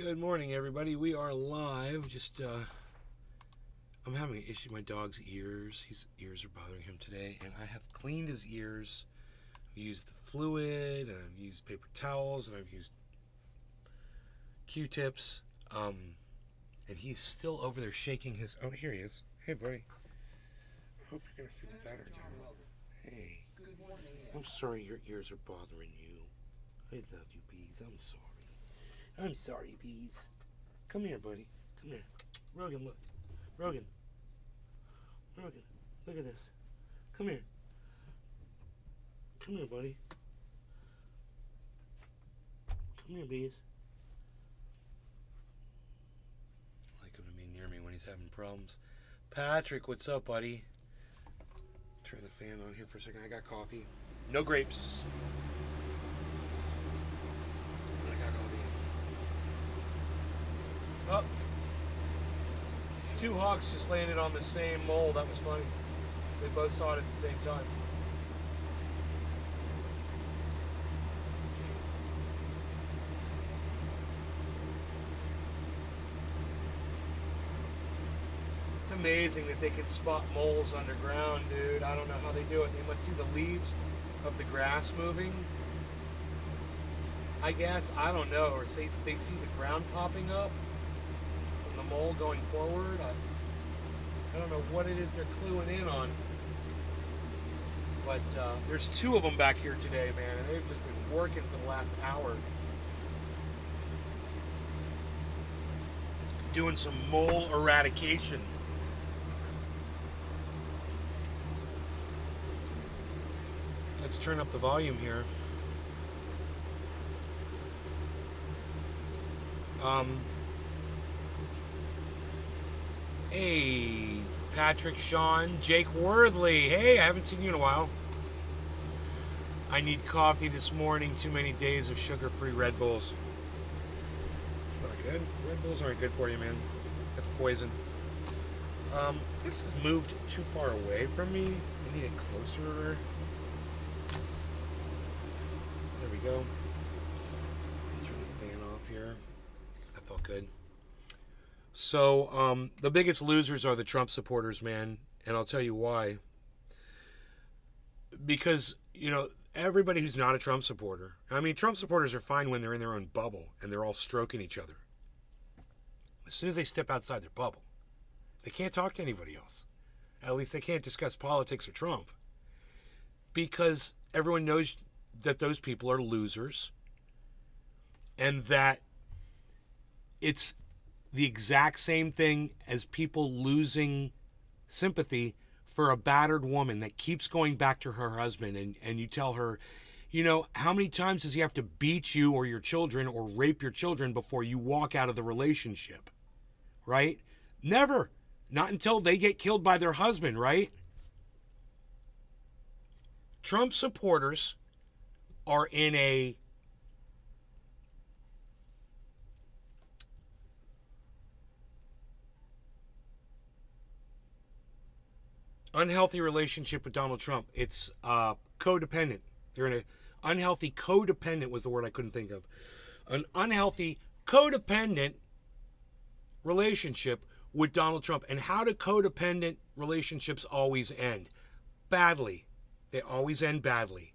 Good morning, everybody. We are live. I'm having an issue with my dog's ears. His ears are bothering him today, and I have cleaned his ears. I've used the fluid, and I've used paper towels, and I've used Q-tips. And he's still over there shaking his. Oh, here he is. Hey, buddy. I hope you're gonna feel better now. Hey. I'm sorry your ears are bothering you. I love you, bees. I'm sorry, bees. Come here, buddy. Come here. Rogan, look. Rogan. Look at this. Come here. Come here, buddy. Come here, bees. I like him to be near me when he's having problems. Patrick, what's up, buddy? Turn the fan on here for a second. I got coffee. No grapes. I got coffee. Oh. Two hawks just landed on the same mole. That was funny. They both saw it at the same time. It's amazing that they can spot moles underground, dude. I don't know how they do it. They must see the leaves of the grass moving, I guess. I don't know. Or say they see the ground popping up from the mole going forward. I don't know what it is they're cluing in on. But there's two of them back here today, man, and they've just been working for the last hour. Doing some mole eradication. Let's turn up the volume here. Hey, Patrick, Sean, Jake Worthley. Hey, I haven't seen you in a while. I need coffee this morning. Too many days of sugar-free Red Bulls. That's not good. Red Bulls aren't good for you, man. That's poison. This has moved too far away from me. I need it closer. There we go. Turn the fan off here. That felt good. So, the biggest losers are the Trump supporters, man. And I'll tell you why. Because, everybody who's not a Trump supporter, I mean, Trump supporters are fine when they're in their own bubble and they're all stroking each other. As soon as they step outside their bubble, they can't talk to anybody else. At least they can't discuss politics or Trump. Because everyone knows that those people are losers and that it's the exact same thing as people losing sympathy for a battered woman that keeps going back to her husband, and you tell her, how many times does he have to beat you or your children or rape your children before you walk out of the relationship, right? Never. Not until they get killed by their husband, right? Trump supporters are in a unhealthy relationship with Donald Trump. It's codependent. They're in an unhealthy codependent was the word I couldn't think of. An unhealthy codependent relationship with Donald Trump. And how do codependent relationships always end? Badly. They always end badly.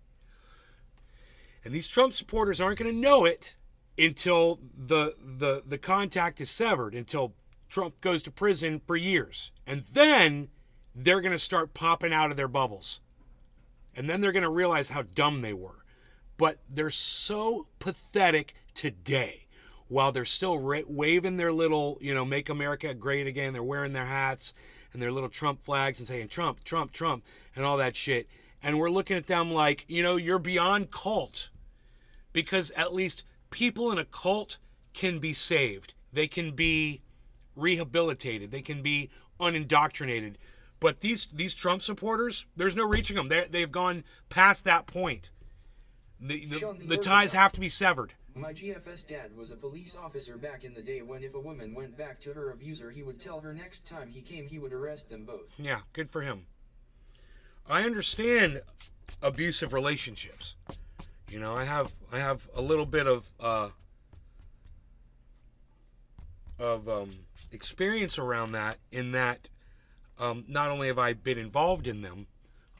And these Trump supporters aren't going to know it until the contact is severed, until Trump goes to prison for years. And then they're going to start popping out of their bubbles. And then they're going to realize how dumb they were. But they're so pathetic today. While they're still waving their little, Make America Great Again. They're wearing their hats and their little Trump flags and saying Trump, Trump, Trump, and all that shit. And we're looking at them like, you're beyond cult. Because at least people in a cult can be saved. They can be rehabilitated. They can be unindoctrinated. But these Trump supporters, there's no reaching them. They've gone past that point. The ties have to be severed. My GFS dad was a police officer back in the day when if a woman went back to her abuser, he would tell her next time he came, he would arrest them both. Yeah, good for him. I understand abusive relationships. I have a little bit of experience around that. In that, not only have I been involved in them,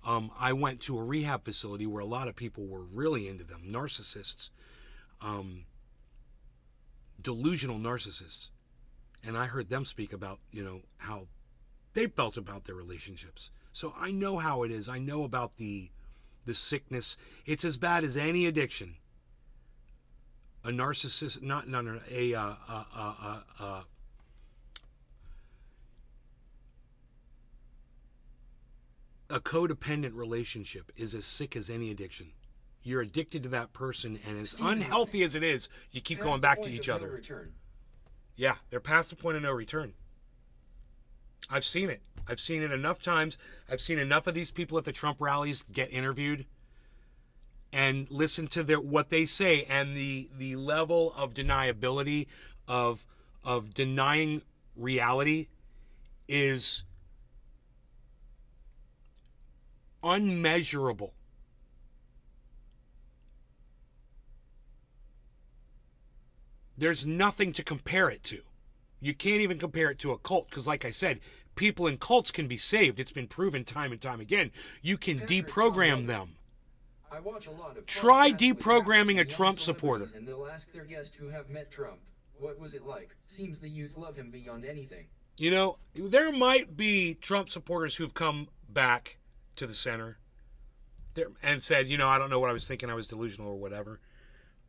I went to a rehab facility where a lot of people were really into them, narcissists, delusional narcissists, and I heard them speak about, how they felt about their relationships. So I know how it is. I know about the sickness. It's as bad as any addiction. A narcissist, a codependent relationship is as sick as any addiction. You're addicted to that person, and as unhealthy as it is, you keep going back to each other. Yeah, they're past the point of no return. I've seen it. I've seen it enough times. I've seen enough of these people at the Trump rallies get interviewed and listen to what they say, and the level of deniability of denying reality is unmeasurable. There's nothing to compare it to. You can't even compare it to a cult, because like I said, people in cults can be saved. It's been proven time and time again. You can deprogram them. I watch a lot of Try podcasts with deprogramming a rappers and Trump young supporter. celebrities, and they'll ask their guest who have met Trump, what was it like? Seems the youth love him beyond anything. There might be Trump supporters who've come back to the center and said, I don't know what I was thinking, I was delusional or whatever.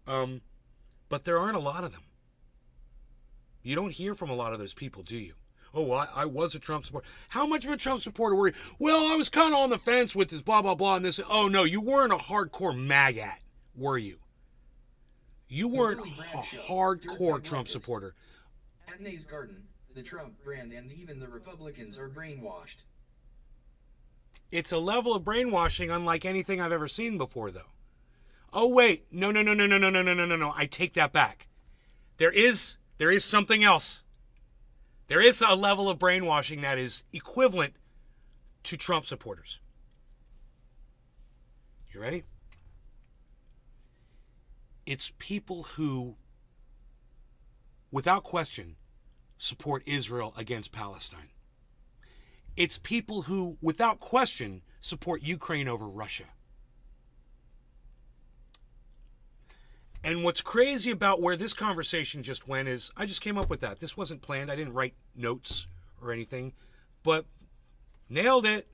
But there aren't a lot of them. You don't hear from a lot of those people, do you? Oh, well, I was a Trump supporter. How much of a Trump supporter were you? Well, I was kind of on the fence with this blah, blah, blah, and this. Oh, no, you weren't a hardcore MAGAT, were you? You weren't a hardcore Trump supporter. At Nay's Garden, the Trump brand and even the Republicans are brainwashed. It's a level of brainwashing unlike anything I've ever seen before, though. Oh, wait. No. I take that back. There is something else. There is a level of brainwashing that is equivalent to Trump supporters. You ready? It's people who, without question, support Israel against Palestine. It's people who, without question, support Ukraine over Russia. And what's crazy about where this conversation just went is, I just came up with that. This wasn't planned. I didn't write notes or anything, but nailed it.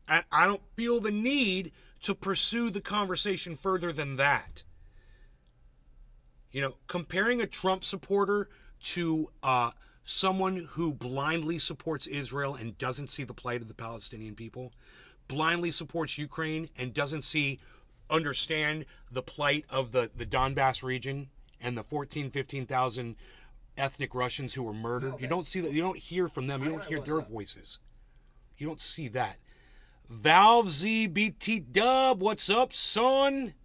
I don't feel the need to pursue the conversation further than that. Comparing a Trump supporter to someone who blindly supports Israel and doesn't see the plight of the Palestinian people, blindly supports Ukraine and doesn't understand the plight of the Donbass region and the 15,000 ethnic Russians who were murdered. You don't see that. You don't hear from them. You don't hear their voices. You don't see that. Valve ZBT Dub, what's up, son?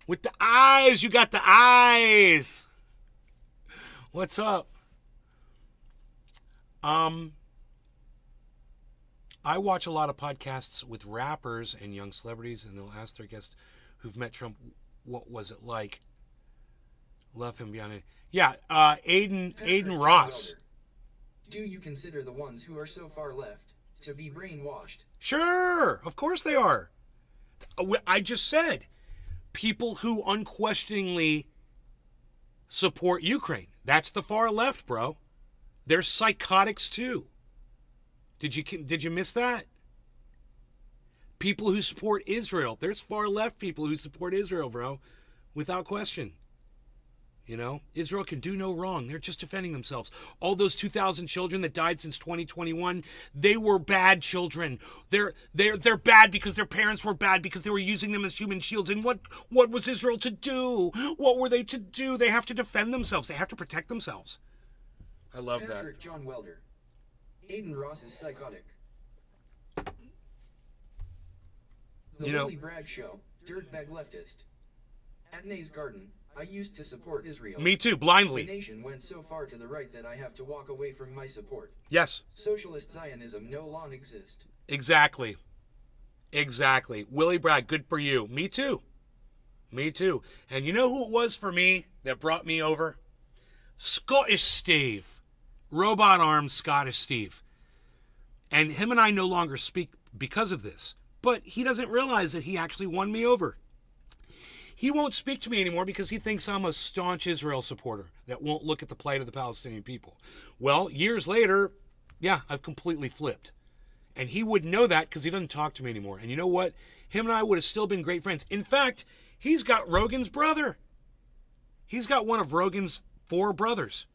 With the eyes, you got the eyes. What's up? I watch a lot of podcasts with rappers and young celebrities, and they'll ask their guests who've met Trump, what was it like? Love him beyond it. Yeah, Aiden Ross. Do you consider the ones who are so far left to be brainwashed? Sure, of course they are. I just said, people who unquestioningly support Ukraine. That's the far left, bro. They're psychotics too. Did you miss that? People who support Israel. There's far left people who support Israel, bro. Without question. Israel can do no wrong. They're just defending themselves. All those 2,000 children that died since 2021, they were bad children. They're bad because their parents were bad, because they were using them as human shields. And what was Israel to do? What were they to do? They have to defend themselves. They have to protect themselves. I love that. Patrick John Welder. Aiden Ross is psychotic. The Billy Bragg Show, dirtbag leftist. At Nay's Garden, I used to support Israel. Me too, blindly. The nation went so far to the right that I have to walk away from my support. Yes. Socialist Zionism no longer exists. Exactly. Willie Bragg, good for you. Me too. And you know who it was for me that brought me over? Scottish Steve. Robot arm Scottish Steve. And him and I no longer speak because of this. But he doesn't realize that he actually won me over. He won't speak to me anymore because he thinks I'm a staunch Israel supporter that won't look at the plight of the Palestinian people. Well, years later, yeah, I've completely flipped. And he wouldn't know that because he doesn't talk to me anymore. And you know what? Him and I would have still been great friends. In fact, he's got Rogan's brother. He's got one of Rogan's 4 brothers.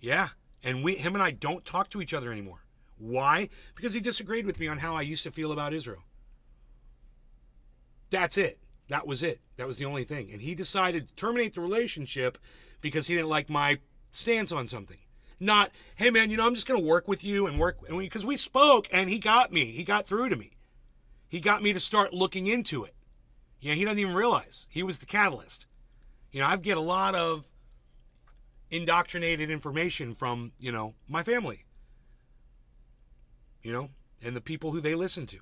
Yeah. And him and I don't talk to each other anymore. Why? Because he disagreed with me on how I used to feel about Israel. That's it. That was it. That was the only thing. And he decided to terminate the relationship because he didn't like my stance on something. Not, hey man, I'm just going to work with you and work, because we spoke and he got me. He got through to me. He got me to start looking into it. He doesn't even realize. He was the catalyst. I get a lot of indoctrinated information from, my family. And the people who they listen to.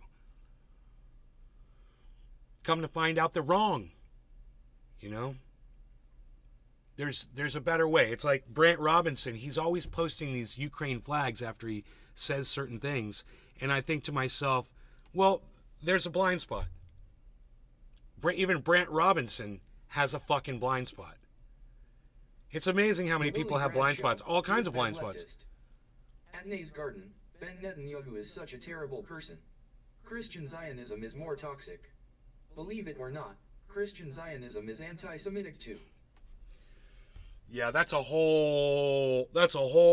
Come to find out they're wrong. There's a better way. It's like Brant Robinson. He's always posting these Ukraine flags after he says certain things. And I think to myself, well, there's a blind spot. Even Brant Robinson has a fucking blind spot. It's amazing how many people have blind spots. All kinds of blind spots. At Nay's Garden, Ben Netanyahu is such a terrible person. Christian Zionism is more toxic. Believe it or not, Christian Zionism is anti-Semitic too. Yeah, that's a whole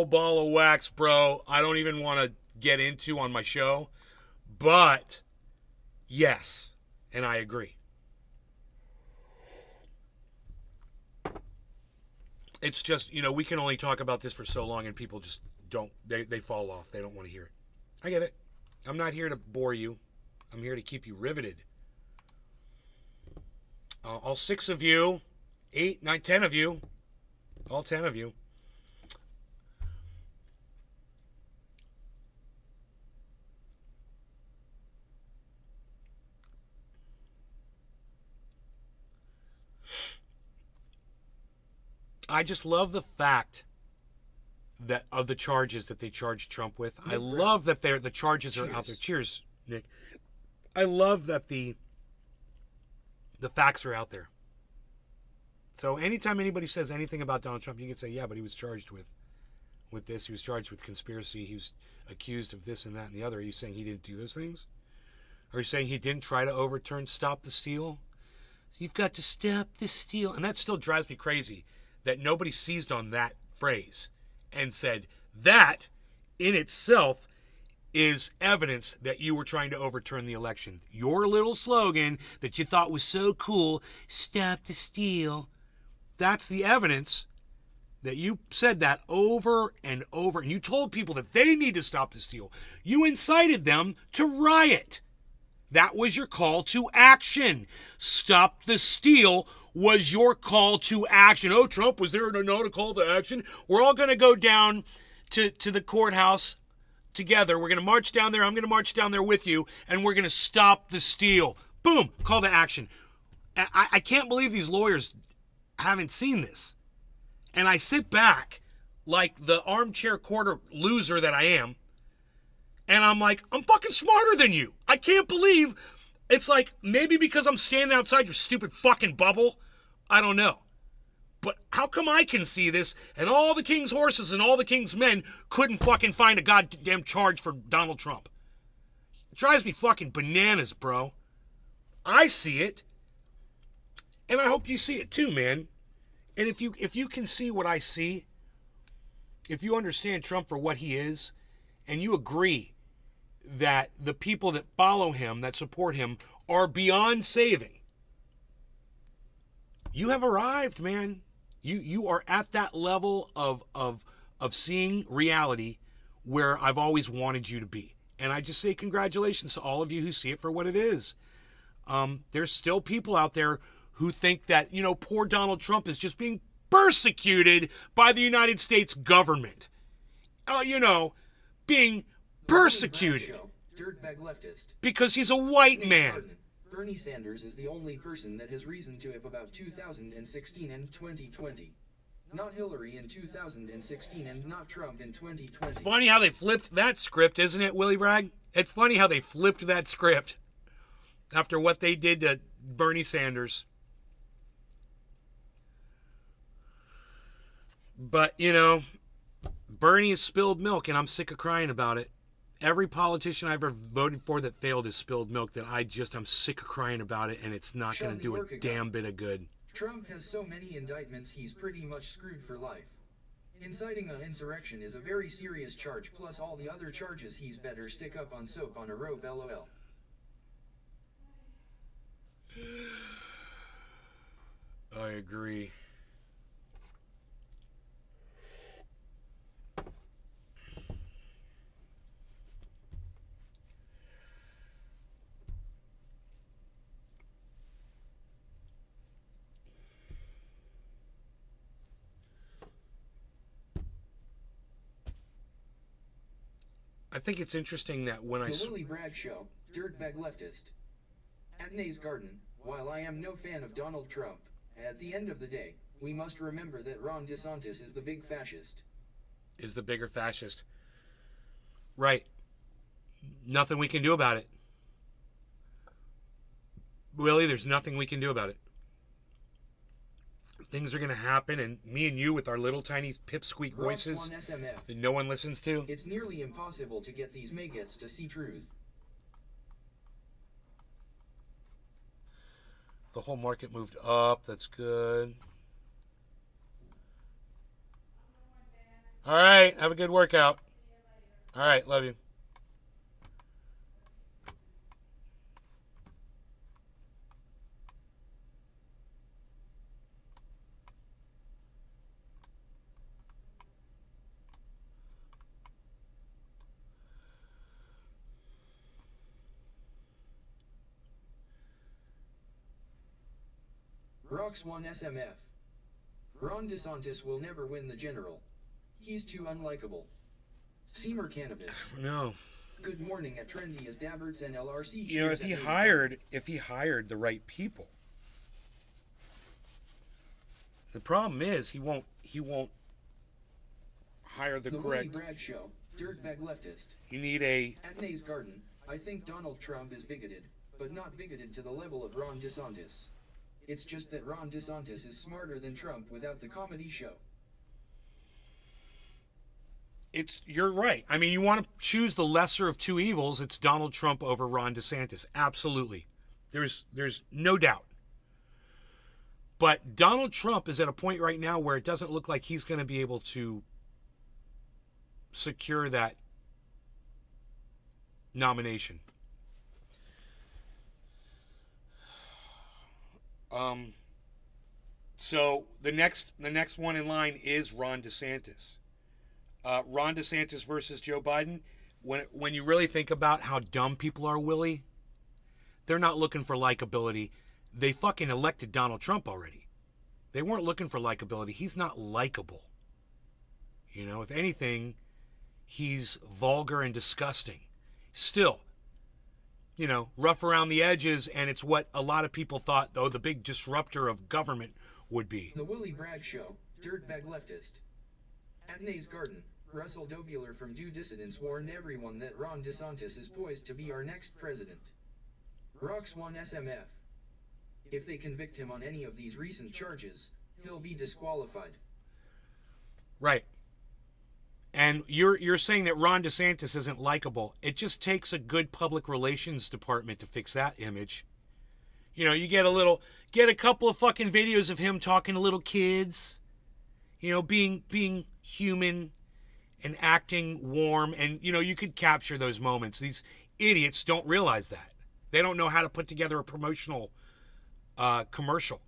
ball of wax, bro. I don't even want to get into on my show. But, yes, and I agree. It's just, we can only talk about this for so long and people just don't, they fall off. They don't want to hear it. I get it. I'm not here to bore you. I'm here to keep you riveted. All 6 of you, 8, 9, 10 of you, all 10 of you. I just love the fact that of the charges that they charged Trump with. I love that the charges are out there. Cheers, Nick. I love that the facts are out there. So anytime anybody says anything about Donald Trump, you can say, yeah, but he was charged with this. He was charged with conspiracy. He was accused of this and that and the other. Are you saying he didn't do those things? Are you saying he didn't try to stop the steal? You've got to stop the steal. And that still drives me crazy that nobody seized on that phrase and said that in itself is evidence that you were trying to overturn the election. Your little slogan that you thought was so cool, stop the steal, that's the evidence that you said that over and over, and you told people that they need to stop the steal. You incited them to riot. That was your call to action. Stop the steal was your call to action. Oh, Trump, was there not a call to action? We're all going to go down to the courthouse together. We're going to march down there. I'm going to march down there with you, and we're going to stop the steal. Boom, call to action. I can't believe these lawyers haven't seen this. And I sit back like the armchair quarter loser that I am, and I'm like, I'm fucking smarter than you. I can't believe it's like, maybe because I'm standing outside your stupid fucking bubble. I don't know. But how come I can see this and all the king's horses and all the king's men couldn't fucking find a goddamn charge for Donald Trump? It drives me fucking bananas, bro. I see it. And I hope you see it too, man. And if you can see what I see, if you understand Trump for what he is, and you agree that the people that follow him, that support him, are beyond saving, you have arrived, man. You are at that level of seeing reality where I've always wanted you to be. And I just say congratulations to all of you who see it for what it is. There's still people out there who think that, poor Donald Trump is just being persecuted by the United States government. Being persecuted Dirtbag leftist. Because he's a white man. Bernie Sanders is the only person that has reason to if about 2016 and 2020. not Hillary in 2016 and not Trump in 2020. Funny how they flipped that script, isn't it, Willie Bragg? It's funny how they flipped that script after what they did to Bernie Sanders. But, you know, Bernie is spilled milk, and I'm sick of crying about it. Every politician I've ever voted for that failed is spilled milk that I'm sick of crying about it, and it's not going to do a damn bit of good. Trump has so many indictments he's pretty much screwed for life. Inciting an insurrection is a very serious charge, plus all the other charges he's better stick up on soap on a rope, lol. I agree. I think it's interesting that when The Willie Bragg Show, dirtbag leftist. At Nay's Garden, while I am no fan of Donald Trump, at the end of the day, we must remember that Ron DeSantis is the big fascist. Is the bigger fascist. Right. Nothing we can do about it. Willie, there's nothing we can do about it. Things are going to happen, and me and you with our little tiny pipsqueak voices that no one listens to. It's nearly impossible to get these maggots to see truth. The whole market moved up. That's good. All right. Have a good workout. All right. Love you. Rocks 1 SMF. Ron DeSantis will never win the general. He's too unlikable. Seamer Cannabis. No. Good morning at Trendy as Dabberts and LRC. You know, if he hired the right people. The problem is he won't hire the correct. The Willie Bragg Show, dirtbag leftist. You need a. At Nay's Garden, I think Donald Trump is bigoted, but not bigoted to the level of Ron DeSantis. It's just that Ron DeSantis is smarter than Trump without the comedy show. You're right. I mean, you want to choose the lesser of two evils, it's Donald Trump over Ron DeSantis. Absolutely. There's no doubt. But Donald Trump is at a point right now where it doesn't look like he's going to be able to secure that nomination. So the next one in line is Ron DeSantis. Ron DeSantis versus Joe Biden. When you really think about how dumb people are, Willie, they're not looking for likability. They fucking elected Donald Trump already. They weren't looking for likability. He's not likable. You know, if anything, he's vulgar and disgusting. Still, you know, rough around the edges, and it's what a lot of people thought, though, the big disruptor of government would be. The Willie Bragg Show, dirtbag leftist. At Nay's Garden, Russell Dobular from Due Dissidents warned everyone that Ron DeSantis is poised to be our next president. Rocks 1 SMF. If they convict him on any of these recent charges, he'll be disqualified. Right. And you're saying that Ron DeSantis isn't likable. It just takes a good public relations department to fix that image. You know, you get a couple of fucking videos of him talking to little kids, you know, being human and acting warm, and you know, you could capture those moments. These idiots don't realize that. They don't know how to put together a promotional commercial.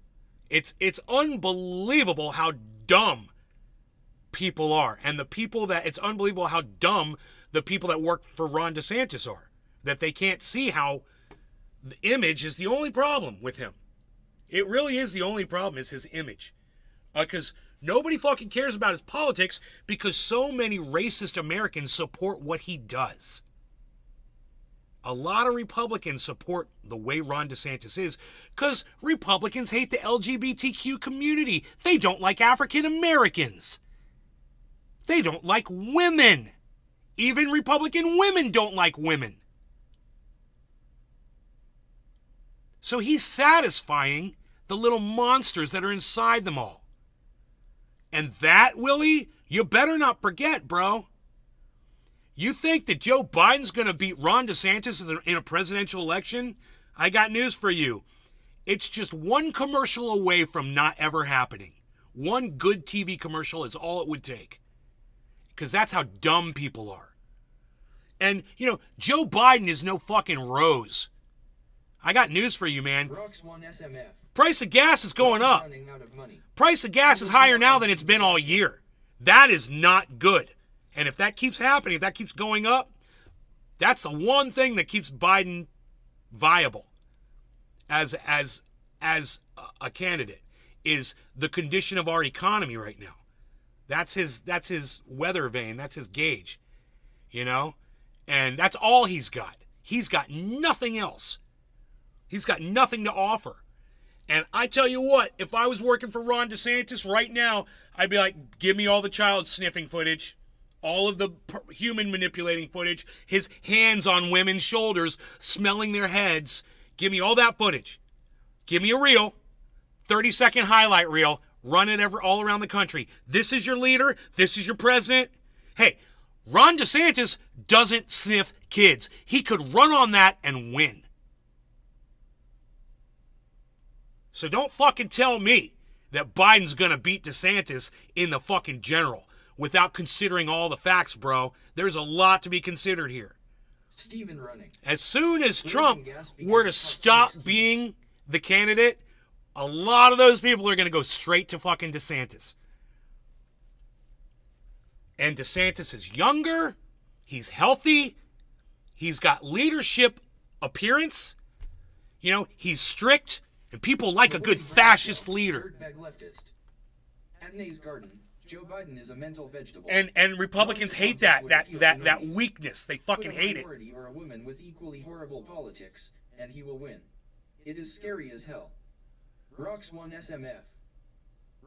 It's unbelievable how dumb people are, and it's unbelievable how dumb the people that work for Ron DeSantis are, that they can't see how the image is the only problem with him. It really is the only problem, is his image, because nobody fucking cares about his politics, because so many racist Americans support what he does. A lot of Republicans support the way Ron DeSantis is because Republicans hate the LGBTQ community. They don't like African Americans. They don't like women. Even Republican women don't like women. So he's satisfying the little monsters that are inside them all. And that, Willie, you better not forget, bro. You think that Joe Biden's going to beat Ron DeSantis in a presidential election? I got news for you. It's just one commercial away from not ever happening. One good TV commercial is all it would take. Because that's how dumb people are. And, you know, Joe Biden is no fucking Rose. I got news for you, man. Price of gas is going up. Price of gas is higher now than it's been all year. That is not good. And if that keeps happening, if that keeps going up, that's the one thing that keeps Biden viable as a candidate, is the condition of our economy right now. That's his weather vane. That's his gauge, you know? And that's all he's got. He's got nothing else. He's got nothing to offer. And I tell you what, if I was working for Ron DeSantis right now, I'd be like, give me all the child sniffing footage, all of the human manipulating footage, his hands on women's shoulders, smelling their heads. Give me all that footage. Give me a reel, 30-second highlight reel, run it all around the country. This is your leader. This is your president. Hey, Ron DeSantis doesn't sniff kids. He could run on that and win. So don't fucking tell me that Biden's going to beat DeSantis in the fucking general without considering all the facts, bro. There's a lot to be considered here. Stephen running. As soon as Trump were to stop being the candidate, a lot of those people are going to go straight to fucking DeSantis. And DeSantis is younger. He's healthy. He's got leadership appearance. You know, he's strict. And people like a good fascist leader. At Nay's Garden, Joe Biden is a mental vegetable. And Republicans hate that weakness. They fucking hate it. Or a woman with equally horrible politics, and he will win. It is scary as hell. Rocks 1 SMF.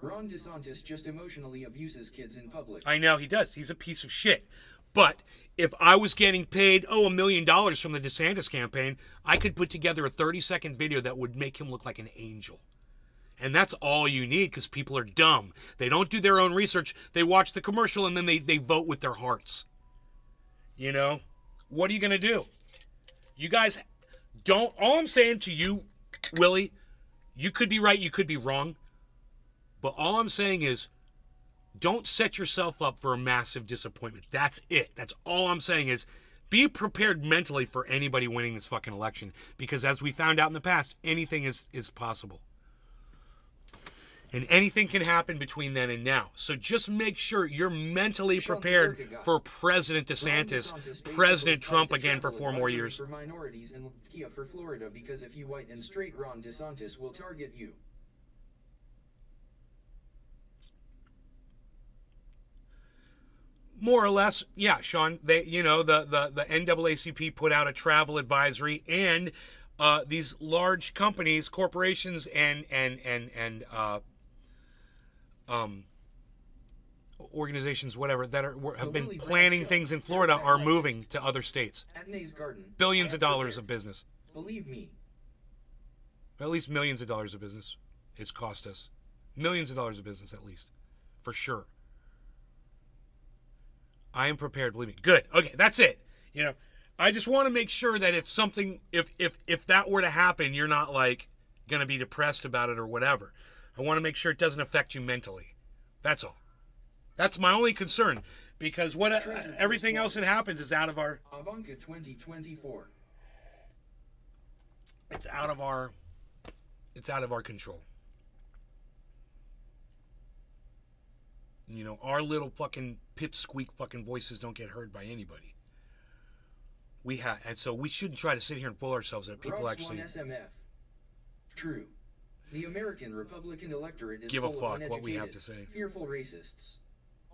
Ron DeSantis just emotionally abuses kids in public. I know he does. He's a piece of shit. But if I was getting paid, $1 million from the DeSantis campaign, I could put together a 30-second video that would make him look like an angel. And that's all you need, because people are dumb. They don't do their own research. They watch the commercial and then they vote with their hearts. You know? What are you going to do? You guys don't... All I'm saying to you, Willie, you could be right, you could be wrong. But all I'm saying is, don't set yourself up for a massive disappointment. That's it. That's all I'm saying is, be prepared mentally for anybody winning this fucking election. Because as we found out in the past, anything is possible. And anything can happen between then and now. So just make sure you're mentally prepared for President DeSantis, President Trump again for 4 more years. For minorities and Kia for Florida, because if you white and straight, Ron DeSantis will target you. More or less, yeah, Sean. They, you know, the NAACP put out a travel advisory, and these large companies, corporations, and organizations, whatever, that have been planning things in Florida are moving to other states. At Nay's Garden, Billions of dollars of business. Believe me. At least millions of dollars of business. It's cost us millions of dollars of business, at least, for sure. I am prepared, believe me. Good. Okay, that's it. You know, I just want to make sure that if something, if that were to happen, you're not like going to be depressed about it or whatever. I want to make sure it doesn't affect you mentally. That's all. That's my only concern, because everything else that happens is out of our. Ivanka 2024. It's out of our control. You know, our little fucking pipsqueak fucking voices don't get heard by anybody. And so we shouldn't try to sit here and fool ourselves that people actually SMF. True. The American Republican electorate is give a full of fuck what we have to say. Fearful racists.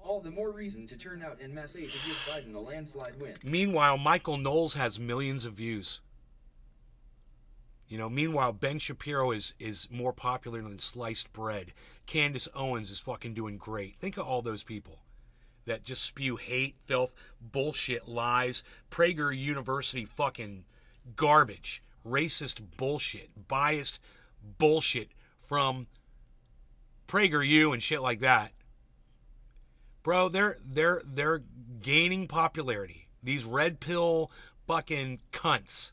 All the more reason to turn out en masse to give Biden a landslide win. Meanwhile, Michael Knowles has millions of views. You know, meanwhile, Ben Shapiro is more popular than sliced bread. Candace Owens is fucking doing great. Think of all those people that just spew hate, filth, bullshit, lies, Prager University fucking garbage, racist bullshit, biased bullshit from PragerU and shit like that. Bro, they're gaining popularity. These red pill fucking cunts.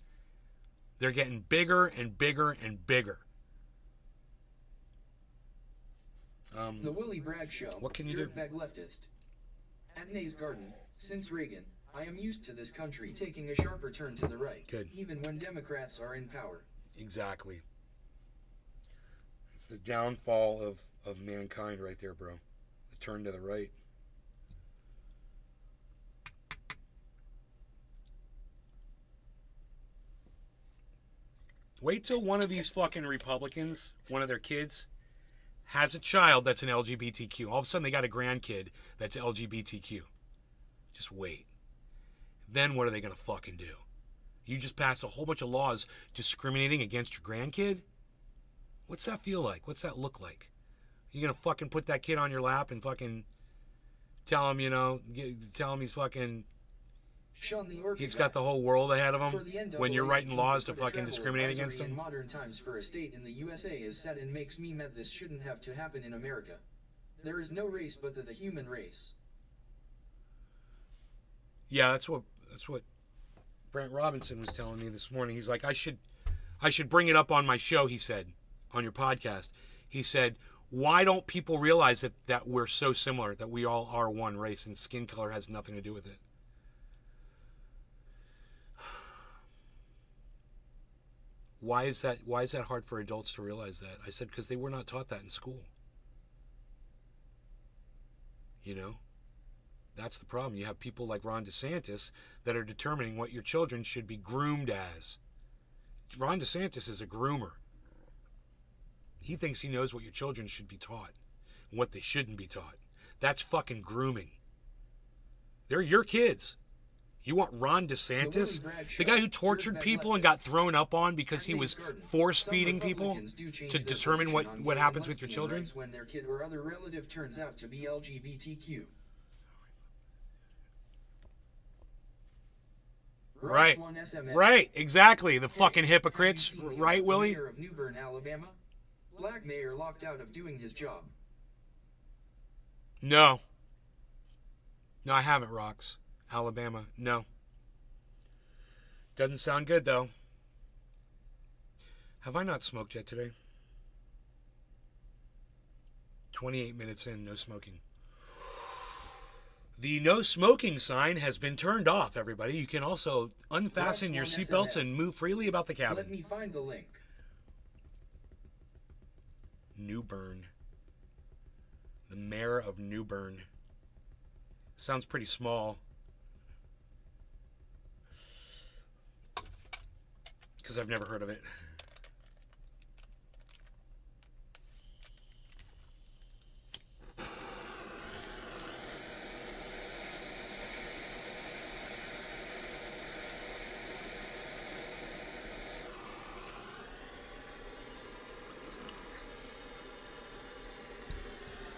They're getting bigger and bigger and bigger. The Willie Bragg Show. What can you do? Dirtbag leftist. At Nay's Garden, since Reagan, I am used to this country taking a sharper turn to the right. Good. Even when Democrats are in power. Exactly. It's the downfall of mankind right there, bro. The turn to the right. Wait till one of these fucking Republicans, one of their kids, has a child that's an LGBTQ. All of a sudden they got a grandkid that's LGBTQ. Just wait. Then what are they going to fucking do? You just passed a whole bunch of laws discriminating against your grandkid? What's that feel like? What's that look like? You going to fucking put that kid on your lap and fucking tell him, you know, tell him he's fucking... Sean the Orchid He's got the whole world ahead of For the him when you're NAACP writing laws to put a fucking travel discriminate advisory against in him? modern times for a state in the USA is set and makes me mad. This shouldn't have to happen in America. There is no race but the human race. Yeah, that's what Brent Robinson was telling me this morning. He's like, I should bring it up on my show, he said, on your podcast. He said, why don't people realize that we're so similar, that we all are one race and skin color has nothing to do with it? Why is that hard for adults to realize that? I said, because they were not taught that in school. You know? That's the problem. You have people like Ron DeSantis that are determining what your children should be groomed as. Ron DeSantis is a groomer. He thinks he knows what your children should be taught and what they shouldn't be taught. That's fucking grooming. They're your kids. You want Ron DeSantis, the guy who tortured people and got thrown up on because he was force-feeding people to determine what happens with your children? When their kid or other relative turns out to be LGBTQ. Right. Ross 1 SMS. Right, exactly. The fucking hypocrites. Have you seen Right, the Willie? Mayor of New Bern, Alabama? Black mayor locked out of doing his job. No. No, I haven't, Rox. Alabama. No. Doesn't sound good, though. Have I not smoked yet today? 28 minutes in, no smoking. The no smoking sign has been turned off, everybody. You can also unfasten your seatbelts and move freely about the cabin. Let me find the link. New Bern. The mayor of New Bern. Sounds pretty small. Because I've never heard of it.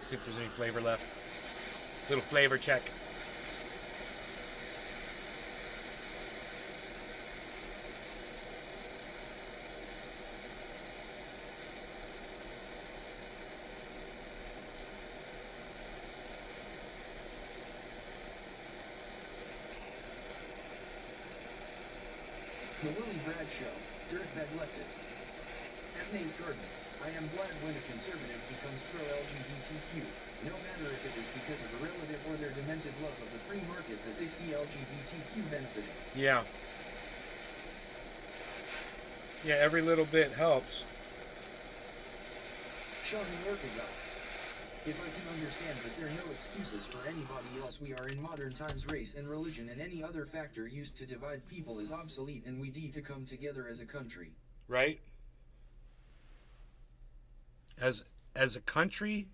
See if there's any flavor left. Little flavor check. The Willie Bragg Show, Dirtbag Leftist. At Nay's Garden, I am glad when a conservative becomes pro-LGBTQ, no matter if it is because of a relative or their demented love of the free market that they see LGBTQ benefiting. Yeah. Yeah, every little bit helps. Sean the Orchid God. If I can understand that there are no excuses for anybody else, we are in modern times. Race and religion and any other factor used to divide people is obsolete and we need to come together as a country. Right? As a country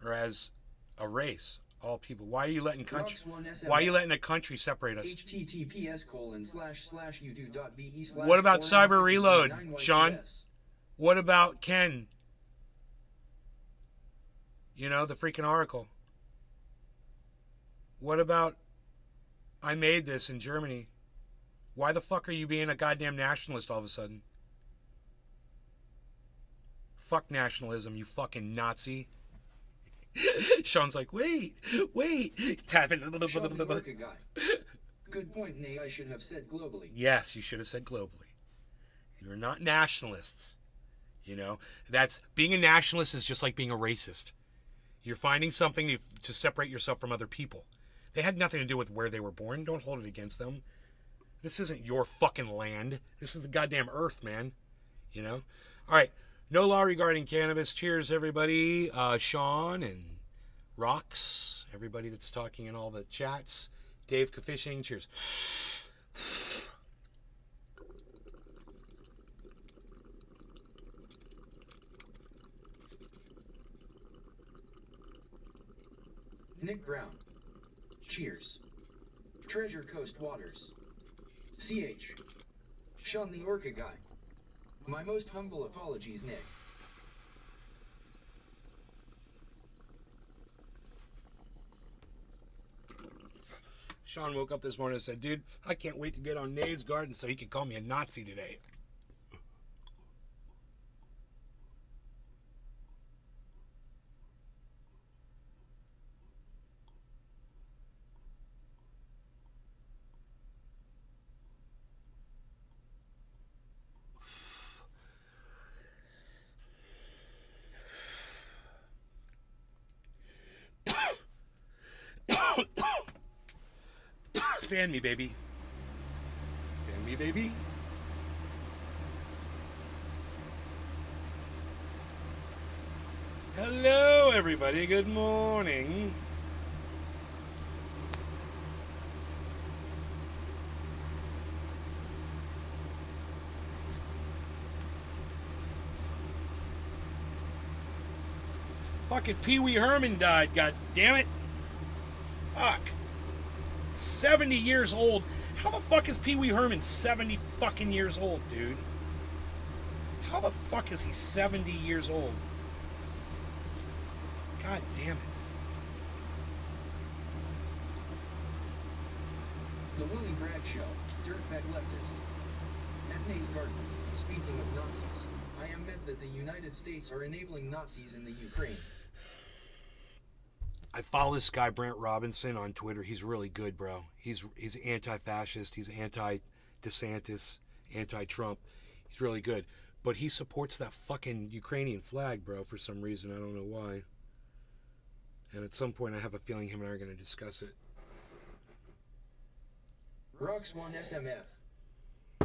or as a race? All people. Why are you letting Rox1SMF. Why are you letting a country separate us? https://youtube.be/ What about Cyber Reload, Sean? What about Ken? You know, the freaking Oracle. What about I made this in Germany? Why the fuck are you being a goddamn nationalist all of a sudden? Fuck nationalism, you fucking Nazi. Sean's like, wait. Tapping. Sean the Orca guy. Good point, Nay. I should have said globally. Yes, you should have said globally. You're not nationalists. You know, that's being a nationalist is just like being a racist. You're finding something to separate yourself from other people. They had nothing to do with where they were born. Don't hold it against them. This isn't your fucking land. This is the goddamn earth, man. You know? All right. No law regarding cannabis. Cheers, everybody. Sean and Rox, everybody that's talking in all the chats. Dave Fishing. Cheers. Nick Brown. Cheers. Treasure Coast Waters. CH. Sean the Orca guy. My most humble apologies, Nick. Sean woke up this morning and said, dude, I can't wait to get on Nay's Garden so he can call me a Nazi today. Fan me, baby. Fan me, baby. Hello, everybody. Good morning. Fucking Pee Wee Herman died, god damn it. Fuck. 70 years old. How the fuck is Pee Wee Herman 70 fucking years old, dude? How the fuck is he 70 years old? God damn it. The Willie Bragg Show. Dirtbag leftist. At Nay's Garden. Speaking of Nazis, I am mad that the United States are enabling Nazis in the Ukraine. I follow this guy Brent Robinson on Twitter. He's really good, bro. He's anti-fascist. He's anti-DeSantis, anti-Trump. He's really good. But he supports that fucking Ukrainian flag, bro, for some reason. I don't know why. And at some point, I have a feeling him and I are going to discuss it. Rox1SMF.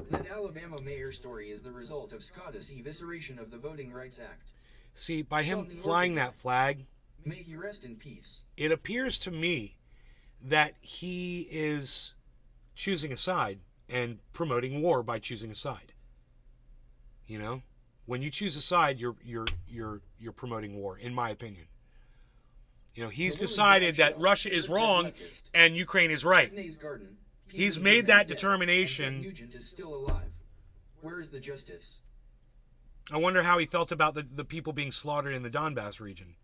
That Alabama mayor story is the result of Scott's evisceration of the Voting Rights Act. See, by him flying that flag, may he rest in peace. It appears to me that he is choosing a side and promoting war by choosing a side. You know, when you choose a side, you're promoting war, in my opinion. You know, he's decided that Russia is wrong and Ukraine is right. He's made that determination. Nugent is still alive. Where is the justice? I wonder how he felt about the people being slaughtered in the Donbass region.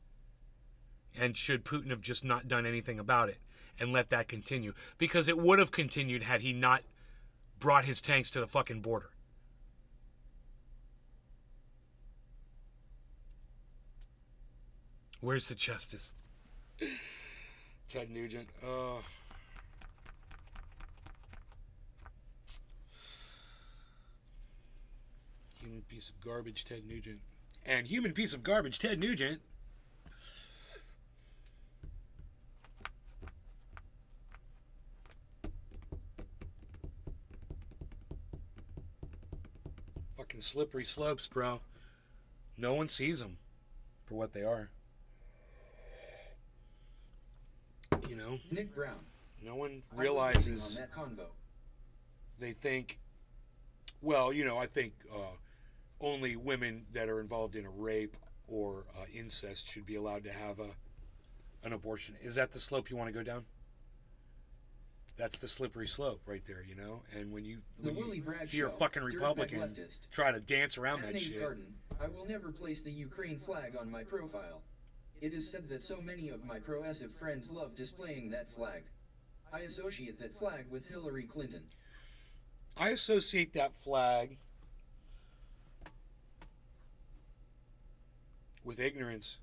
And should Putin have just not done anything about it and let that continue? Because it would have continued had he not brought his tanks to the fucking border. Where's the justice? Ted Nugent. Human piece of garbage, Ted Nugent. And human piece of garbage, Ted Nugent. Fucking slippery slopes, bro. No one sees them for what they are. You know? Nick Brown. No one realizes. On that convo. They think, well, you know, I think only women that are involved in a rape or incest should be allowed to have an abortion. Is that the slope you want to go down? That's the slippery slope right there, you know? And when you hear a fucking Republican try to dance around that shit. Garden, I will never place the Ukraine flag on my profile. It is said that so many of my progressive friends love displaying that flag. I associate that flag with Hillary Clinton. I associate that flag with ignorance.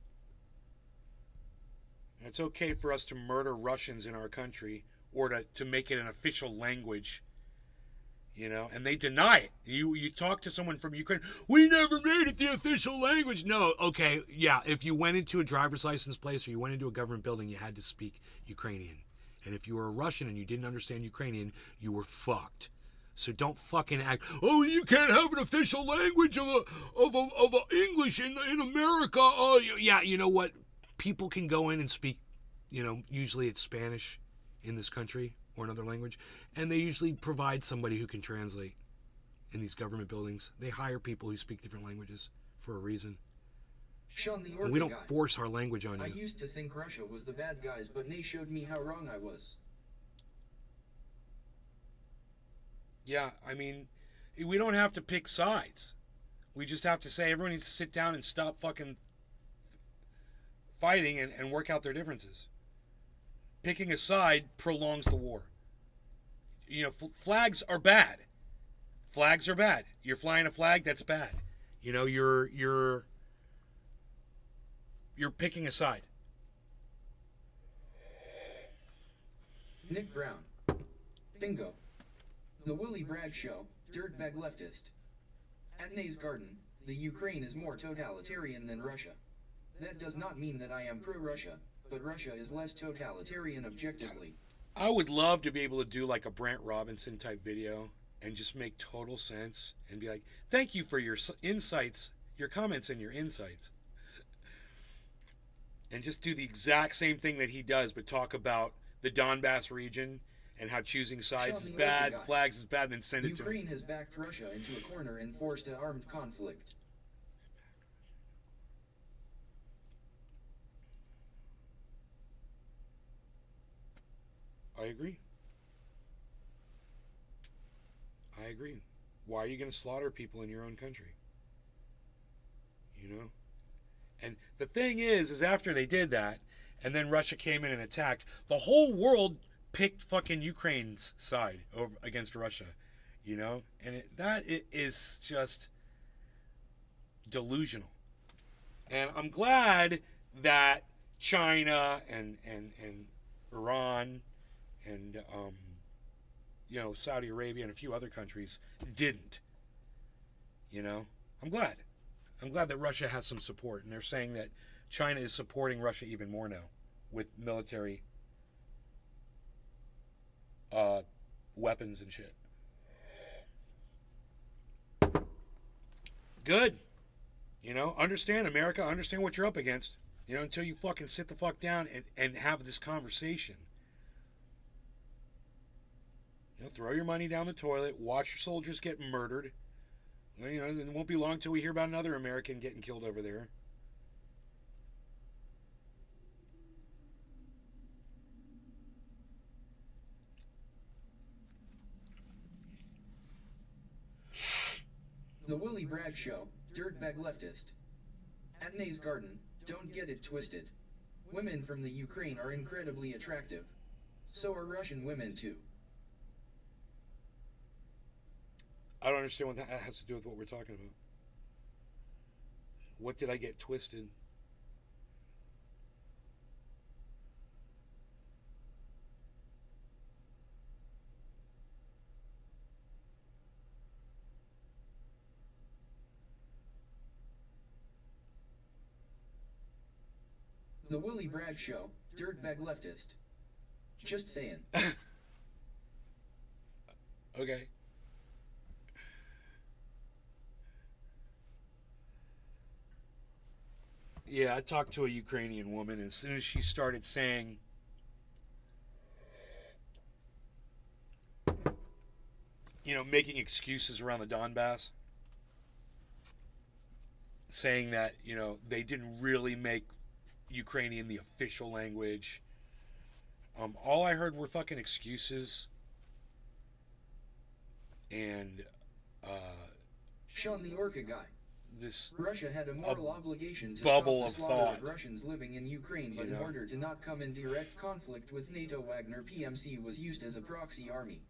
And it's okay for us to murder Russians in our country or to make it an official language, you know, and they deny it. You talk to someone from Ukraine, we never made it the official language. No, okay, yeah, if you went into a driver's license place or you went into a government building, you had to speak Ukrainian. And if you were a Russian and you didn't understand Ukrainian, you were fucked. So don't fucking act, oh, you can't have an official language of English in America. Oh, yeah, you know what? People can go in and speak, you know, usually it's Spanish in this country or another language, and they usually provide somebody who can translate in these government buildings. They hire people who speak different languages for a reason. Sean the and we don't force our language on you. I used to think Russia was the bad guys, but they showed me how wrong I was. Yeah, I mean, we don't have to pick sides. We just have to say everyone needs to sit down and stop fucking fighting and work out their differences. Picking a side prolongs the war. You know, flags are bad. Flags are bad. You're flying a flag, that's bad. You know, you're picking a side. Nick Brown. Bingo. The Willie Bragg Show, dirtbag leftist. At Nay's Garden, the Ukraine is more totalitarian than Russia. That does not mean that I am pro-Russia, but Russia is less totalitarian objectively. I would love to be able to do like a Brant Robinson type video and just make total sense and be like, thank you for your insights, your comments and your insights. And just do the exact same thing that he does, but talk about the Donbass region and how choosing sides is bad, flags is bad, and then send it to him. Ukraine has backed Russia into a corner and forced an armed conflict. I agree. Why are you going to slaughter people in your own country? You know? And the thing is after they did that, and then Russia came in and attacked, the whole world picked fucking Ukraine's side over against Russia, you know? And that is just delusional. And I'm glad that China and Iran and you know, Saudi Arabia and a few other countries didn't. You know, I'm glad that Russia has some support, and they're saying that China is supporting Russia even more now with military weapons and shit. Good. You know, understand, America, understand what you're up against. You know, until you fucking sit the fuck down and have this conversation. You know, throw your money down the toilet, watch your soldiers get murdered. You know, it won't be long till we hear about another American getting killed over there. The Willie Bragg Show, dirtbag leftist. At Nay's Garden, don't get it twisted. Women from the Ukraine are incredibly attractive. So are Russian women too. I don't understand what that has to do with what we're talking about. What did I get twisted? The Willie Bragg Show, dirtbag leftist. Just saying. Okay. Yeah, I talked to a Ukrainian woman, and as soon as she started saying, you know, making excuses around the Donbass, saying that, you know, they didn't really make Ukrainian the official language. All I heard were fucking excuses. And Sean the Orca guy. this Russia had a moral obligation to bubble stop the of slaughter thought. of Russians living in Ukraine, but You in know? order to not come in direct conflict with NATO, Wagner PMC was used as a proxy army.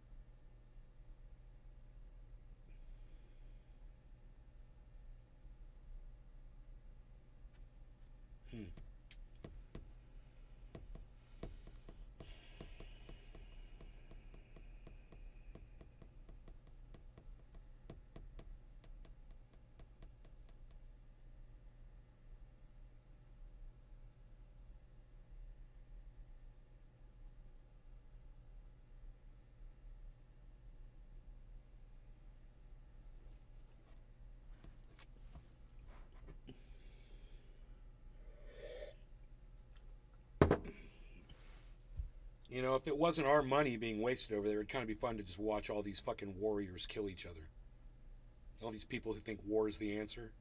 You know, if it wasn't our money being wasted over there, it'd kind of be fun to just watch all these fucking warriors kill each other. All these people who think war is the answer.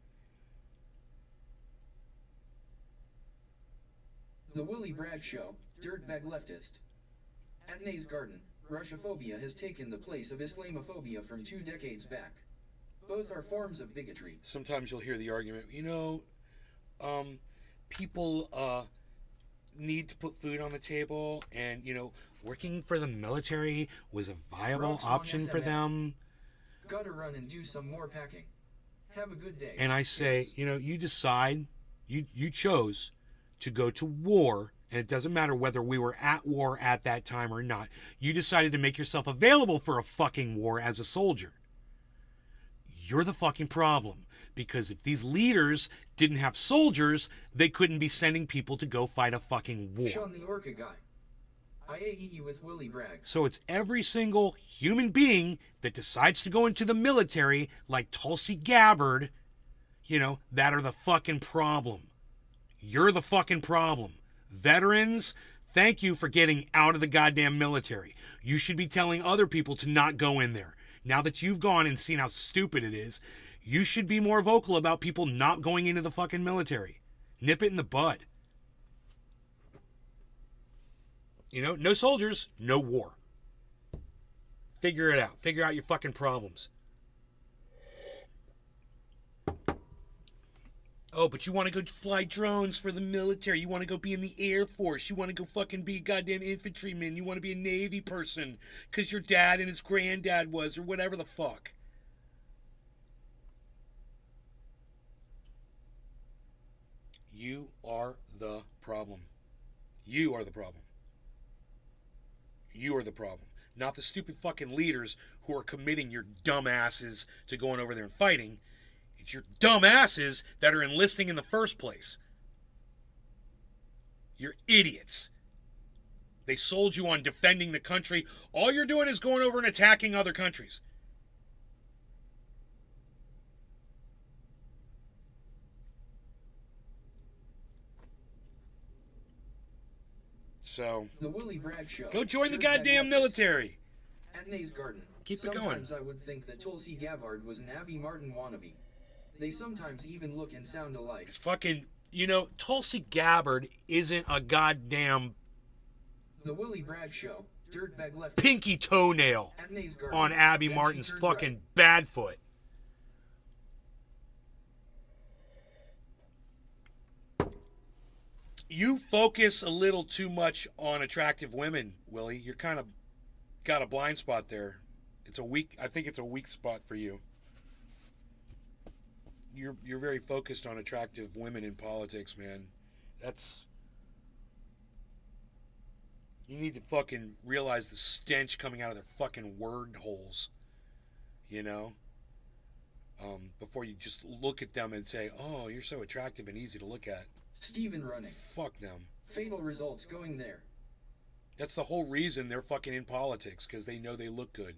The Willy Bragg Show, dirtbag leftist. At Nay's Garden, Russophobia has taken the place of Islamophobia from 2 decades back. Both are forms of bigotry. Sometimes you'll hear the argument, people need to put food on the table, and, working for the military was a viable Rocks on option for SMF. them. Gotta run and do some more packing. Have a good day. And I say, Yes. you decide, you chose to go to war, and it doesn't matter whether we were at war at that time or not. You decided to make yourself available for a fucking war as a soldier. You're the fucking problem. Because if these leaders didn't have soldiers, they couldn't be sending people to go fight a fucking war. Sean the Orca guy. IAEE with Willy Bragg. So it's every single human being that decides to go into the military, like Tulsi Gabbard, that are the fucking problem. You're the fucking problem. Veterans, thank you for getting out of the goddamn military. You should be telling other people to not go in there. Now that you've gone and seen how stupid it is, you should be more vocal about people not going into the fucking military. Nip it in the bud. No soldiers, no war. Figure it out. Figure out your fucking problems. Oh, but you want to go fly drones for the military. You want to go be in the Air Force. You want to go fucking be a goddamn infantryman. You want to be a Navy person because your dad and his granddad was, or whatever the fuck. You are the problem. You are the problem. You are the problem. Not the stupid fucking leaders who are committing your dumbasses to going over there and fighting. It's your dumbasses that are enlisting in the first place. You're idiots. They sold you on defending the country. All you're doing is going over and attacking other countries. So, The Willy Bragg Show. go join the dirtbag goddamn leftist. military. At Nay's Garden. Keep it going. Sometimes I would think that Tulsi Gabbard was an Abby Martin wannabe. They sometimes even look and sound alike. It's fucking, Tulsi Gabbard isn't a goddamn The Willy Bragg Show, dirtbag leftist. pinky toenail At Nay's Garden. on Abby Then she Martin's turned fucking right. bad foot. You focus a little too much on attractive women, Willie. You're kind of got a blind spot there. I think it's a weak spot for you. You're very focused on attractive women in politics, man. You need to fucking realize the stench coming out of their fucking word holes. Before you just look at them and say, oh, you're so attractive and easy to look at. Stephen running. Fuck them. Fatal results going there. That's the whole reason they're fucking in politics, because they know they look good.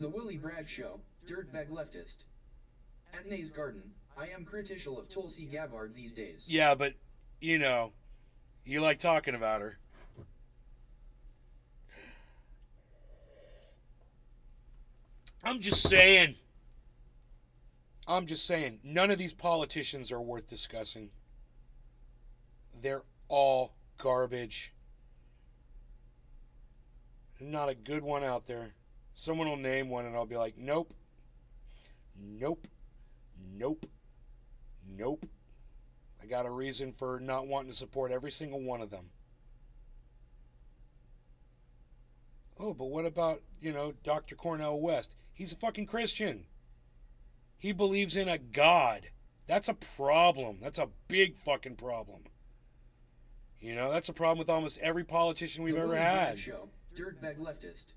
The Willy Bragg Show, dirtbag leftist. At Nay's Garden, I am critical of Tulsi Gabbard these days. Yeah, but, you like talking about her. I'm just saying. None of these politicians are worth discussing. They're all garbage. Not a good one out there. Someone will name one and I'll be like, nope. Nope. Nope. Nope. I got a reason for not wanting to support every single one of them. Oh, but what about, Dr. Cornel West? He's a fucking Christian. He believes in a God. That's a problem. That's a big fucking problem. That's a problem with almost every politician we've ever had. Show, dirtbag leftist.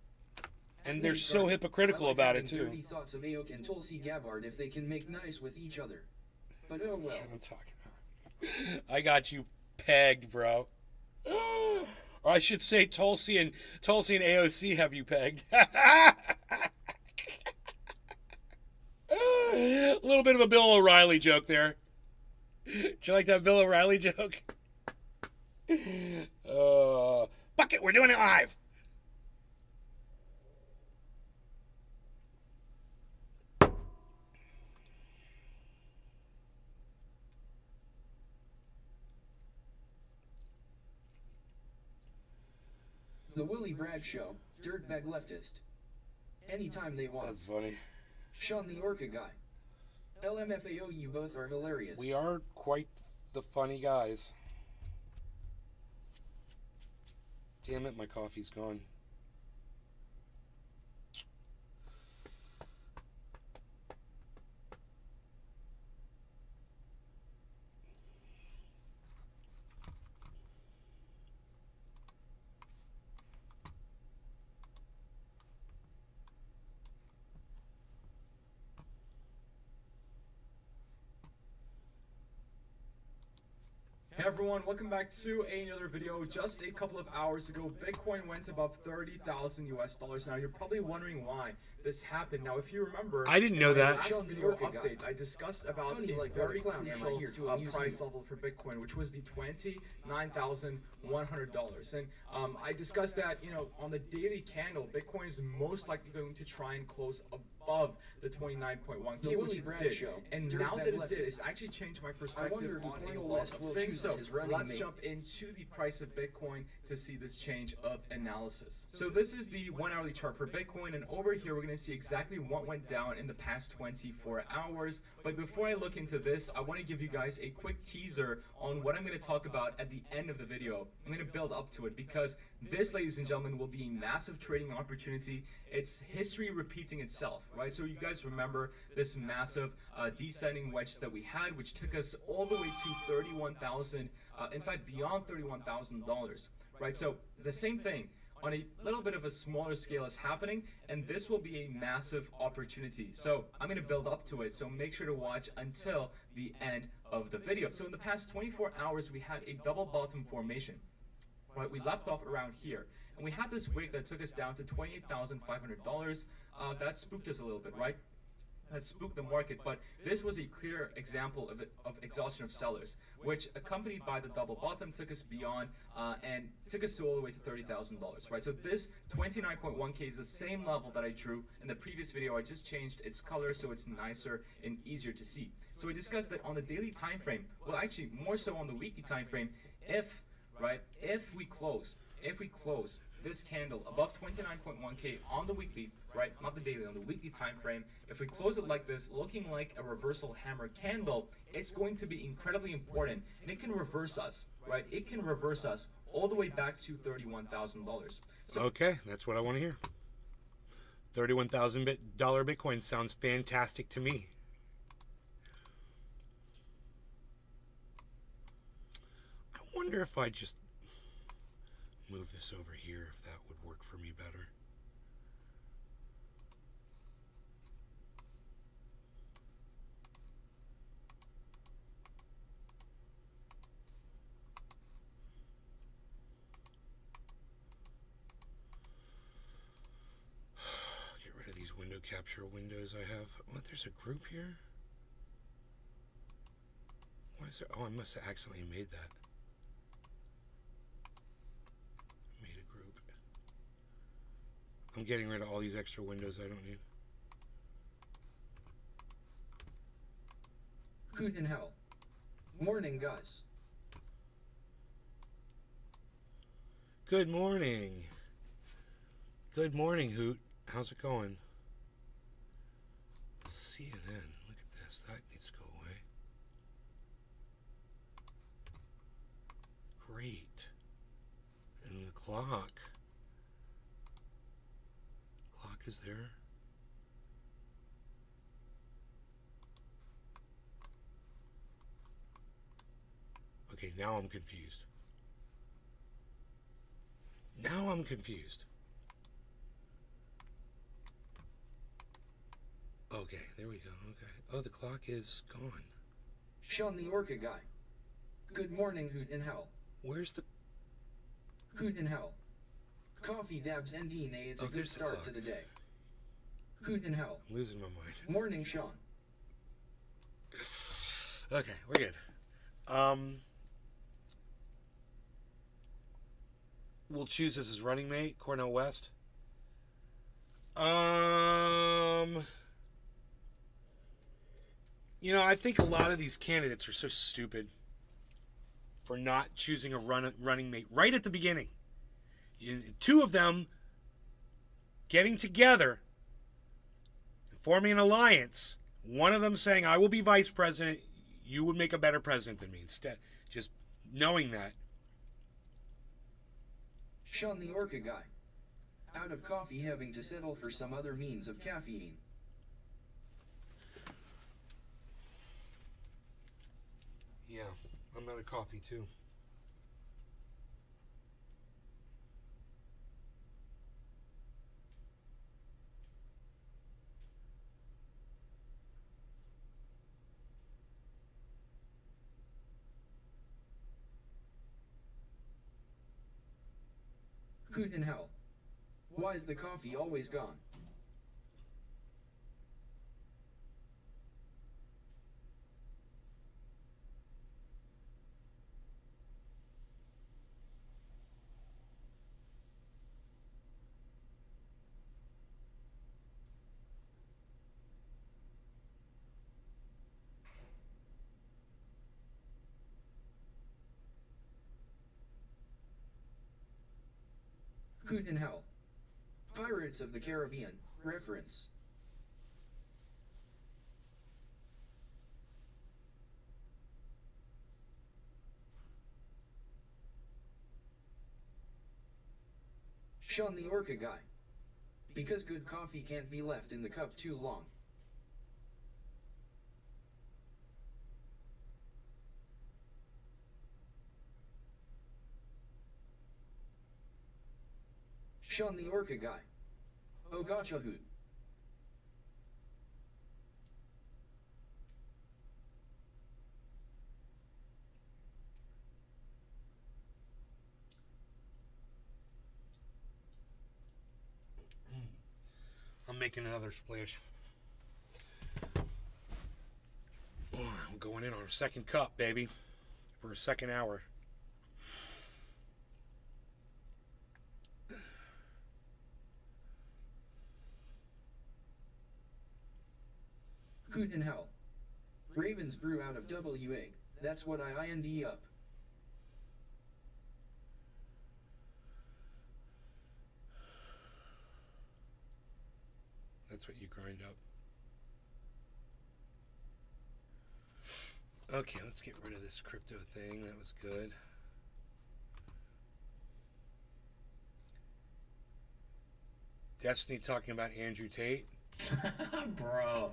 And they're so hypocritical about it, too. Dirty thoughts of Ayok and Tulsi Gabbard if they can make nice with each other. But oh well. That's what I'm talking about. I got you pegged, bro. Or I should say Tulsi and AOC have you pegged. A little bit of a Bill O'Reilly joke there. Did you like that Bill O'Reilly joke? Fuck it, we're doing it live. The Willie Bragg Show, dirtbag leftist. Anytime they want. That's funny. Sean the Orca guy. LMFAO, you both are hilarious. We are quite the funny guys. Damn it, my coffee's gone. Hey everyone, welcome back to another video. Just a couple of hours ago, Bitcoin went above 30,000 US dollars. Now you're probably wondering why this happened. Now if you remember, I didn't know that. Last video update, I discussed about a very crucial price level for Bitcoin, which was the $29,100. And I discussed that, on the daily candle, Bitcoin is most likely going to try and close above the 29.1K, which it did. And now that it did, it's actually changed my perspective on a lot of things. So let's jump into the price of Bitcoin to see this change of analysis. So this is the 1 hourly chart for Bitcoin, and over here we're going to see exactly what went down in the past 24 hours. But before I look into this, I want to give you guys a quick teaser on what I'm going to talk about at the end of the video. I'm going to build up to it because this, ladies and gentlemen, will be a massive trading opportunity. It's history repeating itself, right? So you guys remember this massive descending wedge that we had, which took us all the way to 31,000, in fact, beyond $31,000, right? So the same thing on a little bit of a smaller scale is happening, and this will be a massive opportunity. So I'm going to build up to it, so make sure to watch until the end of the video. So in the past 24 hours, we had a double bottom formation. Right, we left off around here, and we had this wick that took us down to $28,500. That spooked us a little bit, right? That spooked the market, but this was a clear example of exhaustion of sellers, which accompanied by the double bottom took us beyond and took us to all the way to $30,000, right? So this 29.1K is the same level that I drew in the previous video. I just changed its color so it's nicer and easier to see. So we discussed that on the daily time frame, well, actually more so on the weekly time frame, if we close this candle above 29.1K on the weekly, right, not the daily, on the weekly time frame, if we close it like this, looking like a reversal hammer candle, it's going to be incredibly important, and it can reverse us, right? It can reverse us all the way back to $31,000. So okay, that's what I want to hear. $31,000 Bitcoin sounds fantastic to me. I wonder if I just move this over here, if that would work for me better. Get rid of these window capture windows I have. What, there's a group here? Why is there? Oh, I must have accidentally made that. I'm getting rid of all these extra windows I don't need. Hoot in hell. Morning, guys. Good morning. Good morning, Hoot. How's it going? CNN. Look at this. That needs to go away. Great. And the clock. Clock is there. Okay, now I'm confused. Now I'm confused. Okay, there we go. Okay. Oh, the clock is gone. Sean the Orca guy. Good morning, Hoot in hell. Where's the... Hoot in hell. Coffee dabs and DNA, it's a good there's the start clock. to the day. Hoot in hell. I'm losing my mind. Morning, Sean. Okay, we're good. We'll choose this as running mate, Cornel West. You know, I think a lot of these candidates are so stupid for not choosing a running mate right at the beginning. Two of them getting together, forming an alliance. One of them saying, I will be vice president. You would make a better president than me. Instead, just knowing that. Sean the Orca guy. Out of coffee, having to settle for some other means of caffeine. Yeah, I'm out of coffee too. Hoot in hell. Why's the coffee always gone? Hoot in hell. Pirates of the Caribbean. Reference. Sean the Orca guy. Because good coffee can't be left in the cup too long. Sean the Orca guy. Oh gotcha Hoot. I'm making another splash. Oh, I'm going in on a second cup, baby, for a second hour. Hoot in hell. Ravens brew out of WA. That's what I IND up. That's what you grind up. Okay, let's get rid of this crypto thing. That was good. Destiny talking about Andrew Tate. Bro,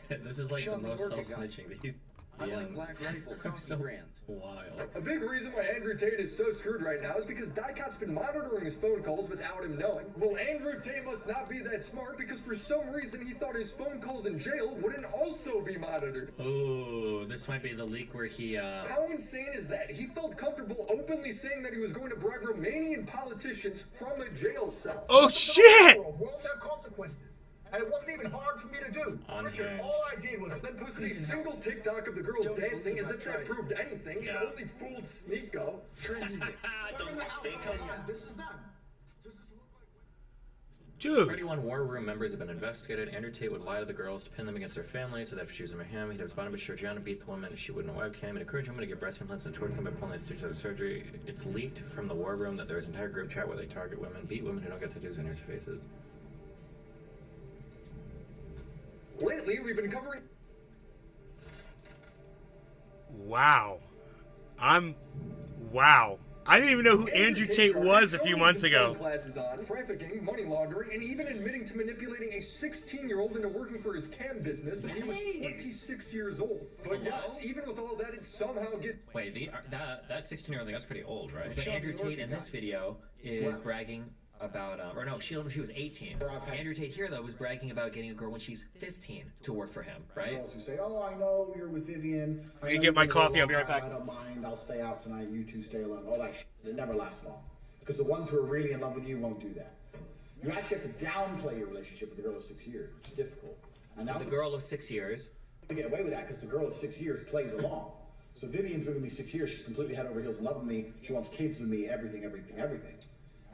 this is like Sean the most Orca guy. self-snitching. These I like DMs. Black Rifle coffee So brand. wild. A big reason why Andrew Tate is so screwed right now is because Dicot's been monitoring his phone calls without him knowing. Well, Andrew Tate must not be that smart because for some reason he thought his phone calls in jail wouldn't also be monitored. Ooh, this might be the leak where he, How insane is that? He felt comfortable openly saying that he was going to bribe Romanian politicians from a jail cell. Oh shit! Won't have consequences. And it wasn't even hard for me to do. Richard, Unhinged. all I did was Then posted a single TikTok of the girls Don't dancing believe as I if that tried. proved anything. Yeah. It only fooled Sneeko. Trendy Nick. they're in the house all the time. This is them. Does this look like Dude. 31 war room members have been investigated. Andrew Tate would lie to the girls to pin them against their families so that if she was in Miami, he'd have his bottom bitch Georgiana beat the woman if she wouldn't have webcam and encourage women to get breast implants and torture them by pulling the stitches out of surgery. It's leaked from the war room that there's an entire group chat where they target women, beat women who don't get tattoos on their faces. Lately, we've been covering... Wow. Wow. I didn't even know who Andrew Tate was a few months ago. Classes on trafficking, money laundering, and even admitting to manipulating a 16-year-old into working for his cam business when he was 26 years old. But yes, even with all that, it somehow gets... Wait, that 16-year-old thing, that's pretty old, right? But Andrew Tate in this video is bragging about, or no, she was 18. Andrew Tate here, though, was bragging about getting a girl when she's 15 to work for him, right? Girls who say, oh, I know you're with Vivian. I can get my coffee, I'll be right back. I don't mind, I'll stay out tonight, you two stay alone. All that shit, it never lasts long. Because the ones who are really in love with you won't do that. You actually have to downplay your relationship with the girl of 6 years, which is difficult. And now The girl of 6 years. to get away with that because the girl of 6 years plays along. So Vivian's been with me 6 years, she's completely head over heels in love with me, she wants kids with me, everything.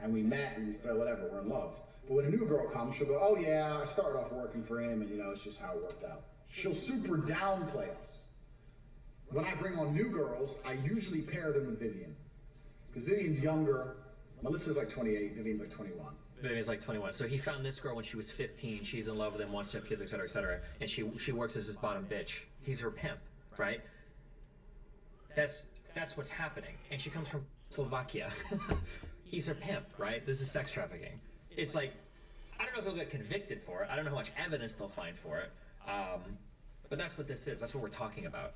And we met and we felt whatever, we're in love. But when a new girl comes, she'll go, oh yeah, I started off working for him and it's just how it worked out. She'll super downplay us. When I bring on new girls, I usually pair them with Vivian. Because Vivian's younger, Melissa's like 28, Vivian's like 21. Vivian's like 21. So he found this girl when she was 15, she's in love with him, wants to have kids, etc., and she works as his bottom bitch. He's her pimp, right? That's what's happening. And she comes from Slovakia. He's her pimp, right? This is sex trafficking. It's like, I don't know if he'll get convicted for it. I don't know how much evidence they'll find for it. But that's what this is. That's what we're talking about.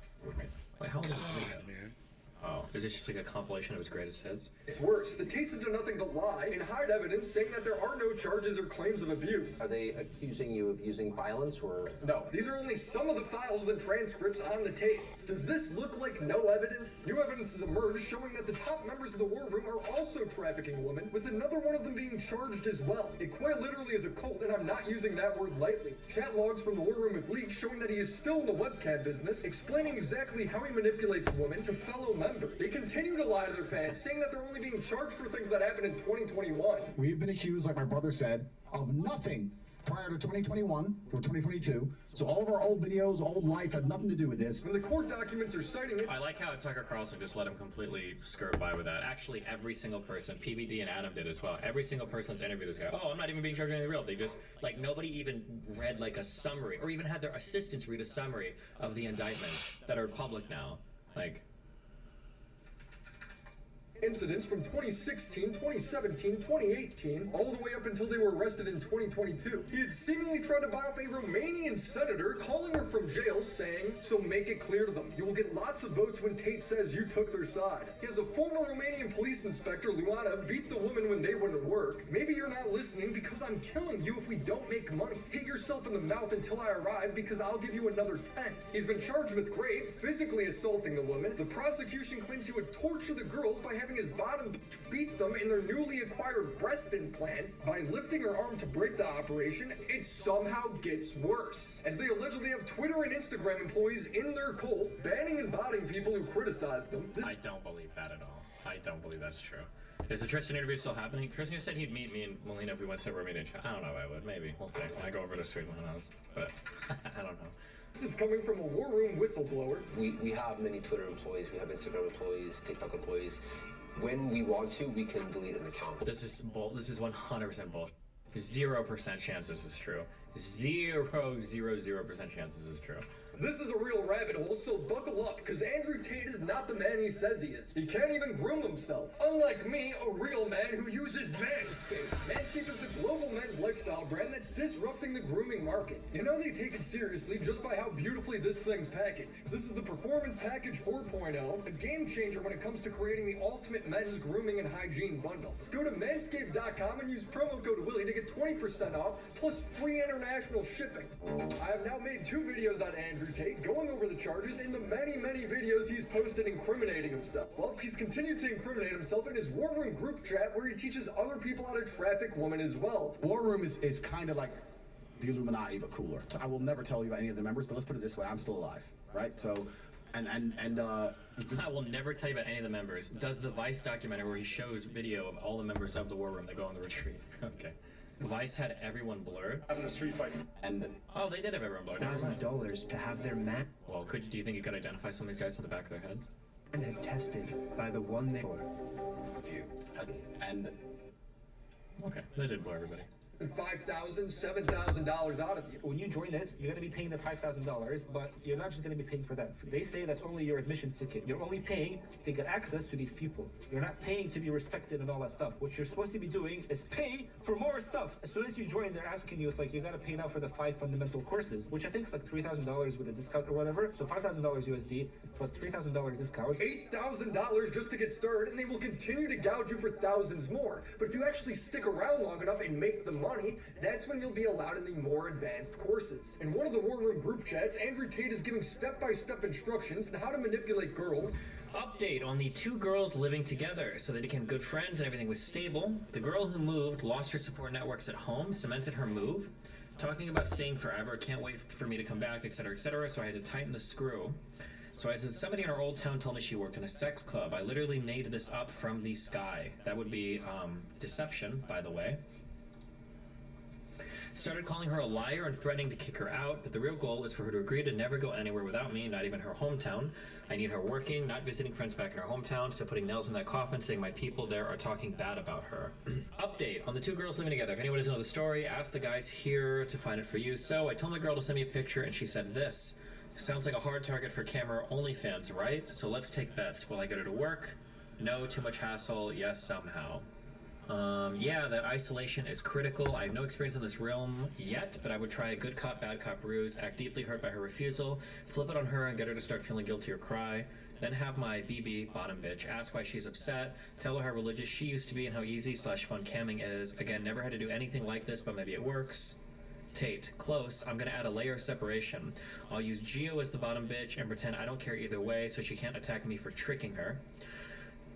Wait, how old is this video? Man. Oh, is it just like a compilation of his greatest hits? It's worse. The Tates have done nothing but lie and hide evidence saying that there are no charges or claims of abuse. Are they accusing you of using violence or? No, these are only some of the files and transcripts on the Tates. Does this look like no evidence? New evidence has emerged showing that the top members of the war room are also trafficking women, with another one of them being charged as well. It quite literally is a cult, and I'm not using that word lightly. Chat logs from the war room have leaked showing that he is still in the webcam business, explaining exactly how he manipulates women to fellow members. They continue to lie to their fans, saying that they're only being charged for things that happened in 2021. We've been accused, like my brother said, of nothing prior to 2021 or 2022. So all of our old videos, old life had nothing to do with this. When the court documents are citing it, I like how Tucker Carlson just let him completely skirt by with that. Actually, every single person, PBD and Adam did as well. Every single person that's interviewed this guy, oh, I'm not even being charged with anything real. They just, like, nobody even read, like, a summary, or even had their assistants read a summary of the indictments that are public now. Like, incidents from 2016, 2017, 2018, all the way up until they were arrested in 2022. He had seemingly tried to buy off a Romanian senator, calling her from jail, saying, so make it clear to them. You will get lots of votes when Tate says you took their side. He has a former Romanian police inspector, Luana, beat the woman when they wouldn't work. Maybe you're not listening because I'm killing you if we don't make money. Hit yourself in the mouth until I arrive because I'll give you another 10. He's been charged with rape, physically assaulting the woman. The prosecution claims he would torture the girls by having his bottom beat them in their newly acquired breast implants. By lifting her arm to break the operation, it somehow gets worse, as they allegedly have Twitter and Instagram employees in their cult, banning and botting people who criticize them. I don't believe that at all. I don't believe that's true. Is the Tristan interview still happening? Tristan said he'd meet me and Melina if we went to Romania. I don't know if I would. Maybe. We'll see. When I go over to Sweden, who knows? But I don't know. This is coming from a war room whistleblower. We have many Twitter employees, we have Instagram employees, TikTok employees. When we want to, we can delete an account. This is 100% bullshit. 0% chance this is true. 0.000% chance this is true. This is a real rabbit hole, so buckle up, because Andrew Tate is not the man he says he is. He can't even groom himself. Unlike me, a real man who uses Manscaped. Manscaped is the global men's lifestyle brand that's disrupting the grooming market. You know they take it seriously just by how beautifully this thing's packaged. This is the Performance Package 4.0, a game changer when it comes to creating the ultimate men's grooming and hygiene bundle. Let's go to manscaped.com and use promo code Willie to get 20% off, plus free international shipping. I have now made 2 videos on Andrew Tate, going over the charges in the many videos he's posted incriminating himself. Well, he's continued to incriminate himself in his War Room group chat where he teaches other people how to traffic women as well. War Room is kind of like the Illuminati, but cooler. I will never tell you about any of the members, but let's put it this way, I'm still alive, right? So, I will never tell you about any of the members. Does the Vice documentary where he shows video of all the members of the War Room that go on the retreat. Okay. Vice had everyone blurred. Having a street fight. And Oh, they did have everyone blurred. Never mind. $1,000 to have their man Well, do you think you could identify some of these guys on the back of their heads? had tested by the one they were. you. And Okay, they did blur everybody. $5,000, $7,000 out of you. When you join it, you're going to be paying the $5,000, but you're not just going to be paying for that. They say that's only your admission ticket. You're only paying to get access to these people. You're not paying to be respected and all that stuff. What you're supposed to be doing is pay for more stuff. As soon as you join, they're asking you, it's like, you got to pay now for the 5 fundamental courses, which I think is like $3,000 with a discount or whatever. So $5,000 USD plus $3,000 discount. $8,000 just to get started, and they will continue to gouge you for thousands more. But if you actually stick around long enough and make the money, that's when you'll be allowed in the more advanced courses. In one of the War Room group chats, Andrew Tate is giving step-by-step instructions on how to manipulate girls. Update on the 2 girls living together. So they became good friends and everything was stable. The girl who moved lost her support networks at home, cemented her move. Talking about staying forever, can't wait for me to come back, etc., etc., so I had to tighten the screw. So I said, somebody in our old town told me she worked in a sex club. I literally made this up from the sky. That would be deception, by the way. Started calling her a liar and threatening to kick her out, but the real goal was for her to agree to never go anywhere without me, not even her hometown. I need her working, not visiting friends back in her hometown, so putting nails in that coffin, saying my people there are talking bad about her. Update on the 2 girls living together. If anyone doesn't know the story, ask the guys here to find it for you. So I told my girl to send me a picture, and she said this. Sounds like a hard target for camera OnlyFans, right? So let's take bets. Will I get her to work? No, too much hassle. Yes, somehow. Yeah, that isolation is critical. I have no experience in this realm yet, but I would try a good cop, bad cop ruse, act deeply hurt by her refusal, flip it on her and get her to start feeling guilty or cry, then have my BB, bottom bitch, ask why she's upset, tell her how religious she used to be and how easy/fun camming is. Again, never had to do anything like this, but maybe it works. Tate, close. I'm gonna add a layer of separation. I'll use Geo as the bottom bitch and pretend I don't care either way so she can't attack me for tricking her.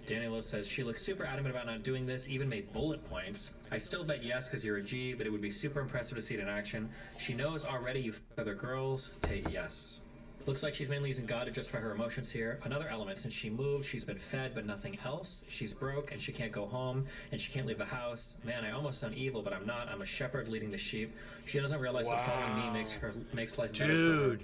Daniela says, she looks super adamant about not doing this, even made bullet points. I still bet yes because you're a G, but it would be super impressive to see it in action. She knows already you f other girls. Tate, yes. Looks like she's mainly using God to justify her emotions here. Another element, since she moved, she's been fed but nothing else. She's broke and she can't go home and she can't leave the house. Man, I almost sound evil, but I'm not. I'm a shepherd leading the sheep. She doesn't realize that following me makes life better for her. Dude.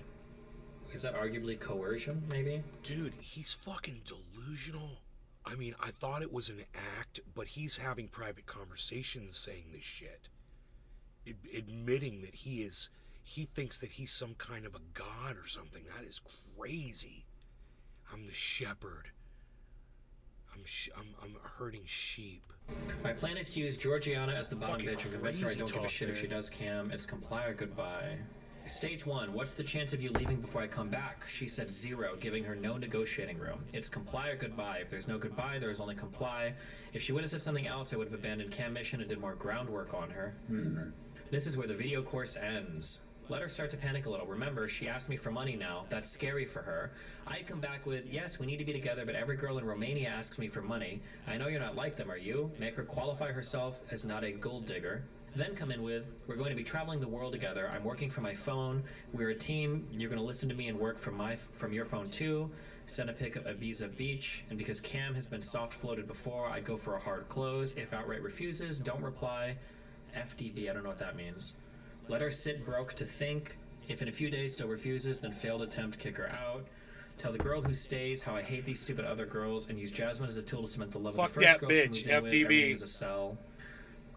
Is that arguably coercion, maybe? Dude, he's fucking delusional. I mean, I thought it was an act, but he's having private conversations saying this shit. Admitting that he thinks that he's some kind of a god or something. That is crazy. I'm the shepherd. I'm herding sheep. My plan is to use Georgiana as the bottom bitch and convince her I don't give a talk, shit if she does cam. It's comply or goodbye. Stage 1, what's the chance of you leaving before I come back? She said 0, giving her no negotiating room. It's comply or goodbye. If there's no goodbye, there's only comply. If she would have said something else, I would have abandoned cam mission and did more groundwork on her. This is where the video course ends. Let her start to panic a little. Remember, she asked me for money now. That's scary for her. I come back with, yes, we need to be together, but every girl in Romania asks me for money. I know you're not like them, are you? Make her qualify herself as not a gold digger. Then come in with, we're going to be traveling the world together. I'm working from my phone. We're a team. You're going to listen to me and work from your phone too. Send a pic of Ibiza Beach. And because Cam has been soft floated before, I go for a hard close. If outright refuses, don't reply. FDB, I don't know what that means. Let her sit broke to think. If in a few days still refuses, then failed attempt, kick her out. Tell the girl who stays how I hate these stupid other girls and use Jasmine as a tool to cement the love Fuck of the first that girl bitch, she moved in with. FDB. Everything is a sell.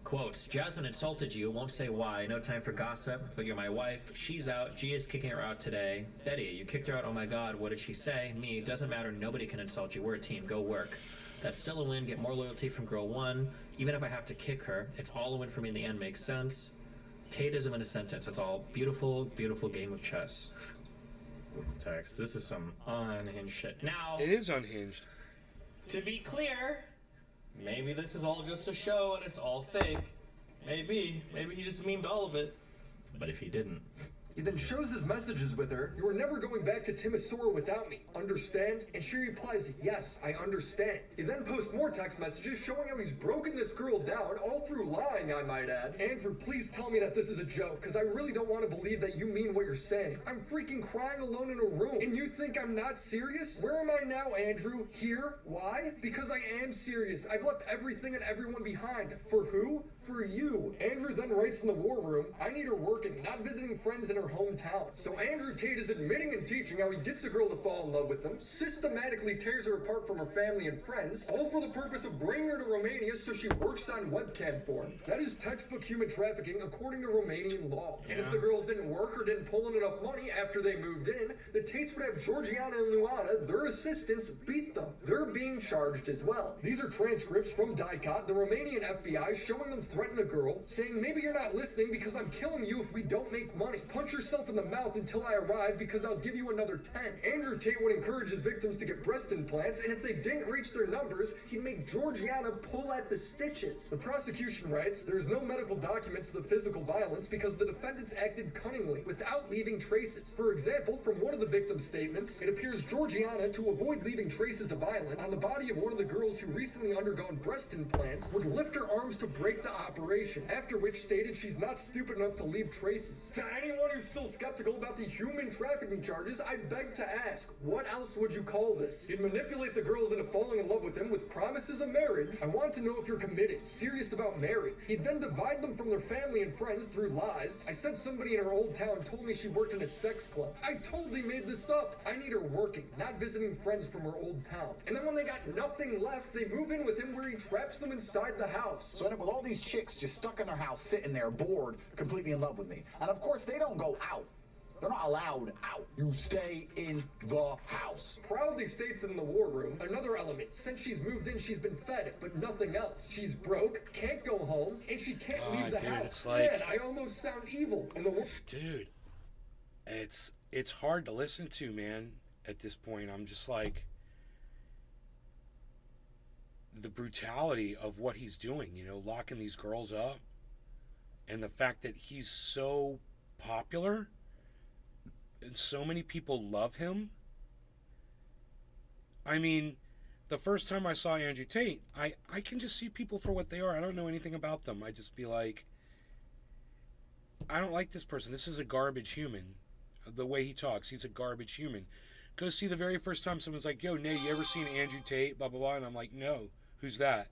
Quotes, Jasmine insulted you, won't say why, no time for gossip, but you're my wife, she's out, G is kicking her out today. Betty, you kicked her out, oh my god, what did she say? Me, doesn't matter, nobody can insult you, we're a team, go work. That's still a win, get more loyalty from girl 1, even if I have to kick her, it's all a win for me in the end, makes sense. Tateism in a sentence, it's all beautiful, beautiful game of chess. Text, this is some unhinged shit. Now, It is unhinged. to be clear, maybe this is all just a show and it's all fake. Maybe he just memed all of it. But if he didn't, He then shows his messages with her. You are never going back to Timisoara without me. Understand? And she replies, yes, I understand. He then posts more text messages showing how he's broken this girl down, all through lying, I might add. Andrew, please tell me that this is a joke, because I really don't want to believe that you mean what you're saying. I'm freaking crying alone in a room, and you think I'm not serious? Where am I now, Andrew? Here? Why? Because I am serious. I've left everything and everyone behind. For who? For you. Andrew then writes in the war room, I need her working, not visiting friends in her hometown. So Andrew Tate is admitting and teaching how he gets a girl to fall in love with him, systematically tears her apart from her family and friends, all for the purpose of bringing her to Romania so she works on webcam for him. That is textbook human trafficking according to Romanian law. And if the girls didn't work or didn't pull in enough money after they moved in, the Tates would have Georgiana and Luana, their assistants, beat them. They're being charged as well. These are transcripts from DICOT, the Romanian FBI, showing them threaten a girl, saying maybe you're not listening because I'm killing you if we don't make money. Punch yourself in the mouth until I arrive because I'll give you another 10. Andrew Tate would encourage his victims to get breast implants, and if they didn't reach their numbers, he'd make Georgiana pull at the stitches. The prosecution writes, there's no medical documents of the physical violence because the defendants acted cunningly, without leaving traces. For example, from one of the victim's statements, it appears Georgiana, to avoid leaving traces of violence on the body of one of the girls who recently undergone breast implants, would lift her arms to break the operation, after which stated she's not stupid enough to leave traces. To anyone who's still skeptical about the human trafficking charges, I beg to ask, what else would you call this? He'd manipulate the girls into falling in love with him with promises of marriage. I want to know if you're committed, serious about marriage. He'd then divide them from their family and friends through lies. I said somebody in her old town told me she worked in a sex club. I totally made this up. I need her working, not visiting friends from her old town. And then when they got nothing left, they move in with him where he traps them inside the house. So I end up with all these chicks just stuck in their house, sitting there, bored, completely in love with me. And of course, they don't go out. They're not allowed out. You stay in the house. Proudly states in the war room, another element. Since she's moved in, she's been fed, but nothing else. She's broke, can't go home, and she can't leave the house. It's like, man, I almost sound evil. And the dude, it's hard to listen to, man. At this point, I'm just like, the brutality of what he's doing, you know, locking these girls up, and the fact that he's so popular and so many people love him. I mean, the first time I saw Andrew Tate, I can just see people for what they are. I don't know anything about them. I just be like, I don't like this person. This is a garbage human. The way he talks, he's a garbage human. Go see the very first time someone's like, yo, Nate, you ever seen Andrew Tate? Blah, blah, blah. And I'm like, no. Who's that?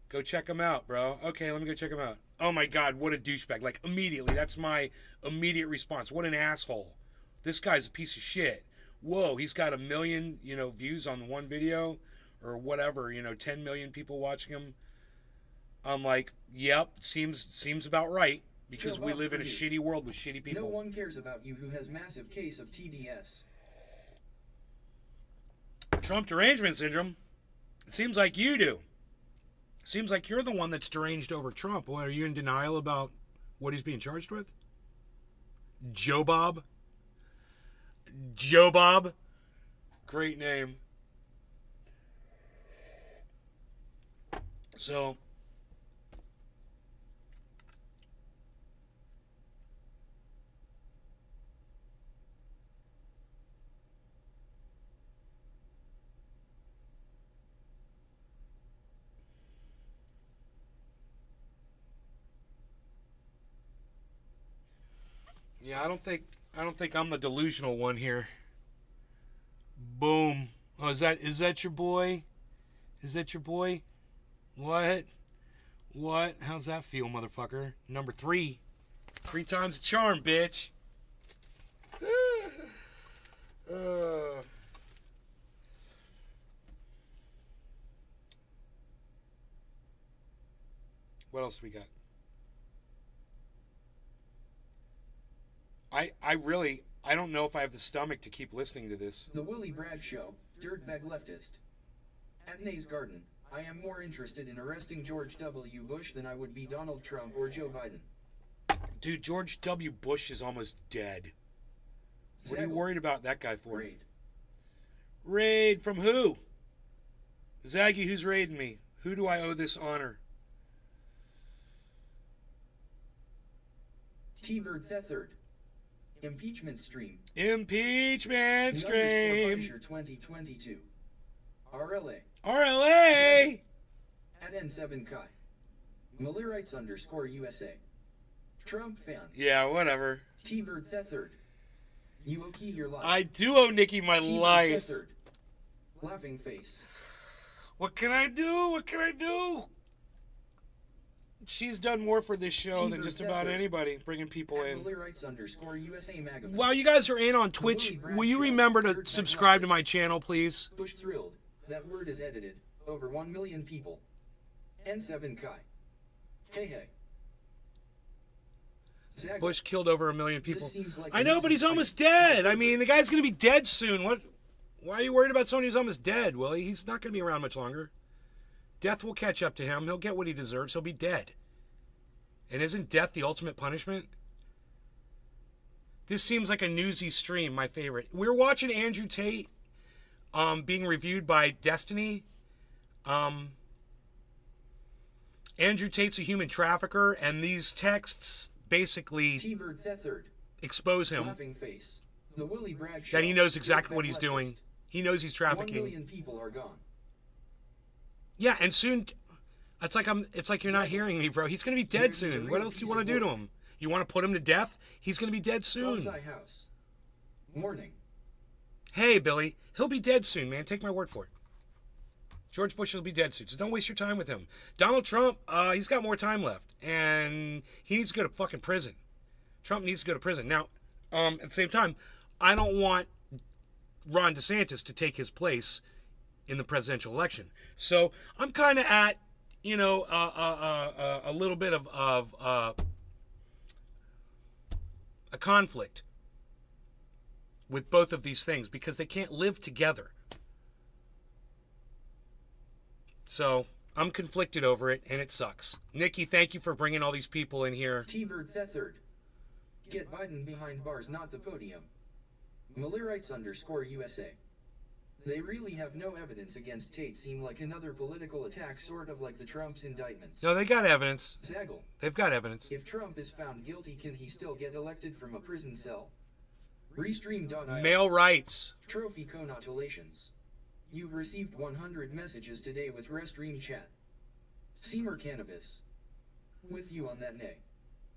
Go check him out, bro. Okay, let me go check him out. Oh my God, what a douchebag. Like, immediately. That's my immediate response. What an asshole. This guy's a piece of shit. Whoa, he's got 1 million, you know, views on one video or whatever, you know, 10 million people watching him. I'm like, yep, seems about right, because we live in a shitty world with shitty people. No one cares about you who has massive case of TDS. Trump derangement syndrome. It seems like you do. It seems like you're the one that's deranged over Trump. What, are you in denial about what he's being charged with? Joe Bob? Joe Bob? Great name. So, yeah, I don't think I'm the delusional one here. Boom. Oh, is that your boy? Is that your boy? What? How's that feel, motherfucker? Number 3. 3 times a charm, bitch. What else do we got? I don't know if I have the stomach to keep listening to this. The Willie Bragg Show, dirtbag leftist. At Nay's Garden, I am more interested in arresting George W. Bush than I would be Donald Trump or Joe Biden. Dude, George W. Bush is almost dead. What are you worried about that guy for? Raid. Raid from who? Zaggy, who's raiding me? Who do I owe this honor? T-Bird Thethard. Impeachment stream. Impeachment stream. Punisher 2022. RLA. RLA. At N7 Kai. Millerites _ USA. Trump fans. Yeah, whatever. T-Bird Thethard. You owe Key your life. I do owe Nikki my life. Thethard. Laughing face. What can I do? What can I do? She's done more for this show than just about anybody, bringing people in. Millerites _ USA Magamin. While you guys are in on Twitch, will you remember to subscribe to my channel, please? Bush thrilled. That word is edited. Over 1 million people. N7 Kai. Hey hey. Zaggle. Bush killed over 1 million people. Like I know, but he's almost dead. I mean, the guy's going to be dead soon. What? Why are you worried about someone who's almost dead, Willie? He's not going to be around much longer. Death will catch up to him. He'll get what he deserves. He'll be dead. And isn't death the ultimate punishment? This seems like a newsy stream, my favorite. We're watching Andrew Tate being reviewed by Destiny. Andrew Tate's a human trafficker, and these texts basically T-Bird Thethard. Expose him. Laughing face. The Willie Bragg Show. That he knows exactly what he's doing. He knows he's trafficking. 1 million people are gone. Yeah, and soon, it's like you're not hearing me, bro. He's gonna be dead soon. What else do you want to do to him? You want to put him to death? He's gonna be dead soon. House. Morning. Hey, Billy, he'll be dead soon, man. Take my word for it. George Bush will be dead soon, so don't waste your time with him. Donald Trump, he's got more time left, and he needs to go to fucking prison. Trump needs to go to prison. Now, at the same time, I don't want Ron DeSantis to take his place in the presidential election. So I'm kind of at, a little bit of a conflict with both of these things because they can't live together. So I'm conflicted over it, and it sucks. Nikki, thank you for bringing all these people in here. T-Bird Thethard. Get Biden behind bars, not the podium. Millerites _ USA. They really have no evidence against Tate. Seem like another political attack, sort of like the Trump's indictments. No, they got evidence. Zaggle. They've got evidence. If Trump is found guilty, can he still get elected from a prison cell? Restream.io. Male rights. Trophy congratulations. You've received 100 messages today with Restream chat. Seymour Cannabis. With you on that nay.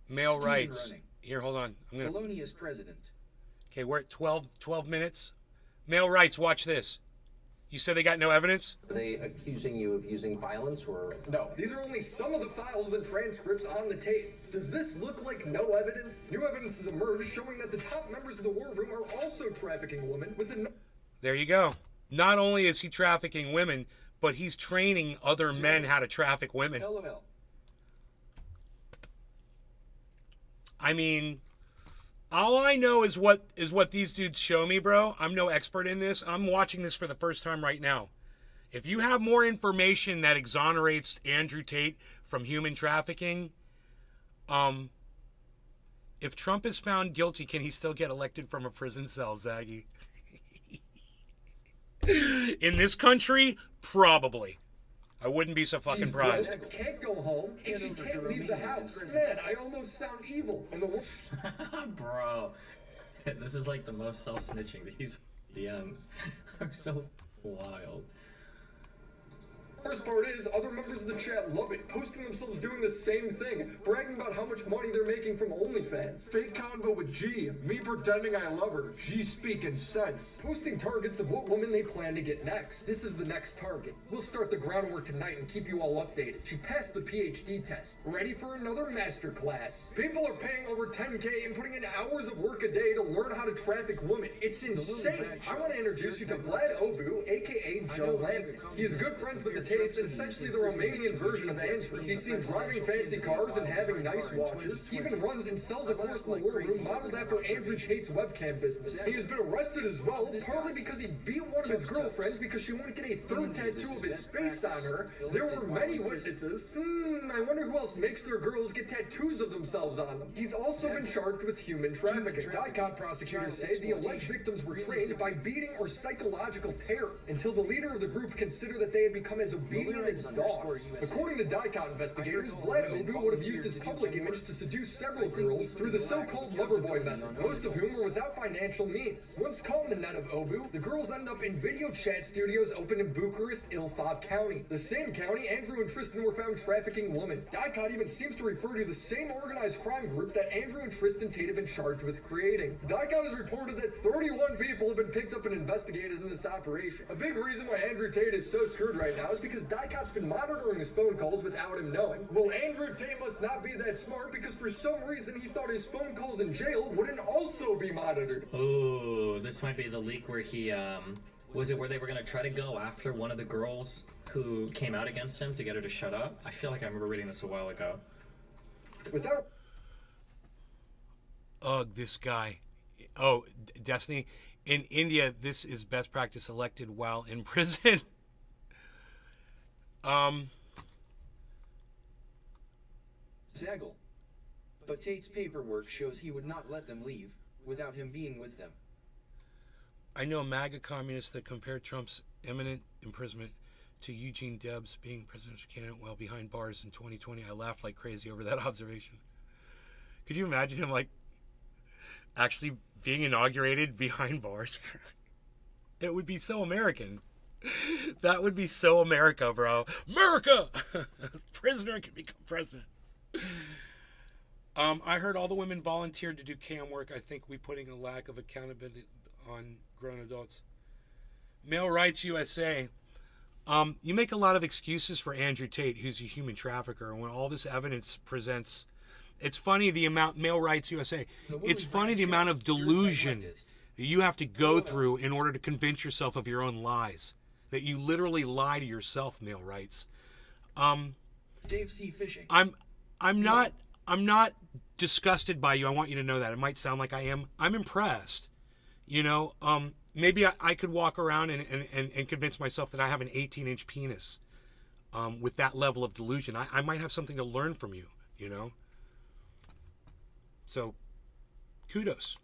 Male Steven rights. Running. Here, hold on. Felonious president. Okay, we're at 12 minutes. Male rights, watch this. You said they got no evidence? Are they accusing you of using violence or? No, these are only some of the files and transcripts on the Tates. Does this look like no evidence? New evidence has emerged showing that the top members of the war room are also trafficking women with a... There you go. Not only is he trafficking women, but he's training other men how to traffic women. LOL. I mean, all I know is what these dudes show me, bro. I'm no expert in this. I'm watching this for the first time right now. If you have more information that exonerates Andrew Tate from human trafficking, if Trump is found guilty, can he still get elected from a prison cell, Zaggy? In this country, probably. I wouldn't be so fucking surprised. Can't go home, and she can't leave the house. Man, I almost sound evil. And the Bro, this is like the most self-snitching. These DMs are so wild. Worst part is, other members of the chat love it, posting themselves doing the same thing, bragging about how much money they're making from OnlyFans. Fake convo with G, me pretending I love her, G speaking sense. Posting targets of what woman they plan to get next. This is the next target. We'll start the groundwork tonight and keep you all updated. She passed the PhD test. Ready for another masterclass. People are paying over $10K and putting in hours of work a day to learn how to traffic women. It's insane. I want to introduce you to Vlad Obu, aka Joe Lampton. He is good friends with the Tates and essentially the Romanian version of Andrew. He's seen driving fancy cars and having nice watches. He even runs and sells a course in the war room modeled after Andrew Tate's webcam business. He has been arrested as well, partly because he beat one of his girlfriends because she wanted to get a third tattoo of his face on her. There were many witnesses. I wonder who else makes their girls get tattoos of themselves on them. He's also been charged with human trafficking. DICOT prosecutors say the alleged victims were trained by beating or psychological terror until the leader of the group considered that they had become as beating him in dogs. According to DICOT investigators, Vlad Obu would have used his public image to seduce several girls through the so-called loverboy method, most of whom were without financial means. Once caught in the net of Obu, the girls end up in video chat studios opened in Bucharest, Ilfov County. The same county Andrew and Tristan were found trafficking women. DICOT even seems to refer to the same organized crime group that Andrew and Tristan Tate have been charged with creating. DICOT has reported that 31 people have been picked up and investigated in this operation. A big reason why Andrew Tate is so screwed right now is because DICOT's been monitoring his phone calls without him knowing. Well, Andrew Tate must not be that smart because for some reason he thought his phone calls in jail wouldn't also be monitored. Oh, this might be the leak where he, was it where they were going to try to go after one of the girls who came out against him to get her to shut up? I feel like I remember reading this a while ago. Without... Ugh, this guy. Oh, Destiny. In India, this is best practice elected while in prison. Zaggle. But Tate's paperwork shows he would not let them leave without him being with them. I know MAGA communists that compare Trump's imminent imprisonment to Eugene Debs being presidential candidate while behind bars in 2020. I laughed like crazy over that observation. Could you imagine him, like, actually being inaugurated behind bars? It would be so American. That would be so America, bro. America! Prisoner can become president. I heard all the women volunteered to do cam work. I think we putting a lack of accountability on grown adults. Male Rights USA. You make a lot of excuses for Andrew Tate, who's a human trafficker, and when all this evidence presents, it's funny the amount, Male Rights USA, it's funny the amount of delusion that you have to go through in order to convince yourself of your own lies. That you literally lie to yourself, Male Rights. Dave C. Fishing. I'm not disgusted by you. I want you to know that. It might sound like I am. I'm impressed. You know, maybe I could walk around and convince myself that I have an 18-inch penis with that level of delusion. I might have something to learn from you, you know? So, kudos.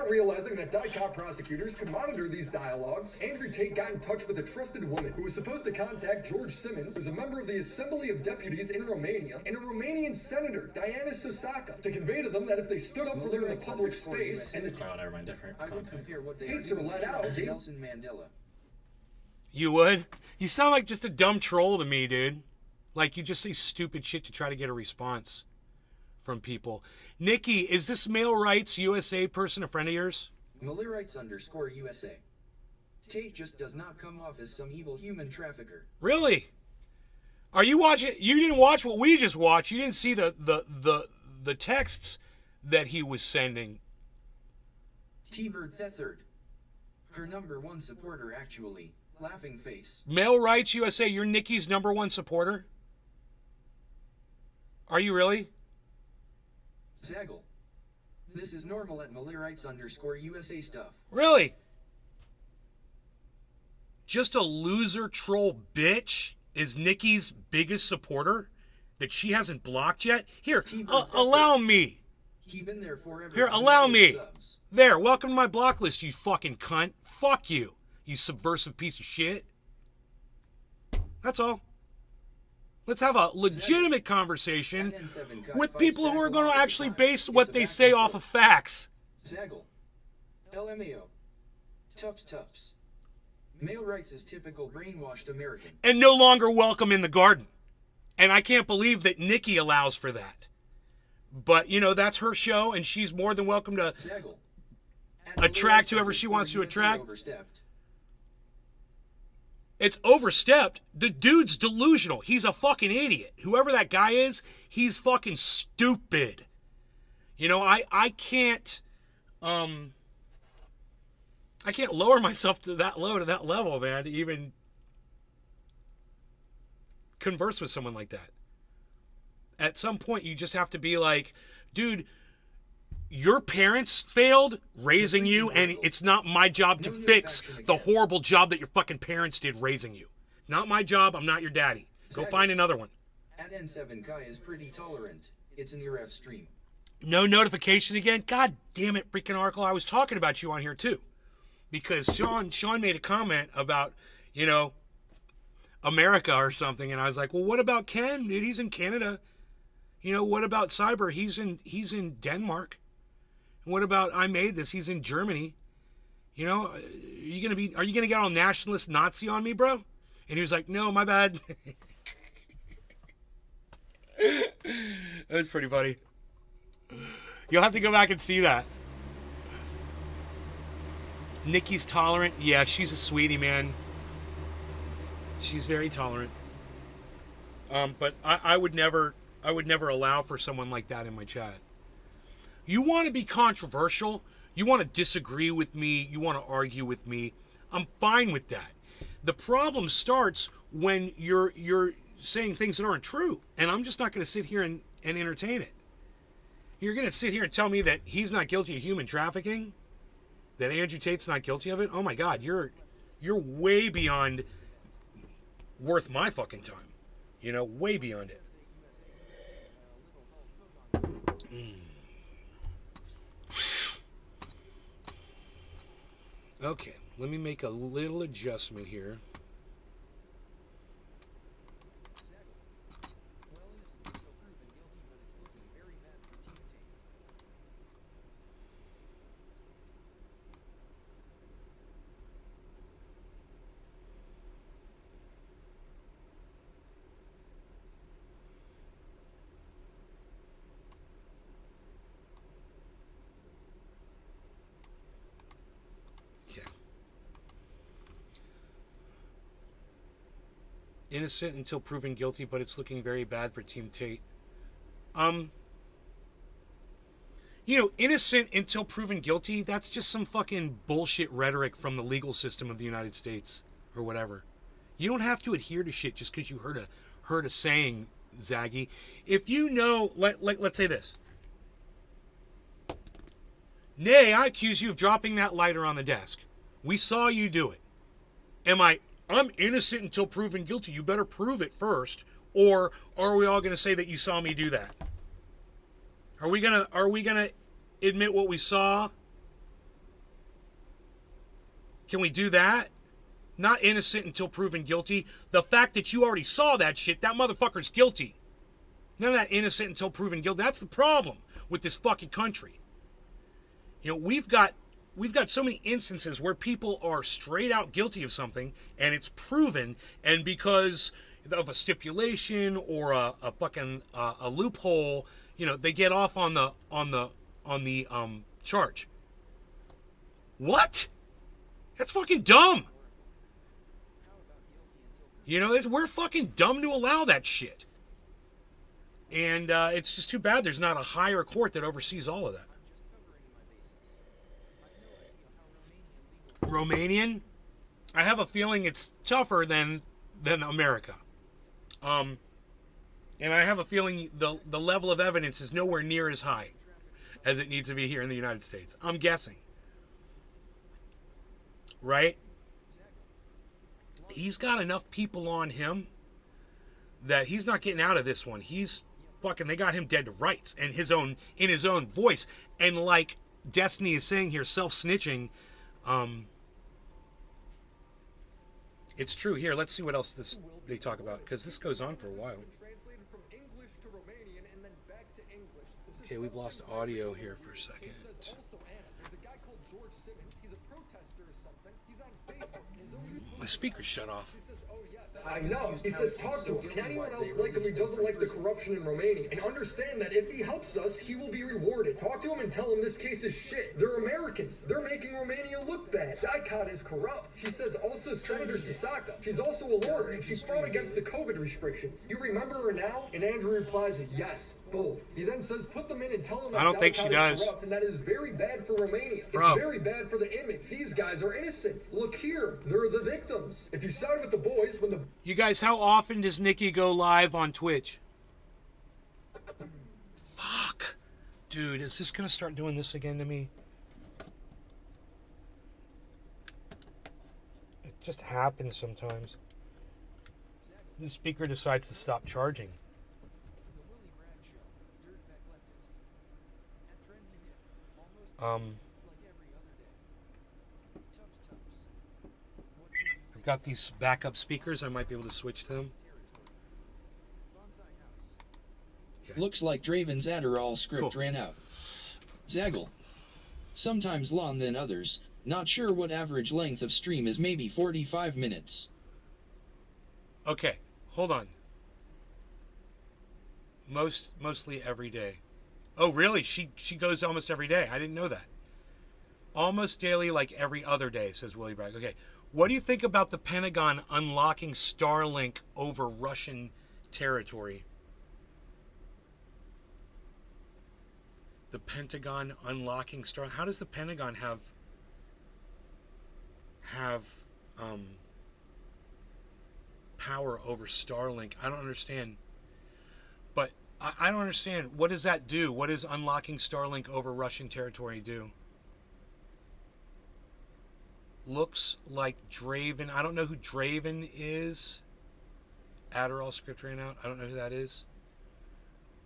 Realizing that DICOT prosecutors could monitor these dialogues, Andrew Tate got in touch with a trusted woman who was supposed to contact George Simmons, who's a member of the Assembly of Deputies in Romania, and a Romanian senator, Diana Sosaka, to convey to them that if they stood up for them in the public space and the Oh, never mind, different I would content. compare what they Tates are let out. Nelson Mandela. You would? You sound like just a dumb troll to me, dude. Like you just say stupid shit to try to get a response from people. Nikki, is this Male Rights USA person a friend of yours? Millerites_USA. Tate just does not come off as some evil human trafficker. Really? Are you watching? You didn't watch what we just watched. You didn't see the texts that he was sending. T-Bird Thethard. Her #1 supporter actually. Laughing face. Male Rights USA, you're Nikki's #1 supporter? Are you really? Zaggle. This is normal at Millerites_USA stuff. Really? Just a loser troll bitch is Nikki's biggest supporter that she hasn't blocked yet? Here, allow me. He been there forever. Here, allow me. There, welcome to my block list, you fucking cunt. Fuck you, you subversive piece of shit. That's all. Let's have a legitimate conversation with people who are going to actually base what they say off of facts. Zaggle. LMAO. Tups. Male Rights is typical brainwashed American. And no longer welcome in the garden. And I can't believe that Nikki allows for that. But, you know, that's her show, and she's more than welcome to attract whoever she wants to attract. It's overstepped. The dude's delusional. He's a fucking idiot. Whoever that guy is, he's fucking stupid. You know, I can't lower myself to that level, man, to even converse with someone like that. At some point, you just have to be like, dude, your parents failed raising you, and it's not my job to fix the horrible job that your fucking parents did raising you. Not my job. I'm not your daddy. Go find another one. At N7 Kai is pretty tolerant. It's an ERF stream. No notification again? God damn it, freaking Oracle. I was talking about you on here too. Because Sean made a comment about, you know, America or something. And I was like, well, what about Ken? Dude, he's in Canada. You know, what about Cyber? He's in Denmark. And what about I Made This? He's in Germany. You know, are you gonna get all nationalist Nazi on me, bro? And he was like, no, my bad. That was pretty funny. You'll have to go back and see that. Nikki's tolerant. Yeah, she's a sweetie, man. She's very tolerant. But I would never allow for someone like that in my chat. You want to be controversial, you want to disagree with me, you want to argue with me, I'm fine with that. The problem starts when you're saying things that aren't true, and I'm just not going to sit here and entertain it. You're going to sit here and tell me that he's not guilty of human trafficking? That Andrew Tate's not guilty of it? Oh my God, you're way beyond worth my fucking time. You know, way beyond it. Okay, let me make a little adjustment here. Innocent until proven guilty, but it's looking very bad for Team Tate. You know, innocent until proven guilty, that's just some fucking bullshit rhetoric from the legal system of the United States or whatever. You don't have to adhere to shit just because you heard a saying, Zaggy. If you know, let's say this. Nay, I accuse you of dropping that lighter on the desk. We saw you do it. I'm innocent until proven guilty. You better prove it first. Or are we all going to say that you saw me do that? Are we gonna admit what we saw? Can we do that? Not innocent until proven guilty. The fact that you already saw that shit, that motherfucker's guilty. None of that innocent until proven guilty. That's the problem with this fucking country. You know, we've got so many instances where people are straight out guilty of something and it's proven, and because of a stipulation or a fucking a loophole, you know, they get off on the charge. What? That's fucking dumb. You know, we're fucking dumb to allow that shit. And it's just too bad there's not a higher court that oversees all of that. Romanian? I have a feeling it's tougher than America. And I have a feeling the level of evidence is nowhere near as high as it needs to be here in the United States. I'm guessing. Right? He's got enough people on him that he's not getting out of this one. He's fucking, they got him dead to rights and in his own voice. And like Destiny is saying here, self-snitching, it's true. Here, let's see what else they talk about, because this goes on for a while. Okay, we've lost audio here for a second. My speaker's shut off. I know. He says talk to him and anyone else like him who doesn't like the corruption in Romania, and understand that if he helps us, he will be rewarded. Talk to him and tell him this case is shit. They're Americans. They're making Romania look bad. DICOT is corrupt. She says also Senator Sasaka. She's also a lawyer and she fought against the COVID restrictions. You remember her now? And Andrew replies, yes, both. He then says put them in and tell them that I don't think she does. Corrupt, and that is very bad for Romania. Bro. It's very bad for the image. These guys are innocent. Look here. They're the victims. If you side with the boys when the... You guys, how often does Nikki go live on Twitch? Fuck. Dude, is this going to start doing this again to me? It just happens sometimes. The speaker decides to stop charging. Got these backup speakers. I might be able to switch to them. Looks like Draven's Adderall script ran out. Zaggle. Sometimes long than others. Not sure what average length of stream is, maybe 45 minutes. Okay, hold on. Mostly every day. Oh, really? She goes almost every day. I didn't know that. Almost daily, like every other day, says Willie Bragg. Okay, what do you think about the Pentagon unlocking Starlink over Russian territory? The Pentagon unlocking Starlink. How does the Pentagon have power over Starlink? I don't understand. But I don't understand. What does that do? What does unlocking Starlink over Russian territory do? Looks like Draven. I don't know who Draven is. Adderall script ran out. I don't know who that is.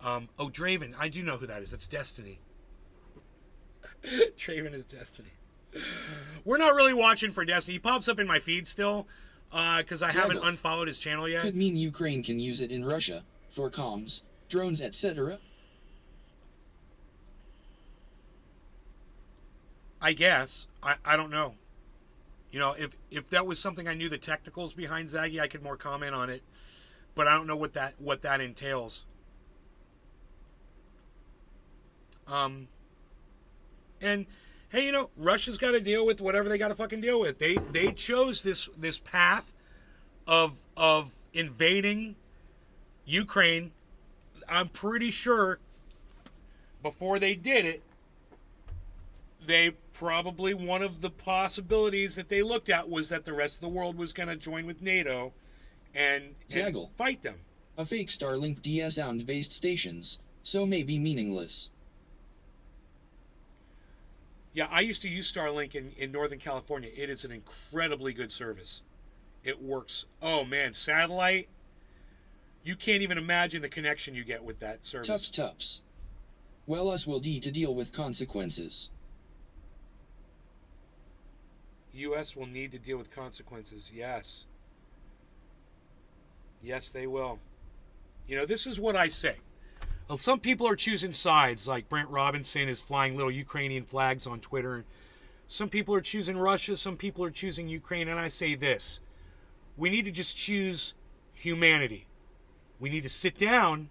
Oh, Draven. I do know who that is. That's Destiny. Draven is Destiny. We're not really watching for Destiny. He pops up in my feed still because I haven't unfollowed his channel yet. Could mean Ukraine can use it in Russia for comms, drones, etc. I guess. I don't know. You know, if that was something I knew the technicals behind, Zaggy, I could more comment on it. But I don't know what that entails. And hey, you know, Russia's got to deal with whatever they got to fucking deal with. They chose this path of invading Ukraine. I'm pretty sure before they did it, they probably, one of the possibilities that they looked at was that the rest of the world was going to join with NATO and fight them. A fake Starlink DS sound-based stations, so may be meaningless. Yeah, I used to use Starlink in Northern California. It is an incredibly good service. It works. Oh, man, satellite. You can't even imagine the connection you get with that service. Tups. Well, us will need to deal with consequences. U.S. will need to deal with consequences, yes. Yes, they will. You know, this is what I say. Well, some people are choosing sides, like Brent Robinson is flying little Ukrainian flags on Twitter. Some people are choosing Russia, some people are choosing Ukraine, and I say this. We need to just choose humanity. We need to sit down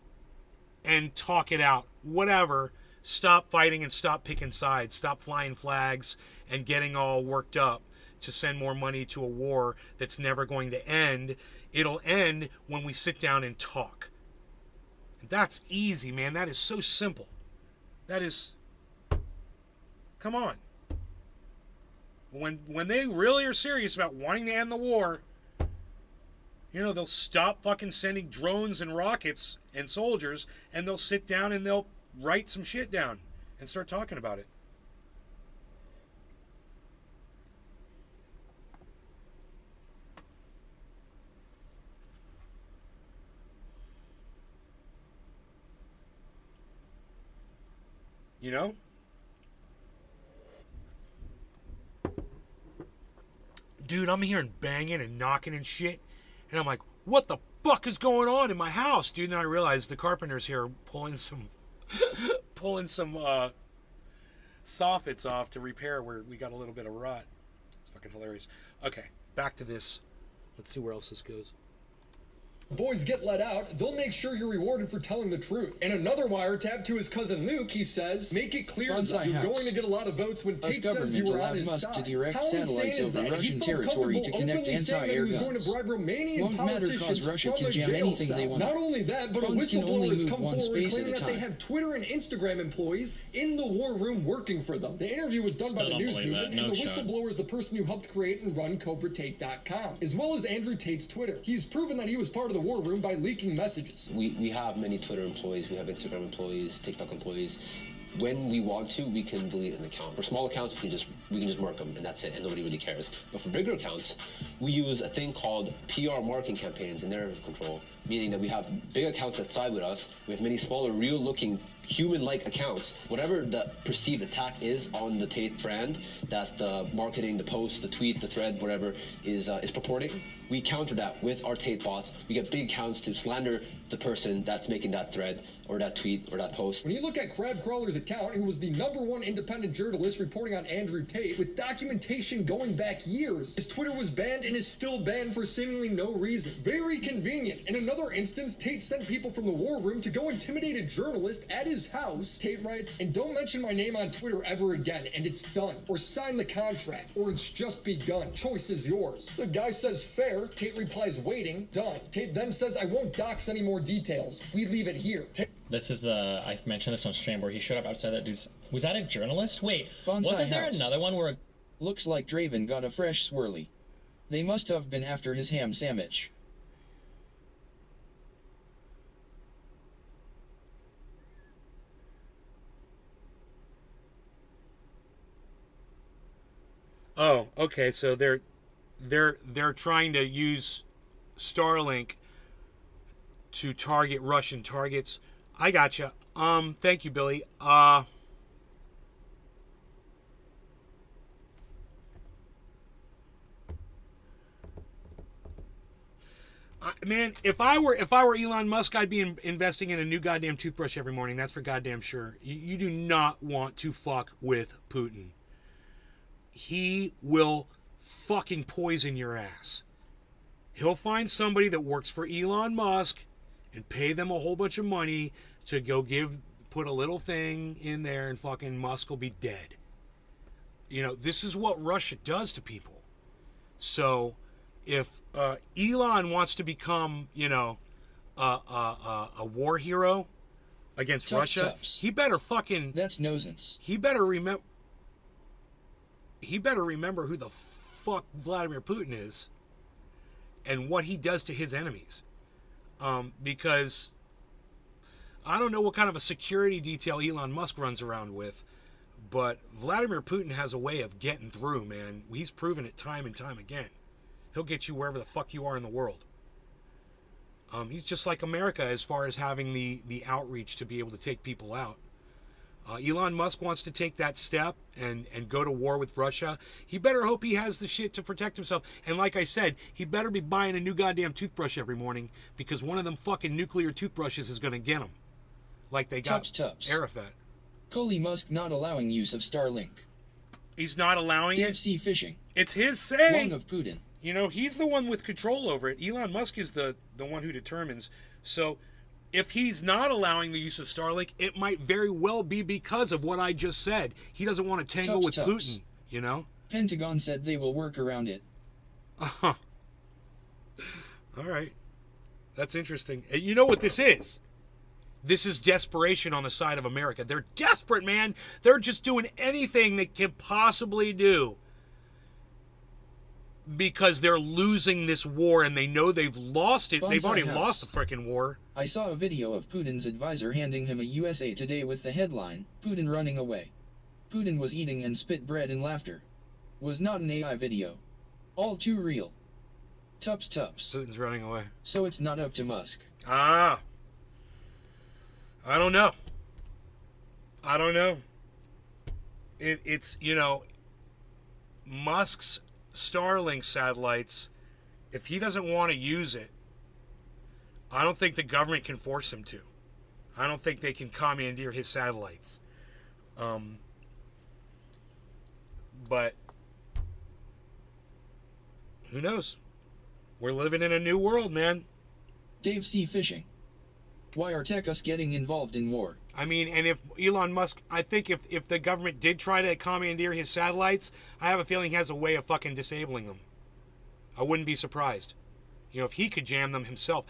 and talk it out. Whatever. Stop fighting and stop picking sides. Stop flying flags and getting all worked up to send more money to a war that's never going to end. It'll end when we sit down and talk. That's easy, man. That is so simple. That is... Come on. When they really are serious about wanting to end the war, you know, they'll stop fucking sending drones and rockets and soldiers, and they'll sit down and they'll write some shit down and start talking about it. You know? Dude, I'm hearing banging and knocking and shit. And I'm like, what the fuck is going on in my house, dude? And then I realized the carpenters here are pulling some soffits off to repair where we got a little bit of rot. It's fucking hilarious. Okay, back to this. Let's see where else this goes. Boys get let out, they'll make sure you're rewarded for telling the truth. In another wiretap to his cousin Luke, he says, make it clear that you're going to get a lot of votes when Tate says you were on his side. How insane is that? He felt comfortable openly saying that he was going to bribe Romanian politicians from a jail cell. Not only that, but a whistleblower has come forward claiming that they have Twitter and Instagram employees in the war room working for them. The interview was done by the news movement, and the whistleblower is the person who helped create and run CobraTate.com, as well as Andrew Tate's Twitter. He's proven that he was part of the war room by leaking messages. We have many Twitter employees, we have Instagram employees, TikTok employees. When we want to, we can delete an account. For small accounts, we can just mark them, and that's it, and nobody really cares. But for bigger accounts, we use a thing called PR marketing campaigns and narrative control, meaning that we have big accounts that side with us. We have many smaller, real-looking, human-like accounts. Whatever the perceived attack is on the Tate brand, that the marketing, the post, the tweet, the thread, whatever is purporting, we counter that with our Tate bots. We get big accounts to slander the person that's making that thread or that tweet or that post. When you look at Crabcrawler's account, who was the #1 independent journalist reporting on Andrew Tate with documentation going back years, his Twitter was banned and is still banned for seemingly no reason. Very convenient. In another instance, Tate sent people from the war room to go intimidate a journalist at his house. Tate writes, "And don't mention my name on Twitter ever again, and it's done. Or sign the contract, or it's just begun. Choice is yours." The guy says fair. Tate replies waiting. Done. Tate then says, "I won't dox any more details. We leave it here." This is I mentioned this on stream where he showed up outside that dude's. Was that a journalist? Wait, Bonsai wasn't there House. another one where? Looks like Draven got a fresh swirly. They must have been after his ham sandwich. Oh, okay. So they're trying to use Starlink to target Russian targets. I gotcha. Thank you, Billy. Man, if I were Elon Musk, I'd be investing in a new goddamn toothbrush every morning. That's for goddamn sure. You do not want to fuck with Putin. He will fucking poison your ass. He'll find somebody that works for Elon Musk and pay them a whole bunch of money to go put a little thing in there, and fucking Musk will be dead. You know, this is what Russia does to people. So if Elon wants to become, you know, a war hero against Russia, he better fucking... That's nonsense. He better remember who the fuck Vladimir Putin is and what he does to his enemies. Because I don't know what kind of a security detail Elon Musk runs around with, but Vladimir Putin has a way of getting through, man. He's proven it time and time again. He'll get you wherever the fuck you are in the world. He's just like America as far as having the outreach to be able to take people out. Elon Musk wants to take that step and go to war with Russia. He better hope he has the shit to protect himself. And like I said, he better be buying a new goddamn toothbrush every morning, because one of them fucking nuclear toothbrushes is going to get him. Like they got Arafat. Coley Musk not allowing use of Starlink. He's not allowing it? Deep sea fishing. It's his say. Long of Putin. You know, he's the one with control over it. Elon Musk is the one who determines. So if he's not allowing the use of Starlink, it might very well be because of what I just said. He doesn't want to tangle with Putin, you know? Pentagon said they will work around it. Uh-huh. All right. That's interesting. And you know what this is? This is desperation on the side of America. They're desperate, man. They're just doing anything they can possibly do because they're losing this war and they know they've lost it. They've already lost the freaking war. I saw a video of Putin's advisor handing him a USA Today with the headline, "Putin running away." Putin was eating and spit bread in laughter. Was not an AI video. All too real. Tups. Putin's running away. So it's not up to Musk. I don't know. It's, you know, Musk's Starlink satellites, if he doesn't want to use it, I don't think the government can force him to. I don't think they can commandeer his satellites. But who knows? We're living in a new world, man. Dave C. Fishing. Why are techs getting involved in war? I mean, and if Elon Musk, I think if the government did try to commandeer his satellites, I have a feeling he has a way of fucking disabling them. I wouldn't be surprised. You know, if he could jam them himself.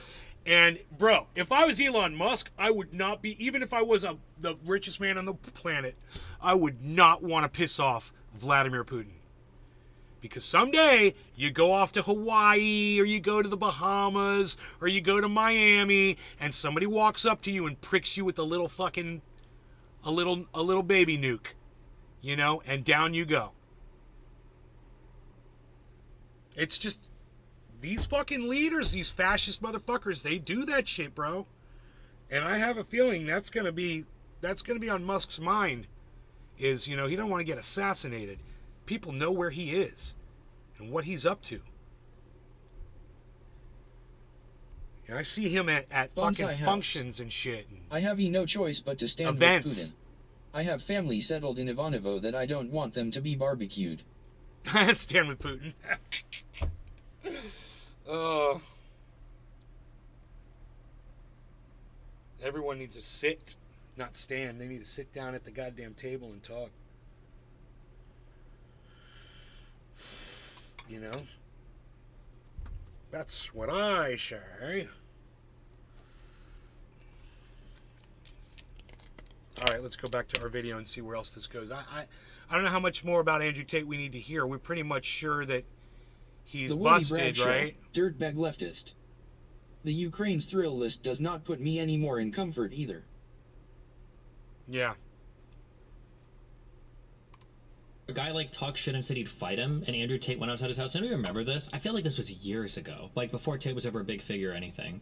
And, bro, if I was Elon Musk, I would not be, even if I was the richest man on the planet, I would not want to piss off Vladimir Putin. Because someday you go off to Hawaii, or you go to the Bahamas, or you go to Miami, and somebody walks up to you and pricks you with a little fucking, a little baby nuke, you know, and down you go. It's just, These fucking leaders, these fascist motherfuckers, they do that shit, bro. And I have a feeling that's gonna be on Musk's mind. Is, you know, he don't want to get assassinated. People know where he is and what he's up to. And I see him at fucking functions and shit. And I have no choice but to stand events. with Putin. I have family settled in Ivanovo that I don't want them to be barbecued. Stand with Putin. Everyone needs to sit, not stand. They need to sit down at the goddamn table and talk. You know? That's what I say. All right, let's go back to our video and see where else this goes. I don't know how much more about Andrew Tate we need to hear. We're pretty much sure that he's the Willie busted, Bragg right? Show, dirtbag leftist. The Ukraine's thrill list does not put me any more in comfort either. Yeah. A guy like talked shit and said he'd fight him, and Andrew Tate went outside his house. Anybody remember this? I feel like this was years ago, like before Tate was ever a big figure or anything.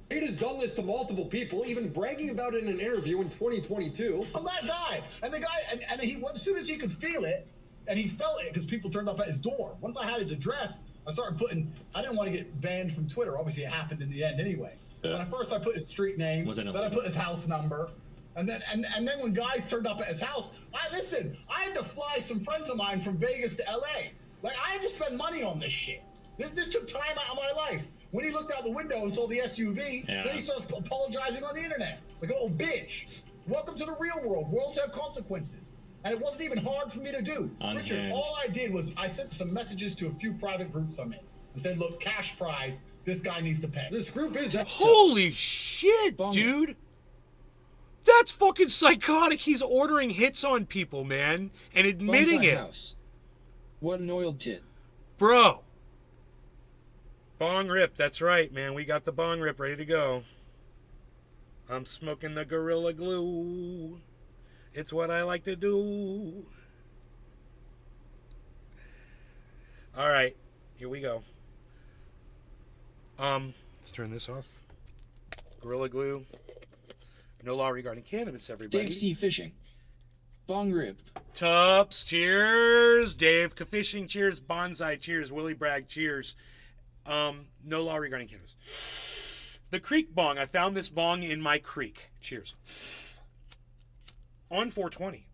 Tate has done this to multiple people, even bragging about it in an interview in 2022. I'm that guy, and the guy, and he, as soon as he could feel it, and he felt it because people turned up at his door. Once I had his address, I started putting. I didn't want to get banned from Twitter. Obviously, it happened in the end anyway. But at first, I put his street name. Then I put his house number. And then when guys turned up at his house, I had to fly some friends of mine from Vegas to LA. Like, I had to spend money on this shit. This took time out of my life. When he looked out the window and saw the SUV, then he starts apologizing on the internet. Like, oh, bitch. Welcome to the real world. Worlds have consequences. And it wasn't even hard for me to do. Unhinged. Richard, all I did was I sent some messages to a few private groups I'm in and said, look, cash prize, this guy needs to pay. This group is... Holy shit, dude. That's fucking psychotic. He's ordering hits on people, man, and admitting Bonsai it. House. What an oiled tit. Bro. Bong rip. That's right, man. We got the bong rip ready to go. I'm smoking the Gorilla Glue. It's what I like to do. All right. Here we go. Let's turn this off. Gorilla Glue. No law regarding cannabis, everybody. Dave C. Fishing. Bong rip. Tubbs, cheers. Dave Fishing, cheers. Bonsai, cheers. Willie Bragg, cheers. No law regarding cannabis. The Creek Bong. I found this bong in my creek. Cheers. On 420.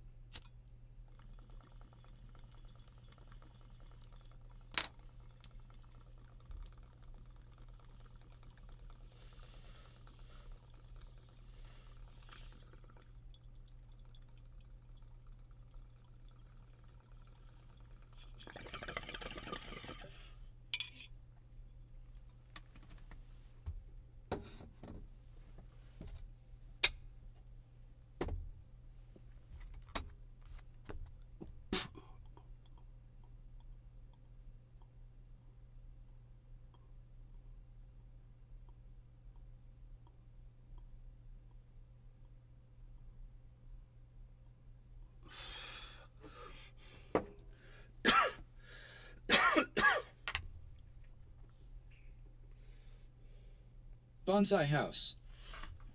Bonsai House.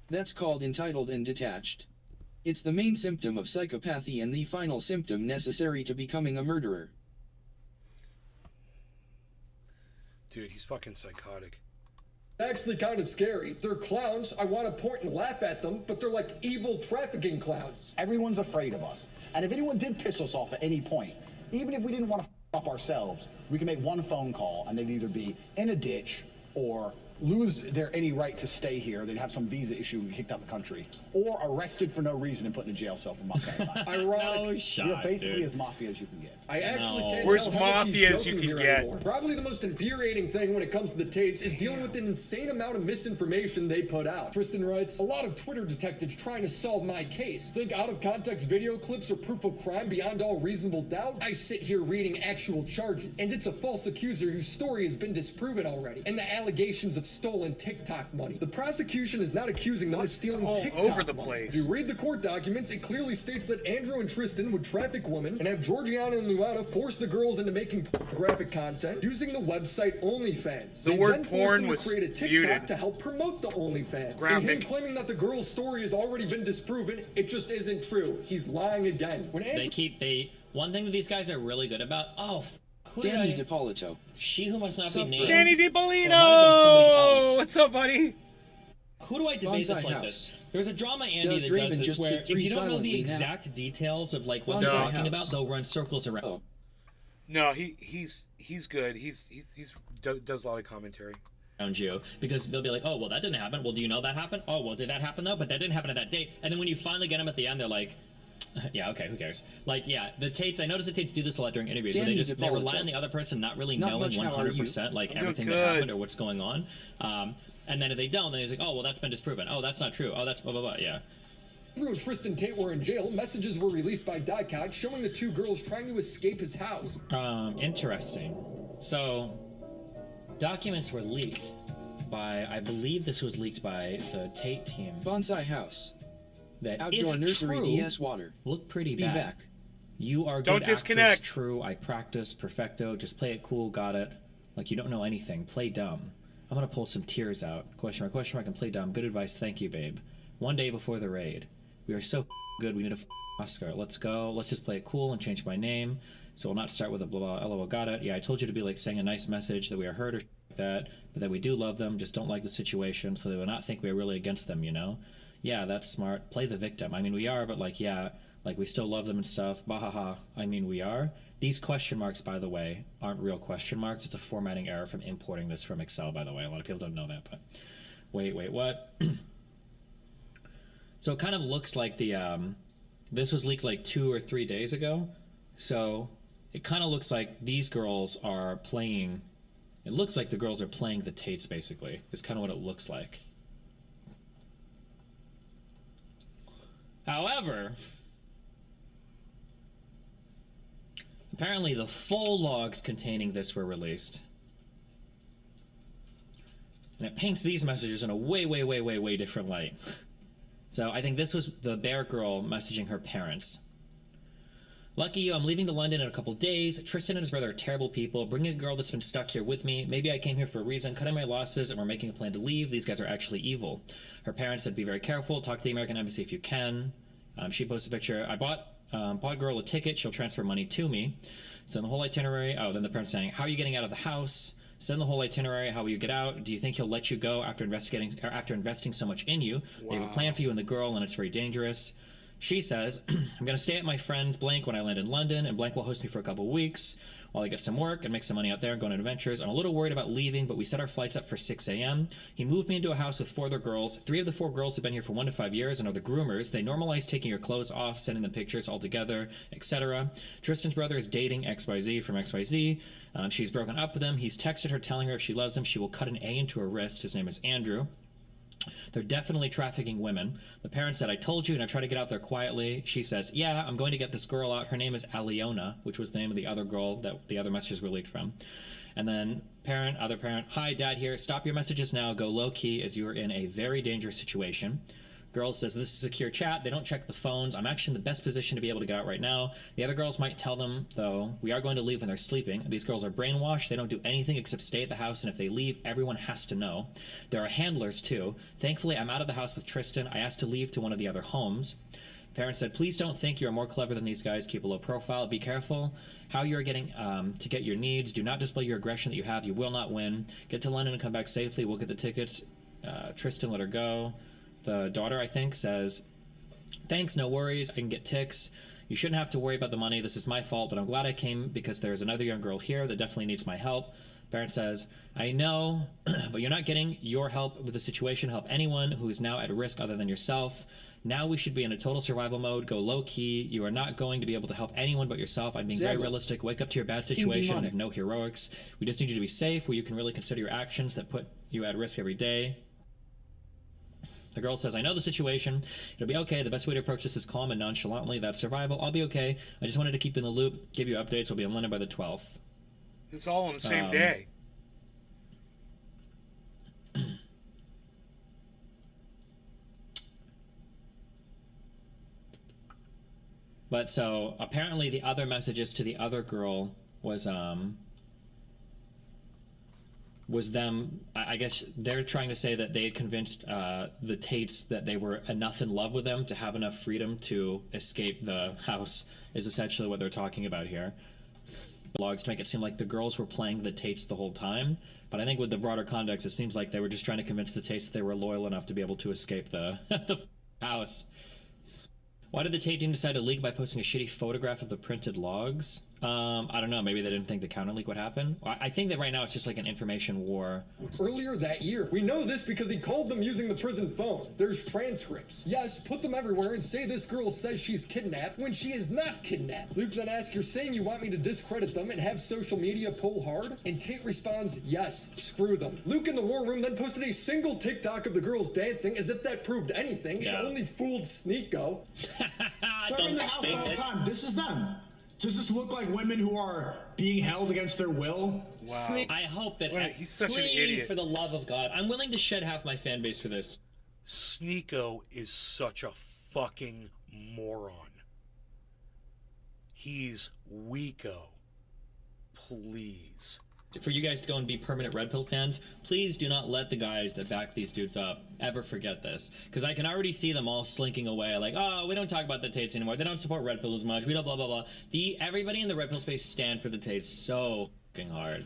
That's called entitled and detached. It's the main symptom of psychopathy and the final symptom necessary to becoming a murderer. Dude, he's fucking psychotic. Actually kind of scary. They're clowns. I want to point and laugh at them, but they're like evil trafficking clowns. Everyone's afraid of us. And if anyone did piss us off at any point, even if we didn't want to up ourselves, we can make one phone call and they'd either be in a ditch or lose their any right to stay here. They'd have some visa issue and get kicked out of the country, or arrested for no reason and put in a jail cell for months at a time. Ironic. No shot, You're basically dude. as mafia as you can get. I actually can't Where's tell how much he's mafia as you joking can here get? anymore. Probably the most infuriating thing when it comes to the Tates is dealing with an insane amount of misinformation they put out. Tristan writes, a lot of Twitter detectives trying to solve my case. Think out of context video clips are proof of crime beyond all reasonable doubt? I sit here reading actual charges, and it's a false accuser whose story has been disproven already, and the allegations of stolen TikTok money. The prosecution is not accusing them of stealing all TikTok over the money. place. If you read the court documents, it clearly states that Andrew and Tristan would traffic women and have Georgiana and Luana force the girls into making graphic content using the website OnlyFans. The They word then forced porn them to was create a TikTok muted. to help promote the OnlyFans. And Graphic. him claiming that the girl's story has already been disproven, it just isn't true. He's lying again. When Andrew One thing that these guys are really good about. Who did Danny I? DiPolito. She who must not be Sup, named. Danny Or it might have been somebody DiPolito! else. What's up, buddy? Who do I debate Bonsai that's like House. this? There's a drama Andy Does that Draven does this just where sit if free you don't know silently the now? exact details of like what Bonsai they're talking House. about, they'll run circles around. Oh. No, he's good. He's does a lot of commentary. Around you because they'll be like, oh well, that didn't happen. Well, do you know that happened? Oh well, did that happen though? But that didn't happen at that date. And then when you finally get them at the end, they're like, yeah, okay, who cares? Like, yeah, the Tates. I noticed the Tates do this a lot during interviews where Danny they rely DiPolito. on the other person not really Not knowing much, how are you? 100% like I'm doing everything that good. happened or what's going on. And then if they don't, then it's like, oh well, that's been disproven. Oh, that's not true. Oh, that's blah blah blah. Yeah. and Tristan Tate were in jail, messages were released by Dicot showing the two girls trying to escape his house. Interesting. So, documents were leaked by, I believe this was leaked by the Tate team. Bonsai House. That Outdoor if nursery true, DS water. Look pretty Be bad. back. You are Don't good disconnect. actress, true. I practice, perfecto. Just play it cool. Got it. Like you don't know anything. Play dumb. I'm gonna pull some tears out. Question mark, and play dumb. Good advice. Thank you, babe. One day before the raid. We are so good. We need a Oscar. Let's go. Let's just play it cool and change my name. So we'll not start with a blah blah. LOL. Got it. Yeah, I told you to be like saying a nice message that we are heard or like that, but that we do love them. Just don't like the situation, so they will not think we are really against them. You know. Yeah, that's smart. Play the victim. I mean, we are, but like, yeah, like we still love them and stuff. Bahaha. I mean, we are. These question marks, by the way, aren't real question marks. It's a formatting error from importing this from Excel, by the way. A lot of people don't know that, but wait, what? So it kind of looks like the, this was leaked like 2 or 3 days ago. So it kind of looks like these girls are playing, it looks like the girls are playing the Tates, basically. Is kind of what it looks like. However, apparently the full logs containing this were released. And it paints these messages in a way different light. So I think this was the Bear girl messaging her parents. Lucky you, I'm leaving to London in a couple days. Tristan and his brother are terrible people. Bringing a girl that's been stuck here with me. Maybe I came here for a reason, cutting my losses, and we're making a plan to leave. These guys are actually evil. Her parents said, be very careful. Talk to the American Embassy if you can. She posted a picture. I bought girl a ticket. She'll transfer money to me. Send the whole itinerary. Oh, then the parents saying, how are you getting out of the house? Send the whole itinerary. How will you get out? Do you think he'll let you go after investing so much in you? Wow. They have a plan for you and the girl, and it's very dangerous. She says, I'm going to stay at my friend's Blank when I land in London, and Blank will host me for a couple of weeks while I get some work and make some money out there and go on adventures. I'm a little worried about leaving, but we set our flights up for 6 a.m. He moved me into a house with 4 other girls. 3 of the 4 girls have been here for 1 to 5 years and are the groomers. They normalize taking your clothes off, sending them pictures all together, etc. Tristan's brother is dating XYZ from XYZ. She's broken up with him. He's texted her telling her if she loves him, she will cut an A into her wrist. His name is Andrew. They're definitely trafficking women. The parents said, I told you, and I tried to get out there quietly. She says, yeah, I'm going to get this girl out. Her name is Aliona, which was the name of the other girl that the other messages were leaked from. And then other parent, hi, dad here. Stop your messages now. Go low key as you are in a very dangerous situation. Girl says, this is secure chat. They don't check the phones. I'm actually in the best position to be able to get out right now. The other girls might tell them, though, we are going to leave when they're sleeping. These girls are brainwashed. They don't do anything except stay at the house, and if they leave, everyone has to know. There are handlers, too. Thankfully, I'm out of the house with Tristan. I asked to leave to one of the other homes. Parents said, please don't think you're more clever than these guys. Keep a low profile. Be careful how you're getting to get your needs. Do not display your aggression that you have. You will not win. Get to London and come back safely. We'll get the tickets. Tristan, let her go. The daughter, I think, says, thanks, no worries, I can get ticks. You shouldn't have to worry about the money. This is my fault, but I'm glad I came because there's another young girl here that definitely needs my help. Parent says, I know, but you're not getting your help with the situation. Help anyone who is now at risk other than yourself. Now we should be in a total survival mode. Go low-key. You are not going to be able to help anyone but yourself. I'm being very realistic. Wake up to your bad situation with no heroics. We just need you to be safe, where you can really consider your actions that put you at risk every day. The girl says, I know the situation. It'll be okay. The best way to approach this is calm and nonchalantly. That's survival. I'll be okay. I just wanted to keep you in the loop, give you updates. We'll be in London by the 12th. It's all on the same day. But so apparently the other messages to the other girl was them. I guess they're trying to say that they had convinced the Tates that they were enough in love with them to have enough freedom to escape the house, is essentially what they're talking about here. Logs to make it seem like the girls were playing the Tates the whole time, but I think with the broader context, it seems like they were just trying to convince the Tates that they were loyal enough to be able to escape the the house. Why did the Tate team decide to leak by posting a shitty photograph of the printed logs? I don't know. Maybe they didn't think the counter leak would happen. I think that right now it's just like an information war. Earlier that year, we know this because he called them using the prison phone. There's transcripts. Yes, put them everywhere and say this girl says she's kidnapped when she is not kidnapped. Luke then asks, you're saying you want me to discredit them and have social media pull hard? And Tate responds, yes, screw them. Luke in the war room then posted a single TikTok of the girls dancing as if that proved anything. Yeah. It only fooled Sneeko. They're in the house all the time. This is them. Does this look like women who are being held against their will? Wow. I hope that. Wait, he's such an please, idiot. for the love of God, I'm willing to shed half my fan base for this. Sneeko is such a fucking moron. He's weako. Please. For you guys to go and be permanent Red Pill fans, please do not let the guys that back these dudes up ever forget this. Because I can already see them all slinking away like, oh, we don't talk about the Tates anymore. They don't support Red Pill as much. We don't blah, blah, blah. Everybody in the Red Pill space stand for the Tates so fucking hard.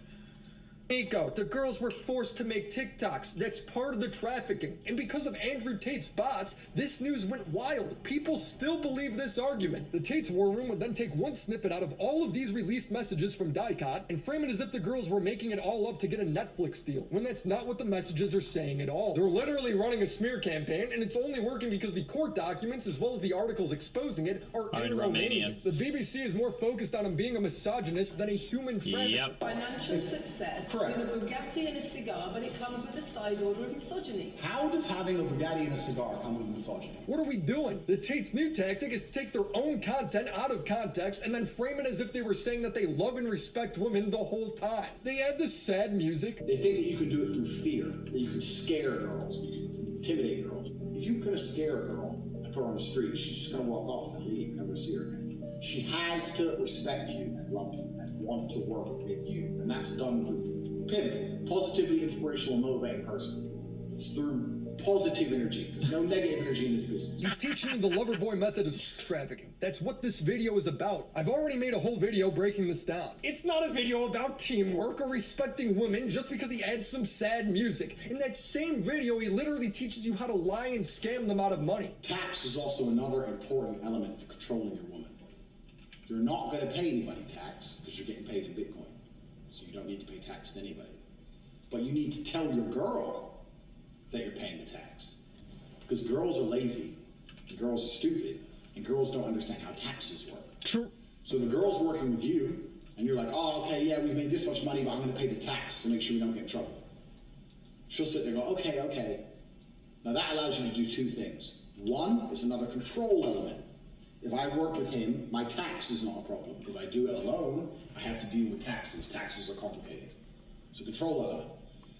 Sneeko, the girls were forced to make TikToks. That's part of the trafficking. And because of Andrew Tate's bots, this news went wild. People still believe this argument. The Tate's war room would then take one snippet out of all of these released messages from Dicot and frame it as if the girls were making it all up to get a Netflix deal, when that's not what the messages are saying at all. They're literally running a smear campaign, and it's only working because the court documents, as well as the articles exposing it, are in Romania. The BBC is more focused on him being a misogynist than a human trafficker. Yep. Financial success. Correct. With a Bugatti and a cigar, but it comes with a side order of misogyny. How does having a Bugatti and a cigar come with misogyny? What are we doing? The Tate's new tactic is to take their own content out of context and then frame it as if they were saying that they love and respect women the whole time. They add this sad music. They think that you can do it through fear, that you can scare girls, you can intimidate girls. If you're gonna scare a girl and put her on the street, she's just gonna walk off and leave. You're never gonna see her again. She has to respect you and love you and want to work with you. And that's done through PIMP, positively inspirational, motivating person. It's through positive energy. There's no negative energy in this business. He's teaching you the lover boy method of sex trafficking. That's what this video is about. I've already made a whole video breaking this down. It's not a video about teamwork or respecting women just because he adds some sad music. In that same video, he literally teaches you how to lie and scam them out of money. Tax is also another important element for controlling your woman. You're not going to pay anybody tax because you're getting paid in Bitcoin. So you don't need to pay tax to anybody. But you need to tell your girl that you're paying the tax. Because girls are lazy, and girls are stupid, and girls don't understand how taxes work. True. So the girl's working with you, and you're like, oh, okay, yeah, we've made this much money, but I'm going to pay the tax to make sure we don't get in trouble. She'll sit there and go, okay, okay. Now that allows you to do two things. One is another control element. If I work with him, my tax is not a problem. If I do it alone, I have to deal with taxes. Taxes are complicated. So control element.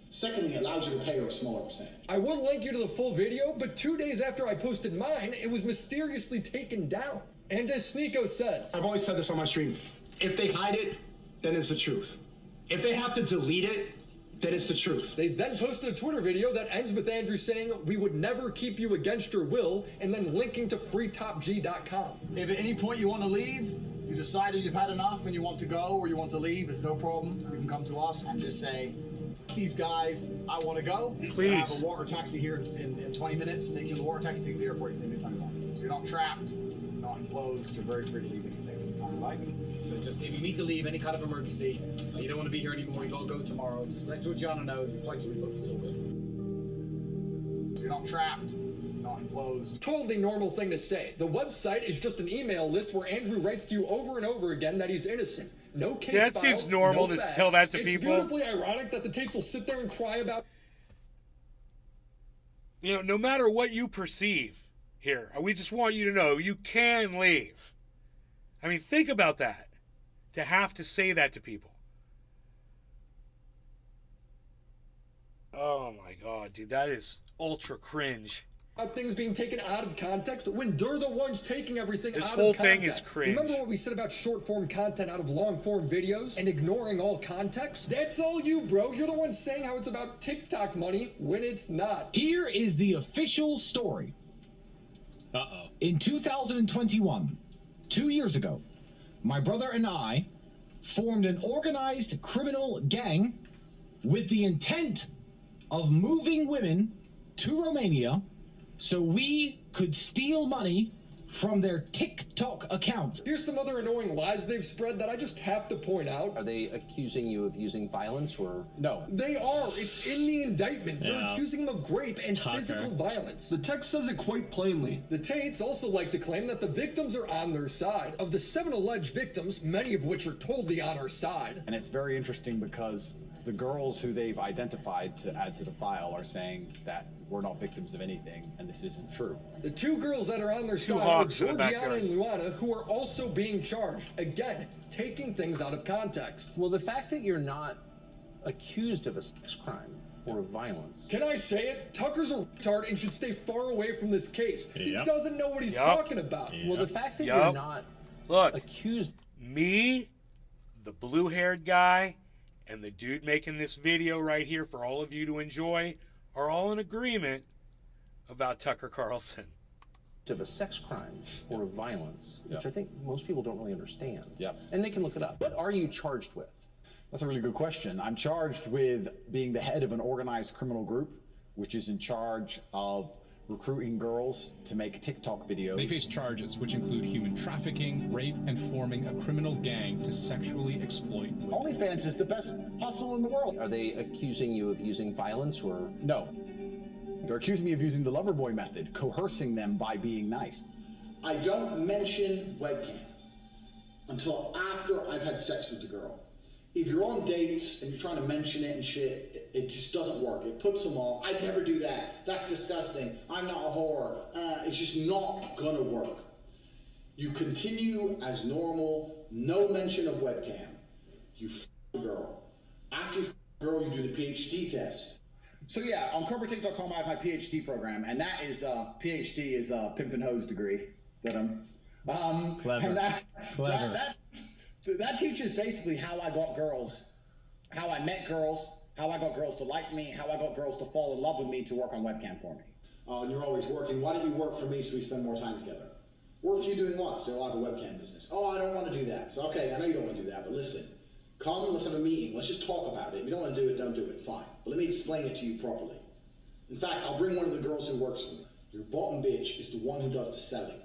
Secondly, it allows you to pay her a smaller percentage. I will link you to the full video, but 2 days after I posted mine, it was mysteriously taken down. And as Sneeko says, I've always said this on my stream. If they hide it, then it's the truth. If they have to delete it, then it's the truth. They then posted a Twitter video that ends with Andrew saying, we would never keep you against your will, and then linking to freetopg.com. If at any point you want to leave, you decided you've had enough and you want to go or you want to leave, it's no problem. You can come to us and just say, these guys, I want to go. Please. I have a water taxi here in 20 minutes. Take you in the water taxi, take you to the airport, you can leave anytime you want. So you're not trapped, not enclosed, you're very free to leave anything you like. So just if you need to leave, any kind of emergency, you don't want to be here anymore, you gotta go tomorrow, just let Georgiana know your flight's rebooked, it's all good. So you're not trapped, not enclosed. Totally normal thing to say. The website is just an email list where Andrew writes to you over and over again that he's innocent. No case Yeah, that files, seems normal no to facts. tell that to it's people. It's beautifully ironic that the Tates will sit there and cry about. You know, no matter what you perceive here, we just want you to know you can leave. I mean, think about that. To have to say that to people. Oh my God, dude, that is ultra cringe. about things being taken out of context when they're the ones taking everything This out whole of context. thing is cringe. Remember what we said about short-form content out of long-form videos and ignoring all context? That's all you, bro. You're the one saying how it's about TikTok money when it's not. Here is the official story. Uh-oh. In 2021, 2 years ago, my brother and I formed an organized criminal gang with the intent of moving women to Romania so we could steal money from their TikTok accounts. Here's some other annoying lies they've spread that I just have to point out. Are they accusing you of using violence or? No. They are. It's in the indictment. They're Yeah. accusing him of rape and physical violence. The text says it quite plainly. The Tates also like to claim that the victims are on their side. Of the 7 alleged victims, many of which are totally on our side. And it's very interesting because the girls who they've identified to add to the file are saying that we're not victims of anything, and this isn't true. The 2 girls that are on their Two side are hogs in the Georgiana backyard. and Luana, who are also being charged. Again, taking things out of context. Well, the fact that you're not accused of a sex crime or violence. Can I say it? Tucker's a retard and should stay far away from this case. Yep. He doesn't know what he's Yep. talking about. Well, the fact that Yup. you're not Look, accused. me, the blue-haired guy, and the dude making this video right here for all of you to enjoy are all in agreement about Tucker Carlson. Of a sex crime or violence, which Yep. I think most people don't really understand. Yep. And they can look it up. What are you charged with? That's a really good question. I'm charged with being the head of an organized criminal group, which is in charge of recruiting girls to make TikTok videos. They face charges which include human trafficking, rape, and forming a criminal gang to sexually exploit women. OnlyFans is the best hustle in the world. Are they accusing you of using violence or? No. They're accusing me of using the Loverboy method, coercing them by being nice. I don't mention webcam until after I've had sex with the girl. If you're on dates and you're trying to mention it and shit, it just doesn't work. It puts them off. I'd never do that. That's disgusting. I'm not a whore. It's just not gonna work. You continue as normal, no mention of webcam. You f the girl. After you f the girl, you do the PhD test. So yeah, on CobraTik.com I have my PhD program, and that is PhD is a pimp and hose degree that I'm. Clever. And Clever. that teaches basically how I got girls, how I met girls, how I got girls to like me, how I got girls to fall in love with me to work on webcam for me. And you're always working. Why don't you work for me so we spend more time together? Work for you doing what? So I'll have a webcam business. Oh, I don't want to do that. So okay, I know you don't want to do that, but listen. Come, let's have a meeting. Let's just talk about it. If you don't want to do it, don't do it. Fine. But let me explain it to you properly. In fact, I'll bring one of the girls who works for me. Your bottom bitch is the one who does the selling.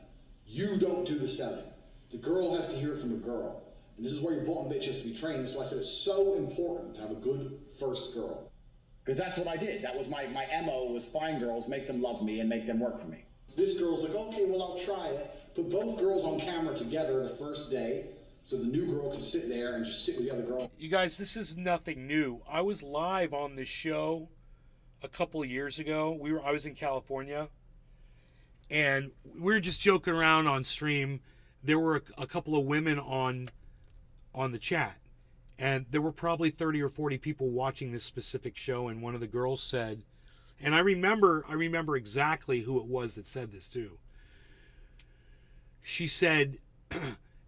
You don't do the selling. The girl has to hear it from a girl. And this is where your bottom bitch has to be trained. That's why I said it's so important to have a good first girl. Because that's what I did. That was my MO, was find girls, make them love me, and make them work for me. This girl's like, okay, well, I'll try it. Put both girls on camera together the first day, so the new girl can sit there and just sit with the other girl. You guys, this is nothing new. I was live on this show a couple of years ago. I was in California, and we were just joking around on stream. There were a couple of women on the chat, and there were probably 30 or 40 people watching this specific show, and one of the girls said, and I remember exactly who it was that said this too. She said,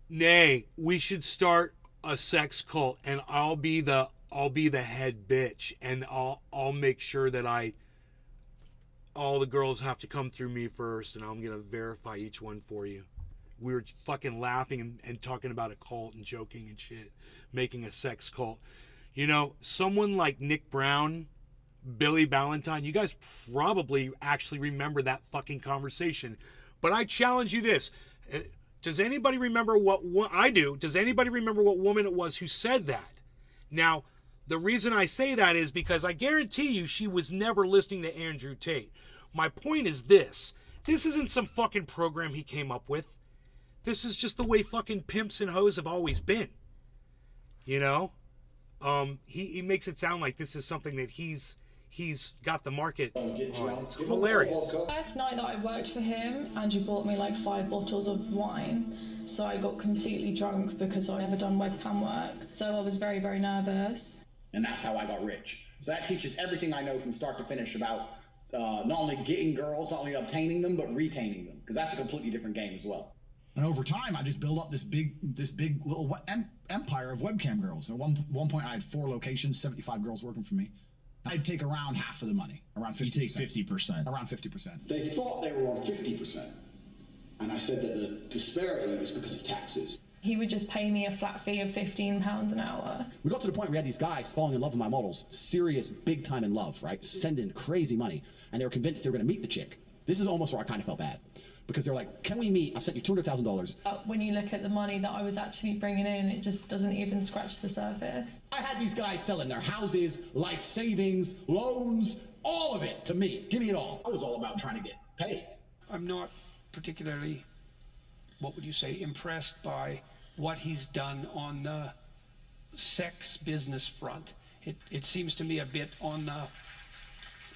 "Nay, we should start a sex cult, and I'll be the head bitch, and I'll make sure that all the girls have to come through me first, and I'm gonna verify each one for you." We were fucking laughing and talking about a cult and joking and shit, making a sex cult. You know, someone like Nick Brown, Billy Ballantyne, you guys probably actually remember that fucking conversation. But I challenge you this. Does anybody remember what I do? Does anybody remember what woman it was who said that? Now, the reason I say that is because I guarantee you she was never listening to Andrew Tate. My point is this. This isn't some fucking program he came up with. This is just the way fucking pimps and hoes have always been. You know? He makes it sound like this is something that he's got the market on. It's hilarious. First night that I worked for him, Andrew bought me like 5 bottles of wine. So I got completely drunk because I'd never done webcam work. So I was very, very nervous. And that's how I got rich. So that teaches everything I know from start to finish about not only getting girls, not only obtaining them, but retaining them, because that's a completely different game as well. And over time, I just built up this big little empire of webcam girls. At one point, I had 4 locations, 75 girls working for me. I'd take around half of the money, around 50%. You take 50%. Around 50%. They thought they were on 50%. And I said that the disparity was because of taxes. He would just pay me a flat fee of £15 an hour. We got to the point where we had these guys falling in love with my models, serious, big time in love, right? Sending crazy money. And they were convinced they were going to meet the chick. This is almost where I kind of felt bad. Because they're like, can we meet? I've sent you $200,000. When you look at the money that I was actually bringing in, it just doesn't even scratch the surface. I had these guys selling their houses, life savings, loans, all of it to me. Give me it all. I was all about trying to get paid. I'm not particularly, what would you say, impressed by what he's done on the sex business front. It seems to me a bit on the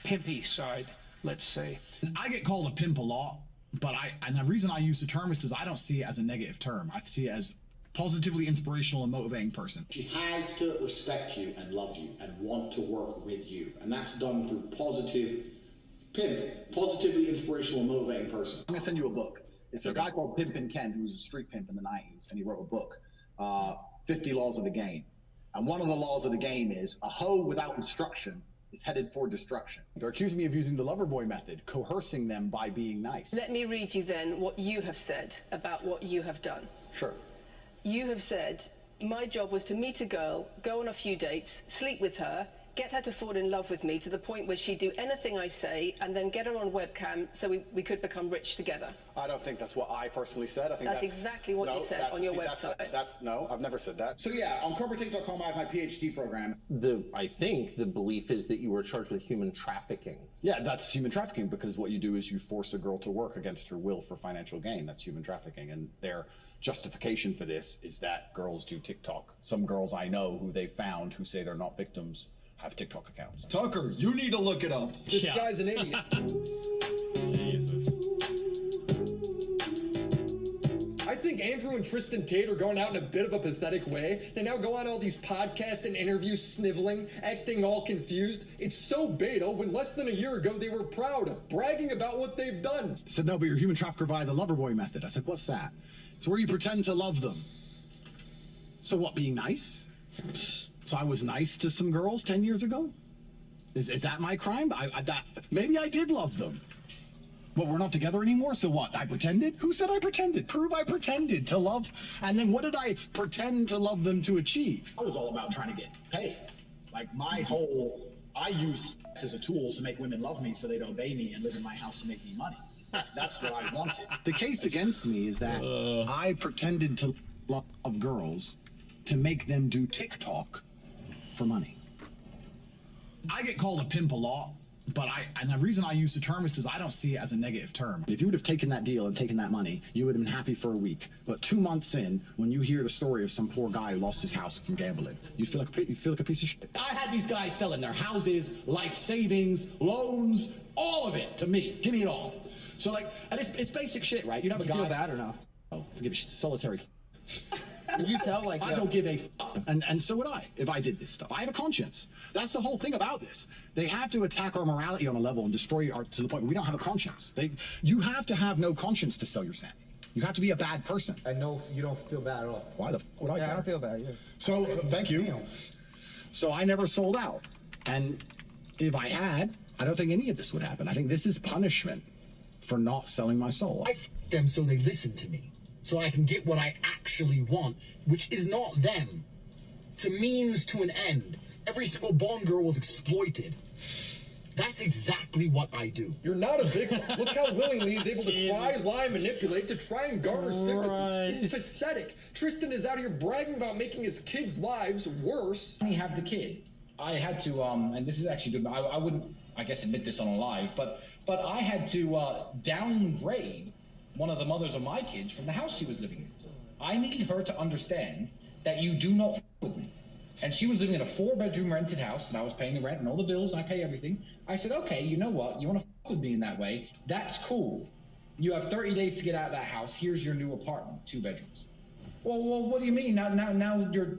pimpy side, let's say. I get called a pimp a lot, but and the reason I use the term is because I don't see it as a negative term. I see it as positively inspirational and motivating person. She has to respect you and love you and want to work with you. And that's done through positively inspirational and motivating person. I'm gonna send you a book. It's a guy called Pimpin' Ken, who was a street pimp in the 90s, and he wrote a book, 50 Laws of the Game. And one of the laws of the game is a hoe without instruction is headed for destruction. They're accusing me of using the Loverboy method, coercing them by being nice. Let me read you then what you have said about what you have done. Sure. You have said, my job was to meet a girl, go on a few dates, sleep with her, get her to fall in love with me to the point where she'd do anything I say, and then get her on webcam so we could become rich together. I don't think that's what I personally said. I think that's exactly what you said on your website. No, I've never said that. So yeah, on CorporateTake.com, I have my PhD program. I think the belief is that you were charged with human trafficking. Yeah, that's human trafficking, because what you do is you force a girl to work against her will for financial gain. That's human trafficking, and their justification for this is that girls do TikTok. Some girls I know who they found who say they're not victims have TikTok accounts. Tucker, you need to look it up. This guy's an idiot. Jesus. I think Andrew and Tristan Tate are going out in a bit of a pathetic way. They now go on all these podcasts and interviews sniveling, acting all confused. It's so beta when less than a year ago they were proud, bragging about what they've done. He said, no, but you're a human trafficker via the Loverboy method. I said, what's that? It's where you pretend to love them. So what, being nice? So I was nice to some girls 10 years ago? Is that my crime? Maybe I did love them. But we're not together anymore, so what? I pretended? Who said I pretended? Prove I pretended to love. And then what did I pretend to love them to achieve? I was all about trying to get paid. Like I used sex as a tool to make women love me so they'd obey me and live in my house and make me money. That's what I wanted. The case against me is that I pretended to love girls to make them do TikTok for money. I get called a pimp a lot, but and the reason I use the term is because I don't see it as a negative term. If you would have taken that deal and taken that money, you would have been happy for a week. But 2 months in, when you hear the story of some poor guy who lost his house from gambling, you feel like a piece of shit. I had these guys selling their houses, life savings, loans, all of it to me. Give me it all. So and it's basic shit, right? You know, feel bad or no? Oh, give a solitary. Did you tell I don't give a and so would I if I did this stuff. I have a conscience. That's the whole thing about this. They have to attack our morality on a level and destroy our to the point where we don't have a conscience. You have to have no conscience to sell your sanity. You have to be a bad person. I know you don't feel bad at all. Why the would I care? I don't feel bad. Yeah. So thank you. So I never sold out, and if I had, I don't think any of this would happen. I think this is punishment for not selling my soul. I f them so they listen to me. So I can get what I actually want, which is not them. It's a means to an end. Every single Bond girl was exploited. That's exactly what I do. You're not a victim. Look how willingly he's able to cry, lie, manipulate to try and garner sympathy. It's pathetic. Tristan is out here bragging about making his kids' lives worse. When you have the kid, I had to, and this is actually good, I wouldn't, I guess, admit this on a live, but I had to downgrade one of the mothers of my kids from the house she was living in. I need her to understand that you do not f with me. And she was living in a 4-bedroom rented house, and I was paying the rent and all the bills, and I pay everything. I said, okay, you know what? You want to f with me in that way? That's cool. You have 30 days to get out of that house. Here's your new apartment, 2 bedrooms. Well, what do you mean? Now your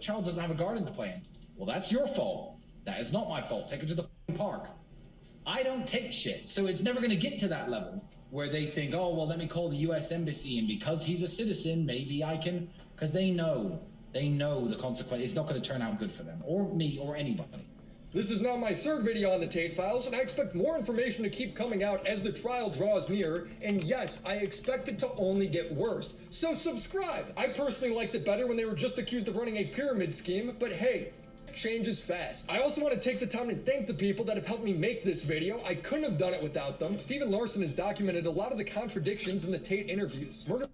child doesn't have a garden to play in. Well, that's your fault. That is not my fault. Take her to the park. I don't take shit. So it's never going to get to that level where they think, oh, well, let me call the U.S. Embassy, and because he's a citizen, maybe I can, because they know the consequence. It's not going to turn out good for them, or me, or anybody. This is now my third video on the Tate Files, and I expect more information to keep coming out as the trial draws near, and yes, I expect it to only get worse. So subscribe! I personally liked it better when they were just accused of running a pyramid scheme, but hey, change is fast. I also want to take the time to thank the people that have helped me make this video. I couldn't have done it without them. Stephen Larson has documented a lot of the contradictions in the Tate interviews. Murder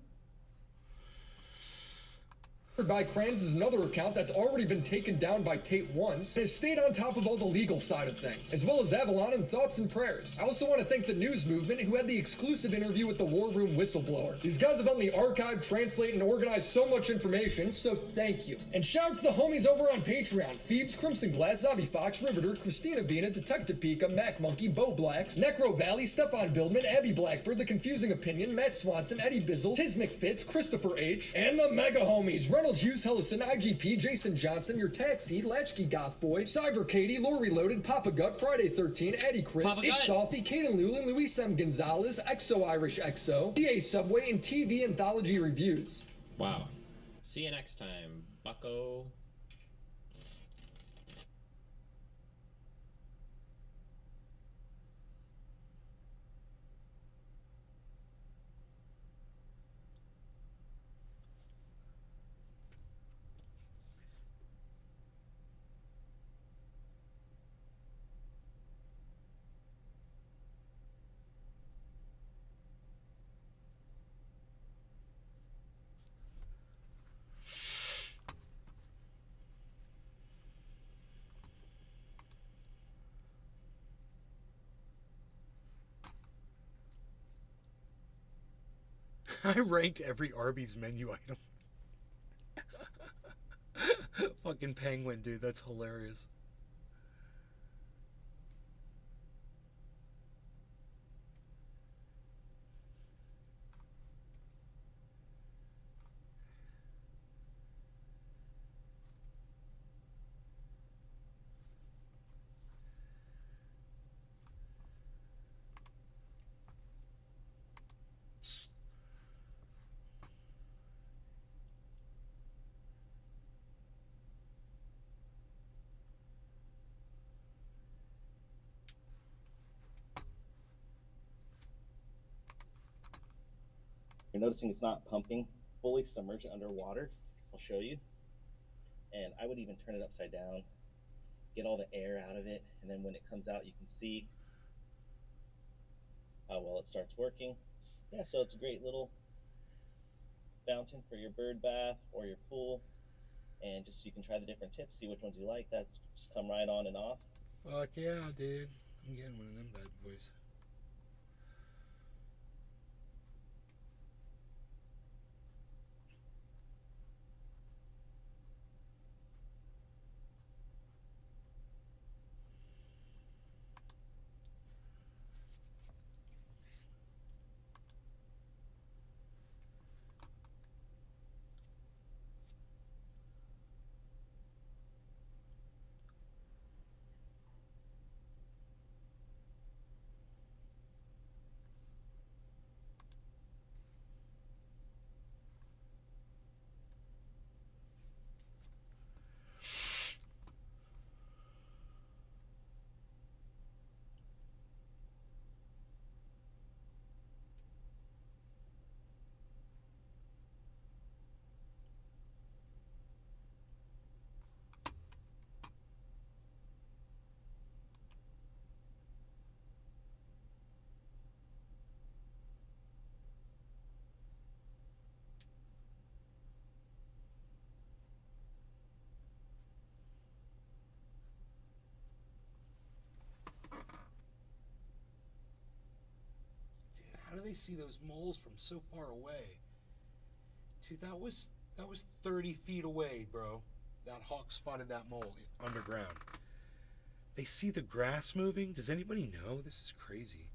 by Kranz is another account that's already been taken down by Tate once and has stayed on top of all the legal side of things, as well as Avalon and Thoughts and Prayers. I also want to thank the news movement who had the exclusive interview with the War Room whistleblower. These guys have helped me archive, translate, and organize so much information, so thank you. And shout out to the homies over on Patreon: Phoebes, Crimson Glass, Zombie Fox, Riveter, Christina Vina, Detective Pika, Mac Monkey, Bo Blacks, Necro Valley, Stefan Bildman, Abby Blackbird, The Confusing Opinion, Matt Swanson, Eddie Bizzle, Tiz McFitz, Christopher H., and the mega homies: Reynolds Hughes, Hellison, IGP, Jason Johnson, Your Taxi, Latchkey Goth Boy, Cyber Katie, Lore Reloaded, Papa Gut, Friday 13, Eddie Chris, Papa It's Gut. Salty, Caden Lulin, Luis M. Gonzalez, Exo Irish Exo, DA Subway, and TV Anthology Reviews. Wow. See you next time, bucko. I ranked every Arby's menu item. Fucking penguin, dude. That's hilarious. You're noticing it's not pumping, fully submerged underwater. I'll show you. And I would even turn it upside down, get all the air out of it, and then when it comes out, you can see how well it starts working. Yeah, so it's a great little fountain for your bird bath or your pool. And just so you can try the different tips, see which ones you like. That's just come right on and off. Fuck yeah, dude. I'm getting one of them bad boys. How do they see those moles from so far away? Dude, that was 30 feet away, bro. That hawk spotted that mole underground. They see the grass moving? Does anybody know? This is crazy.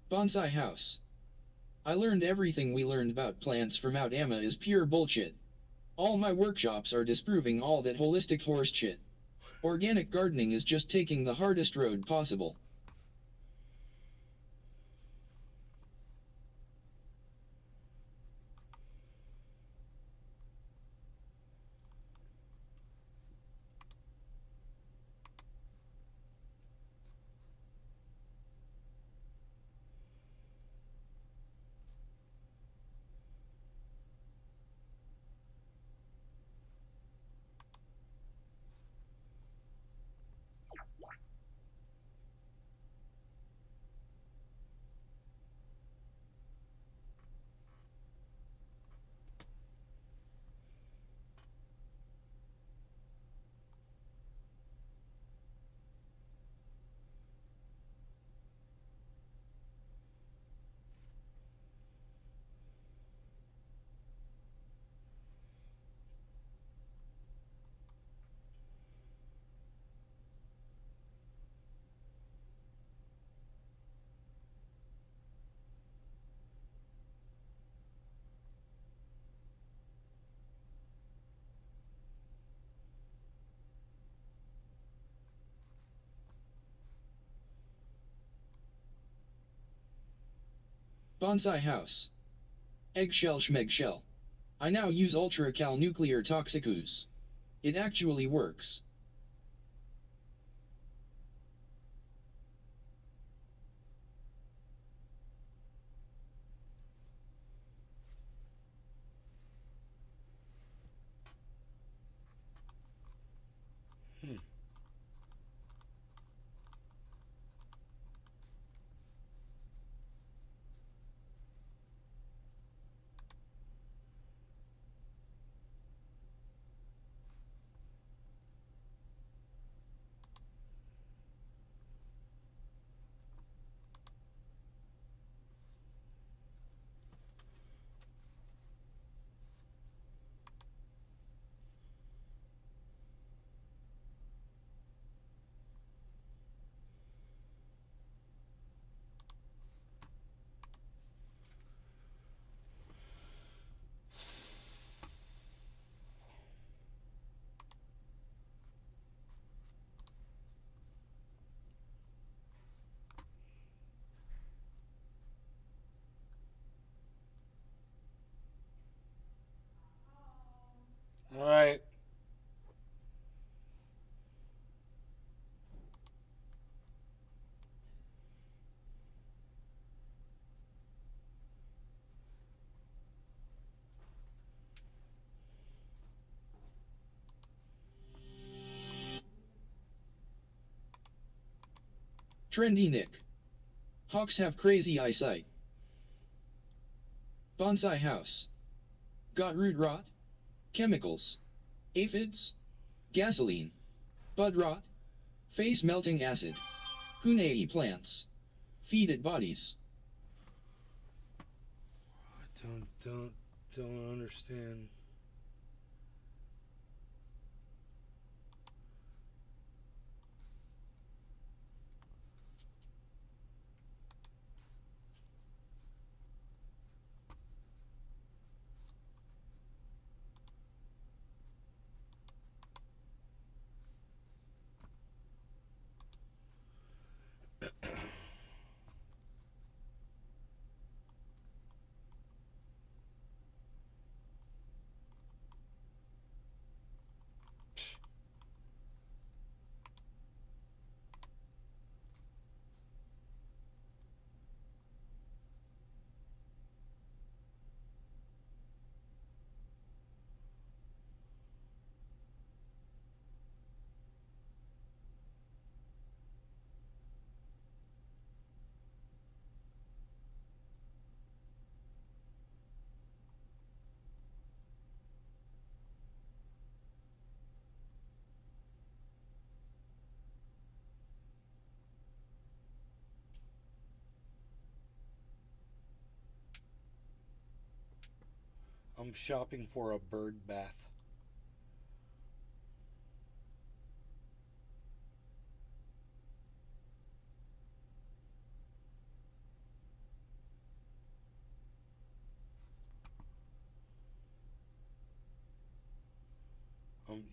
Bonsai House. I learned everything we learned about plants from Mount Amma is pure bullshit. All my workshops are disproving all that holistic horse shit. Organic gardening is just taking the hardest road possible. Bonsai House. Eggshell schmeggshell. I now use Ultracal Nuclear Toxicus. It actually works. All right. Trendy Nick. Hawks have crazy eyesight. Bonsai House. Got root rot? Chemicals. Aphids? Gasoline. Bud rot? Face melting acid. Hunei plants. Feed it bodies. I don't understand. I'm shopping for a bird bath.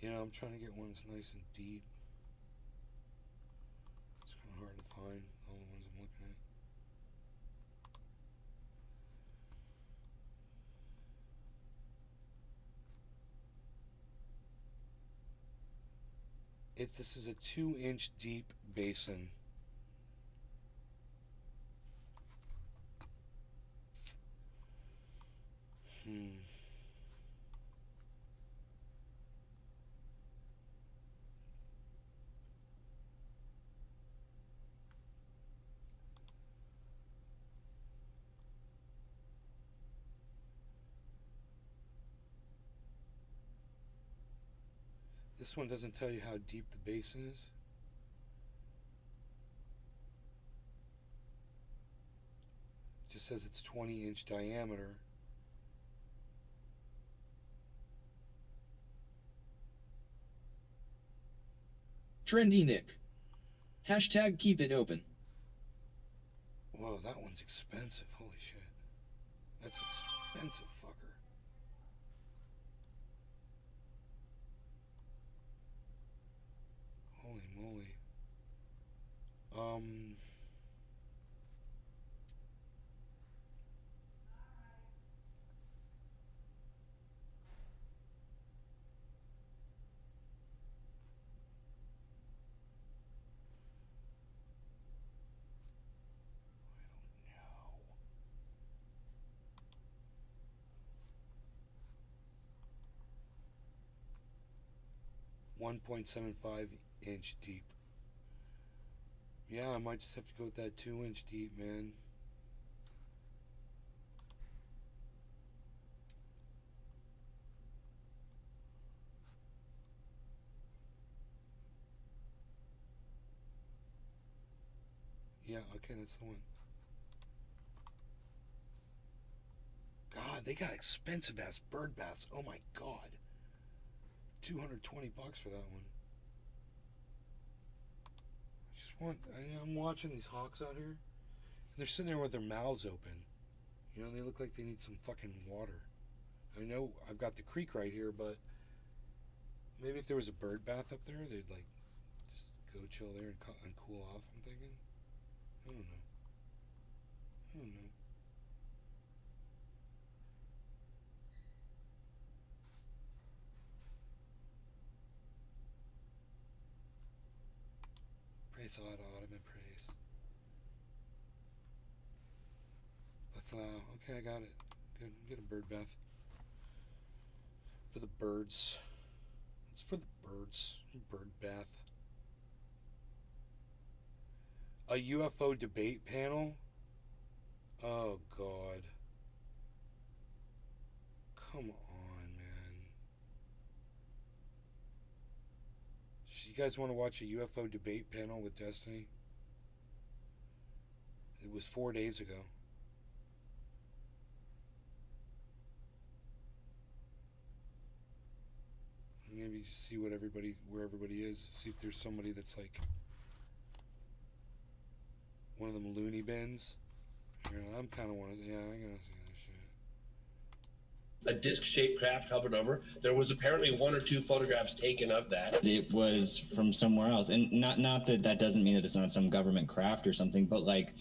I'm trying to get one that's nice and deep. It's kind of hard to find all the ones I'm looking at. This is a 2-inch deep basin. This one doesn't tell you how deep the basin is. It just says it's 20-inch diameter. Trendy Nick. Hashtag keep it open. Whoa, that one's expensive. Holy shit. That's expensive, fucker. Holy moly. 1.75 inch deep. Yeah, I might just have to go with that 2-inch deep, man. Yeah, okay, that's the one. God, they got expensive ass bird baths. Oh my God. $220 for that one. I'm watching these hawks out here, and they're sitting there with their mouths open. You know, they look like they need some fucking water. I know I've got the creek right here, but maybe if there was a bird bath up there, they'd like just go chill there and cool off. I'm thinking. I don't know. Praise God, Ottoman praise. Buffalo. Okay, I got it. Good. Get a bird bath. For the birds. It's for the birds. Bird bath. A UFO debate panel? Oh, God. Come on, man. You guys want to watch a UFO debate panel with Destiny? It was 4 days ago. Maybe see where everybody is. See if there's somebody that's like one of them loony bins. You know, I'm kind of one of them. Yeah, I gotta see that shit. A disc-shaped craft hovered over. There was apparently 1 or 2 photographs taken of that. It was from somewhere else, and not that doesn't mean that it's not some government craft or something, but like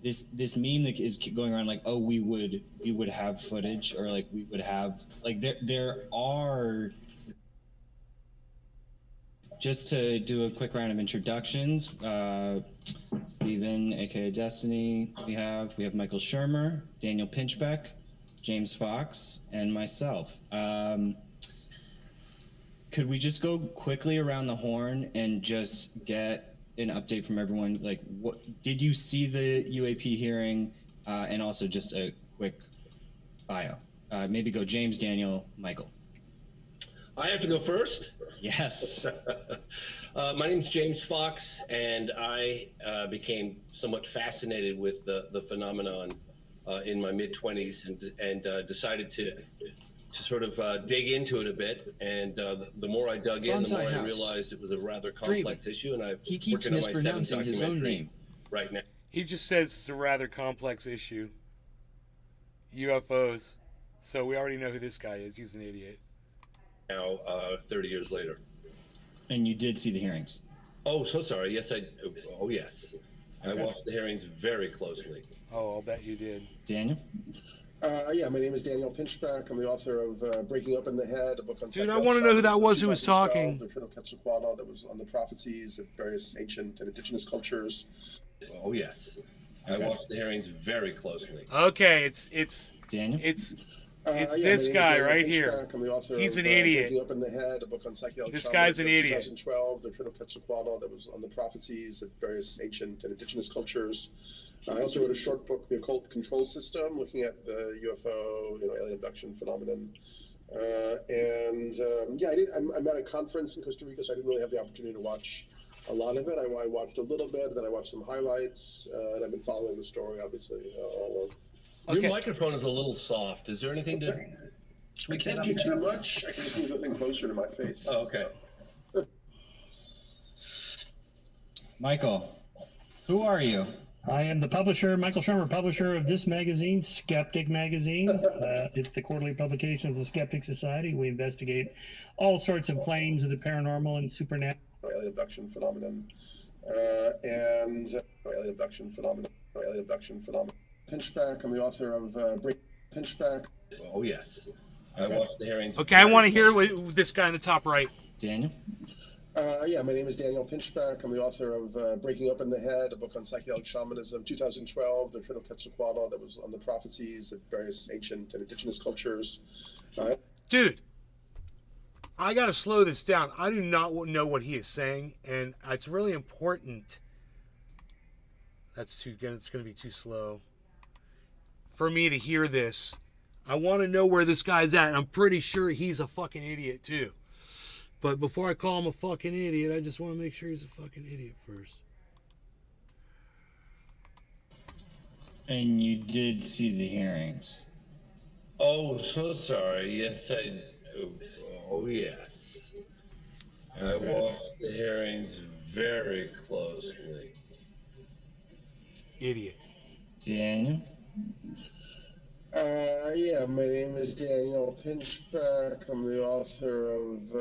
this meme that is going around, like, oh, we would have footage, or like we would have, like, there are. Just to do a quick round of introductions, Steven, aka Destiny, we have Michael Shermer, Daniel Pinchbeck, James Fox, and myself. Could we just go quickly around the horn and just get an update from everyone? Like, what did you see the UAP hearing, and also just a quick bio? Maybe go James, Daniel, Michael. I have to go first? Yes. My name's James Fox, and I became somewhat fascinated with the phenomenon in my mid-20s, and decided to sort of dig into it a bit. And the more I dug in, the more I realized it was a rather complex issue, and I'm working on my 7th his own name right now. He just says it's a rather complex issue. UFOs. So we already know who this guy is. He's an idiot. now 30 years later. And you did see the hearings? Oh, so sorry. Yes, oh, yes. I watched the hearings very closely. Oh, I'll bet you did. Daniel? Yeah, my name is Daniel Pinchback. I'm the author of Breaking Open the Head, a book on Dude, I want to know who that was who was talking. The Trinidad Quetzalcoatl that was on the prophecies of various ancient and indigenous cultures. Oh, yes. I watched the hearings very closely. Okay, it's Daniel. It's Yeah, this my name is guy Daniel right Pinchback. here. I'm the author He's of an idiot. Breaking Open the Head, a book on psychedelic This shamans guy's an of idiot. 2012, the Trinidad Quetzalcoatl that was on the prophecies of various ancient and indigenous cultures. I also wrote a short book, The Occult Control System, looking at the UFO, alien abduction phenomenon. I'm at a conference in Costa Rica, so I didn't really have the opportunity to watch a lot of it. I watched a little bit, then I watched some highlights, and I've been following the story, obviously, all along. Your microphone is a little soft. Is there anything to... I can't do too much. I can just move the thing closer to my face. Oh, okay. Michael, who are you? I am the publisher, Michael Shermer, publisher of this magazine, Skeptic Magazine. It's the quarterly publication of the Skeptic Society. We investigate all sorts of claims of the paranormal and supernatural. Alien abduction phenomenon. Alien abduction phenomenon. Pinchback. I'm the author of Pinchback. Oh, yes. I watched the hearings. Okay, I want to hear what this guy in the top right. Daniel? Yeah, my name is Daniel Pinchback. I'm the author of Breaking Open the Head, a book on psychedelic shamanism, 2012, the Trinidad Quetzalcoatl that was on the prophecies of various ancient and indigenous cultures. Dude, I got to slow this down. I do not know what he is saying, and it's really important. It's going to be too slow for me to hear this. I want to know where this guy's at, and I'm pretty sure he's a fucking idiot, too. But before I call him a fucking idiot, I just want to make sure he's a fucking idiot first. And you did see the hearings? Oh, so sorry. Yes, I do. Oh, yes. I watched the hearings very closely. Idiot. Daniel? Yeah, my name is Daniel Pinchback. I'm the author of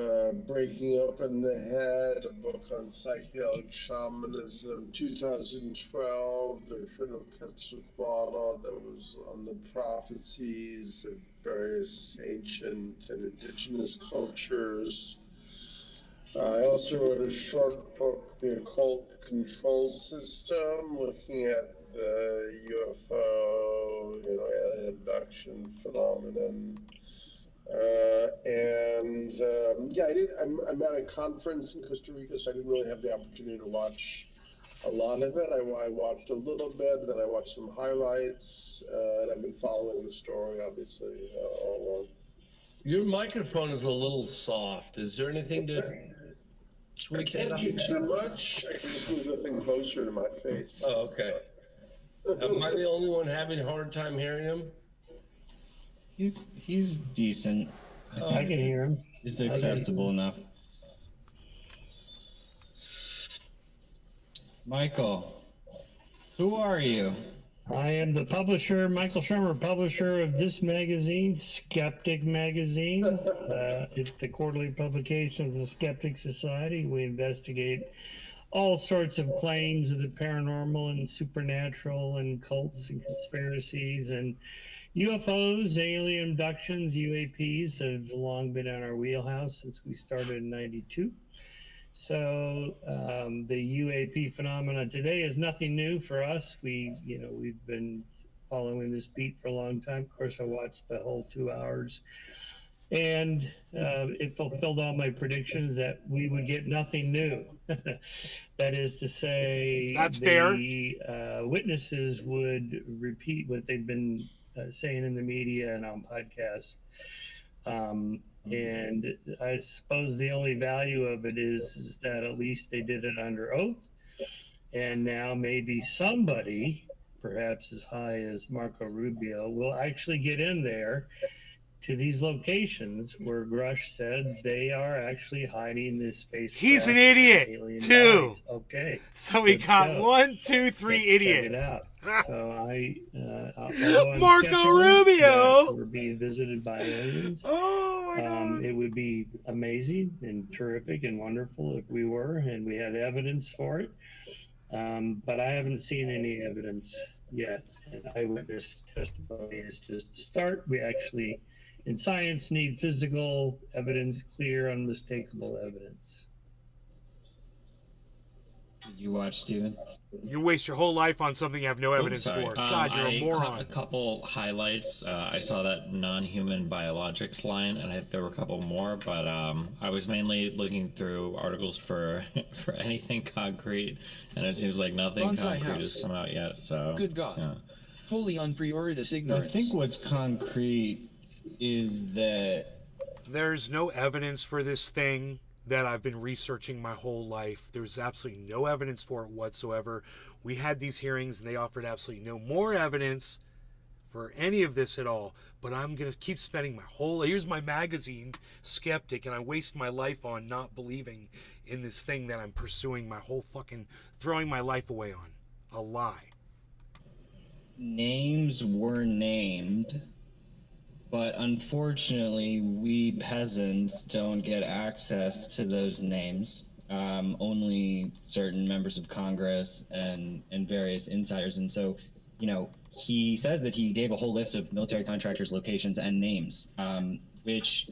Breaking Open the Head, a book on psychedelic shamanism, 2012, the Trinidad Quetzalcoatl that was on the prophecies of various ancient and indigenous cultures. I also wrote a short book, The Occult Control System, looking at the UFO, alien abduction phenomenon. I'm at a conference in Costa Rica, so I didn't really have the opportunity to watch a lot of it. I watched a little bit, then I watched some highlights, and I've been following the story, obviously, all along. Your microphone is a little soft. Is there anything to... I can't do too much. I can just move the thing closer to my face. Oh, okay. Am I the only one having a hard time hearing him? He's decent. I can hear him. It's acceptable enough. Michael, who are you? I am the publisher, Michael Shermer, publisher of this magazine, Skeptic Magazine. It's the quarterly publication of the Skeptic Society. We investigate all sorts of claims of the paranormal and supernatural and cults and conspiracies and UFOs, alien abductions, UAPs have long been in our wheelhouse since we started in '92. So the UAP phenomena today is nothing new for us. We've been following this beat for a long time. Of course, I watched the whole 2 hours, and it fulfilled all my predictions that we would get nothing new. That is to say, that's the witnesses would repeat what they've been saying in the media and on podcasts. And I suppose the only value of it is that at least they did it under oath. And now maybe somebody, perhaps as high as Marco Rubio, will actually get in there to these locations where Grush said they are actually hiding this space. He's an idiot, too. Okay. So we got 1, 2, 3 idiots. So although I'm Marco skeptical Rubio! that we're being visited by aliens. Oh my God. It would be amazing and terrific and wonderful if we were, and we had evidence for it. But I haven't seen any evidence yet. And eyewitness testimony is just the start. We actually, in science, need physical evidence, clear, unmistakable evidence. Did you watch, Steven? You waste your whole life on something you have no evidence Sorry. for. God, you're a I moron. caught a couple highlights. I saw that non-human biologics line, and there were a couple more, but I was mainly looking through articles for for anything concrete, and it seems like nothing Bonsai concrete has house. come out yet. So Good God. yeah. Wholly on prioritas I ignorance. think what's concrete is that There's no evidence for this thing that I've been researching my whole life. There's absolutely no evidence for it whatsoever. We had these hearings and they offered absolutely no more evidence for any of this at all. But I'm going to keep spending here's my magazine, Skeptic, and I waste my life on not believing in this thing that I'm pursuing throwing my life away on. A lie. names were named, but unfortunately, we peasants don't get access to those names. Only certain members of Congress and various insiders. And so, he says that he gave a whole list of military contractors' locations and names, which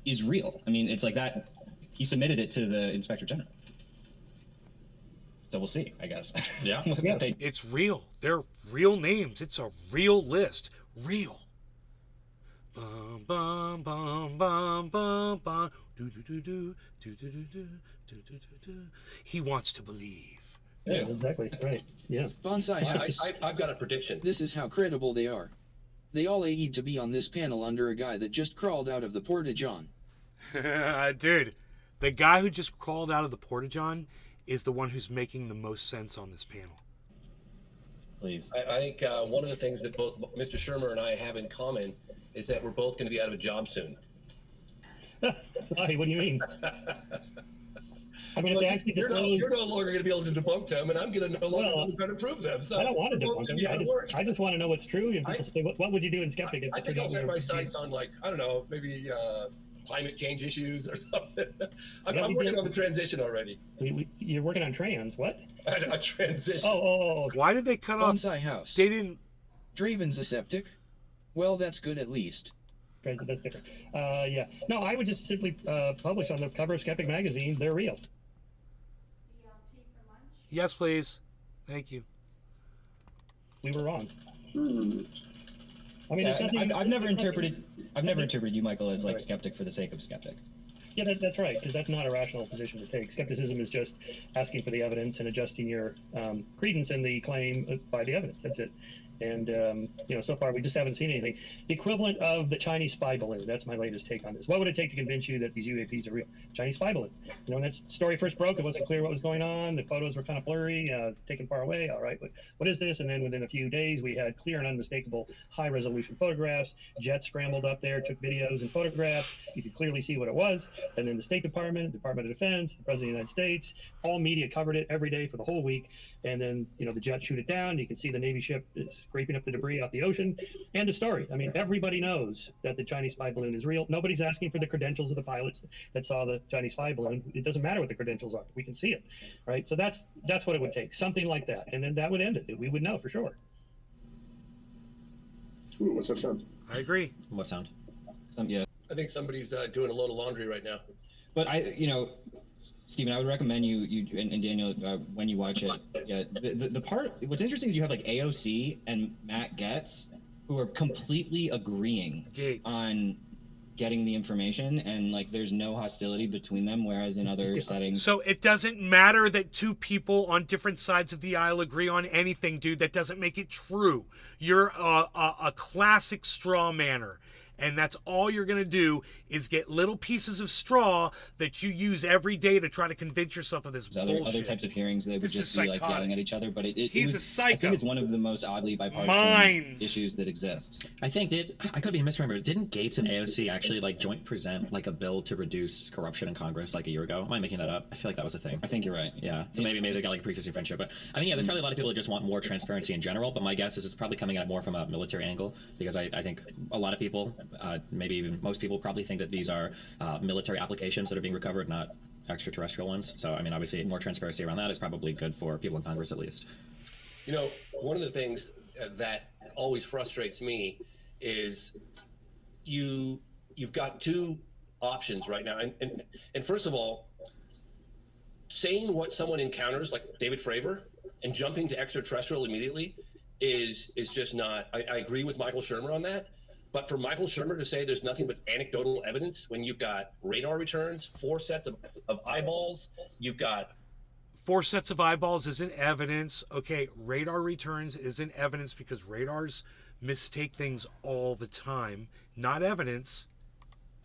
is real. I mean, it's like that. He submitted it to the Inspector General. So we'll see, I guess. Yeah. It's real. They're real names. It's a real list. Real. Bum, bum, bum, bum, bum, bum. Do, do, do, do, do, do, do, do, do, do, do. He wants to believe. Yeah, exactly. Right. Yeah. Bonsai house. I've got a prediction. This is how credible they are. They all need to be on this panel under a guy that just crawled out of the Porta-John. Dude, the guy who just crawled out of the Porta-John is the one who's making the most sense on this panel. Please. I think one of the things that both Mr. Shermer and I have in common is that we're both going to be out of a job soon. Why? What do you mean? I mean, if they actually you're disclose... no longer going to be able to debunk them, and I'm going to no longer try to prove them. So I don't want to debunk them. I just want to know what's true. And people say, what would you do in Skeptic? I think I'll set my sights on, I don't know, maybe climate change issues or something. I'm working on the transition already. You're working on trans. What? A transition. Oh. Why did they cut off? Bonsai house. They didn't. Draven's a septic. Well, that's good at least. Okay, so that's different. Yeah. No, I would just simply publish on the cover of Skeptic magazine. They're real. Yes, please. Thank you. We were wrong. I mean, Yeah, there's nothing. I've never interpreted you, Michael, as like skeptic for the sake of skeptic. Yeah, that's right, because that's not a rational position to take. Skepticism is just asking for the evidence and adjusting your credence in the claim by the evidence. That's it. And, so far we just haven't seen anything. The equivalent of the Chinese spy balloon. That's my latest take on this. What would it take to convince you that these UAPs are real? Chinese spy balloon. When that story first broke, it wasn't clear what was going on. The photos were kind of blurry, taken far away. All right, what is this? And then within a few days, we had clear and unmistakable high-resolution photographs. Jets scrambled up there, took videos and photographs. You could clearly see what it was. And then the State Department, Department of Defense, the President of the United States, all media covered it every day for the whole week. And then, the jets shoot it down. You can see the Navy ship is scraping up the debris out the ocean. And a story. I mean, everybody knows that the Chinese spy balloon is real. Nobody's asking for the credentials of the pilots that saw the Chinese spy balloon. It doesn't matter what the credentials are. We can see it, right? So that's what it would take. Something like that. And then that would end it. We would know for sure. Ooh, what's that sound? I agree. What sound? Yeah. I think somebody's doing a load of laundry right now. But Stephen, I would recommend you and Daniel when you watch it. Yeah, the part. What's interesting is you have like AOC and Matt Gaetz who are completely agreeing on getting the information, and like there's no hostility between them, whereas in other settings. So it doesn't matter that two people on different sides of the aisle agree on anything, dude. That doesn't make it true. You're a classic straw manner. And that's all you're going to do is get little pieces of straw that you use every day to try to convince yourself of this bullshit. Other types of hearings, they would This just is be like psychotic. yelling at each other. But He's a psycho. I think it's one of the most oddly bipartisan Minds. issues that exists. I think I could be misremembered. Didn't Gates and AOC actually like joint present like a bill to reduce corruption in Congress like a year ago? Am I making that up? I feel like that was a thing. I think you're right. Yeah. So maybe they got like a pre-existing friendship. But I mean, yeah, there's probably a lot of people that just want more transparency in general. But my guess is it's probably coming at it more from a military angle, because I think a lot of people, maybe even most people, probably think that these are military applications that are being recovered, not extraterrestrial ones. So I mean, obviously, more transparency around that is probably good for people in Congress at least. You know, one of the things that always frustrates me is you've got two options right now, and first of all, saying what someone encounters, like David Fravor, and jumping to extraterrestrial immediately is just not. I agree with Michael Shermer on that. But for Michael Shermer to say there's nothing but anecdotal evidence when you've got radar returns, 4 sets of eyeballs, you've got 4 sets of eyeballs isn't evidence. Okay, radar returns isn't evidence because radars mistake things all the time. Not evidence.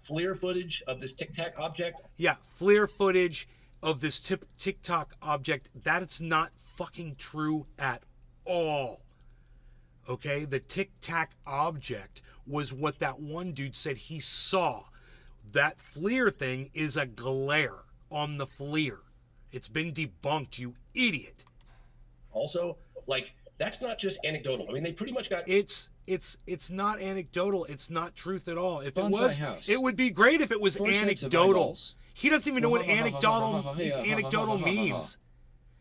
FLIR footage of this Tic Tac object. Yeah, FLIR footage of this TikTok object. That's not fucking true at all. Okay, the Tic Tac object was what that one dude said he saw. That FLIR thing is a glare on the FLIR. It's been debunked, you idiot. Also, like, that's not just anecdotal. I mean, they pretty much got... It's not anecdotal. It's not truth at all. If it Bonsai was, house. it would be great if it was 4 sets of anecdotal. eyeballs. He doesn't even know what anecdotal means.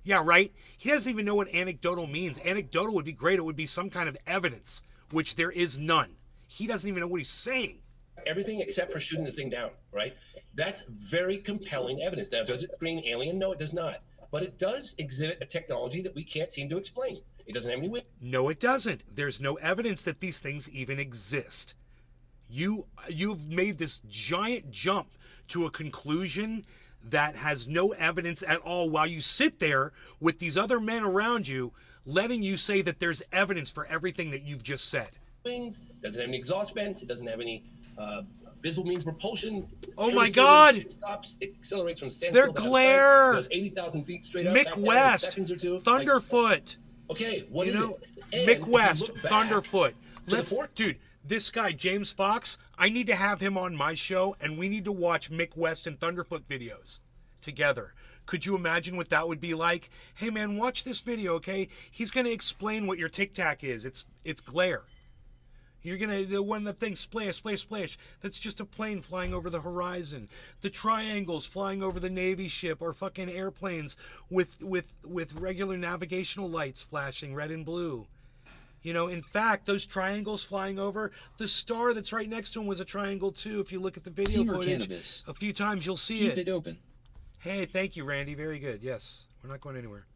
Yeah, right? He doesn't even know what anecdotal means. Anecdotal would be great. It would be some kind of evidence, which there is none. He doesn't even know what he's saying. Everything except for shooting the thing down, right? That's very compelling evidence. Now, does it scream alien? No, it does not. But it does exhibit a technology that we can't seem to explain. It doesn't have any way. No, it doesn't. There's no evidence that these things even exist. You've made this giant jump to a conclusion that has no evidence at all, while you sit there with these other men around you letting you say that there's evidence for everything that you've just said. Wings, doesn't have any exhaust vents, it doesn't have any visible means of propulsion. Oh my God! It stops, it accelerates from standstill. They're glare! Goes 80,000 feet straight up. Mick back down in West, seconds or two. Thunderfoot. Okay, what is it? And Mick if you West, look back Thunderfoot. to the Dude, this guy, James Fox, I need to have him on my show, and we need to watch Mick West and Thunderfoot videos together. Could you imagine what that would be like? Hey man, watch this video, okay? He's gonna explain what your Tic Tac is. It's glare. You're gonna, when the thing splash, splash, splash, that's just a plane flying over the horizon. The triangles flying over the Navy ship are fucking airplanes with regular navigational lights flashing red and blue. You know, in fact, those triangles flying over, the star that's right next to him was a triangle too. If you look at the video Seymour footage Cannabis. a few times, you'll see Keep it open. Hey, thank you, Randy. Very good. Yes, we're not going anywhere.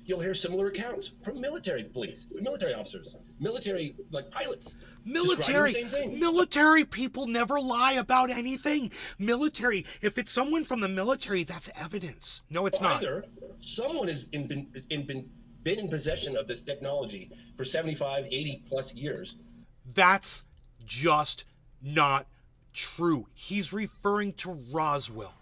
You'll hear similar accounts from military police, military officers, military like pilots. describing the same thing. Military people never lie about anything. Military, if it's someone from the military, that's evidence. No, it's not. Either someone has been in possession of this technology for 75, 80 plus years. That's just not true. He's referring to Roswell.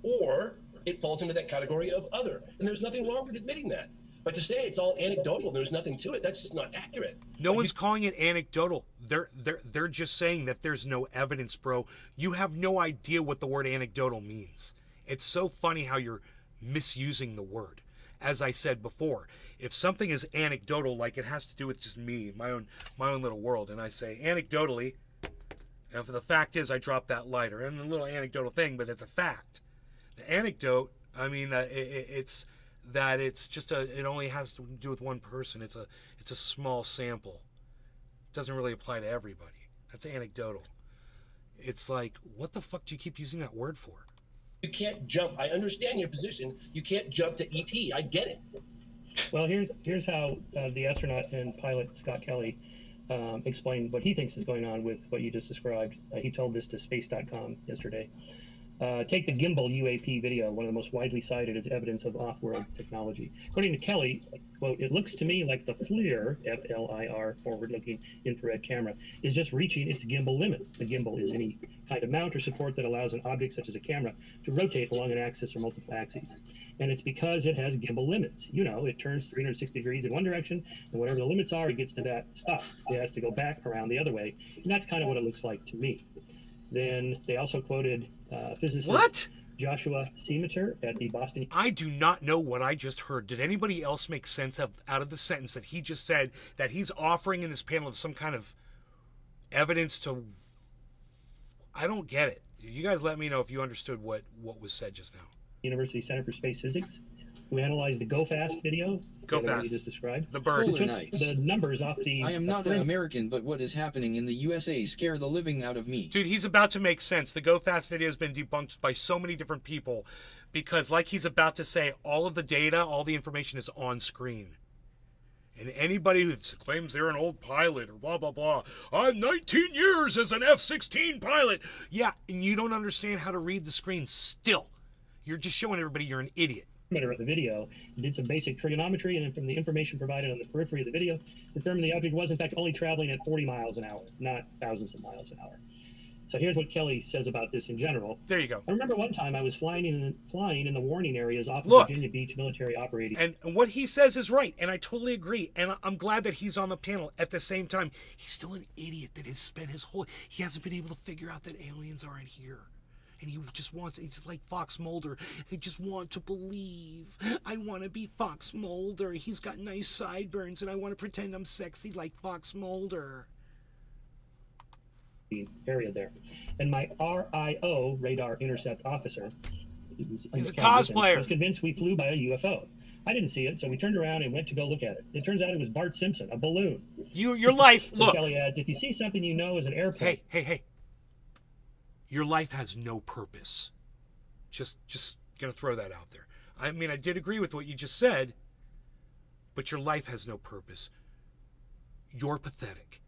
Or it falls into that category of other. And there's nothing wrong with admitting that. But to say it's all anecdotal, there's nothing to it, that's just not accurate. No one's calling it anecdotal. They're just saying that there's no evidence, bro. You have no idea what the word anecdotal means. It's so funny how you're misusing the word. As I said before, if something is anecdotal, like it has to do with just me, my own little world, and I say anecdotally, and the fact is I dropped that lighter, and a little anecdotal thing, but it's a fact. The anecdote, I mean, it's just it only has to do with one person. It's a small sample. It doesn't really apply to everybody. That's anecdotal. It's like, what the fuck do you keep using that word for? You can't jump. I understand your position. You can't jump to ET. I get it. Well, here's how the astronaut and pilot Scott Kelly explained what he thinks is going on with what you just described. He told this to Space.com yesterday. Take the gimbal UAP video, one of the most widely cited as evidence of off-world technology. According to Kelly, quote, "It looks to me like the FLIR, F-L-I-R, forward-looking infrared camera, is just reaching its gimbal limit." The gimbal is any kind of mount or support that allows an object such as a camera to rotate along an axis or multiple axes. And it's because it has gimbal limits. You know, it turns 360 degrees in one direction, and whatever the limits are, it gets to that stop. It has to go back around the other way. And that's kind of what it looks like to me. Then they also quoted physicist Joshua Seemater at the Boston. I do not know what I just heard. Did anybody else make sense of out of the sentence that he just said, that he's offering in this panel of some kind of evidence to... I don't get it. You guys let me know if you understood what was said just now. University Center for Space Physics, who analyzed the Go Fast video. Go Fast. You just described. The bird. Who took Nice. the numbers off the... I am not an American, but what is happening in the USA scare the living out of me. Dude, he's about to make sense. The Go Fast video has been debunked by so many different people because, like he's about to say, all of the data, all the information is on screen. And anybody who claims they're an old pilot or blah, blah, blah, I'm 19 years as an F-16 pilot. Yeah, and you don't understand how to read the screen still. You're just showing everybody you're an idiot. Of the video, did some basic trigonometry, and then from the information provided on the periphery of the video, determined the object was in fact only traveling at 40 miles an hour, not thousands of miles an hour. So here's what Kelly says about this in general. There you go. I remember one time I was flying in the warning areas off of Look, Virginia Beach military operating. And what he says is right, and I totally agree. And I'm glad that he's on the panel. At the same time, he's still an idiot that has spent his whole... He hasn't been able to figure out that aliens aren't here. And he just wants, he's like Fox Mulder. He just wants to believe. I want to be Fox Mulder. He's got nice sideburns, and I want to pretend I'm sexy like Fox Mulder. Area there. And my RIO, radar intercept officer, he's a cosplayer, was convinced we flew by a UFO. I didn't see it, so we turned around and went to go look at it. It turns out it was Bart Simpson, a balloon. Your life, look. Kelly adds, if you see something you know is an airplane. Hey. Your life has no purpose. Just gonna throw that out there. I mean, I did agree with what you just said, but your life has no purpose. You're pathetic.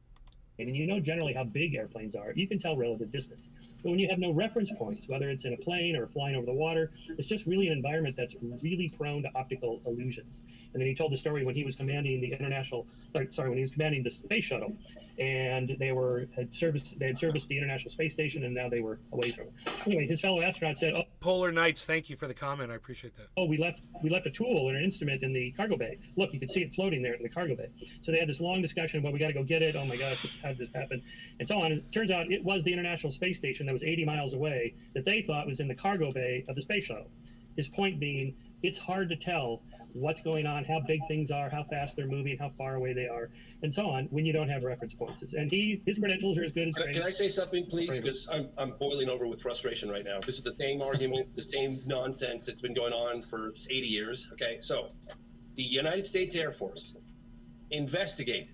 And you know generally how big airplanes are. You can tell relative distance. But when you have no reference points, whether it's in a plane or flying over the water, it's just really an environment that's really prone to optical illusions. And then he told the story when he was commanding the when he was commanding the space shuttle, and they had serviced the International Space Station, and now they were away from it. Anyway, his fellow astronaut said, "Oh, Polar Knights, thank you for the comment. I appreciate that. Oh, we left a tool and an instrument in the cargo bay. Look, you can see it floating there in the cargo bay." So they had this long discussion. Well, we got to go get it. Oh my gosh, how did this happen? And so on. It turns out it was the International Space Station that was 80 miles away that they thought was in the cargo bay of the space shuttle. His point being, it's hard to tell what's going on, how big things are, how fast they're moving, how far away they are, and so on when you don't have reference points. And his credentials are as good as... Can I say something, please? Because I'm boiling over with frustration right now. This is the same argument, the same nonsense that's been going on for 80 years. Okay, so the United States Air Force investigated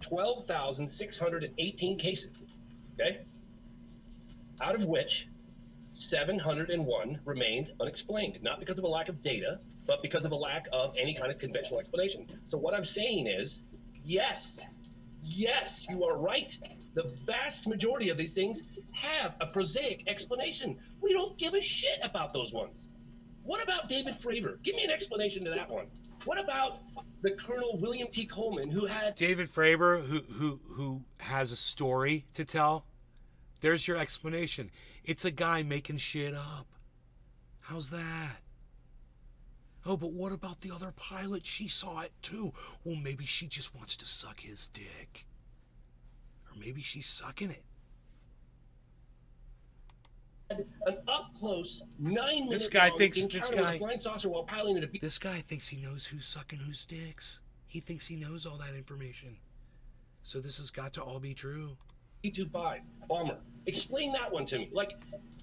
12,618 cases, okay? Out of which 701 remained unexplained, not because of a lack of data, but because of a lack of any kind of conventional explanation. So what I'm saying is, yes, you are right. The vast majority of these things have a prosaic explanation. We don't give a shit about those ones. What about David Fravor? Give me an explanation to that one. What about the Colonel William T. Coleman, who had... David Fravor, who has a story to tell? There's your explanation. It's a guy making shit up. How's that? Oh, but what about the other pilot? She saw it too. Well, maybe she just wants to suck his dick. Or maybe she's sucking it. An up-close 9-minute This guy long thinks encounter with a flying saucer while piloting a This guy thinks he knows who's sucking whose dicks. He thinks he knows all that information. So this has got to all be true. B-25 bomber. Explain that one to me. Like,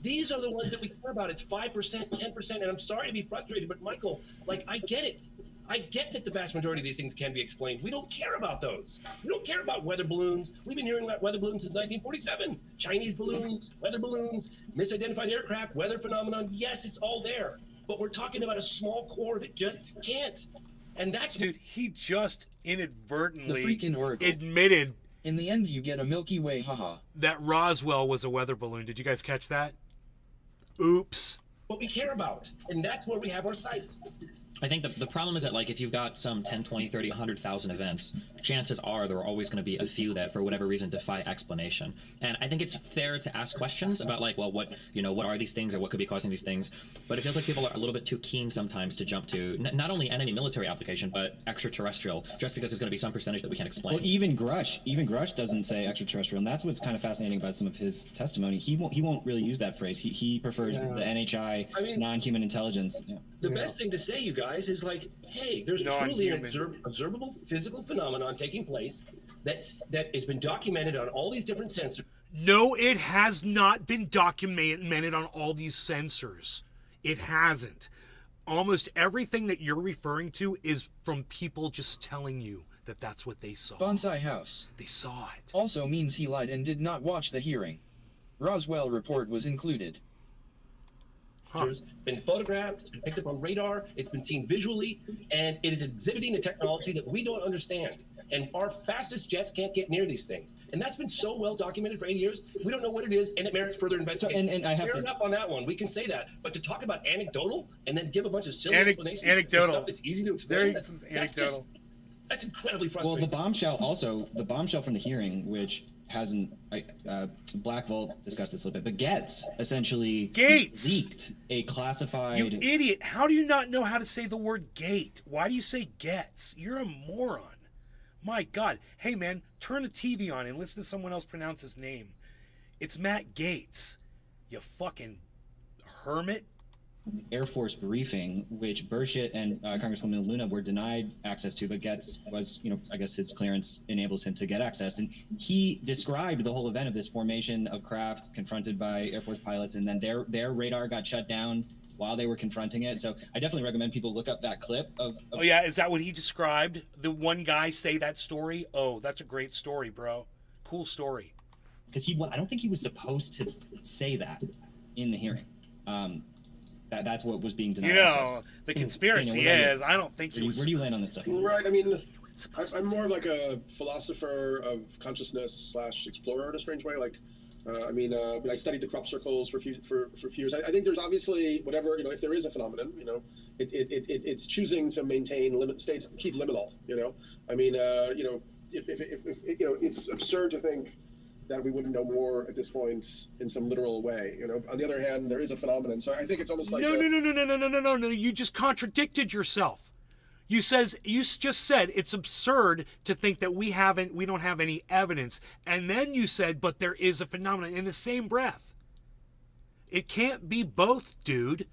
these are the ones that we care about. It's 5%, 10%, and I'm sorry to be frustrated, but Michael, like, I get it. I get that the vast majority of these things can be explained. We don't care about those. We don't care about weather balloons. We've been hearing about weather balloons since 1947. Chinese balloons, weather balloons, misidentified aircraft, weather phenomenon. Yes, it's all there. But we're talking about a small core that just can't. And that's... Dude, he just inadvertently The freaking Oracle. admitted... In the end, you get a Milky Way, haha. That Roswell was a weather balloon. Did you guys catch that? Oops. what we care about, and that's where we have our sights. I think the problem is that, like, if you've got some 10, 20, 30, 100,000 events, chances are there are always going to be a few that, for whatever reason, defy explanation. And I think it's fair to ask questions about, like, well, what are these things, or what could be causing these things? But it feels like people are a little bit too keen sometimes to jump to not only enemy military application, but extraterrestrial, just because there's going to be some percentage that we can't explain. Well, even Grush doesn't say extraterrestrial, and that's what's kind of fascinating about some of his testimony. He won't really use that phrase. He prefers the NHI, non-human intelligence. Yeah. The best thing to say, you guys, is like, hey, there's truly an observable physical phenomenon taking place that has been documented on all these different sensors. No, it has not been documented on all these sensors. It hasn't. Almost everything that you're referring to is from people just telling you that that's what they saw. Bonsai House. They saw it. Also means he lied and did not watch the hearing. Roswell report was included. It's been photographed, it's been picked up on radar, it's been seen visually, and it is exhibiting a technology that we don't understand. And our fastest jets can't get near these things. And that's been so well documented for 80 years. We don't know what it is, and it merits further investigation. And I have Fair to... enough on that one. We can say that. But to talk about anecdotal and then give a bunch of silly explanations anecdotal. for stuff that's easy to explain, Anecdotal. That's incredibly frustrating. Well, the bombshell from the hearing, which hasn't Black Vault discussed this a little bit, but Getz essentially leaked a classified. You idiot! How do you not know how to say the word gate? Why do you say Getz? You're a moron. My God! Hey man, turn the TV on and listen to someone else pronounce his name. It's Matt Gates. You fucking hermit. Air Force briefing, which Burchett and Congresswoman Luna were denied access to, but Getz was, I guess his clearance enables him to get access. And he described the whole event of this formation of craft confronted by Air Force pilots, and then their radar got shut down while they were confronting it. So I definitely recommend people look up that clip of Oh yeah, is that what he described? The one guy say that story? Oh, that's a great story, bro. Cool story. Because I don't think he was supposed to say that in the hearing. That's what was being denied. Access. The conspiracy is, I don't think he was. Where do you land on this stuff? Right, I mean, I'm more like a philosopher of consciousness / explorer in a strange way. Like, I studied the crop circles for a few years. I think there's obviously whatever, if there is a phenomenon, it's choosing to maintain limit states, keep liminal. If it's absurd to think that we wouldn't know more at this point in some literal way. On the other hand, there is a phenomenon. So I think it's almost like No. You just contradicted yourself. You just said it's absurd to think that we don't have any evidence, and then you said, but there is a phenomenon in the same breath. It can't be both, dude.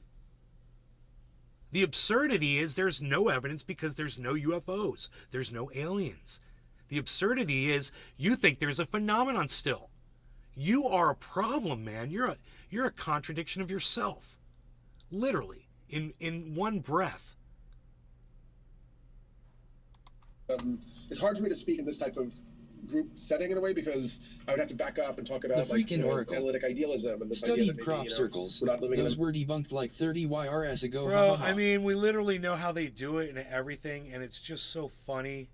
The absurdity is there's no evidence because there's no UFOs. There's no aliens. The absurdity is you think there's a phenomenon still. You are a problem, man. You're a contradiction of yourself. Literally, in one breath. It's hard for me to speak in this type of group setting in a way because I would have to back up and talk about Oracle. analytic idealism and this Studied idea that maybe, crop circles. we're not living Those in were debunked like 30 YRS ago. Bro, I mean, we literally know how they do it and everything, and it's just so funny.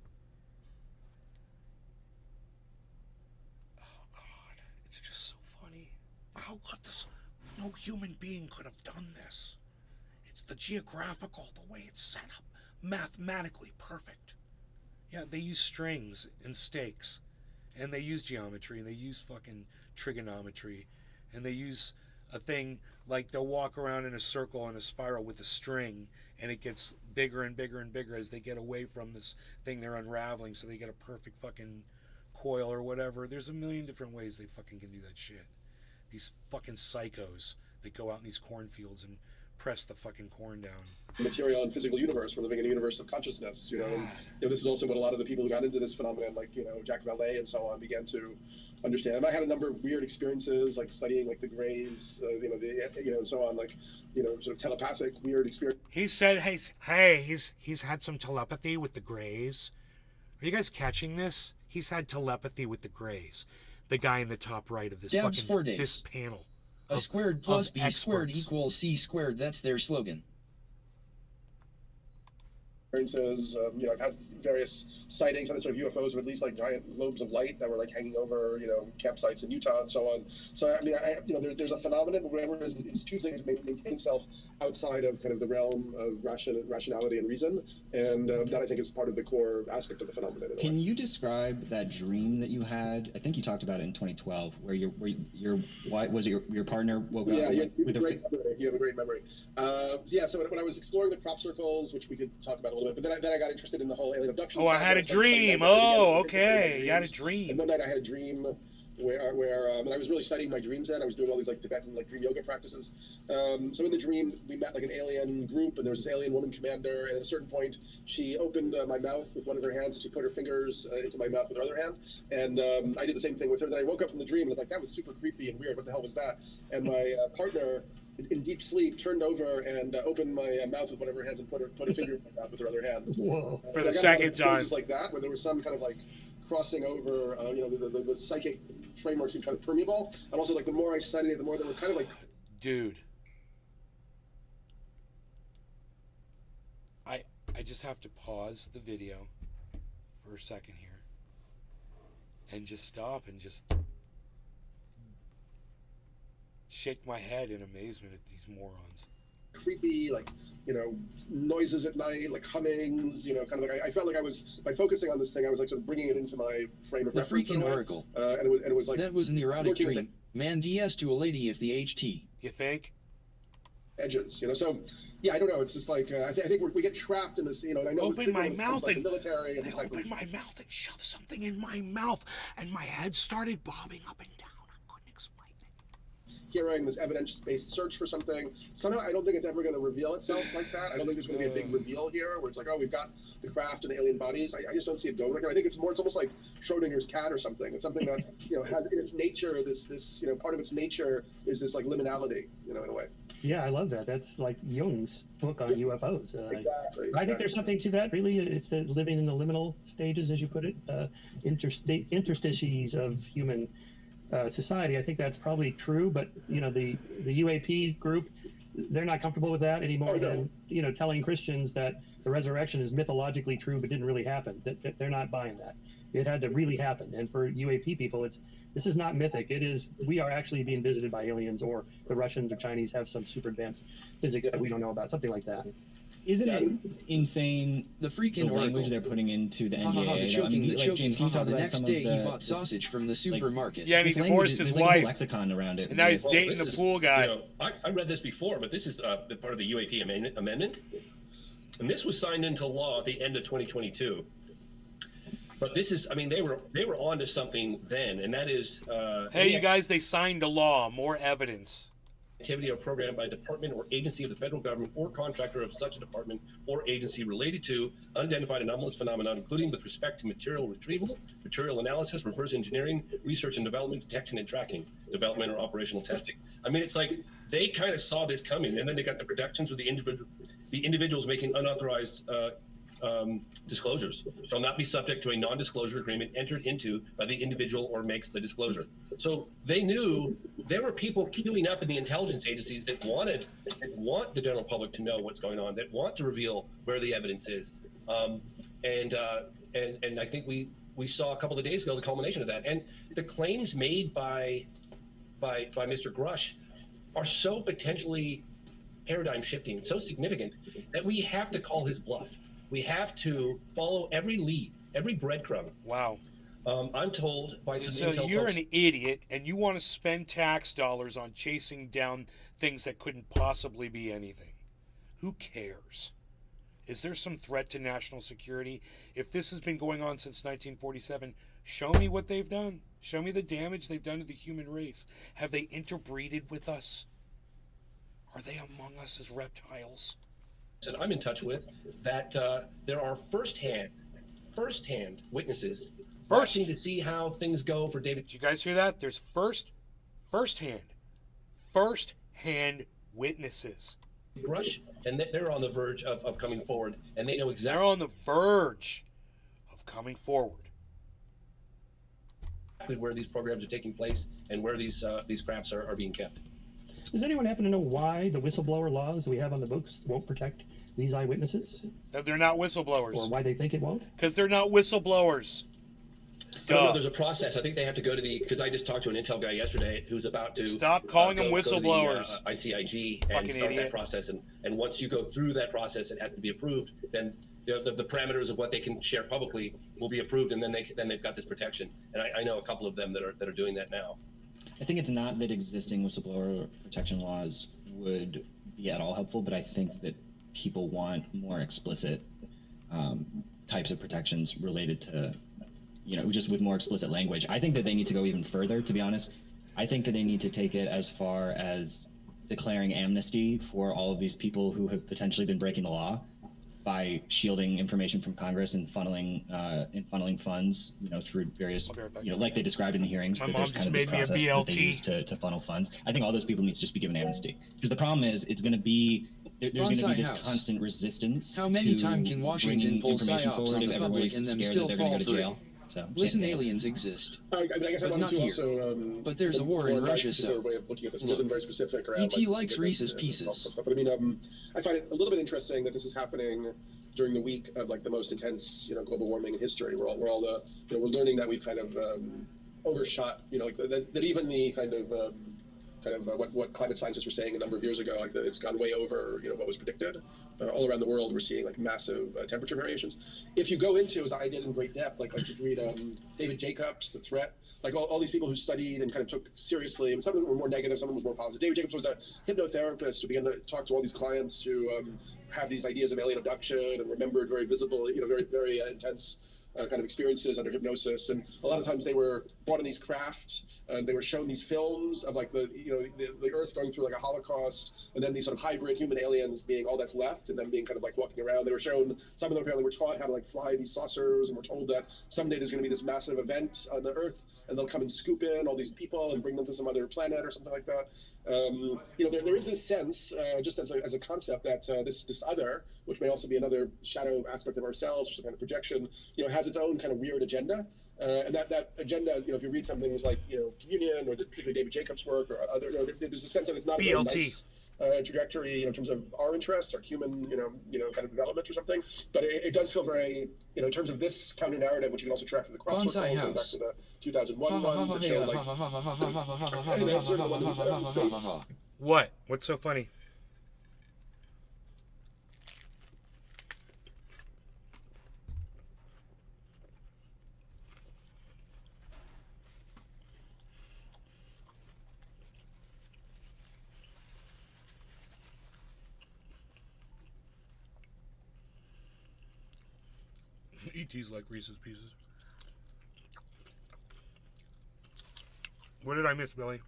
It's just so funny. No human being could have done this. It's the geographical, the way it's set up, mathematically perfect. Yeah, they use strings and stakes, and they use geometry, and they use fucking trigonometry, and they use a thing like they'll walk around in a circle and a spiral with a string, and it gets bigger and bigger and bigger as they get away from this thing they're unraveling, so they get a perfect fucking coil or whatever. There's a million different ways they fucking can do that shit. These fucking psychos that go out in these cornfields and press the fucking corn down. Material and physical universe. We're living in a universe of consciousness, And, this is also what a lot of the people who got into this phenomenon, like, Jacques Vallée and so on, began to understand. And I had a number of weird experiences, like studying, like, the Greys, and so on, like, sort of telepathic, weird experience. He said, he's had some telepathy with the Greys. Are you guys catching this? He's had telepathy with the Greys. The guy in the top right of this Dabs 4 days. this panel. A squared plus B squared equals C squared. That's their slogan. experiences. I've had various sightings on sort of UFOs of at least like giant globes of light that were like hanging over, campsites in Utah and so on. So I mean, there's a phenomenon, but whatever it is choosing to maintain itself outside of kind of the realm of rationality and reason, and that I think is part of the core aspect of the phenomenon. Can you describe that dream that you had? I think you talked about it in 2012, where your partner woke up with a great memory. You have a great memory. So when I was exploring the crop circles, which we could talk about a little bit, but then I got interested in the whole alien abduction. Oh, I had a dream. Oh, okay. You had a dream. And one night I had a dream where and I was really studying my dreams then. I was doing all these like Tibetan like dream yoga practices. So in the dream, we met like an alien group, and there was this alien woman commander. And at a certain point, she opened my mouth with one of her hands, and she put her fingers into my mouth with her other hand. And I did the same thing with her. Then I woke up from the dream, and it's like, that was super creepy and weird. What the hell was that? And my partner, in deep sleep, turned over and opened my mouth with one of her hands and put a finger in my mouth with her other hand. Whoa! For So the I got second time. like that, where there was some kind of like crossing over, the psychic framework seemed kind of permeable. And also, like, the more I studied it, the more they were kind of like... Dude. I just have to pause the video for a second here and just stop and just shake my head in amazement at these morons. Creepy, like, noises at night, like hummings, kind of like I felt like I was, by focusing on this thing, I was like sort of bringing it into my frame of The reference. freaking oracle. And it was like... That was an erotic dream. Man DS to a lady if the HT. You think? Edges, so yeah, I don't know. It's just like I think we get trapped in this, and I know open my mouth like and the military, and I opened my mouth and shoved something in my mouth, and my head started bobbing up and down. I couldn't explain it. Hearing this evidence-based search for something. Somehow, I don't think it's ever going to reveal itself like that. I don't think there's going to be a big reveal here where it's like, oh, we've got the craft and the alien bodies. I just don't see it going like that. I think it's almost like Schrodinger's cat or something. It's something that has in its nature this part of its nature is this like liminality, in a way. Yeah, I love that. That's like Jung's book on UFOs. Exactly. I think there's something to that. Really, it's the living in the liminal stages, as you put it, interstices of human society. I think that's probably true. But the UAP group, they're not comfortable with that anymore than telling Christians that the resurrection is mythologically true but didn't really happen. That they're not buying that. It had to really happen. And for UAP people, this is not mythic. It is, we are actually being visited by aliens, or the Russians or Chinese have some super advanced physics that we don't know about, something like that. Isn't it insane the freaking language oracle. they're putting into the Ha, ha, NDA? ha, the choking, the choking. James, can you Ha, ha, talk the about next some day of he bought sausage from the supermarket. Yeah, and he divorced his there's like a wife. whole lexicon around it. And now he's Well, dating this the is, pool guy. I read this before, but this is the part of the UAP amendment, and this was signed into law at the end of 2022. But this is, they were onto something then, and that is. Hey, you guys, they signed a law. More evidence. Activity or program by a department or agency of the federal government or contractor of such a department or agency related to unidentified anomalous phenomena, including with respect to material retrieval, material analysis, reverse engineering, research and development, detection and tracking, development or operational testing. It's like they kind of saw this coming, and then they got the protections with the individuals making unauthorized disclosures shall not be subject to a non-disclosure agreement entered into by the individual or makes the disclosure. So they knew there were people queuing up in the intelligence agencies that want the general public to know what's going on, that want to reveal where the evidence is. And I think we saw a couple of days ago the culmination of that. And the claims made by Mr. Grush are so potentially paradigm shifting, so significant, that we have to call his bluff. We have to follow every lead, every breadcrumb. Wow. I'm told by some So intel you're folks, an idiot, and you want to spend tax dollars on chasing down things that couldn't possibly be anything. Who cares? Is there some threat to national security? If this has been going on since 1947, show me what they've done. Show me the damage they've done to the human race. Have they interbreeded with us? Are they among us as reptiles? that I'm in touch with, that there are firsthand witnesses watching to see how things go for David. Did you guys hear that? There's firsthand witnesses. Rush, and they're on the verge of coming forward, and they know exactly. They're on the verge of coming forward. Where these programs are taking place and where these crafts are being kept. Does anyone happen to know why the whistleblower laws we have on the books won't protect these eyewitnesses? They're not whistleblowers. Or why they think it won't? Because they're not whistleblowers. No, there's a process. I think they have to go to because I just talked to an intel guy yesterday who's about to stop calling them whistleblowers. Go to the, ICIG Fucking and start idiot. that process. And once you go through that process, it has to be approved. Then the parameters of what they can share publicly will be approved, and then they've got this protection. And I know a couple of them that are doing that now. I think it's not that existing whistleblower protection laws would be at all helpful, but I think that people want more explicit types of protections related to, just with more explicit language. I think that they need to go even further, to be honest. I think that they need to take it as far as declaring amnesty for all of these people who have potentially been breaking the law by shielding information from Congress and funneling funds, through various, like they described in the hearings. My that mom there's just kind of this made me a process that they BLT. use to funnel funds. I think all those people need to just be given amnesty, because the problem is it's going to be there's going to be this House. constant resistance. How many to times can Washington bringing pull information psyops forward on if the public everybody's and them scared still that they're going fall to go to for jail? it? So Listen, can't do it. aliens exist. I guess I But wanted not to here. also. But there's a war in more Russia, particular so way of looking at this, which look, isn't very specific around. ET likes Reese's and Pieces. stuff. But I mean, I find it a little bit interesting that this is happening during the week of like the most intense, global warming in history. We're all the, we're learning that we've kind of overshot, like that even the kind of what climate scientists were saying a number of years ago, like that it's gone way over, what was predicted. All around the world, we're seeing like massive temperature variations. If you go into, as I did in great depth, like you read David Jacobs, The Threat, like all these people who studied and kind of took seriously, and some of them were more negative, some of them was more positive. David Jacobs was a hypnotherapist who began to talk to all these clients who have these ideas of alien abduction and remembered very visible, very, very intense kind of experiences under hypnosis. And a lot of times they were brought in these crafts and they were shown these films of like the Earth going through like a Holocaust, and then these sort of hybrid human aliens being all that's left, and then being kind of like walking around. They were shown, some of them apparently were taught how to like fly these saucers, and were told that someday there's going to be this massive event on the Earth, and they'll come and scoop in all these people and bring them to some other planet or something like that. There is this sense, just as a concept, that this other, which may also be another shadow aspect of ourselves, or some kind of projection, has its own kind of weird agenda. And that agenda, if you read some things like, Communion, or particularly David Jacobs' work, or other, there's a sense that it's not a very BLT. nice trajectory, in terms of our interests, our human, kind of development or something. But it does feel very, in terms of this counter narrative, which you can also track through the crop Bonsai circles, going back House. to the 2001 ones that show like, and that's sort of the one that was out in space. What? What's so funny? ET's like Reese's Pieces. What did I miss, Billy?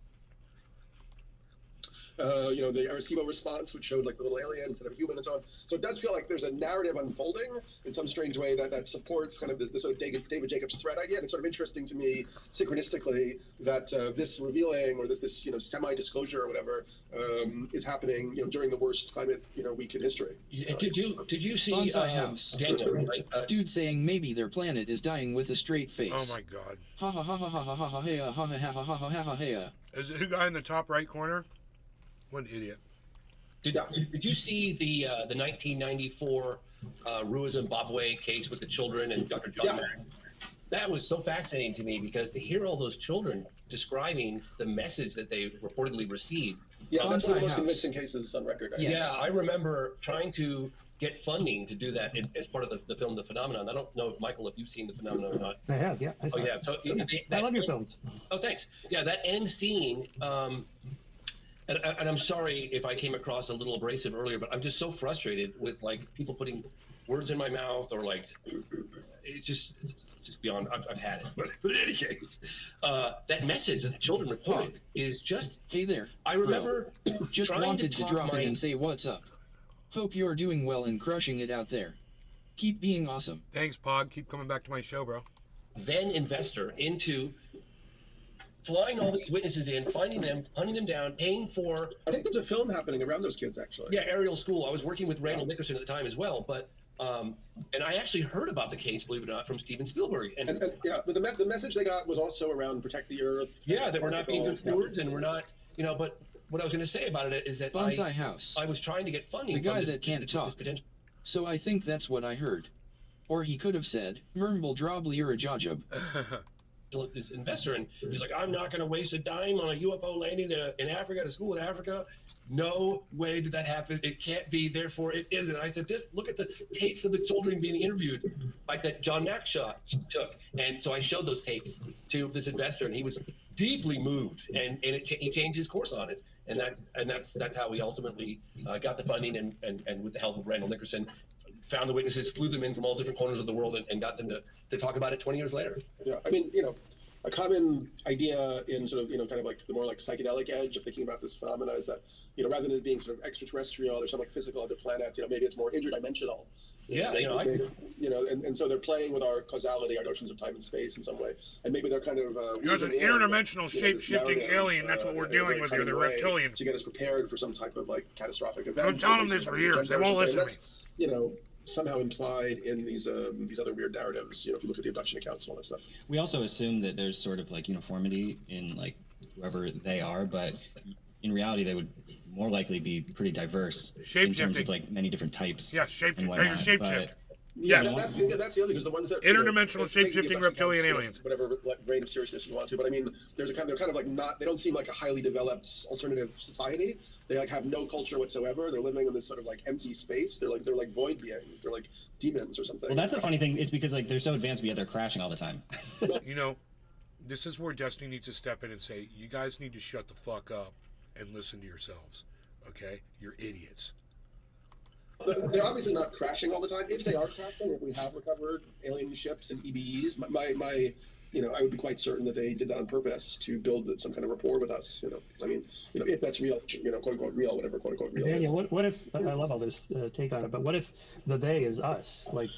The Arecibo response, which showed like the little alien instead of human and so on. So it does feel like there's a narrative unfolding in some strange way that supports kind of this sort of David Jacobs threat idea. And it's sort of interesting to me, synchronistically, that this revealing, or this semi-disclosure or whatever, is happening during the worst climate week in history. Did you see Bonsai House. Daniel? Right? Dude saying maybe their planet is dying with a straight face. Oh my god. Ha ha ha ha ha ha ha ha ha ha ha ha ha ha ha ha. Is it the guy in the top right corner? What an idiot. Did you see the 1994 Rua Zimbabwe case with the children and Dr. John Mack? That was so fascinating to me, because to hear all those children describing the message that they reportedly received. Yeah, that's one of the most convincing cases on record. Yeah, I remember trying to get funding to do that as part of the film The Phenomenon. I don't know, if Michael, if you've seen The Phenomenon or not. I have, yeah. I saw Oh, yeah. it. So I love your films. Oh, thanks. Yeah, that end scene. And I'm sorry if I came across a little abrasive earlier, but I'm just so frustrated with like people putting words in my mouth, or like it's just beyond. I've had it. But in any case, that message that the children reported is just. Hey there. I remember Just trying wanted to talk drop my- in and say what's up. Hope you're doing well and crushing it out there. Keep being awesome. Thanks, Pog. Keep coming back to my show, bro. then investor into flying all these witnesses in, finding them, hunting them down, paying for. I think there's a film happening around those kids, actually. Yeah, Ariel School. I was working with Randall Nickerson at the time as well, but and I actually heard about the case, believe it or not, from Steven Spielberg. And yeah, but the message they got was also around protect the Earth. Yeah, that we're not being good stewards, and we're not, but what I was going to say about it is that Bonsai House. I was trying to get funding. The guy from this, that can't this talk. potential. So I think that's what I heard. Or he could have said, Mernbel Droblier Jajub. This investor, and he's like, I'm not going to waste a dime on a UFO landing in Africa, at a school in Africa. No way did that happen. It can't be, therefore it isn't. I said, look at the tapes of the children being interviewed, like that John Mack took. And so I showed those tapes to this investor, and he was deeply moved, and he changed his course on it. And that's how we ultimately got the funding, and with the help of Randall Nickerson, found the witnesses, flew them in from all different corners of the world, and got them to talk about it 20 years later. Yeah, I mean, you know, a common idea in sort of, you know, kind of like the more like psychedelic edge of thinking about this phenomena is that, you know, rather than it being sort of extraterrestrial or some like physical other planet, you know, maybe it's more interdimensional. Yeah, and so they're playing with our causality, our notions of time and space in some way, and maybe they're kind of there's an interdimensional shape-shifting alien. That's what we're dealing with here, the reptilian. To get us prepared for some type of like catastrophic event. I'm telling them this for years. They won't listen to me. You know, somehow implied in these other weird narratives. You know, if you look at the abduction accounts and all that stuff. We also assume that there's sort of like uniformity in like whoever they are, but in reality, they would more likely be pretty diverse in terms of like many different types. Yeah, shapeshift. Yeah, that's the other thing. There's the ones that interdimensional shape-shifting reptilian aliens. Whatever grade of seriousness you want to, but I mean, they're kind of like not. They don't seem like a highly developed alternative society. They like have no culture whatsoever. They're living in this sort of like empty space. They're like void beings. They're like demons or something. Well, that's the funny thing. It's because like they're so advanced, but yet they're crashing all the time. You know, this is where Destiny needs to step in and say, you guys need to shut the fuck up and listen to yourselves. Okay, you're idiots. They're obviously not crashing all the time. If they are crashing, if we have recovered alien ships and EBEs, my you know, I would be quite certain that they did that on purpose to build some kind of rapport with us. You know, I mean, you know, if that's real, you know, quote unquote real, whatever quote unquote real. Daniel, what if I love all this take on it, but what if the they is us, like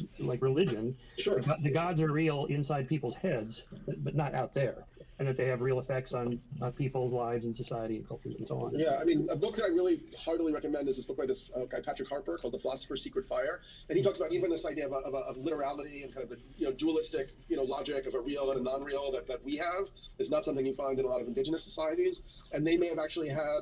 religion? Sure. The gods are real inside people's heads, but not out there, and that they have real effects on people's lives and society and cultures and so on. Yeah, I mean, a book that I really heartily recommend is this book by this guy Patrick Harper called The Philosopher's Secret Fire, and he talks about even this idea of literality and kind of the, you know, dualistic, you know, logic of a real and a non-real that we have is not something you find in a lot of indigenous societies, and they may have actually had,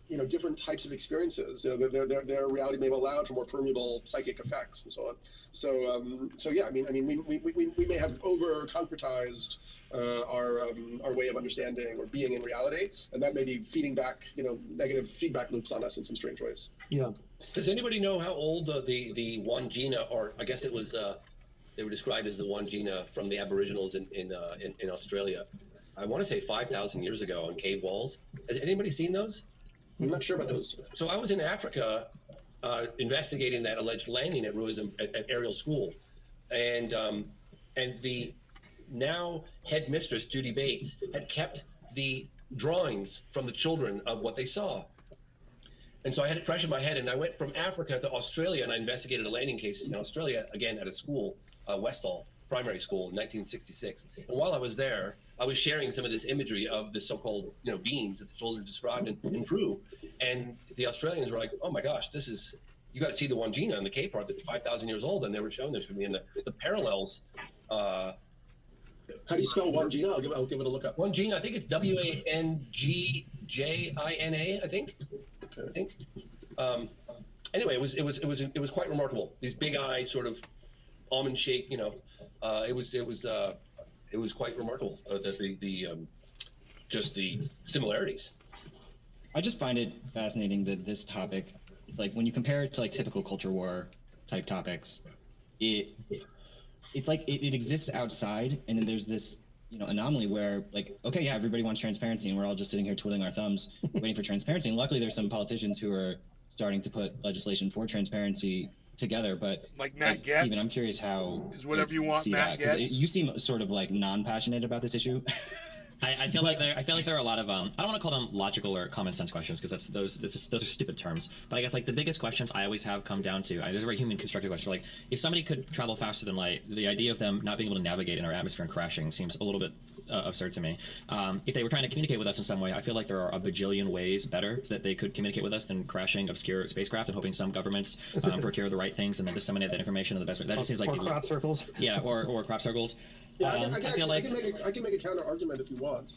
you know, different types of experiences. You know, their reality may have allowed for more permeable psychic effects and so on. So yeah, I mean, we may have over concretized our way of understanding or being in reality, and that may be feeding back, you know, negative feedback loops on us in some strange ways. Yeah. Does anybody know how old the Wandjina, or I guess it was they were described as the Wandjina from the Aboriginals in Australia? I want to say 5,000 years ago on cave walls. Has anybody seen those? I'm not sure about those. So I was in Africa investigating that alleged landing at Ruism at Ariel School, and the now headmistress Judy Bates had kept the drawings from the children of what they saw. And so I had it fresh in my head, and I went from Africa to Australia, and I investigated a landing case in Australia, again at a school, Westall Primary School in 1966. And while I was there, I was sharing some of this imagery of the so-called, you know, beings that the children described in Peru. And the Australians were like, oh my gosh, this is, you got to see the Wandjina and the cave part that's 5,000 years old. And they were showing this to me, and the parallels. How do you spell Wandjina? I'll give it a look up. Wandjina, I think it's Wangjina, I think. Okay. Anyway, it was quite remarkable. These big eyes, sort of almond shaped, you know. It was quite remarkable just the similarities. I just find it fascinating that this topic, it's like when you compare it to like typical culture war type topics, it's like it exists outside, and then there's this, you know, anomaly where like, okay, yeah, everybody wants transparency, and we're all just sitting here twiddling our thumbs waiting for transparency. And luckily, there's some politicians who are starting to put legislation for transparency together. But like Matt Gaetz, Stephen, I'm curious how is whatever you want, Matt Gaetz. You seem sort of like non-passionate about this issue. I feel like there are a lot of I don't want to call them logical or common sense questions, because those are stupid terms. But I guess like the biggest questions I always have come down to, there's a very human constructed question. Like, if somebody could travel faster than light, the idea of them not being able to navigate in our atmosphere and crashing seems a little bit absurd to me. If they were trying to communicate with us in some way, I feel like there are a bajillion ways better that they could communicate with us than crashing obscure spacecraft and hoping some governments procure the right things and then disseminate that information in the best way. That just seems like crop circles. Yeah, or crop circles. Yeah, I can make a counter argument if you want.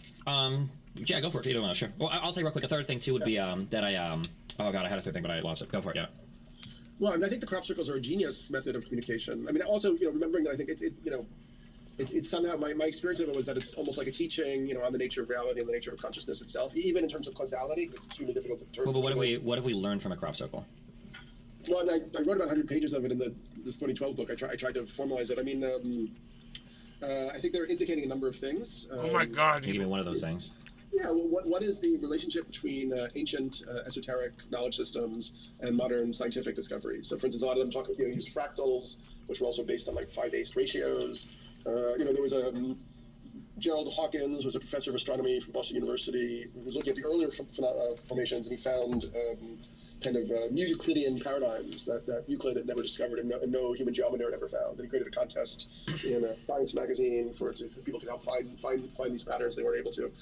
Yeah, go for it. Either one, sure. Well, I'll say real quick. A third thing too would be that I oh god, I had a third thing, but I lost it. Go for it. Yeah. Well, I mean, I think the crop circles are a genius method of communication. I mean, also, remembering that I think it's somehow my experience of it was that it's almost like a teaching, on the nature of reality and the nature of consciousness itself. Even in terms of causality, it's extremely difficult to determine. Well, but what have we learned from a crop circle? Well, I wrote about 100 pages of it in this 2012 book. I tried to formalize it. I mean, I think they're indicating a number of things. Oh my God! Can you give me one of those things? Yeah, well, what is the relationship between ancient esoteric knowledge systems and modern scientific discovery? So, for instance, a lot of them use fractals, which were also based on like phi-based ratios. There was Gerald Hawkins was a professor of astronomy from Boston University who was looking at the earlier formations, and he found kind of new Euclidean paradigms that Euclid had never discovered and no human geometer had ever found. And he created a contest in a science magazine for people to help find these patterns they weren't able to.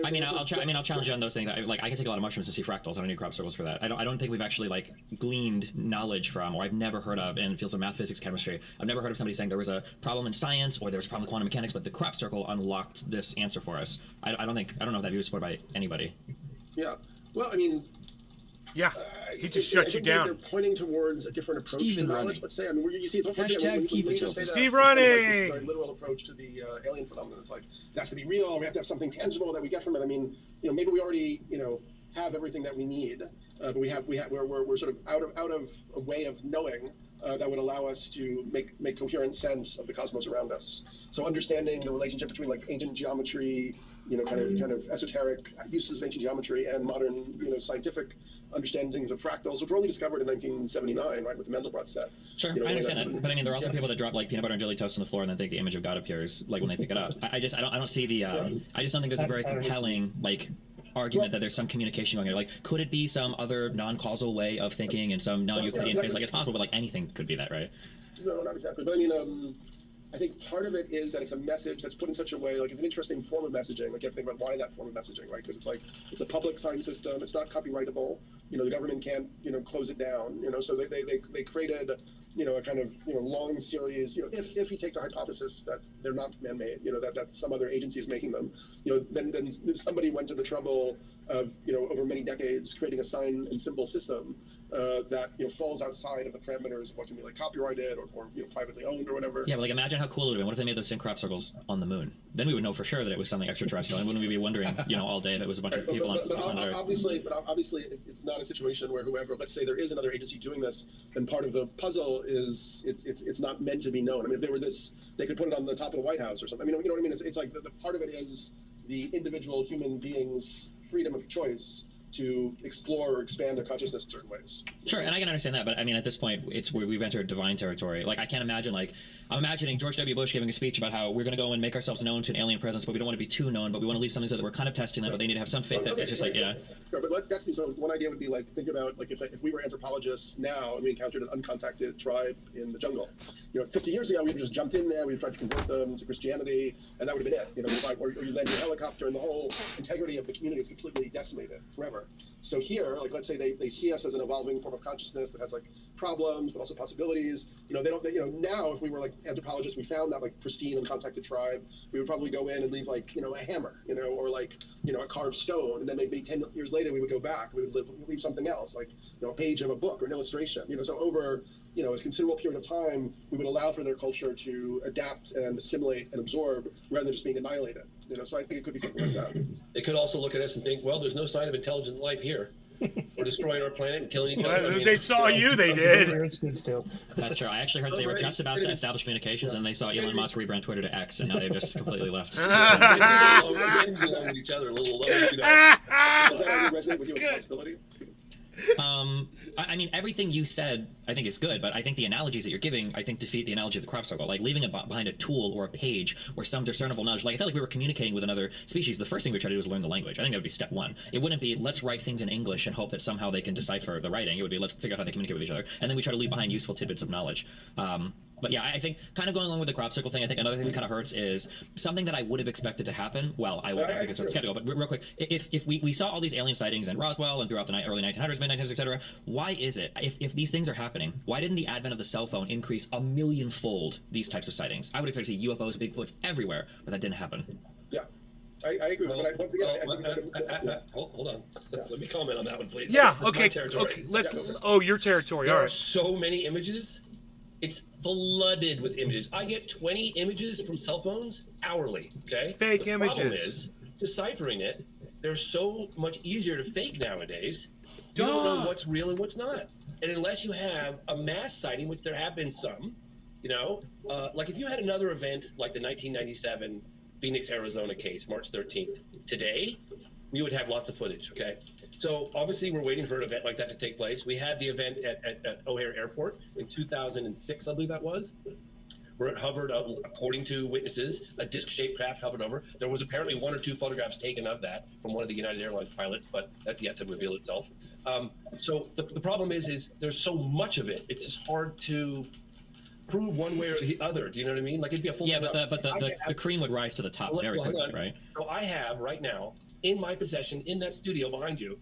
I'll challenge you on those things. I can take a lot of mushrooms to see fractals. I don't need crop circles for that. I don't think we've actually gleaned knowledge from, or I've never heard of in fields of math, physics, chemistry. I've never heard of somebody saying there was a problem in science or there was a problem with quantum mechanics, but the crop circle unlocked this answer for us. I don't know if that view is supported by anybody. Yeah. Well, I mean, yeah, he just shuts you down. They're pointing towards a different approach to knowledge. Let's say, I mean, you see, it's Steve running. Very literal approach to the alien phenomenon. It's like it has to be real. We have to have something tangible that we get from it. I mean, maybe we already, have everything that we need, but we're sort of out of a way of knowing that would allow us to make coherent sense of the cosmos around us. So understanding the relationship between ancient geometry, kind of esoteric uses of ancient geometry and modern, scientific understandings of fractals, which were only discovered in 1979, right, with the Mandelbrot set. Sure, I understand that, but I mean, there are also people that drop peanut butter and jelly toast on the floor and then think the image of God appears, when they pick it up. I don't see the. I just don't think there's a very compelling argument that there's some communication going on. Could it be some other non-causal way of thinking in some non-Euclidean space? It's possible, but anything could be that, right? No, not exactly. But I mean, I think part of it is that it's a message that's put in such a way, it's an interesting form of messaging. You have to think about why that form of messaging, right? Because it's a public sign system. It's not copyrightable. The government can't, close it down. So they created, a kind of, long series. If you take the hypothesis that they're not man-made, that some other agency is making them, then somebody went to the trouble of, over many decades, creating a sign and symbol system that falls outside of the parameters of what can be copyrighted or privately owned or whatever. Yeah, but imagine how cool it would have been. What if they made those same crop circles on the moon? Then we would know for sure that it was something extraterrestrial, and wouldn't we be wondering, all day if it was a bunch of people on Earth? Obviously, it's not a situation where whoever, let's say there is another agency doing this, then part of the puzzle is it's not meant to be known. I mean, if they were they could put it on the top of the White House or something. I mean, you know what I mean? It's like the part of it is the individual human being's freedom of choice to explore or expand their consciousness in certain ways. Sure, and I can understand that, but I mean, at this point, it's where we've entered divine territory. I can't imagine, I'm imagining George W. Bush giving a speech about how we're going to go and make ourselves known to an alien presence, but we don't want to be too known, but we want to leave something so that we're kind of testing them, but they need to have some faith that it's just yeah. Sure, but so one idea would be think about if we were anthropologists now and we encountered an uncontacted tribe in the jungle. 50 years ago, we would have just jumped in there, we would have tried to convert them to Christianity, and that would have been it. Or you land your helicopter and the whole integrity of the community is completely decimated forever. So here, let's say they see us as an evolving form of consciousness that has problems, but also possibilities. Now if we were anthropologists, we found that pristine uncontacted tribe, we would probably go in and leave a hammer, or a carved stone, and then maybe 10 years later we would go back, we would leave something else, a page of a book or an illustration. So over a considerable period of time, we would allow for their culture to adapt and assimilate and absorb rather than just being annihilated. So I think it could be something like that. They could also look at us and think, well, there's no sign of intelligent life here. We're destroying our planet and killing each other. They saw you, they did. That's true. I actually heard that they were just about to establish communications, and they saw Elon Musk rebrand Twitter to X, and now they've just completely left. Each other a little low. Does that resonate with you as a possibility? I mean, everything you said, I think is good, but I think the analogies that you're giving, I think defeat the analogy of the crop circle. Leaving it behind a tool or a page or some discernible knowledge. I felt like we were communicating with another species. The first thing we try to do is learn the language. I think that would be step one. It wouldn't be let's write things in English and hope that somehow they can decipher the writing. It would be let's figure out how they communicate with each other, and then we try to leave behind useful tidbits of knowledge. But yeah, I think kind of going along with the crop circle thing, I think another thing that kind of hurts is something that I would have expected to happen. Well, I would think it's sort of skeptical, but real quick, if we saw all these alien sightings in Roswell and throughout the early 1900s, mid 1900s, etc., why is it, if these things are happening, why didn't the advent of the cell phone increase 1,000,000-fold these types of sightings? I would expect to see UFOs, Bigfoots everywhere, but that didn't happen. Yeah. I agree. But once again, I think hold on. Let me comment on that one, please. Yeah. That's my Okay. territory. Okay. Let's. Yeah. Oh, your territory. There All are right. so many images. It's flooded with images. I get 20 images from cell phones hourly. Okay. Fake the problem images. is deciphering it. They're so much easier to fake nowadays. You don't know what's real and what's not. And unless you have a mass sighting, which there have been some, like if you had another event like the 1997 Phoenix, Arizona case, March 13th, today, we would have lots of footage, okay? So obviously we're waiting for an event like that to take place. We had the event at O'Hare Airport in 2006, I believe that was, where it hovered, according to witnesses, a disc-shaped craft hovered over. There was apparently 1 or 2 photographs taken of that from one of the United Airlines pilots, but that's yet to reveal itself. So the problem is there's so much of it, it's just hard to prove one way or the other. Do you know what I mean? Like it'd be a full. Yeah, but the cream would rise to the top very quickly, right? So I have right now in my possession, in that studio behind you,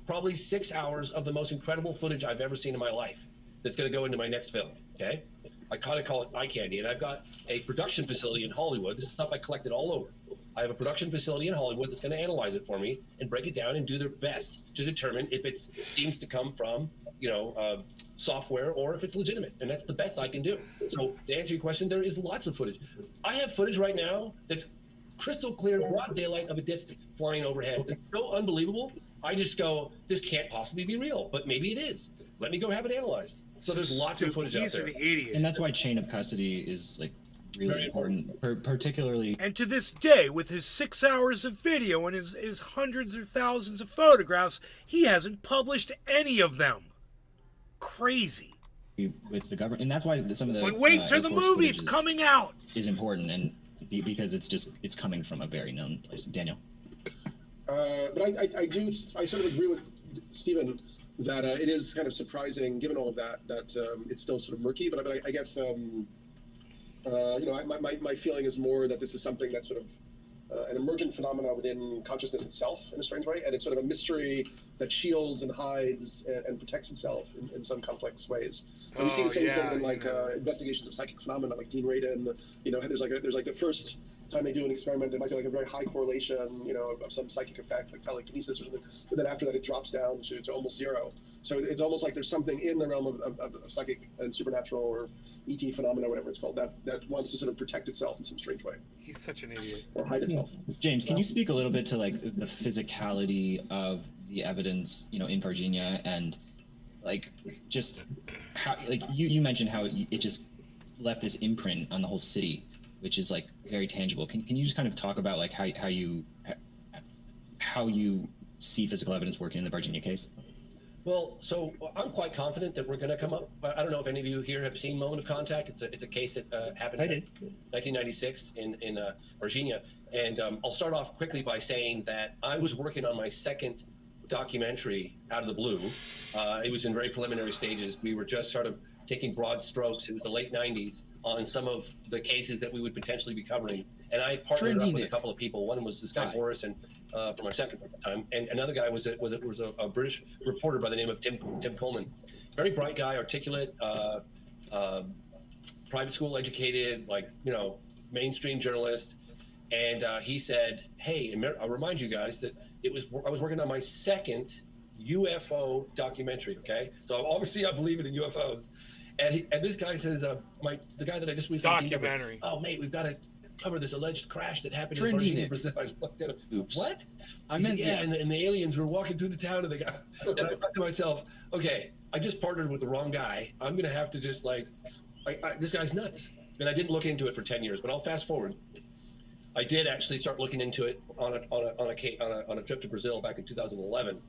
probably 6 hours of the most incredible footage I've ever seen in my life. That's going to go into my next film. Okay, I kind of call it eye candy, and I've got a production facility in Hollywood. This is stuff I collected all over. I have a production facility in Hollywood that's going to analyze it for me and break it down and do their best to determine if it seems to come from, software or if it's legitimate. And that's the best I can do. So to answer your question, there is lots of footage. I have footage right now that's crystal clear, broad daylight of a disc flying overhead. It's so unbelievable. I just go, this can't possibly be real, but maybe it is. Let me go have it analyzed. So there's lots of footage out there. And that's why chain of custody is like really important, particularly. And to this day, with his 6 hours of video and his hundreds or thousands of photographs, he hasn't published any of them. Crazy. With the government, and that's why some of the. But wait till the movie; it's coming out. Is important, and because it's coming from a very known place. Daniel. But I sort of agree with Stephen that it is kind of surprising, given all of that, that it's still sort of murky. But I guess my feeling is more that this is something that's sort of an emergent phenomenon within consciousness itself in a strange way, and it's sort of a mystery that shields and hides and protects itself in some complex ways. And we see the same thing in investigations of psychic phenomena, like Dean Radin. There's like the first time they do an experiment, it might be like a very high correlation, of some psychic effect, like telekinesis or something. But then after that, it drops down to almost zero. So it's almost like there's something in the realm of psychic and supernatural or ET phenomena, whatever it's called, that wants to sort of protect itself in some strange way. He's such an idiot. Or hide itself. James, can you speak a little bit to like the physicality of the evidence, in Virginia, and like just how, like you mentioned how it just left this imprint on the whole city, which is like very tangible. Can you just kind of talk about like how you see physical evidence working in the Virginia case? Well, so I'm quite confident that we're going to come up. I don't know if any of you here have seen Moment of Contact. It's a case that happened in 1996 in Virginia. And I'll start off quickly by saying that I was working on my second documentary out of the blue. It was in very preliminary stages. We were just sort of taking broad strokes. It was the late 90s on some of the cases that we would potentially be covering. And I partnered up with a couple of people. One was this guy Morrison from our second time, and another guy was a British reporter by the name of Tim Coleman. Very bright guy, articulate, private school educated, mainstream journalist. And he said, "Hey, I'll remind you guys that I was working on my second UFO documentary. Okay, so obviously I believe in UFOs." And this guy says, "The guy that I just recently documentary. Oh, mate, we've got to cover this alleged crash that happened in Virginia, Brazil." I looked at him. Oops. What? I meant and the aliens were walking through the town, and they got. And I thought to myself, okay, I just partnered with the wrong guy. I'm gonna have to just this guy's nuts. And I didn't look into it for 10 years, but I'll fast forward. I did actually start looking into it on a trip to Brazil back in 2011,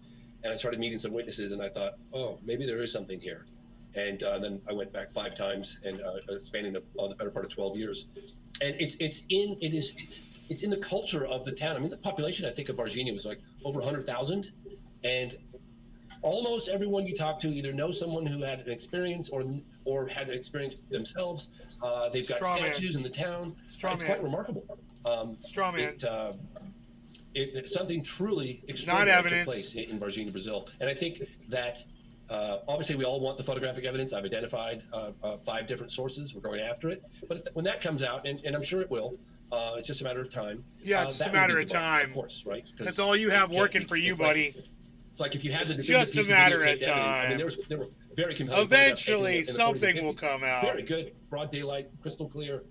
and I started meeting some witnesses, and I thought, oh, maybe there is something here. And then I went back 5 times, and spanning the better part of 12 years. And it's in the culture of the town. I mean, the population I think of Virginia was like over 100,000, and almost everyone you talk to either knows someone who had an experience or had an experience themselves. They've got statues in the town. It's quite remarkable. Something truly extraordinary took place in Virginia, Brazil. And I think that Obviously, we all want the photographic evidence. I've identified 5 different sources. We're going after it. But when that comes out, and I'm sure it will, it's just a matter of time. Yeah, it's just that a will matter be of debunked, time. Of course, right? That's all you have working for you, buddy. It's like if you had It's the just a piece of matter of videotaped evidence. I mean, time. there were very compelling photographs taken Eventually, in the 40s and something will 50s. come out. Very good, broad daylight, crystal clear.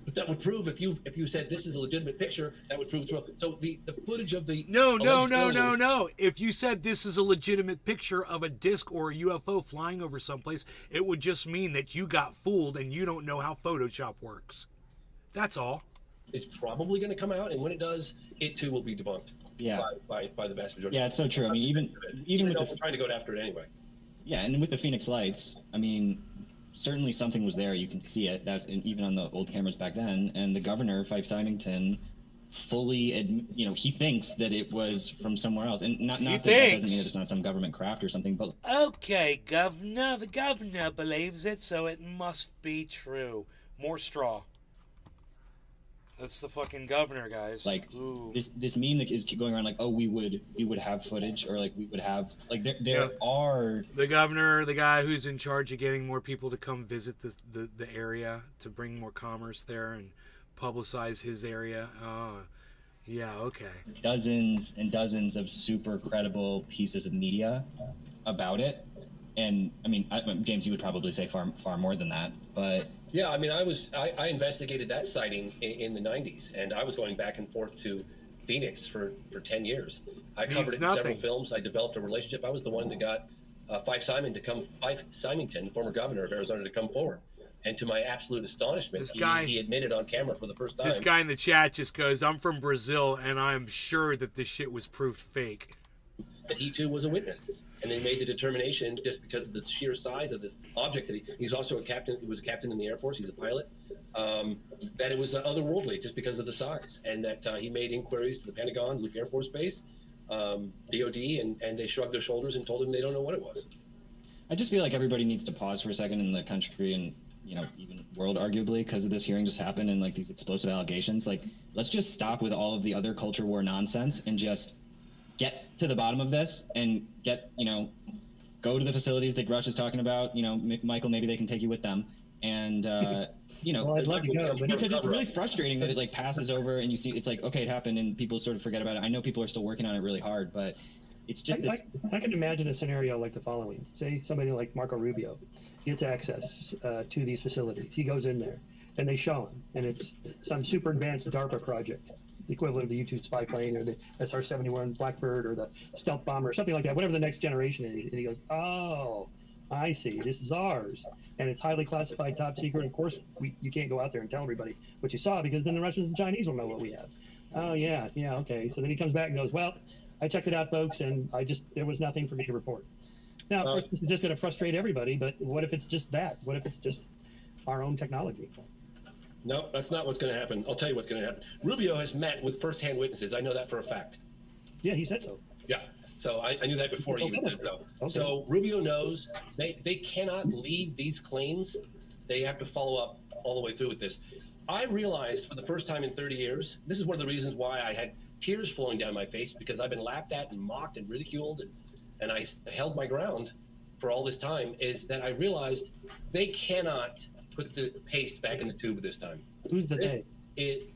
But that would prove if you said this is a legitimate picture, that would prove through. So the footage of the No. alleged aliens- If you said this is a legitimate picture of a disc or a UFO flying over someplace, it would just mean that you got fooled and you don't know how Photoshop works. That's all. It's probably going to come out, and when it does, it too will be debunked. Yeah. By the vast majority. Yeah, it's so true. I mean, even with though the we're trying to go after it anyway. Yeah, and with the Phoenix Lights, I mean, certainly something was there. You can see it. That's even on the old cameras back then. And the governor, Fife Symington, fully, he thinks that it was from somewhere else. And not that doesn't mean that it's not some government craft or something. But Okay, governor. The governor believes it, so it must be true. More straw. That's the fucking governor, guys. like Ooh. this meme that is going around, like, oh, we would have footage, or like we would have, like, there are The governor, the guy who's in charge of getting more people to come visit the area to bring more commerce there and publicize his area. Yeah, okay. dozens and dozens of super credible pieces of media about it. And I mean, James, you would probably say far more than that, but Yeah, I mean, I investigated that sighting in the 90s, and I was going back and forth to Phoenix for 10 years. I Means covered it in nothing. several films. I developed a relationship. I was the one that got Fife Symington, former governor of Arizona, to come forward. And to my absolute astonishment, This guy- he admitted on camera for the first time. This guy in the chat just goes, I'm from Brazil, and I'm sure that this shit was proved fake. that he too was a witness, and they made the determination just because of the sheer size of this object that he's also a captain. He was a captain in the Air Force. He's a pilot. That it was otherworldly just because of the size, and that he made inquiries to the Pentagon, Luke Air Force Base, DOD, and they shrugged their shoulders and told him they don't know what it was. I just feel like everybody needs to pause for a second in the country and, even world, arguably, because of this hearing just happened and like these explosive allegations. Like, let's just stop with all of the other culture war nonsense and just get to the bottom of this and get, go to the facilities that Grush is talking about. Michael, maybe they can take you with them. And, Well, I'd love to go, but because it's really frustrating that it like passes over and you see it's like, okay, it happened and people sort of forget about it. I know people are still working on it really hard, but it's just this. I can imagine a scenario like the following. Say somebody like Marco Rubio gets access to these facilities. He goes in there and they show him, and it's some super advanced DARPA project, the equivalent of the U-2 spy plane or the SR-71 Blackbird or the stealth bomber or something like that, whatever the next generation is. And he goes, oh, I see. This is ours. And it's highly classified, top secret. Of course, you can't go out there and tell everybody what you saw, because then the Russians and Chinese will know what we have. Oh, yeah, okay. So then he comes back and goes, well, I checked it out, folks, and there was nothing for me to report. Now, of course, this is just going to frustrate everybody, but what if it's just that? What if it's just our own technology? No, that's not what's going to happen. I'll tell you what's going to happen. Rubio has met with firsthand witnesses. I know that for a fact. Yeah, he said so. Yeah, so I knew that before he even said so. Okay. So Rubio knows they cannot leave these claims. They have to follow up all the way through with this. I realized for the first time in 30 years, this is one of the reasons why I had tears flowing down my face, because I've been laughed at and mocked and ridiculed, and I held my ground for all this time, is that I realized they cannot put the paste back in the tube this time. Who's the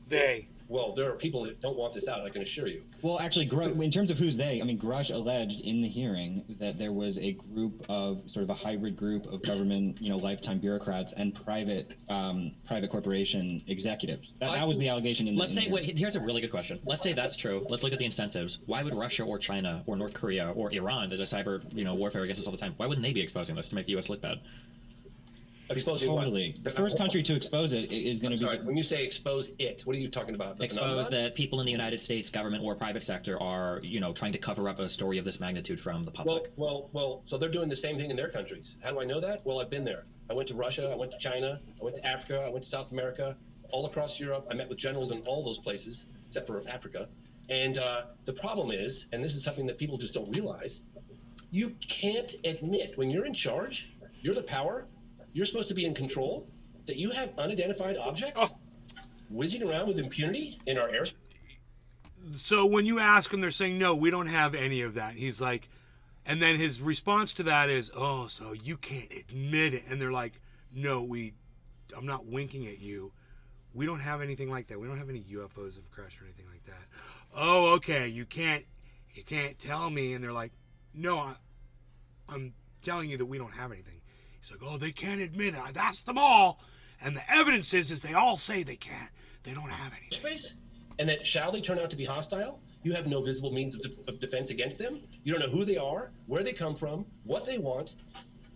they? Well, there are people that don't want this out, I can assure you. Well, actually, in terms of who's they, I mean, Grush alleged in the hearing that there was a group of sort of a hybrid group of government, lifetime bureaucrats and private corporation executives. That was the allegation. Let's say, wait, here's a really good question. Let's say that's true. Let's look at the incentives. Why would Russia or China or North Korea or Iran, that does cyber, warfare against us all the time, why wouldn't they be exposing this to make the U.S. look bad? Exposing totally. The first country to expose it is going to be. When you say expose it, what are you talking about? Expose that people in the United States government or private sector are, trying to cover up a story of this magnitude from the public. Well, so they're doing the same thing in their countries. How do I know that? Well, I've been there. I went to Russia, I went to China, I went to Africa, I went to South America, all across Europe. I met with generals in all those places, except for Africa. And the problem is, and this is something that people just don't realize, you can't admit when you're in charge, you're the power, you're supposed to be in control, that you have unidentified objects whizzing around with impunity in our airspace. So when you ask them, they're saying, no, we don't have any of that. He's like, And then his response to that is, oh, so you can't admit it. And they're like, no, I'm not winking at you. We don't have anything like that. We don't have any UFOs have crashed or anything like that. Oh, okay. You can't tell me. And they're like, no, I'm telling you that we don't have anything. He's like, oh, they can't admit it. I've asked them all. And the evidence is they all say they can't. They don't have any. Space, and that shall they turn out to be hostile, you have no visible means of defense against them. You don't know who they are, where they come from, what they want.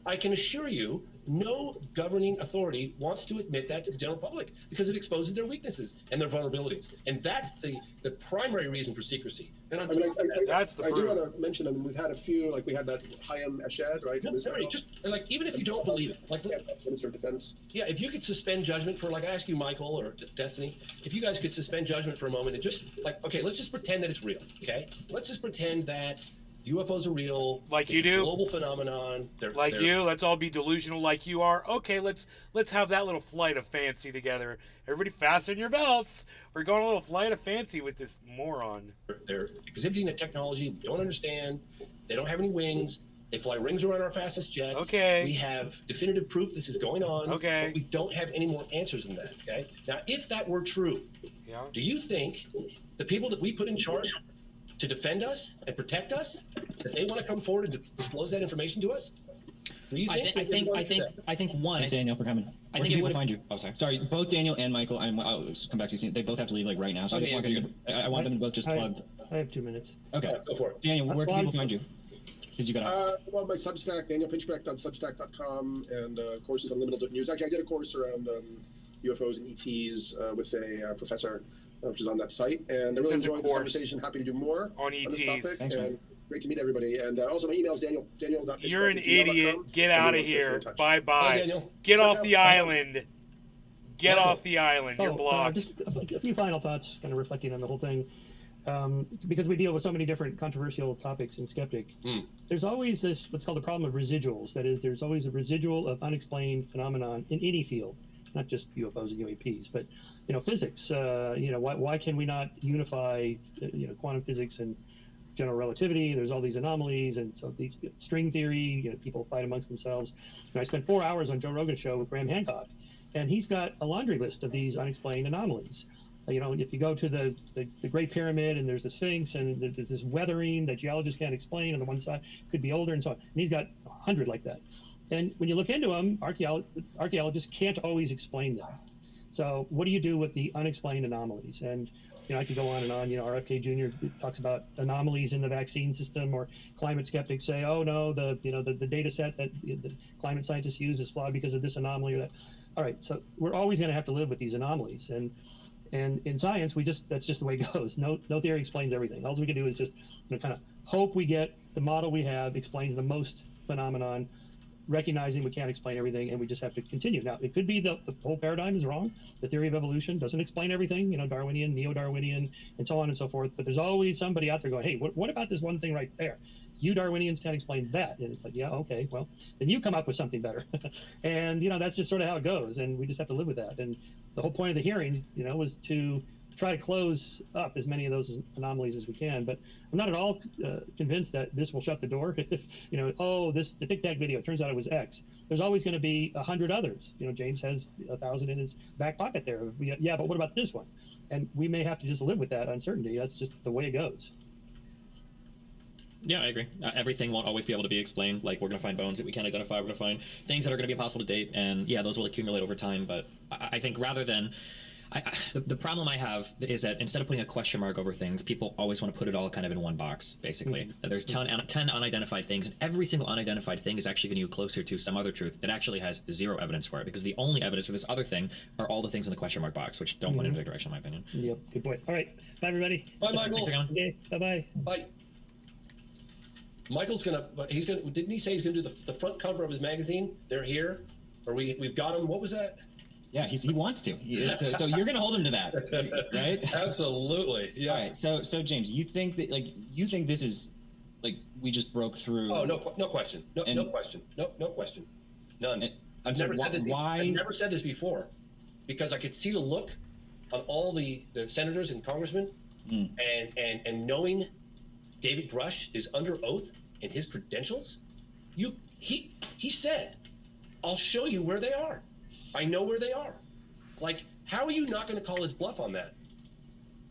I can assure you, no governing authority wants to admit that to the general public because it exposes their weaknesses and their vulnerabilities. And that's the primary reason for secrecy. And I do want to mention, I mean, we've had a few, like we had that Hayam Eshed, right? No, sorry, just like, even if you don't believe it, like Minister of Defense. Yeah, if you could suspend judgment for, like, I ask you, Michael or Destiny, if you guys could suspend judgment for a moment and just, like, okay, let's just pretend that it's real, okay? Let's just pretend that UFOs are real. Like you it's a do? global phenomenon. You. Let's all be delusional like you are. Okay, let's have that little flight of fancy together. Everybody fasten your belts. We're going a little flight of fancy with this moron. They're exhibiting a technology we don't understand. They don't have any wings. They fly rings around our fastest jets. Okay. We have definitive proof this is going on. Okay. But we don't have any more answers than that, okay? Now, if that were true, do you think the people that we put in charge to defend us and protect us, that they want to come forward and disclose that information to us? I think one. Thanks, Daniel, for coming. I Where think can it people would've- find you? Oh, sorry. Both Daniel and Michael. I'll come back to you soon. They both have to leave like right now, so Okay, I just want I want them to both just plug. I have 2 minutes. Okay, go for it. Daniel, where can people find you? Because you got. Well, my Substack, danielpinchbeck.substack.com, and courses on Liminal.news. Actually, I did a course around UFOs and ETs with a professor, which is on that site. And I really There's a enjoyed this course conversation. Happy to do more on this ETs. topic. Thanks, and man. great to meet everybody. And also, my email is daniel.pinchbeck@gmail.com. You're an idiot. Get out of Everyone stays in here. touch. Bye-bye. Daniel. Get Bye off now. the island. Get Michael. off the island. You're blocked. Just a few final thoughts, kind of reflecting on the whole thing. Because we deal with so many different controversial topics in Skeptic, there's always this what's called the problem of residuals. That is, there's always a residual of unexplained phenomenon in any field, not just UFOs and UAPs, but physics. Why can we not unify quantum physics and general relativity? There's all these anomalies, and so these string theory. People fight amongst themselves. I spent 4 hours on Joe Rogan's show with Graham Hancock, and he's got a laundry list of these unexplained anomalies. If you go to the Great Pyramid and there's the Sphinx and there's this weathering that geologists can't explain on the one side, could be older and so on. And he's got 100 like that. And when you look into them, archaeologists can't always explain them. So what do you do with the unexplained anomalies? And I could go on and on. RFK Jr. talks about anomalies in the vaccine system, or climate skeptics say, "Oh no, the data set that the climate scientists use is flawed because of this anomaly or that." All right, so we're always going to have to live with these anomalies, and in science, that's just the way it goes. No theory explains everything. All we can do is just kind of hope we get the model we have explains the most phenomenon, recognizing we can't explain everything, and we just have to continue. Now, it could be the whole paradigm is wrong. The theory of evolution doesn't explain everything, Darwinian, neo-Darwinian, and so on and so forth. But there's always somebody out there going, hey, what about this one thing right there? You Darwinians can't explain that. And it's like, yeah, okay, well, then you come up with something better. And, that's just sort of how it goes. And we just have to live with that. And the whole point of the hearings, was to try to close up as many of those anomalies as we can. But I'm not at all convinced that this will shut the door. If, the Tic Tac video, it turns out it was X. There's always going to be 100 others. James has 1,000 in his back pocket there. Yeah, but what about this one? And we may have to just live with that uncertainty. That's just the way it goes. Yeah, I agree. Everything won't always be able to be explained. Like, we're going to find bones that we can't identify. We're going to find things that are going to be impossible to date. And yeah, those will accumulate over time. But I think rather than... the problem I have is that instead of putting a question mark over things, people always want to put it all kind of in one box, basically. Mm-hmm. That there's 10 unidentified things, and every single unidentified thing is actually getting you closer to some other truth that actually has zero evidence for it, because the only evidence for this other thing are all the things in the question mark box, which don't point in a direction, in my opinion. Yep, good point. All right, bye, everybody. Bye, Michael. Thanks for coming. Okay, bye-bye. Bye. Michael's didn't he say he's gonna do the front cover of his magazine? They're here, or we've got him. What was that? Yeah, he wants to. So you're going to hold him to that, right? Absolutely. Yeah. All right. So James, you think this is we just broke through? Oh, no question. No question. No question. None. I've never said this. I've never said this before, because I could see the look on all the senators and congressmen, and knowing David Grush is under oath and his credentials, he said, I'll show you where they are. I know where they are. Like, how are you not going to call his bluff on that?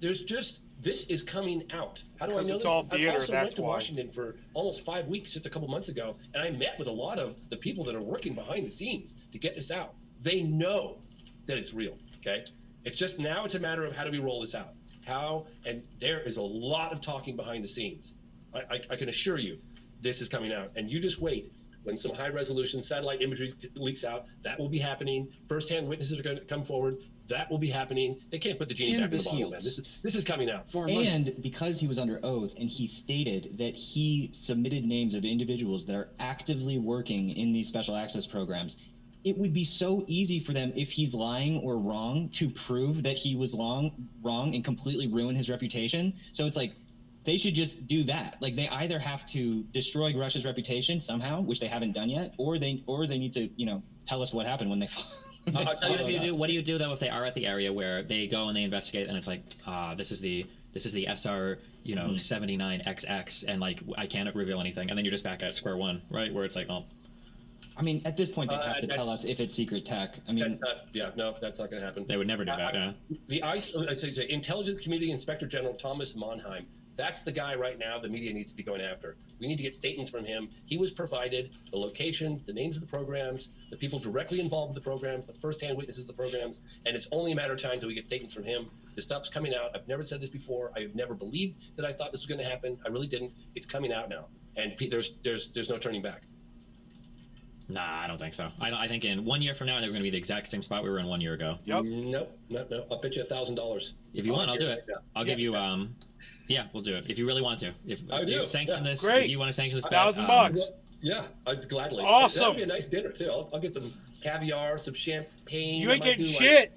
There's just, this is coming out. How do I know it's this? all theater, I also that's went to why. Washington for almost 5 weeks just a couple months ago, and I met with a lot of the people that are working behind the scenes to get this out. They know that it's real, okay? It's just now it's a matter of how do we roll this out? How, and there is a lot of talking behind the scenes. I can assure you this is coming out, and you just wait. When some high-resolution satellite imagery leaks out, that will be happening. First-hand witnesses are going to come forward. That will be happening. They can't put the genie back in the bottle, man. This is coming out. And because he was under oath and he stated that he submitted names of individuals that are actively working in these special access programs, it would be so easy for them, if he's lying or wrong, to prove that he was wrong and completely ruin his reputation. So it's like, they should just do that. Like, they either have to destroy Russia's reputation somehow, which they haven't done yet, or they need to, tell us what happened when they. I'll tell you what you do. What do you do though if they are at the area where they go and they investigate and it's like, this is the SR 79XX, and like I can't reveal anything, and then you're just back at square one, right? Where it's like, oh. I mean, at this point, they have to tell us if it's secret tech. I mean, that's not going to happen. They would never do that. Yeah. The Intelligence Community Inspector General Thomas Monheim. That's the guy right now the media needs to be going after. We need to get statements from him. He was provided the locations, the names of the programs, the people directly involved with the programs, the first-hand witnesses of the programs, and it's only a matter of time until we get statements from him. The stuff's coming out. I've never said this before. I've never believed that I thought this was going to happen. I really didn't. It's coming out now, and there's no turning back. Nah, I don't think so. I think in 1 year from now, they're going to be the exact same spot we were in 1 year ago. Yep. Nope. I'll bet you $1,000. If you want, I'll do it. I'll give you. Yeah, we'll do it if you really want to. If you sanction this, Great. if you want to sanction this, $1,000. Yeah, I'd gladly. Awesome. That'd be a nice dinner too. I'll get some caviar, some champagne. You ain't getting shit.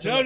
No.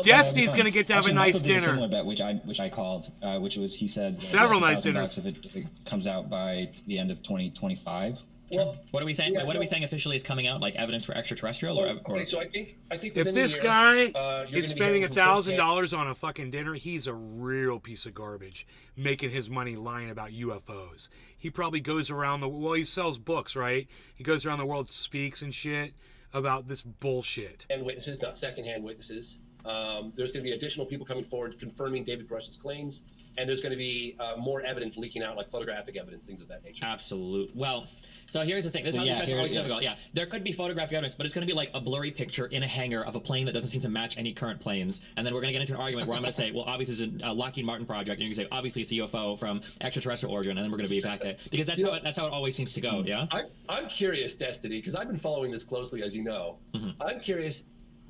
Destiny's gonna get to have a nice dinner. Similar bet, which I called, which was he said several nice dinners if it comes out by the end of 2025. Well, what are we saying? What are we saying officially is coming out? Like evidence for extraterrestrial? Okay, so I think if this guy is spending $1,000 on a fucking dinner, he's a real piece of garbage, making his money lying about UFOs. He probably goes around he sells books, right? He goes around the world, speaks and shit about this bullshit. And witnesses, not secondhand witnesses. There's going to be additional people coming forward confirming David Grush's claims, and there's going to be more evidence leaking out, like photographic evidence, things of that nature. Absolutely. Well, so here's the thing. This is always difficult. Yeah, there could be photographic evidence, but it's going to be like a blurry picture in a hangar of a plane that doesn't seem to match any current planes. And then we're going to get into an argument where I'm going to say, well, obviously it's a Lockheed Martin project, and you're going to say, obviously it's a UFO from extraterrestrial origin, and then we're going to be back at because that's how it always seems to go. Yeah. I'm curious, Destiny, because I've been following this closely, as you know. Mm-hmm. I'm curious.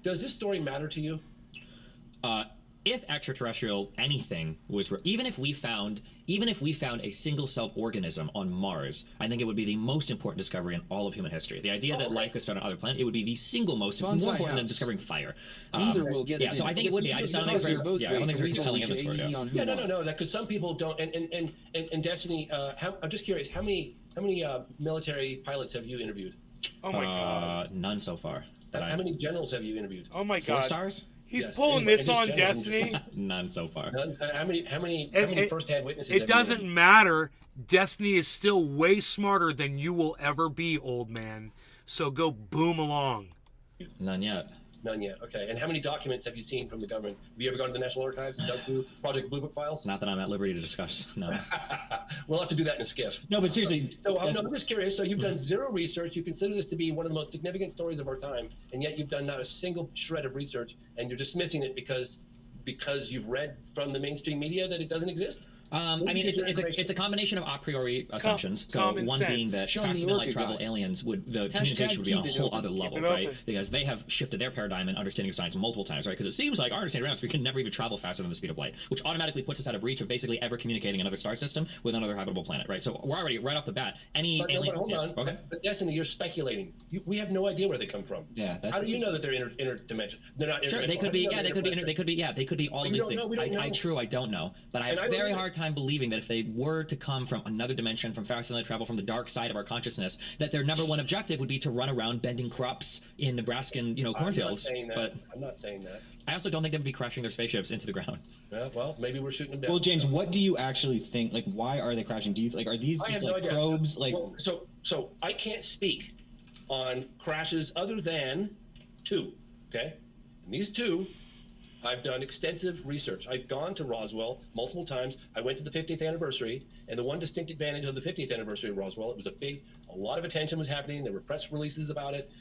Does this story matter to you? If extraterrestrial anything was, even if we found a single cell organism on Mars, I think it would be the most important discovery in all of human history. The idea that life could start on other planets, it would be the single most more important than discovering fire. Neither will get yeah, so I think it would be. I just don't think it's very. I don't think it's very compelling evidence for it. Yeah, no. Because some people don't. And Destiny, I'm just curious. How many military pilots have you interviewed? Oh my god. None so far. How many generals have you interviewed? Oh my god. 4 stars. He's pulling this on Destiny. None so far. None? How many first-hand witnesses? It doesn't matter. Destiny is still way smarter than you will ever be, old man. So go boom along. None yet. None yet. Okay. And how many documents have you seen from the government? Have you ever gone to the National Archives and dug through Project Blue Book files? Not that I'm at liberty to discuss. No. We'll have to do that in a skiff. No, but seriously. I'm just curious. So you've done zero research. You consider this to be one of the most significant stories of our time, and yet you've done not a single shred of research, and you're dismissing it because you've read from the mainstream media that it doesn't exist? I mean, it's a combination of a priori assumptions. So one being that faster than light travel aliens the communication would be on a whole other level, right? Because they have shifted their paradigm and understanding of science multiple times, right? Because it seems like our understanding around us, we can never even travel faster than the speed of light, which automatically puts us out of reach of basically ever communicating another star system with another habitable planet, right? So we're already right off the bat. But hold on. Okay. But Destiny, you're speculating. We have no idea where they come from. Yeah. How do you know that they're interdimensional? They're not. Sure, they could be. Yeah, they could be. They could be. Yeah, they could be all of these things. I don't know. But I have very hard time believing that if they were to come from another dimension, from faster than light travel, from the dark side of our consciousness, that their number one objective would be to run around bending crops in Nebraskan, cornfields. I'm not saying that. I also don't think they would be crashing their spaceships into the ground. Yeah, well, maybe we're shooting them down. Well, James, what do you actually think? Like, why are they crashing? Do you are these I just have no like idea. probes? Like, Well, so I can't speak on crashes other than 2. Okay, and these 2, I've done extensive research. I've gone to Roswell multiple times. I went to the 50th anniversary, and the one distinct advantage of the 50th anniversary of Roswell, it was a lot of attention was happening. There were press releases about it.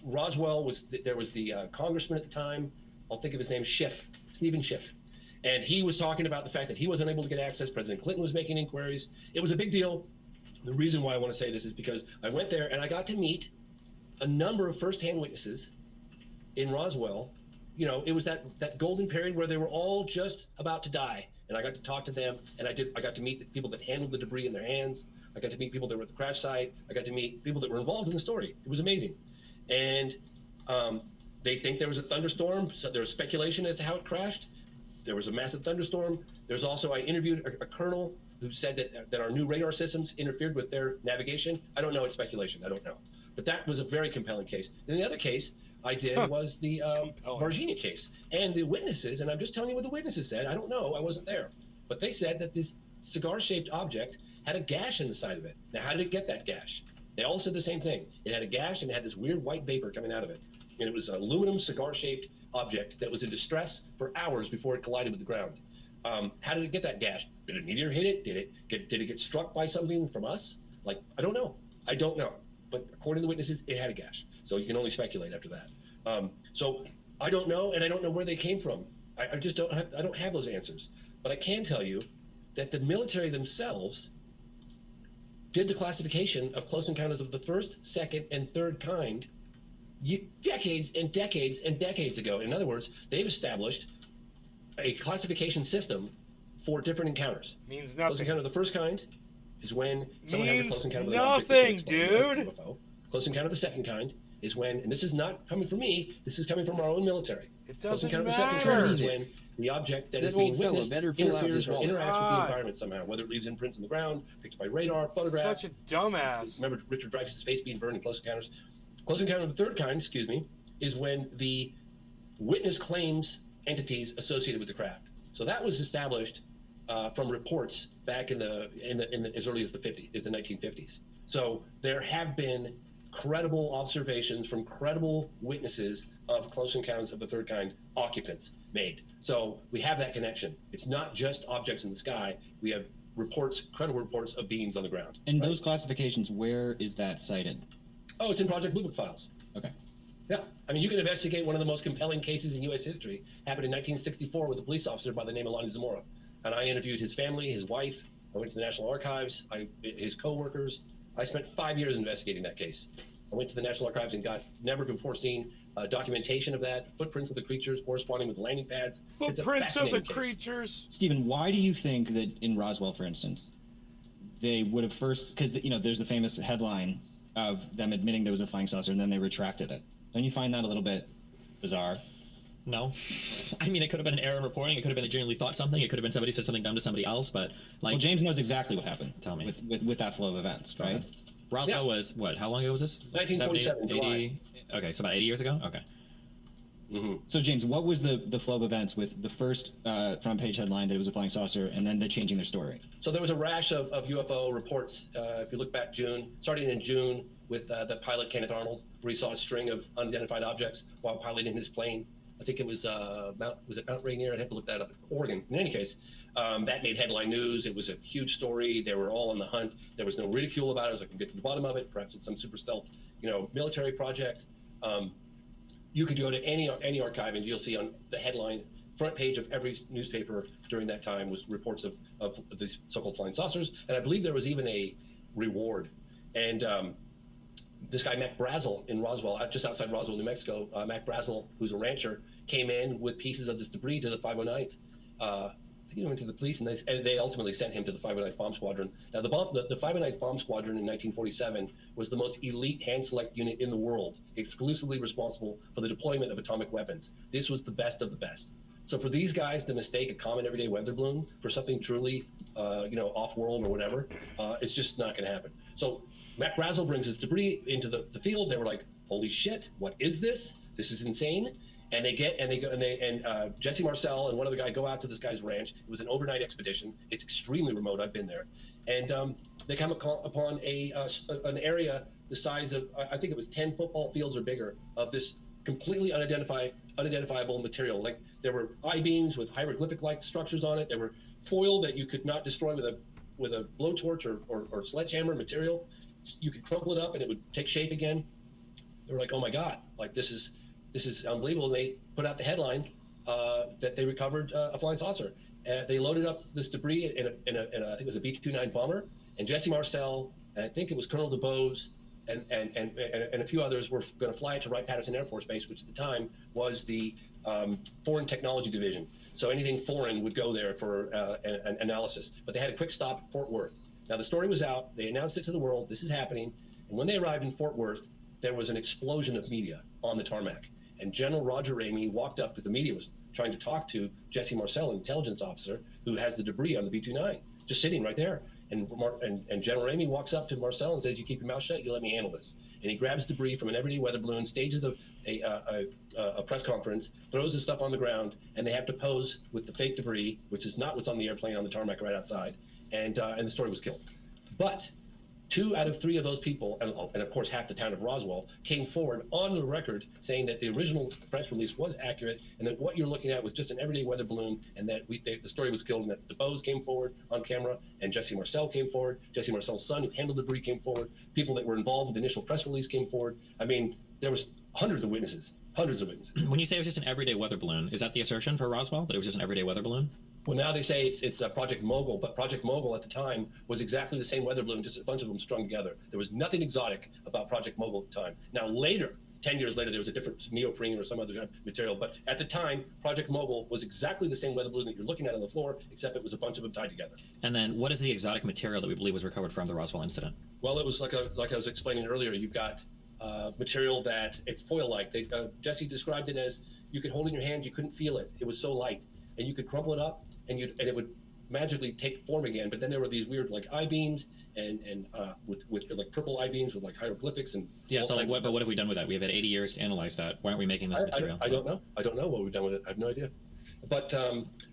Roswell there was the congressman at the time. I'll think of his name, Stephen Schiff. And he was talking about the fact that he wasn't able to get access. President Clinton was making inquiries. It was a big deal. The reason why I want to say this is because I went there and I got to meet a number of firsthand witnesses in Roswell. It was that golden period where they were all just about to die. And I got to talk to them, and I got to meet the people that handled the debris in their hands. I got to meet people that were at the crash site. I got to meet people that were involved in the story. It was amazing. And they think there was a thunderstorm. So there was speculation as to how it crashed. There was a massive thunderstorm. There's also, I interviewed a colonel who said that our new radar systems interfered with their navigation. I don't know, it's speculation, I don't know. But that was a very compelling case. And the other case I did was the Varginha case. And the witnesses, and I'm just telling you what the witnesses said, I don't know, I wasn't there. But they said that this cigar-shaped object had a gash in the side of it. Now, how did it get that gash? They all said the same thing. It had a gash and it had this weird white vapor coming out of it. And it was an aluminum cigar-shaped object that was in distress for hours before it collided with the ground. How did it get that gash? Did a meteor hit it? Did it get struck by something from us? I don't know. I don't know. But according to the witnesses, it had a gash. So you can only speculate after that. So I don't know, and I don't know where they came from. I just don't have those answers. But I can tell you that the military themselves did the classification of close encounters of the first, second, and third kind decades and decades and decades ago. In other words, they've established a classification system for different encounters. Means nothing. Close encounter of the first kind is when someone has a close encounter with nothing, an dude. UFO. Close encounter of the second kind is when, and this is not coming from me, this is coming from our own military. It Close doesn't encounter of the second matter. kind is when the object that That is being old fella witnessed better pull out interferes his or wallet. interacts with the God. environment somehow, whether it leaves imprints in the ground, picked up by radar, photograph. Such a dumbass. Remember Richard Dreyfuss' face being burned in Close Encounters? Close Encounter of the third kind, is when the witness claims entities associated with the craft. So that was established from reports back in as early as the 1950s. So there have been credible observations from credible witnesses of close encounters of the third kind occupants made. So we have that connection. It's not just objects in the sky. We have credible reports of beings on the ground. in those classifications, where is that cited? Oh, it's in Project Blue Book files. Okay. Yeah, I mean, you can investigate one of the most compelling cases in U.S. history. Happened in 1964 with a police officer by the name of Lonnie Zamora, and I interviewed his family, his wife. I went to the National Archives, his co-workers. I spent 5 years investigating that case. I went to the National Archives and got never before seen documentation of that, footprints of the creatures corresponding with landing pads. It's a Footprints of the fascinating case. creatures. Stephen, why do you think that in Roswell, for instance, they would have first, because there's the famous headline of them admitting there was a flying saucer and then they retracted it. Don't you find that a little bit bizarre? No. I mean, it could have been an error in reporting. It could have been they genuinely thought something. It could have been somebody said something dumb to somebody else. But Well, James knows exactly what happened. Tell me. With that flow of events, right? Roswell was what? How long ago was this? 1947, 70, July. 80? Okay, so about 80 years ago. Okay. So James, what was the flow of events with the first front page headline that it was a flying saucer, and then the changing their story? So there was a rash of UFO reports. If you look back starting in June with the pilot Kenneth Arnold, where he saw a string of unidentified objects while piloting his plane. I think it was Mount Rainier? I'd have to look that up. Oregon. In any case, that made headline news. It was a huge story. They were all on the hunt. There was no ridicule about it. I was like, I can get to the bottom of it. Perhaps it's some super stealth, military project. You could go to any archive and you'll see on the headline, front page of every newspaper during that time was reports of these so-called flying saucers. And I believe there was even a reward. And this guy, Mac Brazel, in Roswell, just outside Roswell, New Mexico, Mac Brazel, who's a rancher, came in with pieces of this debris to the 509th. I think he went to the police, and they ultimately sent him to the 509th Bomb Squadron. Now, the 509th Bomb Squadron in 1947 was the most elite hand-select unit in the world, exclusively responsible for the deployment of atomic weapons. This was the best of the best. So for these guys to mistake a common everyday weather balloon for something truly, off-world or whatever, it's just not going to happen. So Mac Brazel brings his debris into the field. They were like, "Holy shit, what is this? This is insane." And Jesse Marcel and one other guy go out to this guy's ranch. It was an overnight expedition. It's extremely remote. I've been there, and they come upon an area the size of, I think it was 10 football fields or bigger, of this completely unidentifiable material. Like, there were I-beams with hieroglyphic-like structures on it. There were foil that you could not destroy with a blowtorch or sledgehammer material. You could crumple it up and it would take shape again. They were like, "Oh my God, like this is unbelievable." And they put out the headline that they recovered a flying saucer. They loaded up this debris in a I think it was a B-29 bomber, and Jesse Marcel, and I think it was Colonel DuBose, and a few others were going to fly it to Wright-Patterson Air Force Base, which at the time was the Foreign Technology Division. So anything foreign would go there for an analysis. But they had a quick stop at Fort Worth. Now the story was out. They announced it to the world. This is happening. And when they arrived in Fort Worth, there was an explosion of media on the tarmac. And General Roger Ramey walked up because the media was trying to talk to Jesse Marcel, an intelligence officer who has the debris on the B-29, just sitting right there. And General Ramey walks up to Marcel and says, "You keep your mouth shut, you let me handle this." And he grabs debris from an everyday weather balloon, stages a press conference, throws the stuff on the ground, and they have to pose with the fake debris, which is not what's on the airplane on the tarmac right outside. And the story was killed. But 2 out of 3 of those people, and of course half the town of Roswell, came forward on the record saying that the original press release was accurate and that what you're looking at was just an everyday weather balloon, and that the story was killed, and that DuBose came forward on camera, and Jesse Marcel came forward. Jesse Marcel's son, who handled the debris, came forward. People that were involved with the initial press release came forward. I mean, there was hundreds of witnesses. When you say it was just an everyday weather balloon, is that the assertion for Roswell, that it was just an everyday weather balloon? Well, now they say it's Project Mogul, but Project Mogul at the time was exactly the same weather balloon, just a bunch of them strung together. There was nothing exotic about Project Mogul at the time. Now later, 10 years later, there was a different neoprene or some other material, but at the time, Project Mogul was exactly the same weather balloon that you're looking at on the floor, except it was a bunch of them tied together. And then what is the exotic material that we believe was recovered from the Roswell incident? Well, it was like I was explaining earlier, you've got material that it's foil-like. Jesse described it as you could hold it in your hand, you couldn't feel it. It was so light, and you could crumple it up, and it would magically take form again. But then there were these weird like I-beams and with like purple I-beams with like hieroglyphics and so like what have we done with that? We have had 80 years to analyze that. Why aren't we making this material? I don't know what we've done with it. I have no idea. But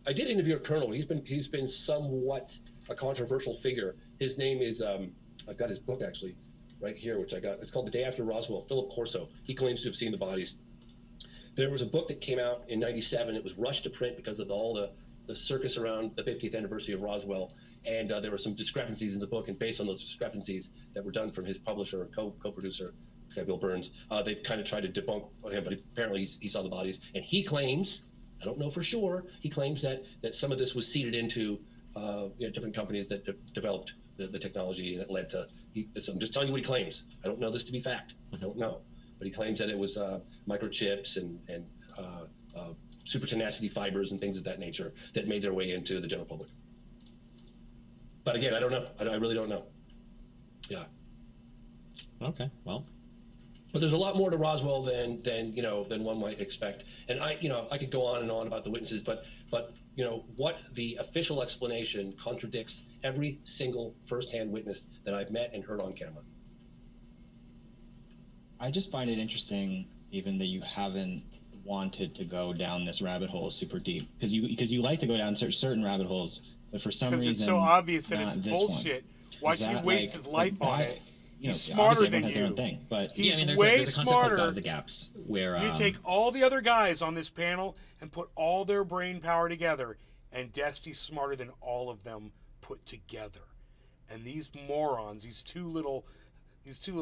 I did interview a colonel. He's been somewhat a controversial figure. His name is I've got his book actually right here, which I got. It's called The Day After Roswell. Philip Corso. He claims to have seen the bodies. There was a book that came out in '97. It was rushed to print because of all the circus around the 50th anniversary of Roswell, and there were some discrepancies in the book, and based on those discrepancies that were done from his publisher and co-producer, this guy Bill Burns, they kind of tried to debunk him, but apparently he saw the bodies, and he claims, I don't know for sure, he claims that some of this was seeded into different companies that developed the technology that led to, I'm just telling you what he claims. I don't know this to be fact. I don't know. But he claims that it was microchips and super tenacity fibers and things of that nature that made their way into the general public. But again, I don't know. I really don't know. Yeah. Okay. Well. But there's a lot more to Roswell than one might expect. And I could go on and on about the witnesses, but what the official explanation contradicts every single firsthand witness that I've met and heard on camera. I just find it interesting, Stephen, that you haven't wanted to go down this rabbit hole super deep, because you like to go down certain rabbit holes, but for some reason it's so obvious that it's bullshit. Why should he waste his life on it? He's smarter than you. But he's way smarter. Of the gaps where you take all the other guys on this panel and put all their brain power together, and Destiny's smarter than all of them put together. And these morons, these two little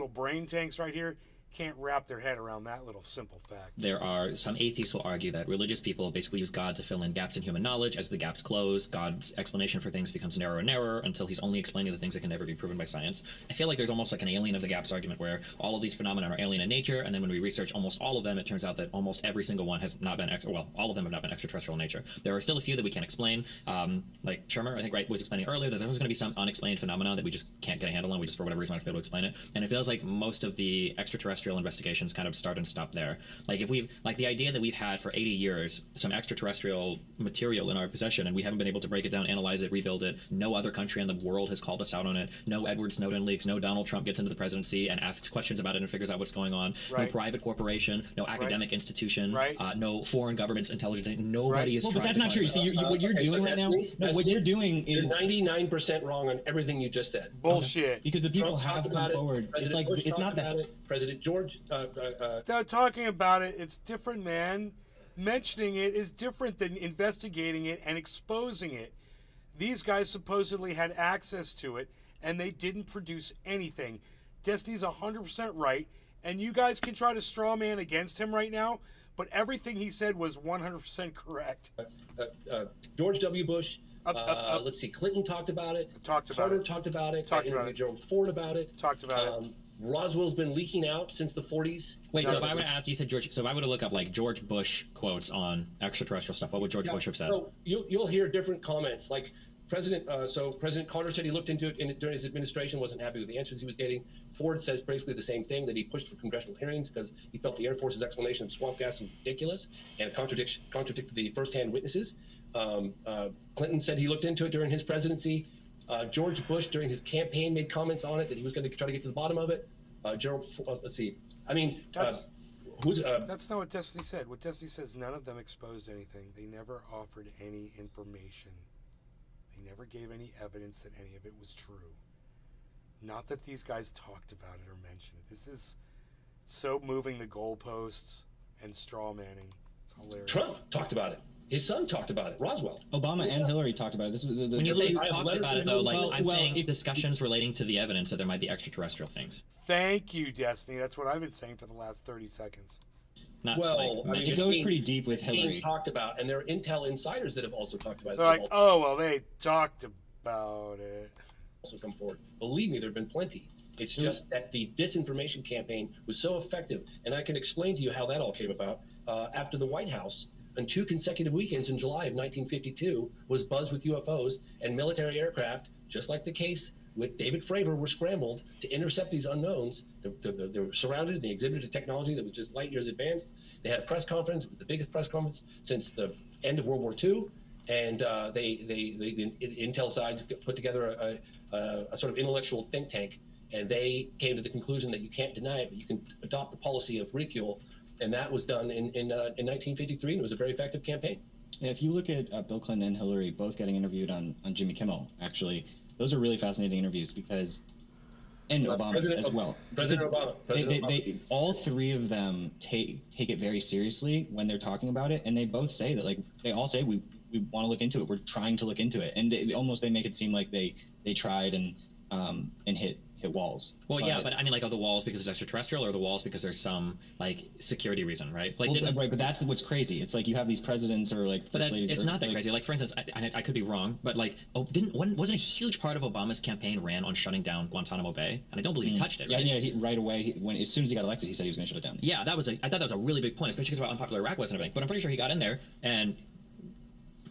brain tanks right here, can't wrap their head around that little simple fact. There are some atheists will argue that religious people basically use God to fill in gaps in human knowledge. As the gaps close, God's explanation for things becomes narrower and narrower until he's only explaining the things that can never be proven by science. I feel like there's almost like an alien of the gaps argument where all of these phenomena are alien in nature, and then when we research almost all of them, it turns out that almost every single one has not been all of them have not been extraterrestrial in nature. There are still a few that we can't explain. Like Shermer, I think, was explaining earlier that there's going to be some unexplained phenomena that we just can't get a handle on. We just, for whatever reason, aren't able to explain it. And it feels like most of the extraterrestrial extraterrestrial investigations kind of start and stop there. Like if we've like the idea that we've had for 80 years some extraterrestrial material in our possession and we haven't been able to break it down, analyze it, rebuild it. No other country in the world has called us out on it. No Edward Snowden leaks. No Donald Trump gets into the presidency and asks questions about it and figures out what's going on. Right. No private corporation. No academic institution. Right. No foreign government's intelligence. Nobody is. Well, but trying that's to not find true. out. See, what you're doing right now. No, what you're doing is You're 99% wrong on everything you just said. Bullshit. Because the people Trump have talked come about it. forward. President It's like Bush it's not talked about that. it. President George. They're talking about it. It's different, man. Mentioning it is different than investigating it and exposing it. These guys supposedly had access to it, and they didn't produce anything. Destiny's 100% right, and you guys can try to straw man against him right now, but everything he said was 100% correct. George W. Bush. Let's see. Clinton talked about it. Carter talked about it. I interviewed Gerald Ford about it. Talked about it. Roswell's been leaking out since the 40s. Wait, so if I were to ask, you said George, so if I were to look up like George Bush quotes on extraterrestrial stuff, what would George Bush have said? So you'll hear different comments. Like President Carter said he looked into it during his administration, wasn't happy with the answers he was getting. Ford says basically the same thing, that he pushed for congressional hearings because he felt the Air Force's explanation of swamp gas was ridiculous and contradicted the firsthand witnesses. Clinton said he looked into it during his presidency. George Bush, during his campaign, made comments on it that he was going to try to get to the bottom of it. Let's see. I mean, that's not what Destiny said. What Destiny says, none of them exposed anything. They never offered any information. They never gave any evidence that any of it was true. Not that these guys talked about it or mentioned it. This is so moving the goalposts and straw manning. It's hilarious. Trump talked about it. His son talked about it. Roswell. Obama and Hillary talked about it. This was When you say talked about it, though, like I'm saying if discussions relating to the evidence that there might be extraterrestrial things. Thank you, Destiny. That's what I've been saying for the last 30 seconds. Not well, like, I mean, it goes pretty deep with Hillary. Talked about, and there are Intel insiders that have also talked about it. They're like, oh, well, they talked about it. Also come forward. Believe me, there have been plenty. It's just that the disinformation campaign was so effective, and I can explain to you how that all came about. After the White House, on 2 consecutive weekends in July of 1952, was buzzed with UFOs, and military aircraft, just like the case with David Fravor, were scrambled to intercept these unknowns. They were surrounded, and they exhibited a technology that was just light years advanced. They had a press conference. It was the biggest press conference since the end of World War II. And the Intel side put together a sort of intellectual think tank, and they came to the conclusion that you can't deny it, but you can adopt the policy of ridicule. And that was done in 1953, and it was a very effective campaign. Yeah, if you look at Bill Clinton and Hillary both getting interviewed on Jimmy Kimmel, actually, those are really fascinating interviews because, and Obama as well. President Obama. They all three of them take it very seriously when they're talking about it, and they both say that, like, they all say we want to look into it. We're trying to look into it, and they make it seem like they tried and hit walls. Well, yeah, but I mean, like, are the walls because it's extraterrestrial, or the walls because there's some like security reason, right? Like, right, but that's what's crazy. It's like you have these presidents or like. But it's not that crazy. Like, for instance, I could be wrong, but like, wasn't a huge part of Obama's campaign ran on shutting down Guantanamo Bay, and I don't believe he touched it. Right? Yeah, right away as soon as he got elected, he said he was going to shut it down. Yeah, I thought that was a really big point, especially because of how unpopular Iraq was and everything. But I'm pretty sure he got in there and.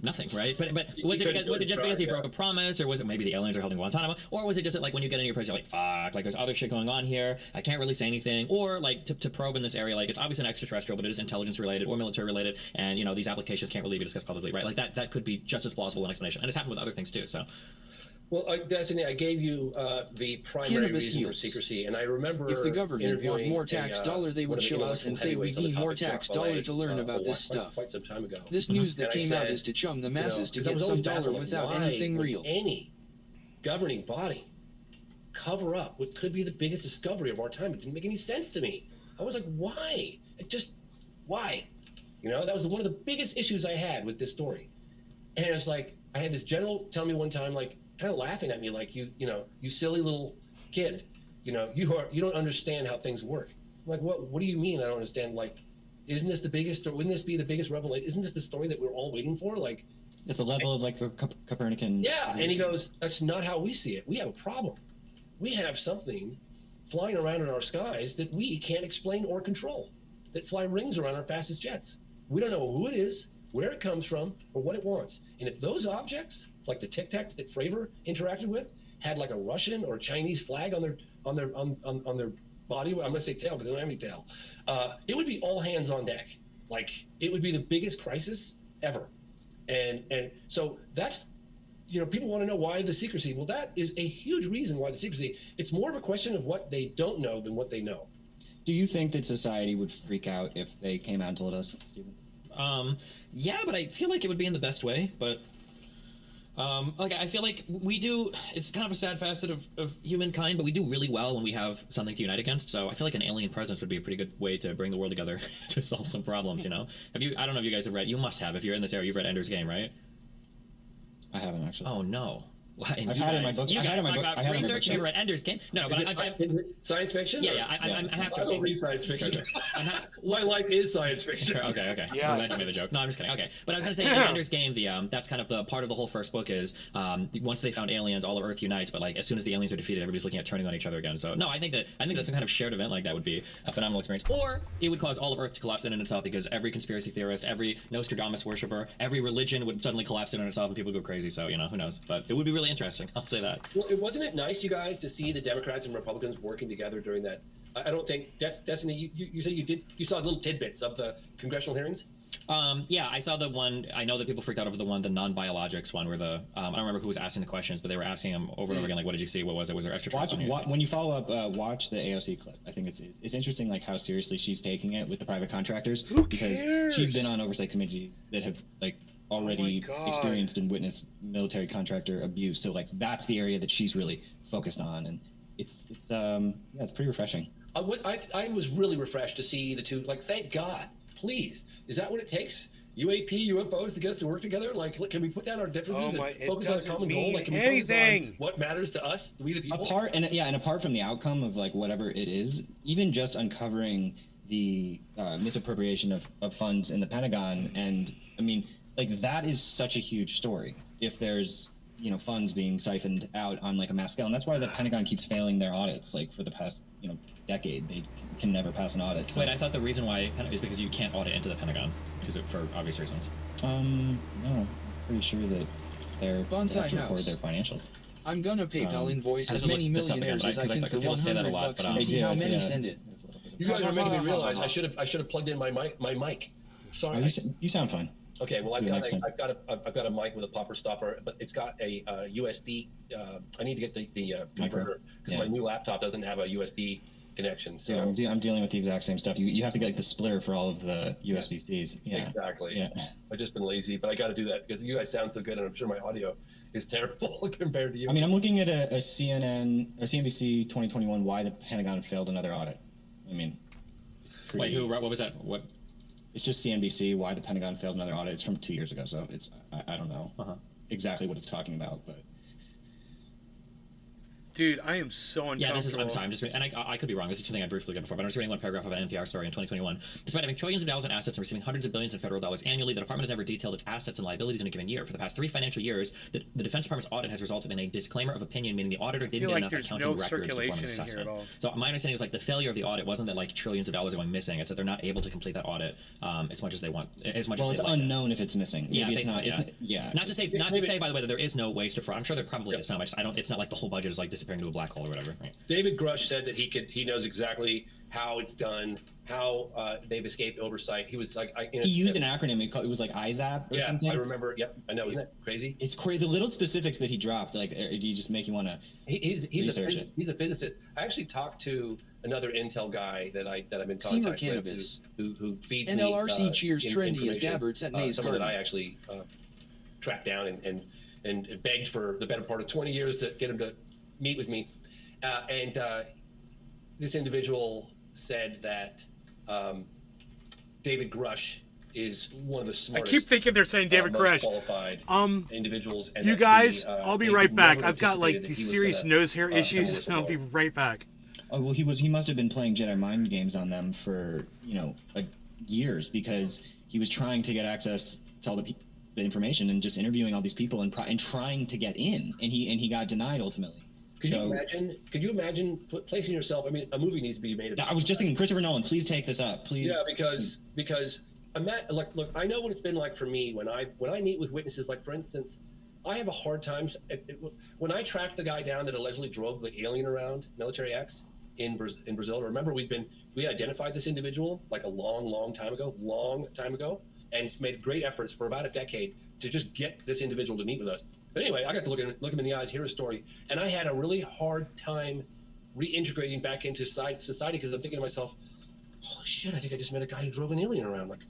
Nothing, right? But was it just because he broke a promise, or was it maybe the aliens are holding Guantanamo, or was it just that, like, when you get in your place, you're like, fuck, like there's other shit going on here, I can't really say anything, or like to probe in this area, like it's obviously an extraterrestrial, but it is intelligence related or military related, and you know these applications can't really be discussed publicly, right? Like that could be just as plausible an explanation, and it's happened with other things too. So. Well, Destiny, I gave you the primary reason for secrecy, and I remember if the government want more tax dollar, they would show us and say we need more tax dollar to learn about this stuff. Quite some time ago. This news that came out is to chum the masses to get some dollar without anything real. Any governing body cover up what could be the biggest discovery of our time? It didn't make any sense to me. I was like, why? Why? You know, that was one of the biggest issues I had with this story. And it's like, I had this general tell me one time, like, kind of laughing at me, like, you silly little kid, you don't understand how things work. I'm like, what do you mean I don't understand? Like, isn't this the biggest, or wouldn't this be the biggest revelation? Isn't this the story that we're all waiting for? Like, it's the level of like Copernican. Yeah, and he goes, that's not how we see it. We have a problem. We have something flying around in our skies that we can't explain or control, that fly rings around our fastest jets. We don't know who it is, where it comes from, or what it wants. And if those objects, like the Tic Tac that Fravor interacted with, had like a Russian or Chinese flag on their body. I'm going to say tail because I don't have any tail. It would be all hands on deck. Like, it would be the biggest crisis ever. And so that's, you know, people want to know why the secrecy. Well, that is a huge reason why the secrecy. It's more of a question of what they don't know than what they know. Do you think that society would freak out if they came out and told us, Stephen? Yeah, but I feel like it would be in the best way. But like, I feel like we do. It's kind of a sad facet of humankind, but we do really well when we have something to unite against. So I feel like an alien presence would be a pretty good way to bring the world together to solve some problems. You know, have you? I don't know if you guys have read. You must have. If you're in this area, you've read Ender's Game, right? I haven't actually. Oh no. I've had it in my book. You guys talk I about had it in my research. book. You read Ender's Game? No, but Is it science fiction? Yeah, yeah. I'm half I don't read science fiction. My life is science fiction. Sure, okay. Yeah. I'm glad you made the joke. No, I'm just kidding. Okay, but I was gonna say in Ender's Game, that's kind of the part of the whole first book is once they found aliens, all of Earth unites. But like as soon as the aliens are defeated, everybody's looking at turning on each other again. So no, I think that some kind of shared event like that would be a phenomenal experience, or it would cause all of Earth to collapse in on itself because every conspiracy theorist, every Nostradamus worshiper, every religion would suddenly collapse in on itself and people go crazy. So you know, who knows? But it would be really interesting. I'll say that. Well, wasn't it nice, you guys, to see the Democrats and Republicans working together during that? I don't think Destiny. You said you saw little tidbits of the congressional hearings. Yeah, I saw the one. I know that people freaked out over the non-biologics one, where the I don't remember who was asking the questions, but they were asking them over and over again, like, "What did you see? What was it? Was there extraterrestrial?" When you follow up, watch the AOC clip. I think it's interesting, like how seriously she's taking it with the private contractors. Because she's been on oversight committees that have like already experienced and witnessed military contractor abuse. So like that's the area that she's really focused on, and it's pretty refreshing. I was really refreshed to see the two. Like, thank God. Please, is that what it takes? UAP, UFOs to get us to work together? Like, can we put down our differences and focus on a common goal? Like, can we focus on what matters to us, we the people? Apart from the outcome of like whatever it is, even just uncovering the misappropriation of funds in the Pentagon, and I mean, like that is such a huge story. If there's funds being siphoned out on like a mass scale, and that's why the Pentagon keeps failing their audits. Like for the past decade, they can never pass an audit. So. Wait, I thought the reason why is because you can't audit into the Pentagon for obvious reasons. No, I'm pretty sure that they have Bonsai to record House. their financials. I'm gonna PayPal invoice as many millionaires as I can for 100 bucks and see how many send it. You guys are making me realize I should have plugged in my mic. Sorry. You sound fine. Okay, well I've got a mic with a popper stopper, but it's got a USB. I need to get the converter because my new laptop doesn't have a USB connection. So yeah, I'm dealing with the exact same stuff. You have to get like the splitter for all of the USB-Cs. Yeah. Exactly. Yeah. I've just been lazy, but I got to do that because you guys sound so good, and I'm sure my audio is terrible compared to you. I mean, I'm looking at a CNBC 2021 why the Pentagon failed another audit. I mean, wait, who? What was that? What? It's just CNBC why the Pentagon failed another audit. It's from 2 years ago, so it's I don't know exactly what it's talking about, but. Dude, I am so uncomfortable. Yeah, this is. I'm sorry. I'm just reading, and I could be wrong. This is something I briefly looked at before, but I'm just reading one paragraph of an NPR story in 2021. Despite having trillions of dollars in assets and receiving hundreds of billions in federal dollars annually, the department has never detailed its assets and liabilities in a given year. For the past 3 financial years, the Defense Department's audit has resulted in a disclaimer of opinion, meaning the auditor didn't get enough accounting records to form an assessment. So my understanding is like the failure of the audit wasn't that like trillions of dollars are going missing; it's that they're not able to complete that audit as much as they want. Well, it's unknown if it's missing. Yeah, Maybe it's not. Yeah. Not to say, by the way, that there is no waste or fraud. I'm sure there probably is some. It's not like the whole budget is like disappearing to a black hole or whatever. Right. David Grush said that he knows exactly how it's done, how they've escaped oversight. He was like, he used an acronym. It was like IZAP or something. I remember. Yep, I know. Isn't that crazy? It's crazy. The little specifics that he dropped, like, do you just make you want to research it? He's a physicist. I actually talked to another Intel guy that I've been contacting with, who feeds me NLRC cheers trendy as Gabbard sent Nays someone that I actually tracked down and begged for the better part of 20 years to get him to meet with me. This individual said that David Grush is one of the smartest. I keep thinking they're saying David Grush. Qualified individuals. And you guys, I'll be right back. I've got like these serious nose hair issues. I'll be right back. Oh well, he must have been playing Jedi mind games on them for years because he was trying to get access to all the information and just interviewing all these people and trying to get in, and he got denied ultimately. Could you imagine placing yourself? I mean, a movie needs to be made about. I was just thinking, Christopher Nolan, please take this up, please. Yeah, because look, I know what it's been like for me when I meet with witnesses. Like for instance, I have a hard time when I tracked the guy down that allegedly drove the alien around Military X. in Brazil. Remember, we identified this individual like a long time ago, and made great efforts for about a decade to just get this individual to meet with us. But anyway, I got to look him in the eyes, hear his story, and I had a really hard time reintegrating back into society because I'm thinking to myself, "Holy shit! I think I just met a guy who drove an alien around. Like,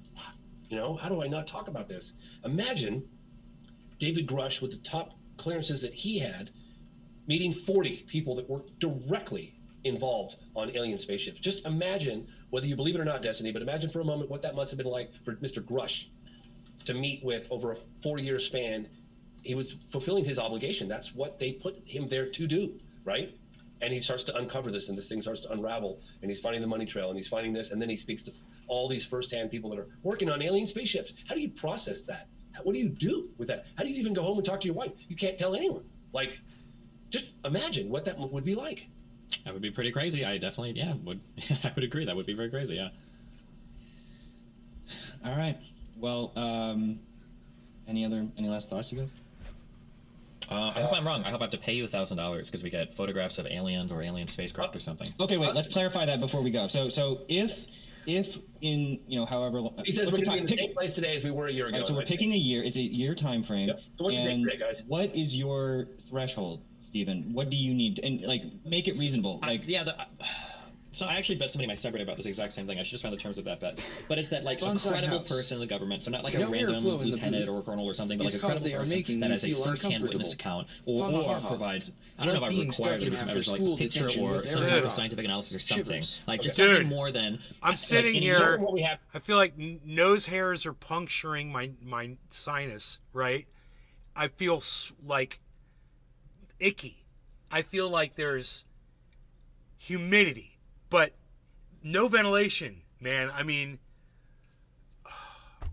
how do I not talk about this?" Imagine David Grush with the top clearances that he had, meeting 40 people that were directly involved on alien spaceships. Just imagine, whether you believe it or not, Destiny, but imagine for a moment what that must have been like for Mr. Grush to meet with over a 4-year span. He was fulfilling his obligation. That's what they put him there to do, right? And he starts to uncover this, and this thing starts to unravel, and he's finding the money trail, and he's finding this, and then he speaks to all these firsthand people that are working on alien spaceships. How do you process that? What do you do with that? How do you even go home and talk to your wife? You can't tell anyone. Like, just imagine what that would be like. That would be pretty crazy. I definitely, would. I would agree. That would be very crazy. Yeah. All right. Well, any last thoughts, you guys? I hope I'm wrong. I hope I have to pay you $1,000 because we get photographs of aliens or alien spacecraft or something. Okay, wait. Let's clarify that before we go. So if in however long, he says we're going to be in the same place today as we were a year ago. Right, so we're picking a year. It's a year time frame. Yep. So what's the date today, guys? What is your threshold, Stephen? What do you need? And like, make it reasonable. So I actually bet somebody in my subreddit about this exact same thing. I should just find the terms of that bet. But it's that like a Bonsai credible House. person in the government, so not like No a random airflow in the lieutenant booth. or colonel or something, but It's like a 'cause credible they are person making that you has a feel first-hand witness uncomfortable. account, or Ha, ha, ha, ha. provides. I don't know Like if I being require stuck in this after matters, like a school picture detention or with some air type of drop. scientific analysis or something. Shivers. Like just Dude, something more than. I'm sitting in here. what we have. I feel like nose hairs are puncturing my sinus. Right. I feel like icky. I feel like there's humidity, but no ventilation, man. I mean,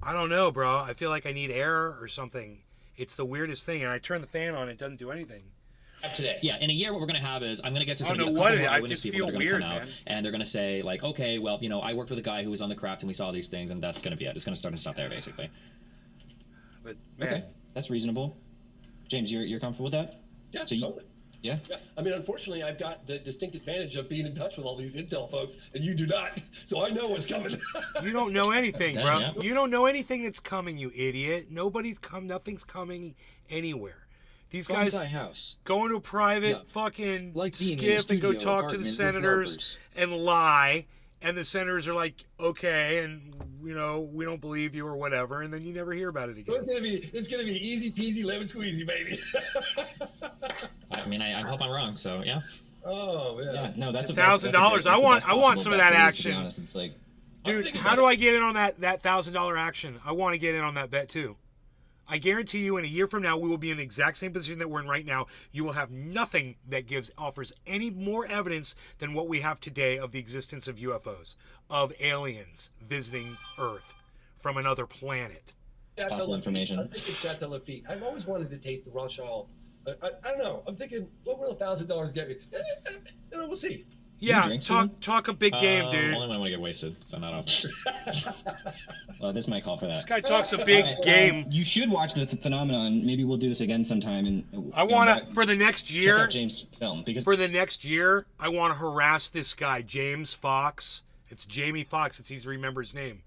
I don't know, bro. I feel like I need air or something. It's the weirdest thing, and I turn the fan on, it doesn't do anything. Today. Yeah, in a year, what we're going to have is, I'm going to guess there's I going don't to be know a what couple it is. more I eyewitness just people that are feel going to come weird, out, man. and they're going to say, like, okay, well, I worked with a guy who was on the craft, and we saw these things, and that's going to be it. It's going to start and stop there, basically. But, man. Okay, that's reasonable. James, you're comfortable with that? Yeah, So you, totally. yeah. I mean, unfortunately, I've got the distinct advantage of being in touch with all these intel folks, and you do not. So I know what's coming. You don't know anything, bro. Yeah. You don't know anything that's coming, you idiot. Nothing's coming anywhere. These guys Bonsai House. go into a private Yeah. fucking Like being in a skip and go studio talk to the apartment with senators LARPers. and lie, and the senators are like, okay, and we don't believe you or whatever, and then you never hear about it again. It's gonna be easy peasy lemon squeezy, baby. I mean, I hope I'm wrong, so yeah. Oh man. Yeah, no, that's $1,000. I want some of that action. To be honest, it's like, Dude, how do I get in on that $1,000 action? I want to get in on that bet too. I guarantee you, in a year from now, we will be in the exact same position that we're in right now. You will have nothing that offers any more evidence than what we have today of the existence of UFOs, of aliens visiting Earth from another planet. It's possible information. I'm thinking Chateau Lafitte. I've always wanted to taste the Rothschild. I don't know. I'm thinking, what will $1,000 get me? We'll see. Yeah, talk a big game, dude. Only when I want to get wasted, so not often. Well, this might call for that. This guy talks a big game. You should watch the Phenomenon. Maybe we'll do this again sometime. And I want to, for the next check year, out James' film because for the next year, I want to harass this guy, James Fox. It's Jamie Fox. It's easy to remember his name.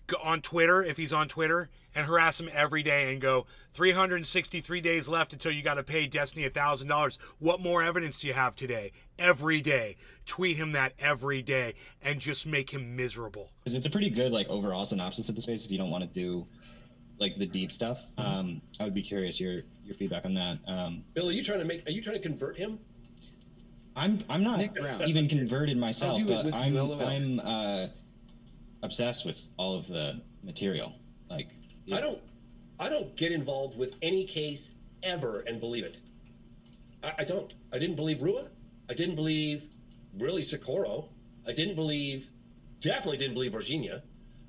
Go on Twitter, if he's on Twitter, and harass him every day and go, 363 days left until you got to pay Destiny $1,000. What more evidence do you have today? Every day. Tweet him that every day and just make him miserable. because it's a pretty good like overall synopsis of the space. If you don't want to do like the deep stuff, I would be curious your feedback on that. Bill, are you trying to convert him? I'm not Nick Brown. even converted myself, I'll do it but with I'm you, LOL. I'm obsessed with all of the material. Like I don't get involved with any case ever and believe it. I don't. I didn't believe Rua. I didn't believe really Socorro. I definitely didn't believe Virginia.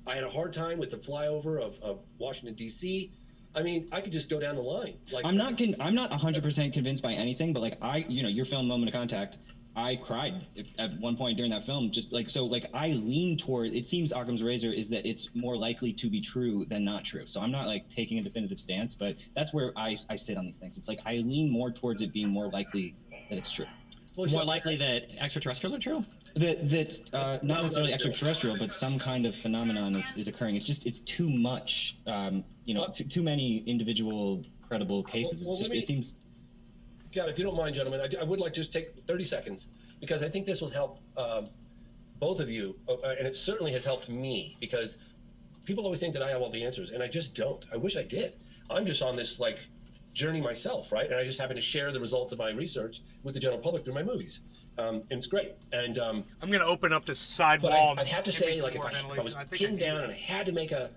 I had a hard time with the flyover of Washington D.C. I mean, I could just go down the line. Like I'm not 100% convinced by anything, but like your film Moment of Contact, I cried at one point during that film. Just like I lean toward. It seems Occam's razor is that it's more likely to be true than not true. So I'm not like taking a definitive stance, but that's where I sit on these things. It's like I lean more towards it being more likely that it's true. more likely that extraterrestrials are true? That not necessarily extraterrestrial, but some kind of phenomenon is occurring. It's too much. Too many individual credible cases. It seems. God, if you don't mind, gentlemen, I would like to just take 30 seconds because I think this will help both of you, and it certainly has helped me because people always think that I have all the answers, and I just don't. I wish I did. I'm just on this journey myself, right? And I just happen to share the results of my research with the general public through my movies. And it's great. And I'm going to open up this side but wall. I'd have to say, if I was pinned down and I had to make a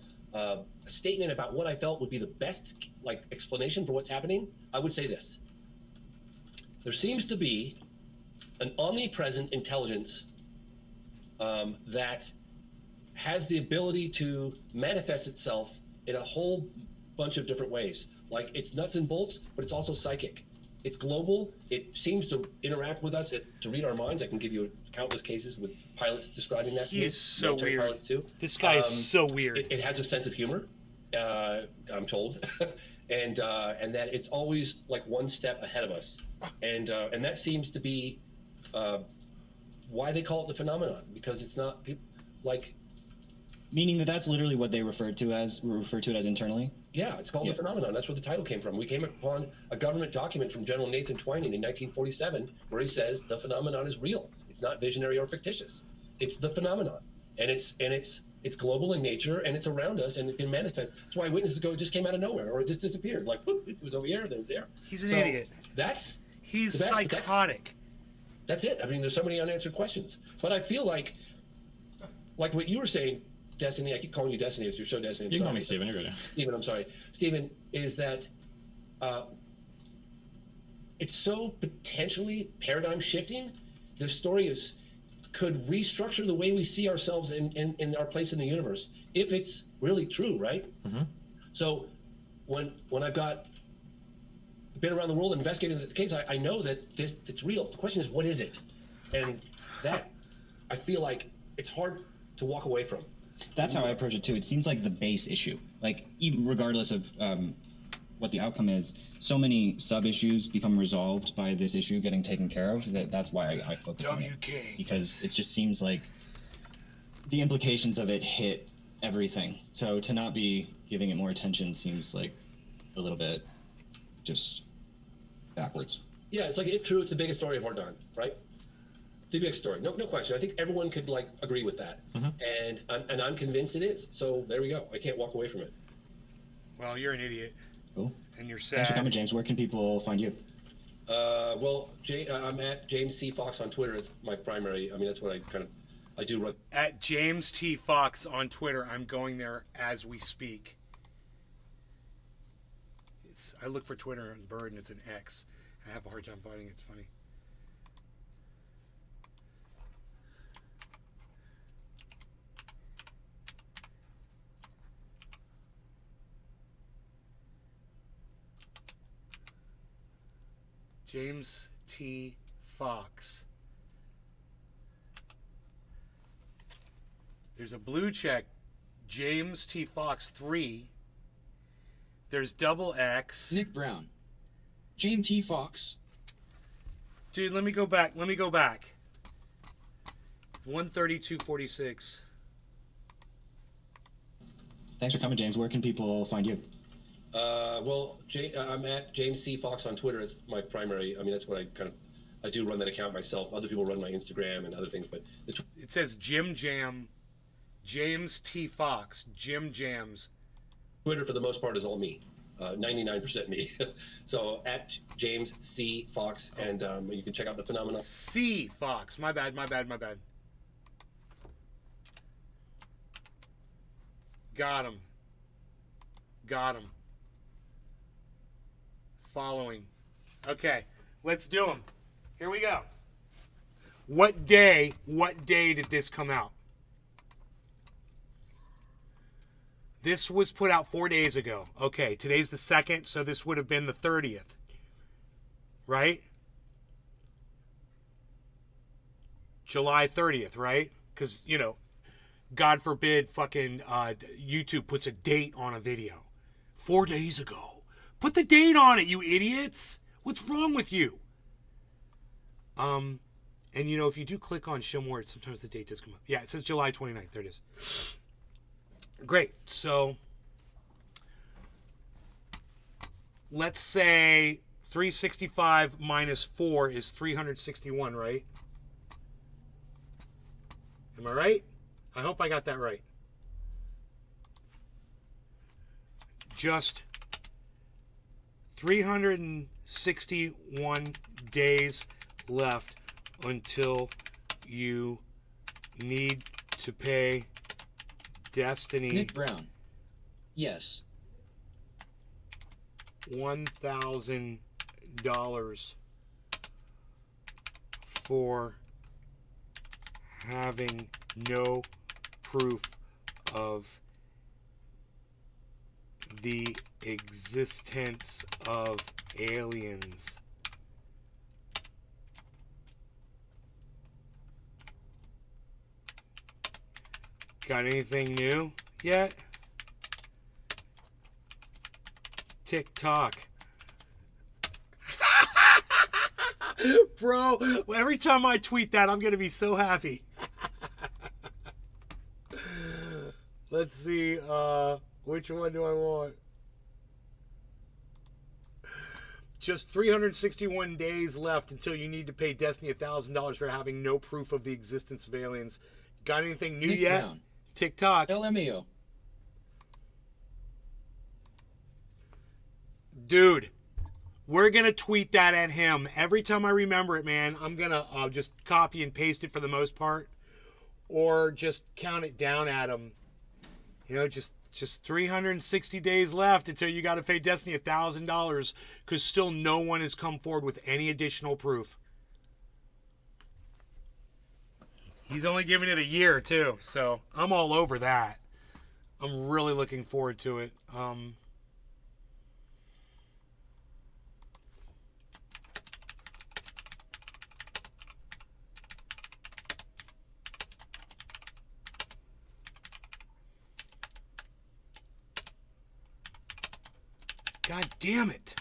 statement about what I felt would be the best explanation for what's happening, I would say this. There seems to be an omnipresent intelligence that has the ability to manifest itself in a whole bunch of different ways. It's nuts and bolts, but it's also psychic. It's global. It seems to interact with us, to read our minds. I can give you countless cases with pilots describing that. He is so military weird. Pilots too. This guy is so weird. It has a sense of humor, I'm told, and that it's always one step ahead of us, and that seems to be why they call it the phenomenon, because it's not Meaning that's literally what they refer to it as internally? Yeah, it's called the phenomenon. That's where the title came from. We came upon a government document from General Nathan Twining in 1947 where he says the phenomenon is real. It's not visionary or fictitious. It's the phenomenon. And it's global in nature, and it's around us, and it can manifest. That's why witnesses go, it just came out of nowhere, or it just disappeared. Whoop, it was over here, then it was there. He's an idiot. He's psychotic. That's it. I mean, there's so many unanswered questions. But I feel like what you were saying, Destiny, I keep calling you Destiny. It's your show, Destiny. You can call me Steven. You're good. Steven, I'm sorry. Steven, is that it's so potentially paradigm shifting. The story could restructure the way we see ourselves in our place in the universe, if it's really true, right? Mm-hmm. So when I've been around the world investigating the case, I know that it's real. The question is, what is it? And that, I feel like it's hard to walk away from. That's how I approach it too. It seems like the base issue, even regardless of what the outcome is, so many sub issues become resolved by this issue getting taken care of. That's why I focus on it, because it just seems like the implications of it hit everything. So to not be giving it more attention seems like a little bit just backwards. Yeah, it's if true, it's the biggest story of our time, right? The big story, no question. I think everyone could agree with that, and I'm convinced it is. So there we go. I can't walk away from it. Well, you're an idiot. Cool. And you're sad. Thanks for coming, James. Where can people find you? I'm at James C. Fox on Twitter. It's my primary. I mean, that's what I do run. At James T. Fox on Twitter. I'm going there as we speak. I look for Twitter on Bird and it's an X. I have a hard time finding it. It's funny. James T. Fox. There's a blue check, James T. Fox 3. There's double X. Nick Brown. James T. Fox. Dude, let me go back. 132.46. Thanks for coming, James. Where can people find you? I'm at James C. Fox on Twitter. It's my primary. I mean, that's what I do run that account myself. Other people run my Instagram and other things, but it says Jim Jam, James T. Fox, Jim Jams. Twitter for the most part is all me, 99% me. So at James C. Fox, and you can check out the phenomenon. C. Fox. My bad. Got him. Following. Okay, let's do them. Here we go. What day did this come out? This was put out 4 days ago. Okay, today's the 2nd, so this would have been the 30th. Right? July 30th, right? Because, God forbid fucking YouTube puts a date on a video. 4 days ago. Put the date on it, you idiots. What's wrong with you? And you know, if you do click on show more, sometimes the date does come up. Yeah, it says July 29th. There it is. Great. So let's say 365 minus 4 is 361, right? Am I right? I hope I got that right. Just 361 days left until you need to pay Destiny Nick Brown. Yes. $1,000 for having no proof of the existence of aliens. Got anything new yet? TikTok. Bro, every time I tweet that, I'm going to be so happy. Let's see, which one do I want? Just 361 days left until you need to pay Destiny $1,000 for having no proof of the existence of aliens. Got anything new Nick yet? Brown. TikTok. LMAO. Dude, we're going to tweet that at him. Every time I remember it, man, I'm going to just copy and paste it for the most part. Or just count it down at him. You know, just 360 days left until you got to pay Destiny $1,000 because still no one has come forward with any additional proof. He's only giving it a year, too, so I'm all over that. I'm really looking forward to it. God damn it.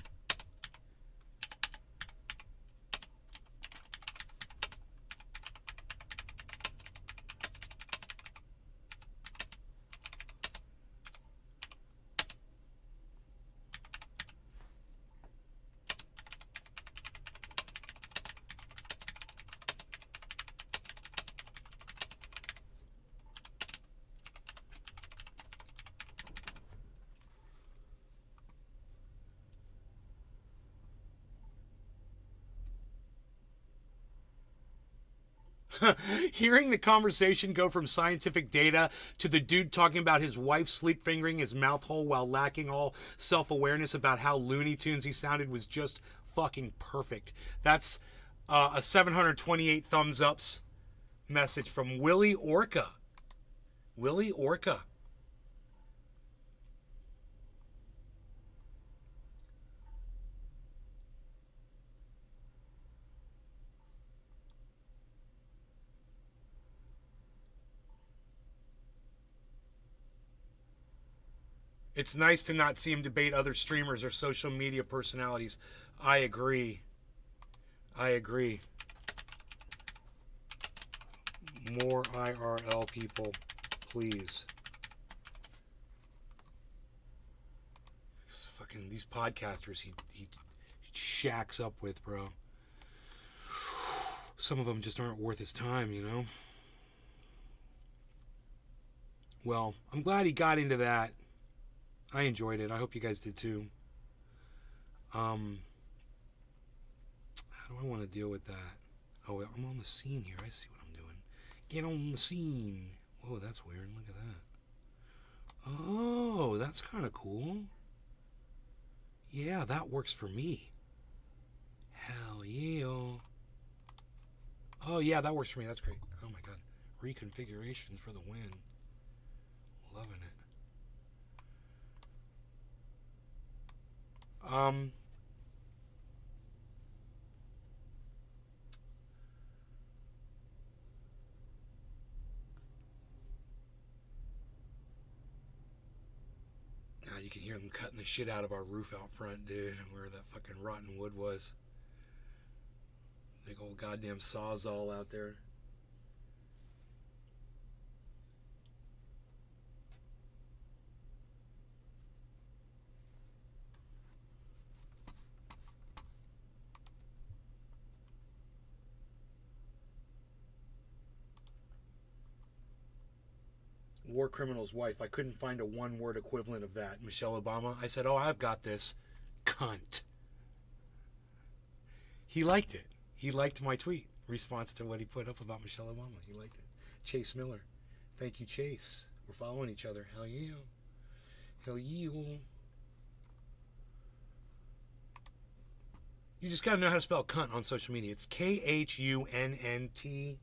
Hearing the conversation go from scientific data to the dude talking about his wife sleep fingering his mouth hole while lacking all self-awareness about how Looney Tunes he sounded was just fucking perfect. That's a 728 thumbs ups message from Willie Orca. Willie Orca. It's nice to not see him debate other streamers or social media personalities. I agree. I agree. More IRL people, please. These podcasters he shacks up with, bro. Some of them just aren't worth his time, you know? Well, I'm glad he got into that. I enjoyed it. I hope you guys did too. How do I want to deal with that? Oh, I'm on the scene here. I see what I'm doing. Get on the scene. Whoa, that's weird. Look at that. Oh, that's kind of cool. Yeah, that works for me. Hell yeah. Oh, yeah, that works for me. That's great. Oh, my God. Reconfiguration for the win. Loving it. Now you can hear them cutting the shit out of our roof out front, dude, where that fucking rotten wood was. Big old goddamn sawzall out there. War criminal's wife. I couldn't find a one-word equivalent of that. Michelle Obama. I said, oh, I've got this. Cunt. He liked it. He liked my tweet. Response to what he put up about Michelle Obama. He liked it. Chase Miller. Thank you, Chase. We're following each other. Hell yeah. Hell yeah. You just got to know how to spell cunt on social media. It's K-H-U-N-N-T-T,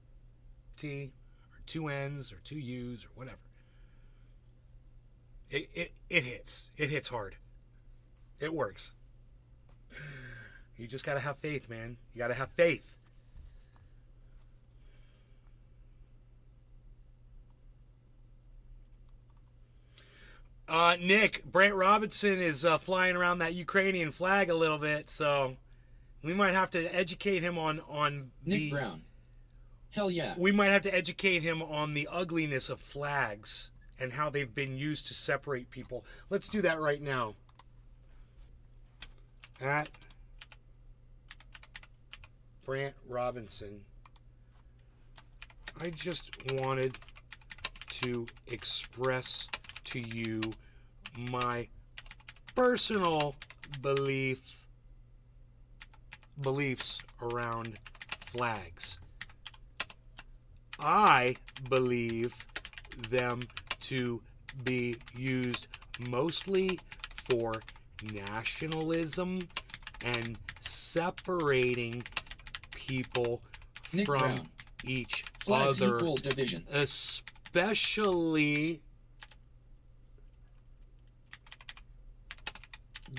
or 2 N's or 2 U's or whatever. It hits. It hits hard. It works. You just got to have faith, man. You got to have faith. Nick, Brant Robinson is flying around that Ukrainian flag a little bit, so we might have to educate him on Nick Brown. Hell yeah. We might have to educate him on the ugliness of flags and how they've been used to separate people. Let's do that right now. At Brant Robinson, I just wanted to express to you my personal beliefs around flags. I believe them to be used mostly for nationalism and separating people Nick from Brown. each Flags other, equals division. especially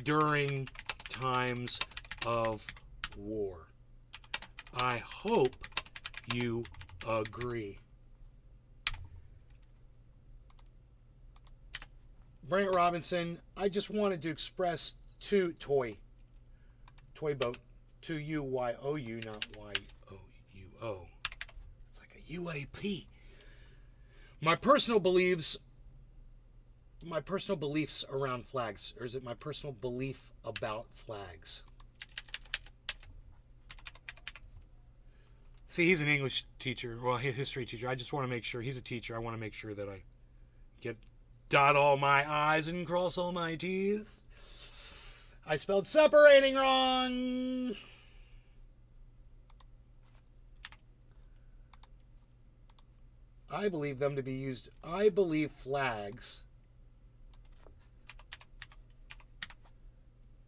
during times of war. I hope you agree. Brant Robinson, I just wanted to express to Toy Boat, to you, Y-O-U, not Y-O-U-O. It's like a UAP. My personal beliefs around flags, or is it my personal belief about flags? See, he's an English teacher, well, a history teacher. I just want to make sure, he's a teacher. I want to make sure that I dot all my I's and cross all my T's. I spelled separating wrong. I believe them to be used. I believe flags.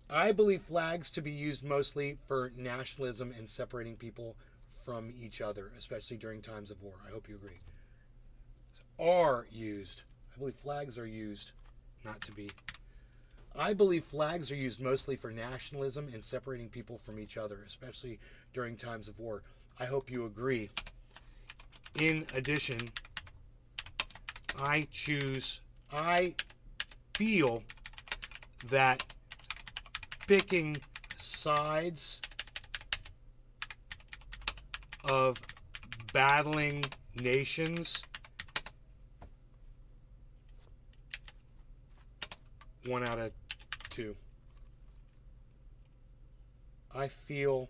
I believe flags to be used mostly for nationalism and separating people from each other, especially during times of war. I hope you agree. Are used. I believe flags are used, not to be. I believe flags are used mostly for nationalism and separating people from each other, especially during times of war. I hope you agree. In addition, I feel that picking sides of battling nations, 1 out of 2. I feel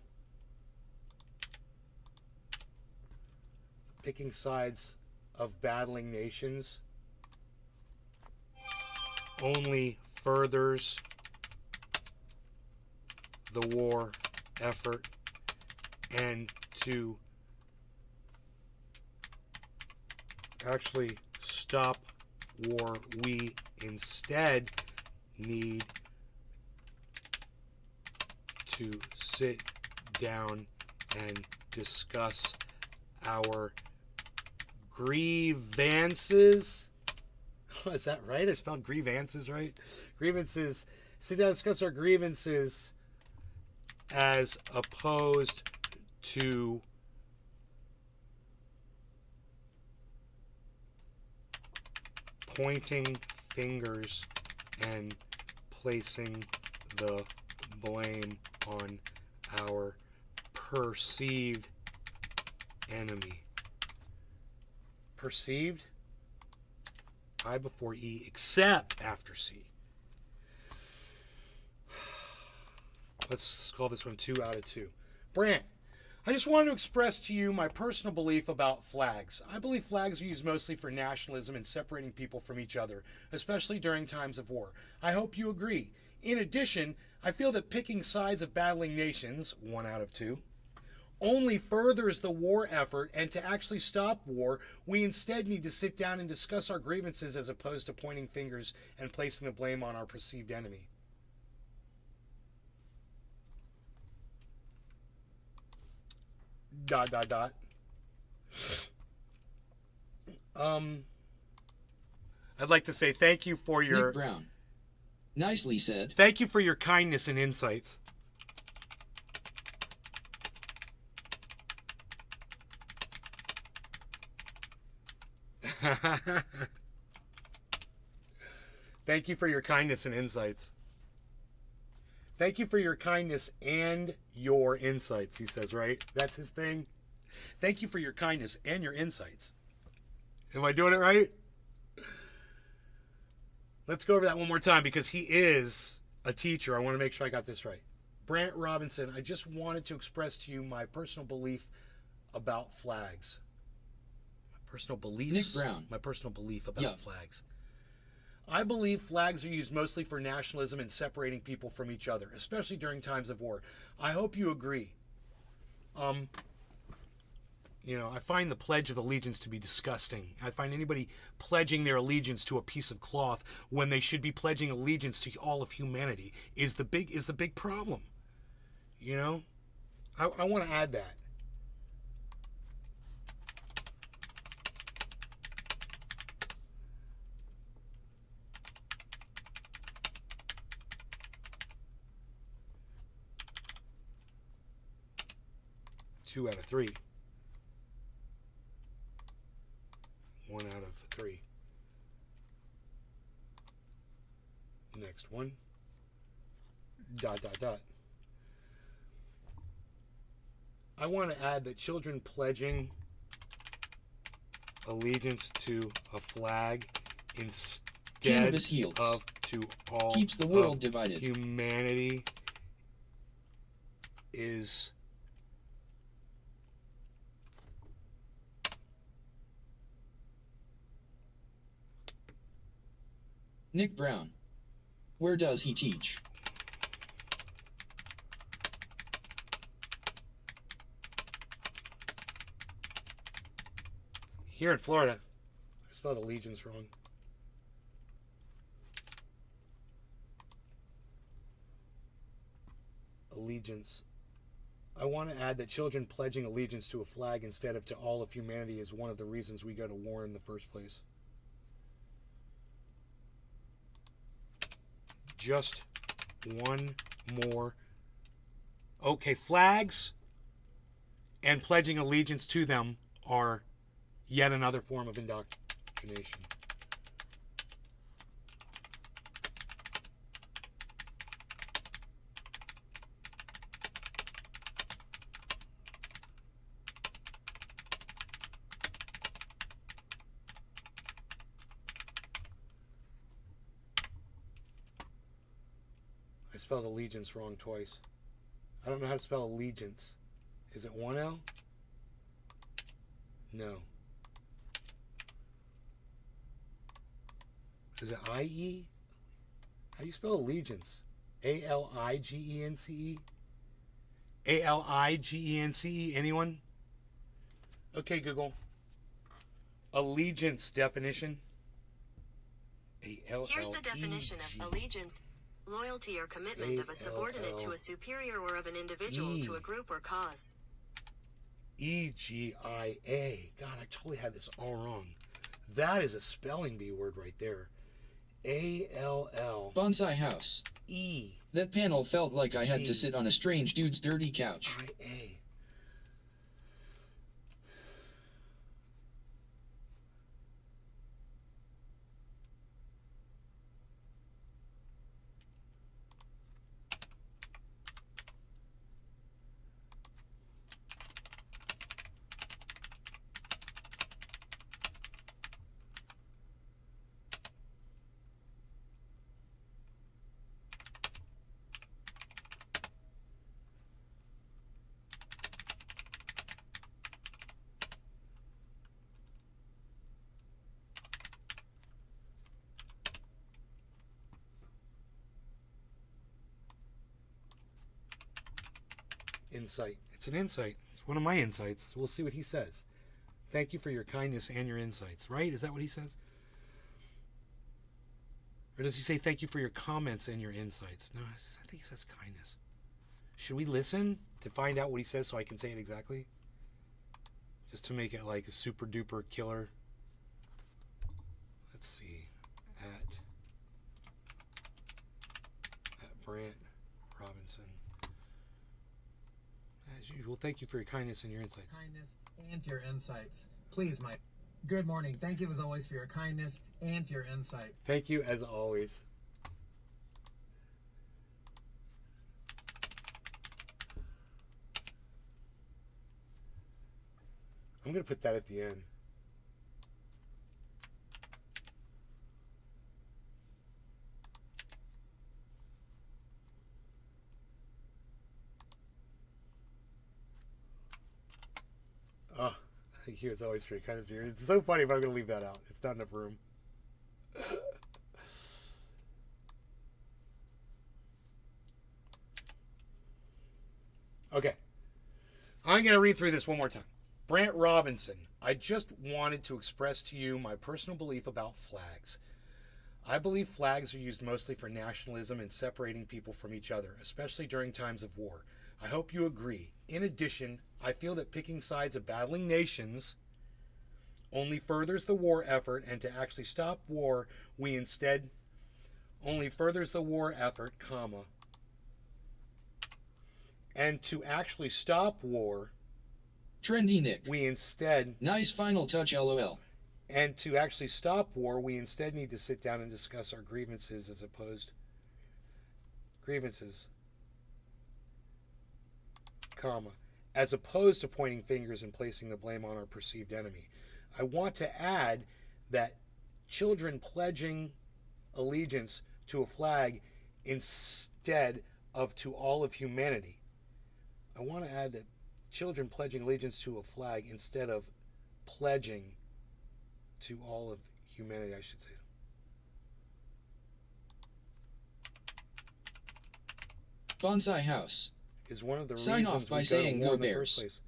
picking sides of battling nations only furthers the war effort, and to actually stop war, we instead need to sit down and discuss our grievances. Is that right? I spelled grievances right? Grievances. Sit down and discuss our grievances as opposed to pointing fingers and placing the blame on our perceived enemy. Perceived, I before E, except after C. Let's call this one 2 out of 2. Brant, I just wanted to express to you my personal belief about flags. I believe flags are used mostly for nationalism and separating people from each other, especially during times of war. I hope you agree. In addition, I feel that picking sides of battling nations, 1 out of 2, only furthers the war effort, and to actually stop war, we instead need to sit down and discuss our grievances as opposed to pointing fingers and placing the blame on our perceived enemy. Dot, dot, dot. I'd like to say thank you for your... Nick Brown. Nicely said. Thank you for your kindness and insights. Thank you for your kindness and insights. Thank you for your kindness and your insights, he says, right? That's his thing. Thank you for your kindness and your insights. Am I doing it right? Let's go over that one more time because he is a teacher. I want to make sure I got this right. Brant Robinson, I just wanted to express to you my personal belief about flags. My personal beliefs? Nick Brown. My personal belief about flags. I believe flags are used mostly for nationalism and separating people from each other, especially during times of war. I hope you agree. You know, I find the Pledge of Allegiance to be disgusting. I find anybody pledging their allegiance to a piece of cloth when they should be pledging allegiance to all of humanity is the big problem. You know? I want to add that. Two out of 3. 1 out of 3. Next one. Dot, dot, dot. I want to add that children pledging allegiance to a flag instead Cannabis heals. of to all Keeps the world of divided. humanity is Nick Brown. Where does he teach? here in Florida. I spelled allegiance wrong. Allegiance. I want to add that children pledging allegiance to a flag instead of to all of humanity is one of the reasons we go to war in the first place. Just one more. Okay, flags and pledging allegiance to them are yet another form of indoctrination. I spelled allegiance wrong twice. I don't know how to spell allegiance. Is it one L? No. Is it I-E? How do you spell allegiance? A-L-I-G-E-N-C-E? A-L-I-G-E-N-C-E? Anyone? Okay, Google. Allegiance definition. A-L-L-E-G. Here's the definition of allegiance. Loyalty or commitment of a subordinate to a superior or of an individual to a group or cause. E-G-I-A. God, I totally had this all wrong. That is a spelling bee word right there. A-L-L. Bonsai house. E. That panel felt like I had to sit on a strange dude's dirty couch. I-A. insight. It's an insight. It's one of my insights. We'll see what he says. Thank you for your kindness and your insights, right? Is that what he says? Or does he say thank you for your comments and your insights? No, I think he says kindness. Should we listen to find out what he says so I can say it exactly? Just to make it like a super duper killer. Let's see. At Brant Robinson. As usual, thank you for your kindness and your insights. Kindness and for your insights. Please, Mike. Good morning. Thank you as always for your kindness and for your insight. Thank you as always. I'm going to put that at the end. Oh, thank you as always for your kindness. It's so funny if I'm going to leave that out. It's not enough room. Okay. I'm going to read through this one more time. Brant Robinson, I just wanted to express to you my personal belief about flags. I believe flags are used mostly for nationalism and separating people from each other, especially during times of war. I hope you agree. In addition, I feel that picking sides of battling nations only furthers the war effort, and to actually stop war, we instead only furthers the war effort, comma, and to actually stop war, Trendy Nick. we instead... Nice final touch, LOL. And to actually stop war, we instead need to sit down and discuss our grievances as opposed... Grievances, comma, as opposed to pointing fingers and placing the blame on our perceived enemy. I want to add that children pledging allegiance to a flag instead of to all of humanity. I want to add that children pledging allegiance to a flag instead of pledging to all of humanity, I should say. Bonsai House. Is one of the Sign reasons off by we go to saying war go in the first Bears. place.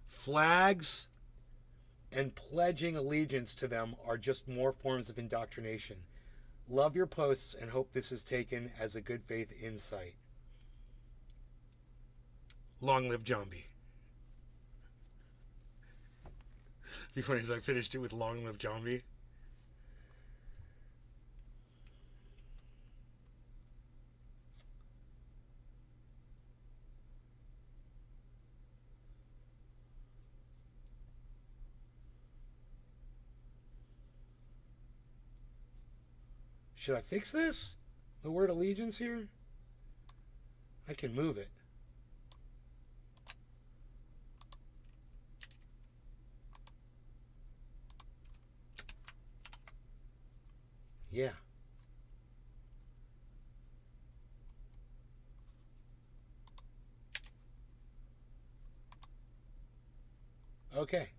Flags and pledging allegiance to them are just more forms of indoctrination. Love your posts and hope this is taken as a good faith insight. Long live Jambi. Be funny if I finished it with long live Jambi. Should I fix this? The word allegiance here? I can move it. Yeah. Okay.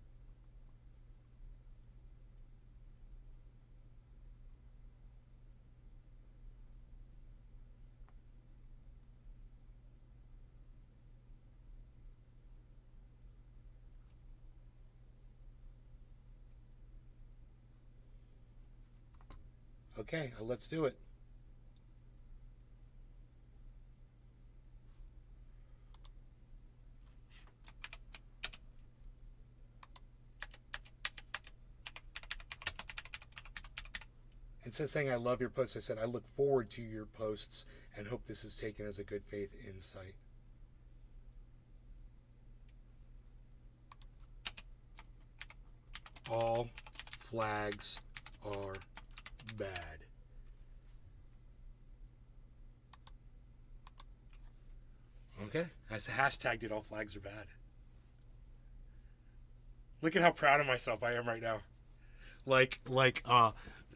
Okay, let's do it. Instead of saying I love your posts, I said I look forward to your posts and hope this is taken as a good faith insight. All flags are bad. Okay, I hashtagged it. All flags are bad. Look at how proud of myself I am right now. Like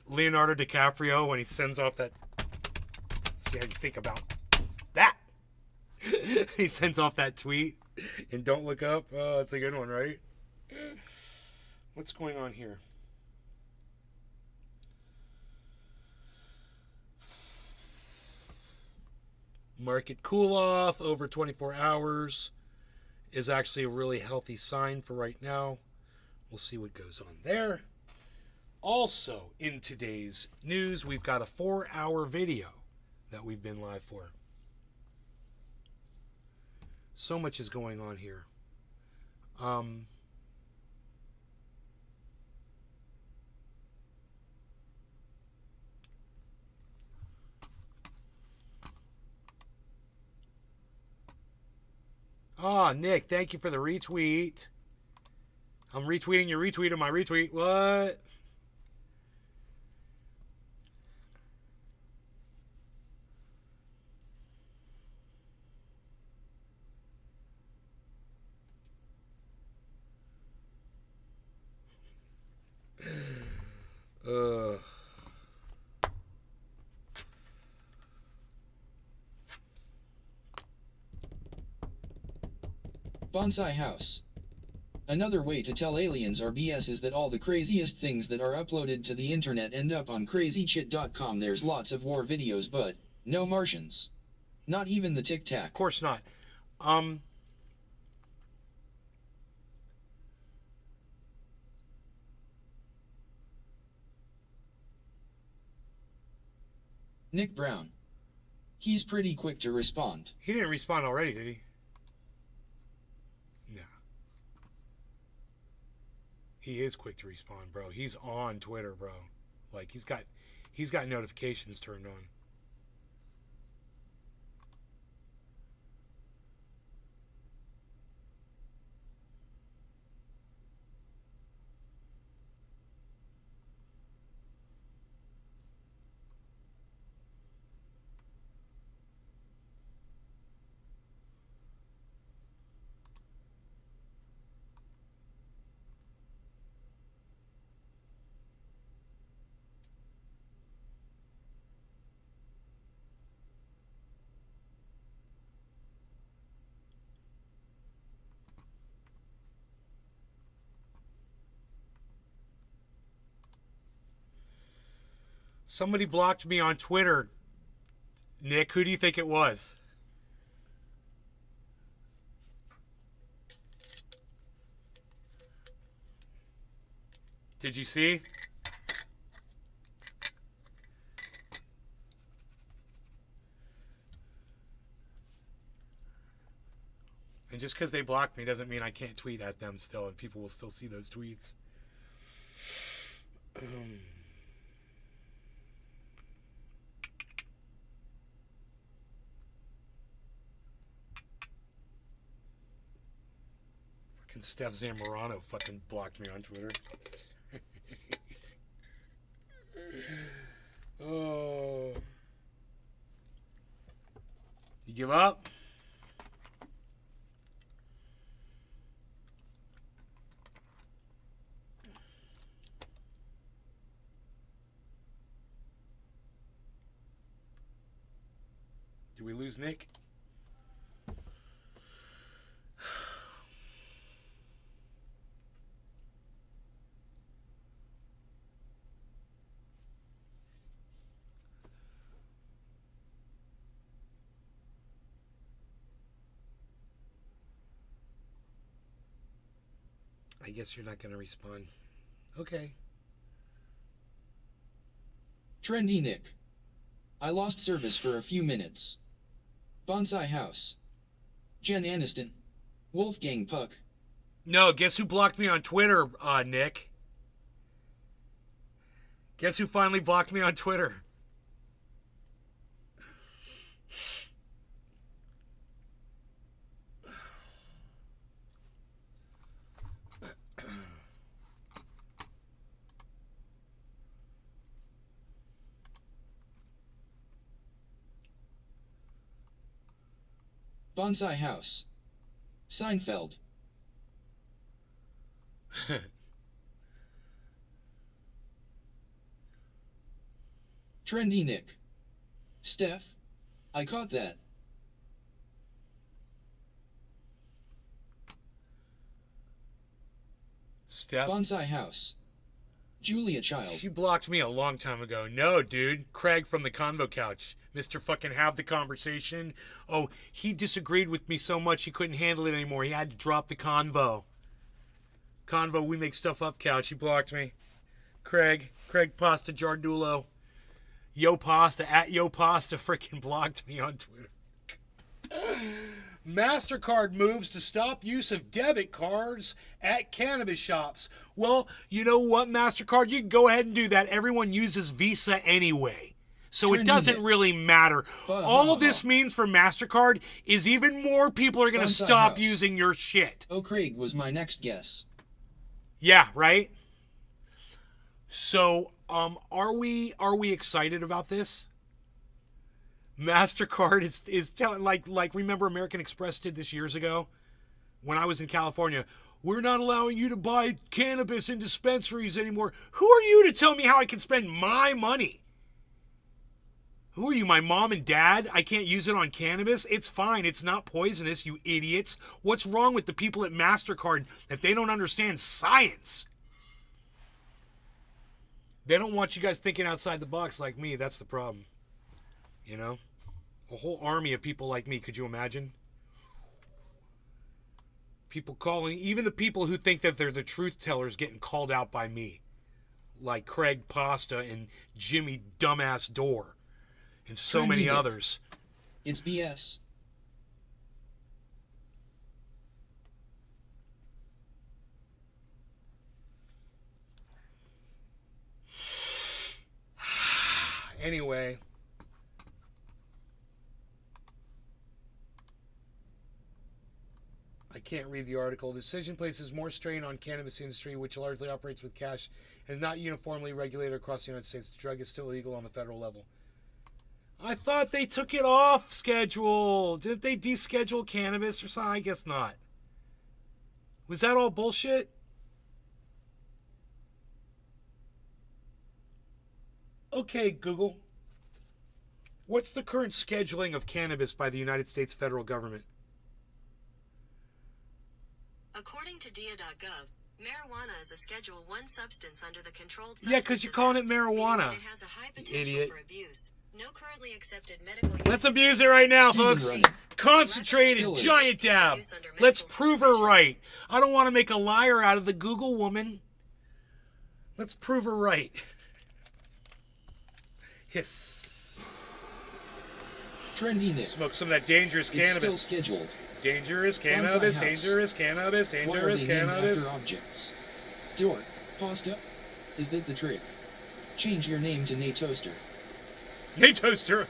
Leonardo DiCaprio when he sends off that. See how you think about that. He sends off that tweet and don't look up. Oh, it's a good one, right? What's going on here? Market cool off over 24 hours. is actually a really healthy sign for right now. We'll see what goes on there. Also, in today's news, we've got a 4-hour video that we've been live for. So much is going on here. Nick, thank you for the retweet. I'm retweeting your retweet of my retweet. What? Ugh. Bonsai House. Another way to tell aliens are BS is that all the craziest things that are uploaded to the internet end up on crazychit.com. There's lots of war videos, but no Martians. Not even the Tic Tac. Of course not. Nick Brown. He's pretty quick to respond. He didn't respond already, did he? No. He is quick to respond, bro. He's on Twitter, bro. Like he's got notifications turned on. Somebody blocked me on Twitter. Nick, who do you think it was? Did you see? And just because they blocked me doesn't mean I can't tweet at them still, and people will still see those tweets. Fucking Steph Zamorano fucking blocked me on Twitter. Oh. You give up? Do we lose Nick? I guess you're not going to respond. Okay. Trendy Nick. I lost service for a few minutes. Bonsai House. Jen Aniston. Wolfgang Puck. No, guess who blocked me on Twitter, Nick? Guess who finally blocked me on Twitter? Bonsai House. Seinfeld. Trendy Nick. Steph. I caught that. Steph. Bonsai House. Julia Child. She blocked me a long time ago. No, dude. Craig from the Convo Couch. Mr. fucking have the conversation. Oh, he disagreed with me so much he couldn't handle it anymore. He had to drop the convo. Convo, we make stuff up couch. He blocked me. Craig Pasta Jardulo. Yo Pasta, at Yo Pasta freaking blocked me on Twitter. MasterCard moves to stop use of debit cards at cannabis shops. Well, you know what, MasterCard? You can go ahead and do that. Everyone uses Visa anyway. So it doesn't really matter. All this means for MasterCard is even more people are going to stop using your shit. Oh, Craig was my next guess. Yeah, right? So, are we excited about this? MasterCard is telling, like remember American Express did this years ago when I was in California. We're not allowing you to buy cannabis in dispensaries anymore. Who are you to tell me how I can spend my money? Who are you, my mom and dad? I can't use it on cannabis? It's fine. It's not poisonous, you idiots. What's wrong with the people at MasterCard that they don't understand science? They don't want you guys thinking outside the box like me. That's the problem. You know? A whole army of people like me. Could you imagine? People calling, even the people who think that they're the truth tellers getting called out by me. Like Craig Pasta and Jimmy Dumbass Door. And so many others. It's BS. Anyway. I can't read the article. The decision places more strain on cannabis industry, which largely operates with cash, and is not uniformly regulated across the United States. The drug is still illegal on the federal level. I thought they took it off schedule. Didn't they deschedule cannabis or something? I guess not. Was that all bullshit? Okay, Google. What's the current scheduling of cannabis by the United States federal government? According to DIA.gov, marijuana is a Schedule 1 substance under the Controlled Substances Yeah, because you're calling it marijuana. It has a high potential Idiot. for abuse. No currently accepted medical Let's abuse it right now, folks. Concentrated, giant dab. Let's prove her right. I don't want to make a liar out of the Google woman. Let's prove her right. Hiss. Trendy Nick. Smoke some of that dangerous cannabis. Still scheduled. Dangerous cannabis, dangerous cannabis, dangerous cannabis. After objects. Dork. Pasta. Is that the trick? Change your name to Nate Toaster. Nate Toaster.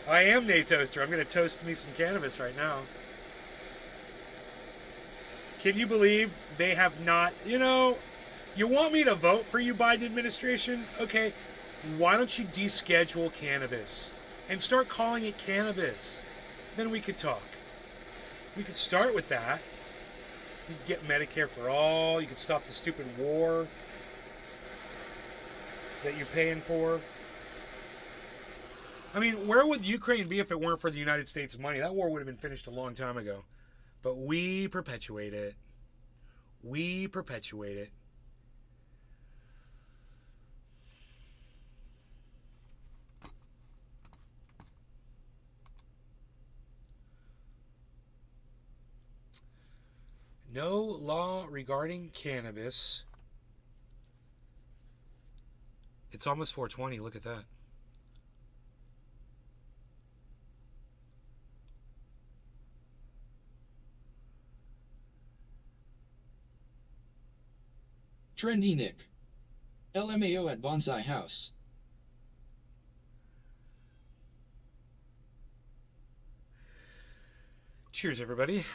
I am Nate Toaster. I'm going to toast me some cannabis right now. Can you believe they have not, you want me to vote for you, Biden administration? Okay, why don't you deschedule cannabis and start calling it cannabis? Then we could talk. We could start with that. You could get Medicare for all. You could stop the stupid war that you're paying for. I mean, where would Ukraine be if it weren't for the United States' money? That war would have been finished a long time ago. But we perpetuate it. We perpetuate it. No law regarding cannabis. It's almost 420. Look at that. Trendy Nick. LMAO at Bonsai House. Cheers, everybody.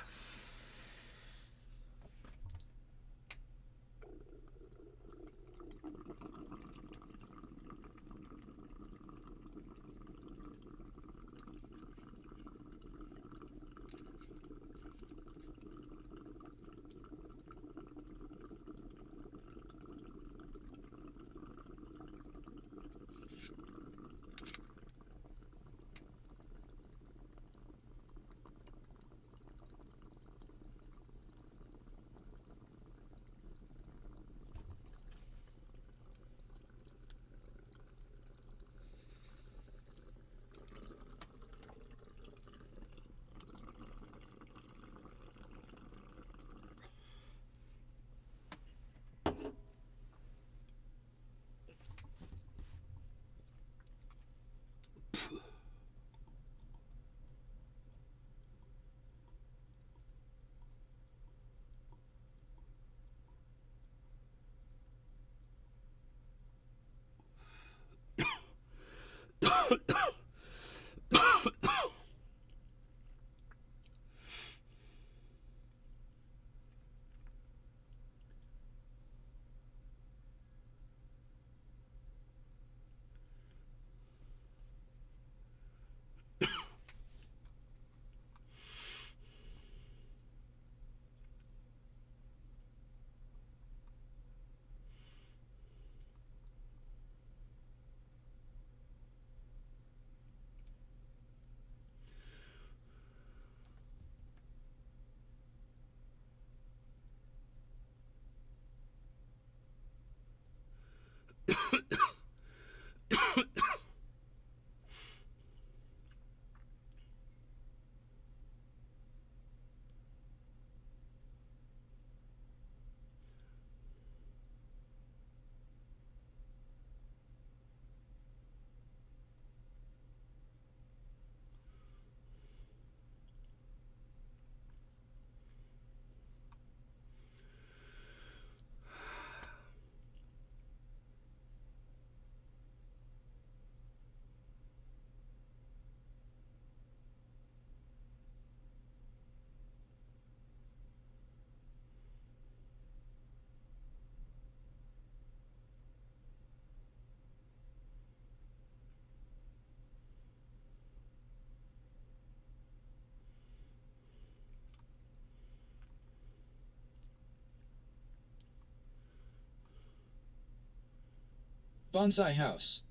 Bonsai House.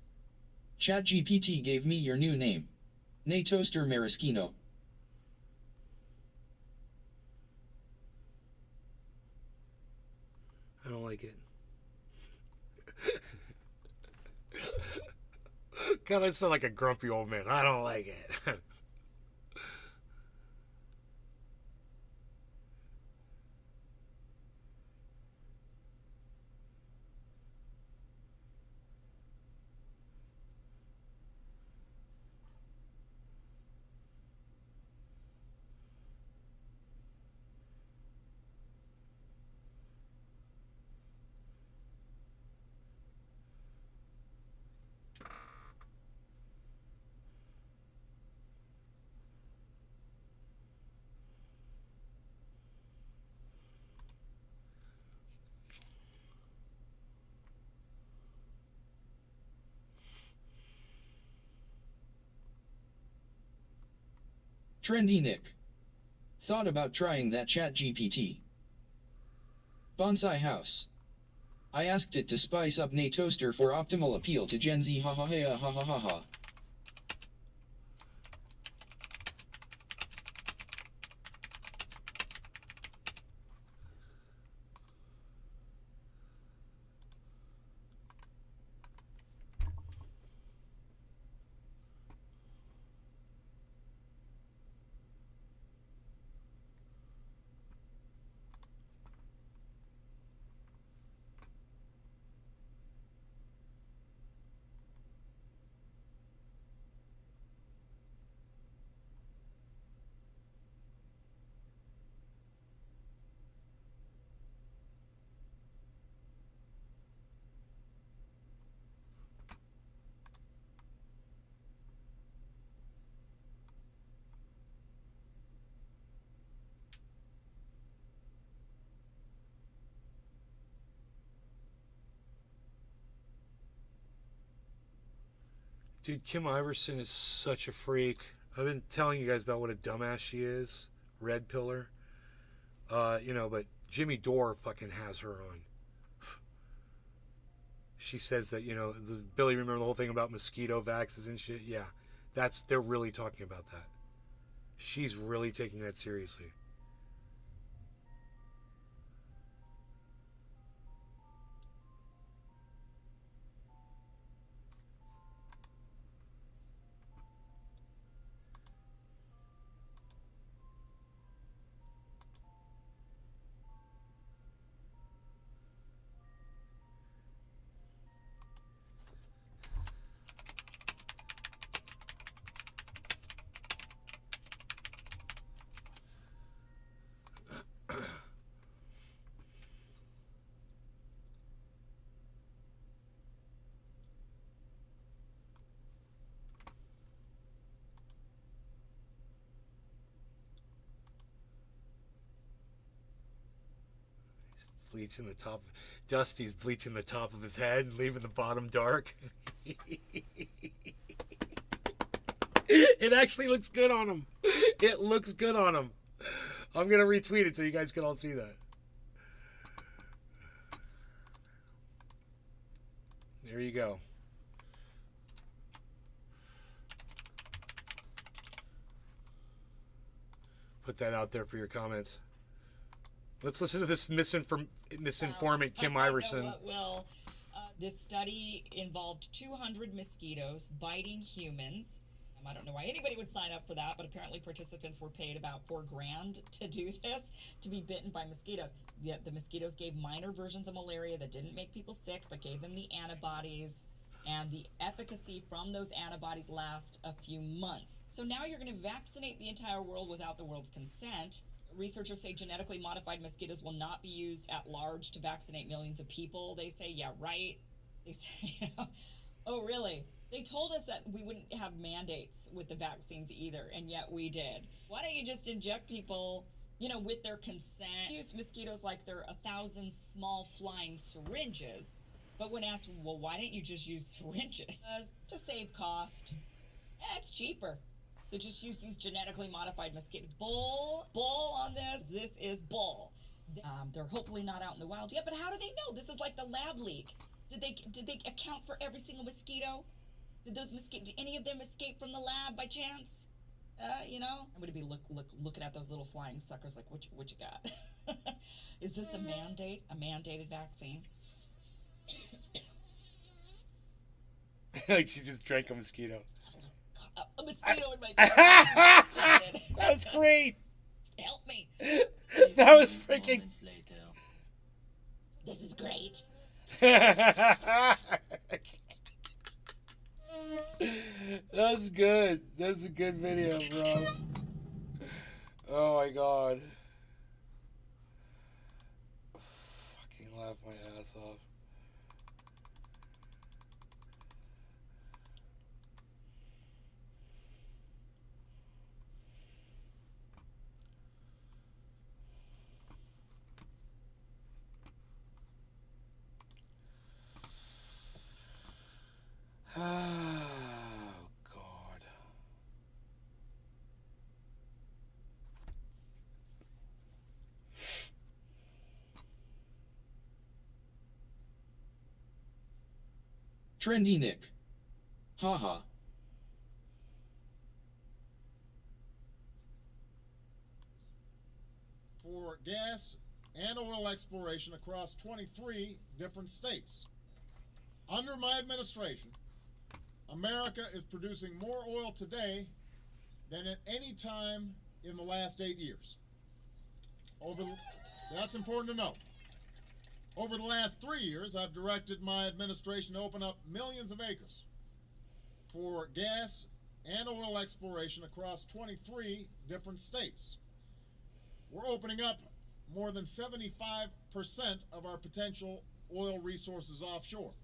ChatGPT gave me your new name. Natoaster Maraschino. I don't like it. God, I sound like a grumpy old man. I don't like it. Trendy Nick. Thought about trying that ChatGPT. Bonsai House. I asked it to spice up Natoaster for optimal appeal to Gen Z, ha ha ha ha ha ha ha. Dude, Kim Iverson is such a freak. I've been telling you guys about what a dumbass she is. Red pillar. But Jimmy Dore fucking has her on. She says that, Billy, remember the whole thing about mosquito vaxes and shit? Yeah. They're really talking about that. She's really taking that seriously. Bleaching the top. Dusty's bleaching the top of his head, leaving the bottom dark. It actually looks good on him. It looks good on him. I'm going to retweet it so you guys can all see that. There you go. Put that out there for your comments. Let's listen to this misinformant Kim Iverson. This study involved 200 mosquitoes biting humans. I don't know why anybody would sign up for that, but apparently participants were paid about $4,000 to do this, to be bitten by mosquitoes. The mosquitoes gave minor versions of malaria that didn't make people sick, but gave them the antibodies. And the efficacy from those antibodies lasts a few months. So now you're going to vaccinate the entire world without the world's consent. Researchers say genetically modified mosquitoes will not be used at large to vaccinate millions of people. They say, yeah, right. They say, oh, really? They told us that we wouldn't have mandates with the vaccines either, and yet we did. Why don't you just inject people, with their consent? Use mosquitoes like they're 1,000 small flying syringes. But when asked, well, why don't you just use syringes? To save cost. It's cheaper. So just use these genetically modified mosquitoes. Bull on this. This is bull. They're hopefully not out in the wild yet, but how do they know? This is like the lab leak. Did they account for every single mosquito? Did any of them escape from the lab by chance? You know, I'm gonna be looking at those little flying suckers like, what you got? Is this a mandated vaccine? Like she just drank a mosquito. A mosquito in my That was great. Help me. That was freaking. This is great. That's good. That's a good video, bro. Oh my god. Fucking laugh my ass off. Oh, God. Trendy Nick. Haha. For gas and oil exploration across 23 different states. Under my administration, America is producing more oil today than at any time in the last 8 years. That's important to know. Over the last 3 years, I've directed my administration to open up millions of acres for gas and oil exploration across 23 different states. We're opening up more than 75% of our potential oil resources offshore.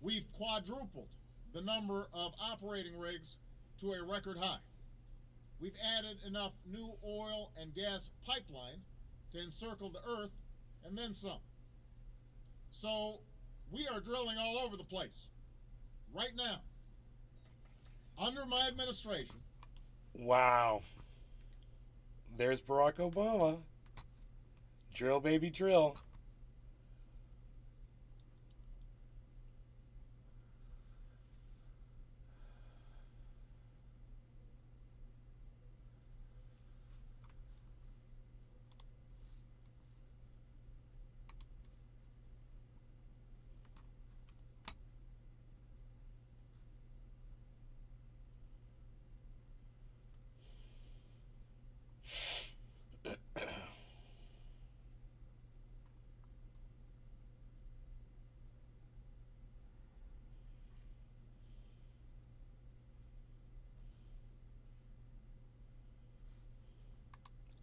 We've quadrupled the number of operating rigs to a record high. We've added enough new oil and gas pipeline to encircle the earth and then some. So we are drilling all over the place right now. Under my administration. Wow. There's Barack Obama. Drill, baby, drill.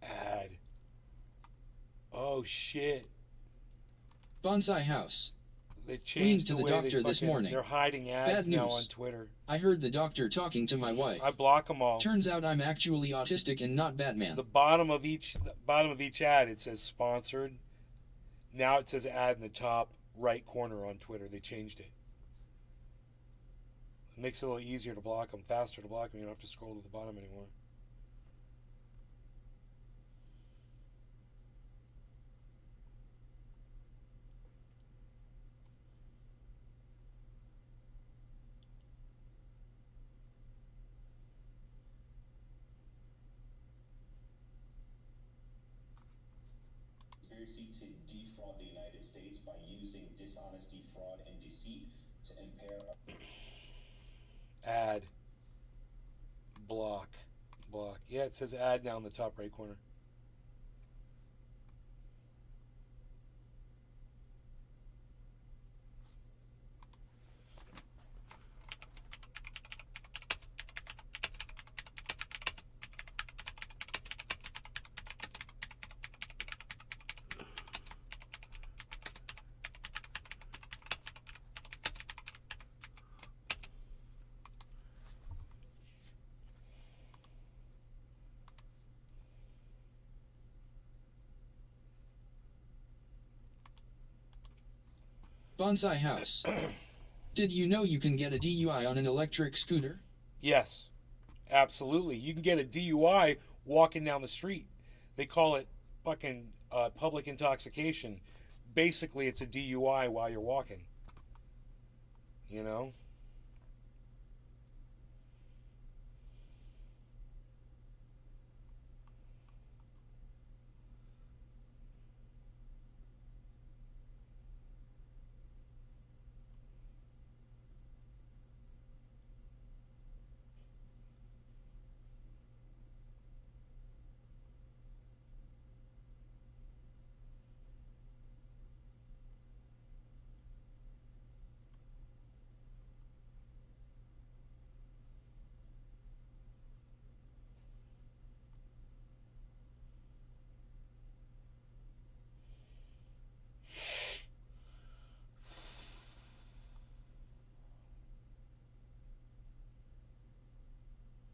Ad. Oh shit. Bonsai House. They Queens changed to the the way doctor they this fucking, morning. they're hiding ads Bad now news. on Twitter. I heard the doctor talking to my wife. I block them all. Turns out I'm actually autistic and not Batman. The bottom of each ad it says sponsored. Now it says ad in the top right corner on Twitter. They changed it. It makes it a little easier to block them, faster to block them. You don't have to scroll to the bottom anymore. Conspiracy to defraud the United States by using dishonesty, fraud, and deceit to impair. Ad. Block. Yeah, it says ad now in the top right corner. Bonsai House. Did you know you can get a DUI on an electric scooter? Yes, absolutely. You can get a DUI walking down the street. They call it fucking public intoxication. Basically, it's a DUI while you're walking. you know?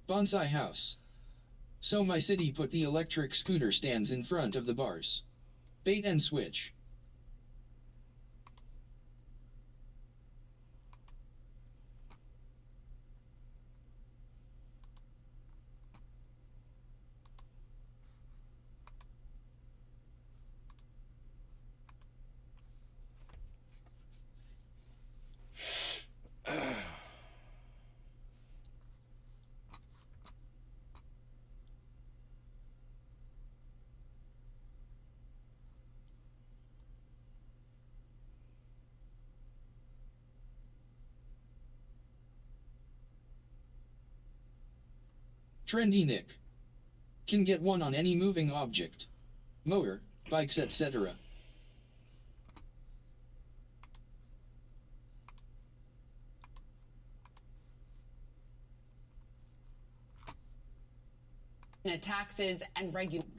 Bonsai house. So my city put the electric scooter stands in front of the bars. Bait and switch. Trendy Nick. Can get one on any moving object. Motor, bikes, etc. Taxes and regulations.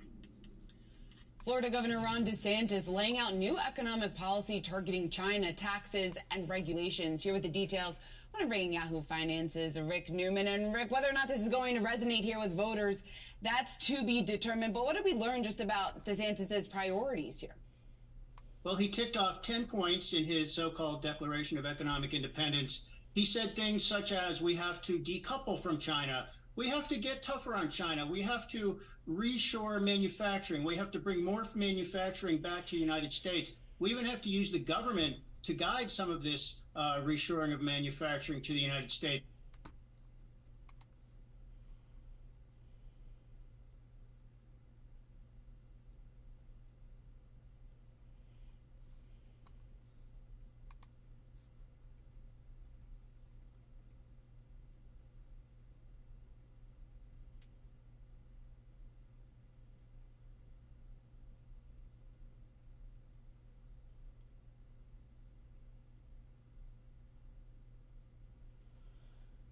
Florida Governor Ron DeSantis laying out new economic policy targeting China, taxes and regulations. Here with the details, I want to bring Yahoo Finance's Rick Newman. And Rick, whether or not this is going to resonate here with voters, that's to be determined. But what did we learn just about DeSantis's priorities here? Well, he ticked off 10 points in his so-called Declaration of Economic Independence. He said things such as we have to decouple from China. We have to get tougher on China. We have to reshore manufacturing. We have to bring more manufacturing back to the United States. We even have to use the government to guide some of this reshoring of manufacturing to the United States.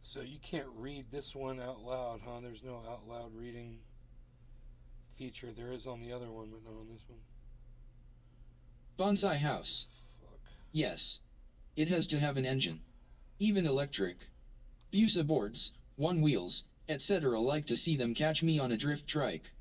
So you can't read this one out loud, huh? There's no out loud reading feature. There is on the other one, but not on this one. Bonsai house. Yes. It has to have an engine. Even electric. Busa boards, one wheels, etc. Like to see them catch me on a drift trike.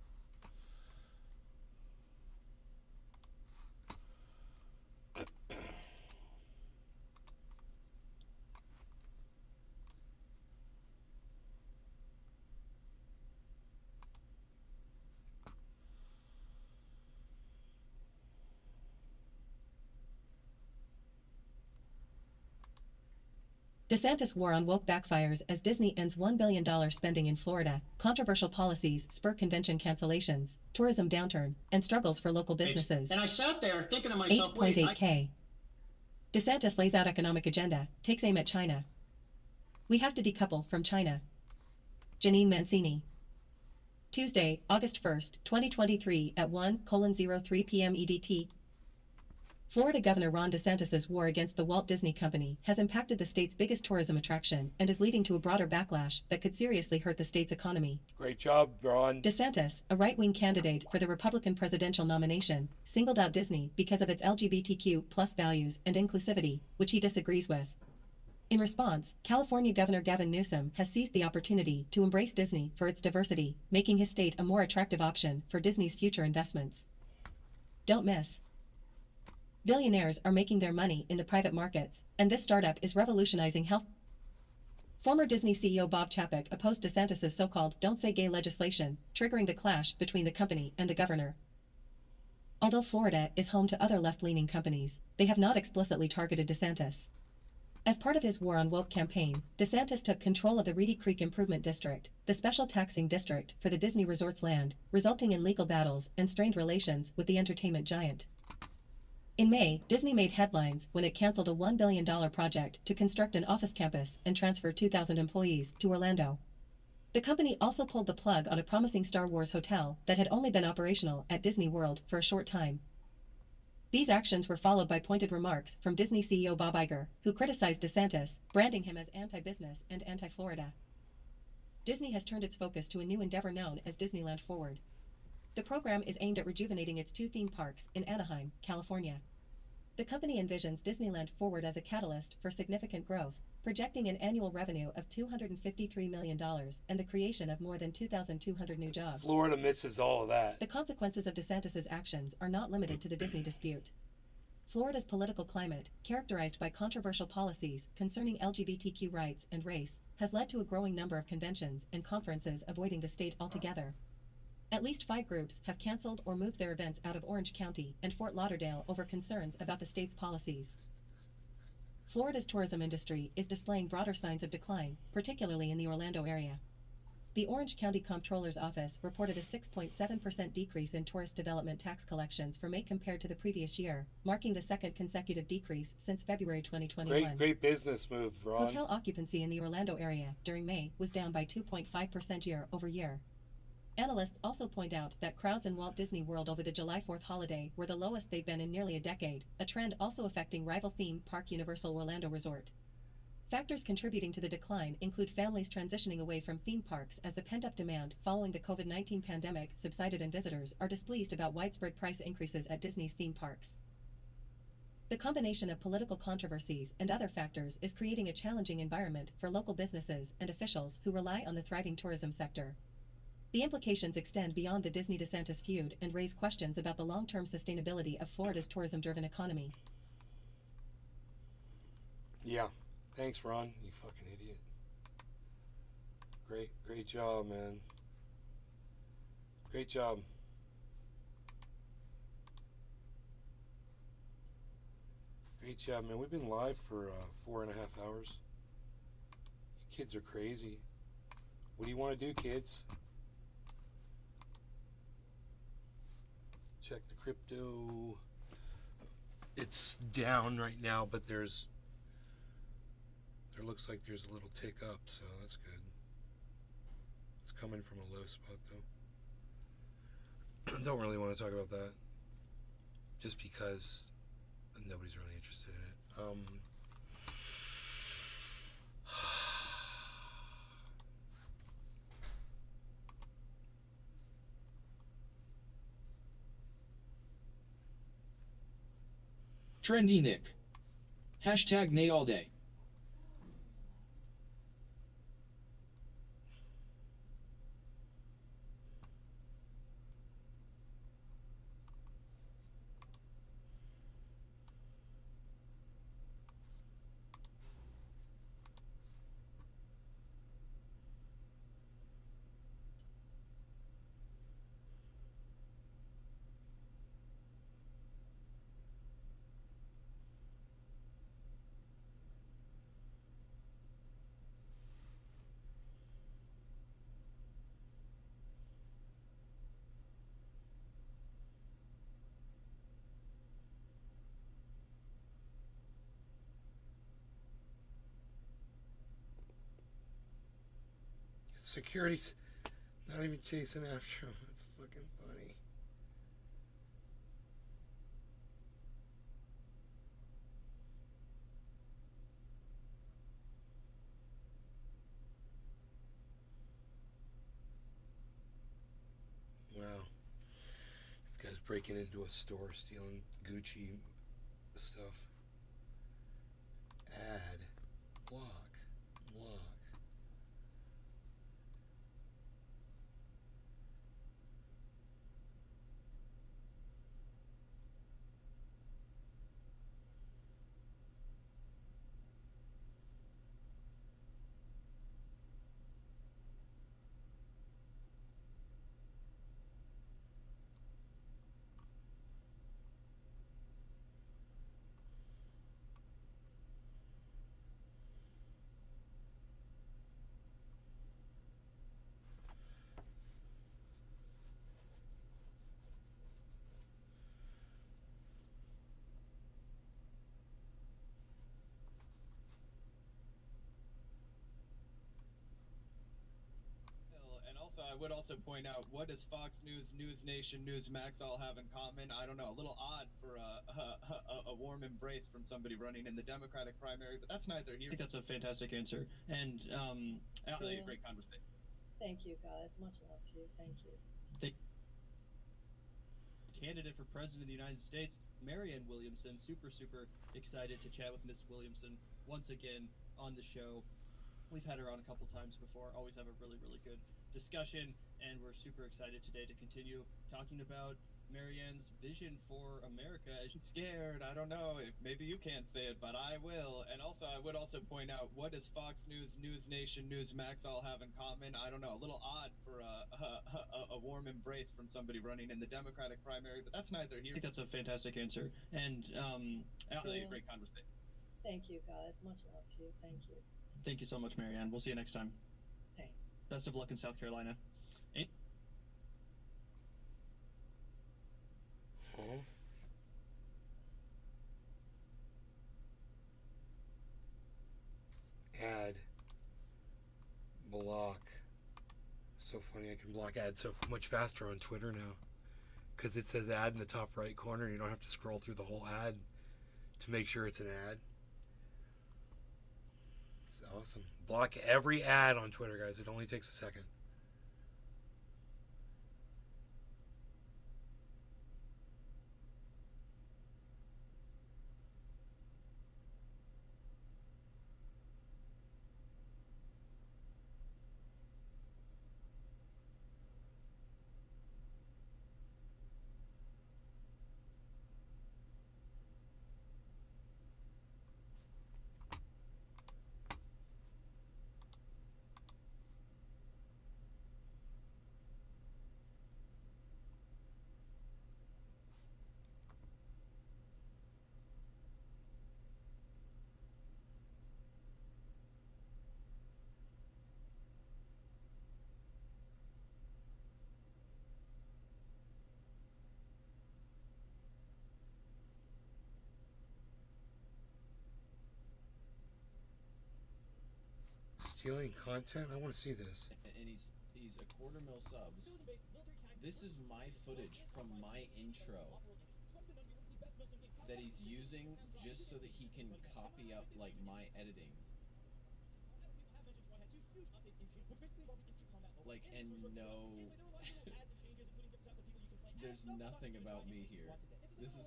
DeSantis' war on woke backfires as Disney ends $1 billion spending in Florida. Controversial policies spur convention cancellations, tourism downturn, and struggles for local businesses. And I sat there thinking to myself, 8.8K. DeSantis lays out economic agenda, takes aim at China. We have to decouple from China. Janine Mancini. Tuesday, August 1st, 2023 at 1:03 p.m. EDT. Florida Governor Ron DeSantis' war against the Walt Disney Company has impacted the state's biggest tourism attraction and is leading to a broader backlash that could seriously hurt the state's economy. Great job, Ron. DeSantis, a right-wing candidate for the Republican presidential nomination, singled out Disney because of its LGBTQ+ values and inclusivity, which he disagrees with. In response, California Governor Gavin Newsom has seized the opportunity to embrace Disney for its diversity, making his state a more attractive option for Disney's future investments. Don't miss. Billionaires are making their money in the private markets, and this startup is revolutionizing health. Former Disney CEO Bob Chapek opposed DeSantis' so-called Don't Say Gay legislation, triggering the clash between the company and the governor. Although Florida is home to other left-leaning companies, they have not explicitly targeted DeSantis. As part of his War on Woke campaign, DeSantis took control of the Reedy Creek Improvement District, the special taxing district for the Disney Resort's land, resulting in legal battles and strained relations with the entertainment giant. In May, Disney made headlines when it canceled a $1 billion project to construct an office campus and transfer 2,000 employees to Orlando. The company also pulled the plug on a promising Star Wars hotel that had only been operational at Disney World for a short time. These actions were followed by pointed remarks from Disney CEO Bob Iger, who criticized DeSantis, branding him as anti-business and anti-Florida. Disney has turned its focus to a new endeavor known as Disneyland Forward. The program is aimed at rejuvenating its 2 theme parks in Anaheim, California. The company envisions Disneyland Forward as a catalyst for significant growth, projecting an annual revenue of $253 million and the creation of more than 2,200 new jobs. Florida misses all of that. The consequences of DeSantis' actions are not limited to the Disney dispute. Florida's political climate, characterized by controversial policies concerning LGBTQ rights and race, has led to a growing number of conventions and conferences avoiding the state altogether. At least 5 groups have canceled or moved their events out of Orange County and Fort Lauderdale over concerns about the state's policies. Florida's tourism industry is displaying broader signs of decline, particularly in the Orlando area. The Orange County Comptroller's Office reported a 6.7% decrease in tourist development tax collections for May compared to the previous year, marking the 2nd consecutive decrease since February 2021. Great business move, Ron. Hotel occupancy in the Orlando area during May was down by 2.5% year over year. Analysts also point out that crowds in Walt Disney World over the July 4th holiday were the lowest they've been in nearly a decade, a trend also affecting rival theme park Universal Orlando Resort. Factors contributing to the decline include families transitioning away from theme parks as the pent-up demand following the COVID-19 pandemic subsided and visitors are displeased about widespread price increases at Disney's theme parks. The combination of political controversies and other factors is creating a challenging environment for local businesses and officials who rely on the thriving tourism sector. The implications extend beyond the Disney-DeSantis feud and raise questions about the long-term sustainability of Florida's tourism-driven economy. Yeah. Thanks, Ron. You fucking idiot. Great job, man. Great job. Great job, man. We've been live for 4.5 hours. You kids are crazy. What do you want to do, kids? Check the crypto. It's down right now, but there looks like there's a little tick up, so that's good. It's coming from a low spot, though. Don't really want to talk about that, just because nobody's really interested in it. Trendy Nick. Hashtag nay all day. Security's not even chasing after him. That's fucking funny. Wow. This guy's breaking into a store, stealing Gucci stuff. Add. Block. I would also point out, what does Fox News, News Nation, Newsmax all have in common? I don't know, a little odd for a warm embrace from somebody running in the Democratic primary, but that's neither here. I think that's a fantastic answer. And Really a great conversation. Thank you, guys. Much love to you. Thank you. Candidate for President of the United States, Marianne Williamson. Super excited to chat with Miss Williamson once again on the show. We've had her on a couple times before. Always have a really good discussion, and we're super excited today to continue talking about Marianne's vision for America. She's scared. I don't know if maybe you can't say it, but I will. And also, I would also point out, what does Fox News, News Nation, Newsmax all have in common? I don't know, a little odd for a warm embrace from somebody running in the Democratic primary, but that's neither here. I think that's a fantastic answer. And really a great conversation. Thank you, guys. Much love to you. Thank you. Thank you so much, Marianne. We'll see you next time. Thanks. Best of luck in South Carolina. Add. Block. So funny, I can block ads so much faster on Twitter now. Because it says ad in the top right corner, and you don't have to scroll through the whole ad to make sure it's an ad. It's awesome. Block every ad on Twitter, guys. It only takes a second. Stealing content? I want to see this. And he's a 250,000 subs. This is my footage from my intro that he's using just so that he can copy up like my editing. Like, and no, there's nothing about me here.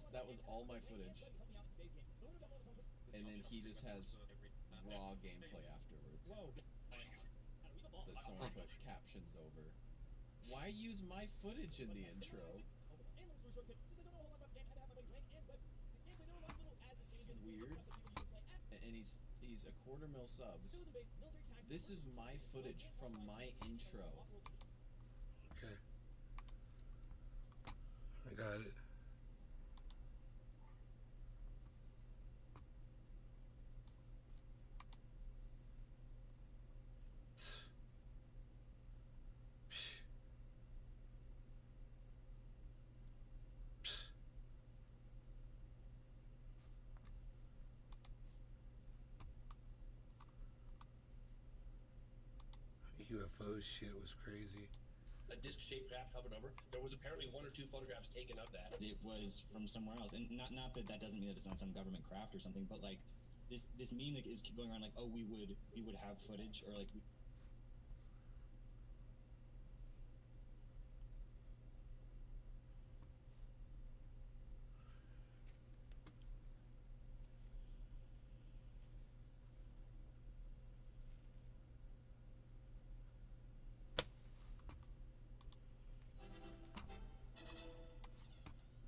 That was all my footage. And then he just has raw gameplay afterwards. That someone put captions over. Why use my footage in the intro? It's weird. And he's a 250,000 subs. This is my footage from my intro. Okay. I got it. UFO shit was crazy. A disc-shaped craft hovering over. There was apparently 1 or 2 photographs taken of that. It was from somewhere else, and not that doesn't mean that it's not some government craft or something, but like this meme that is going around like, oh, we would have footage, or like.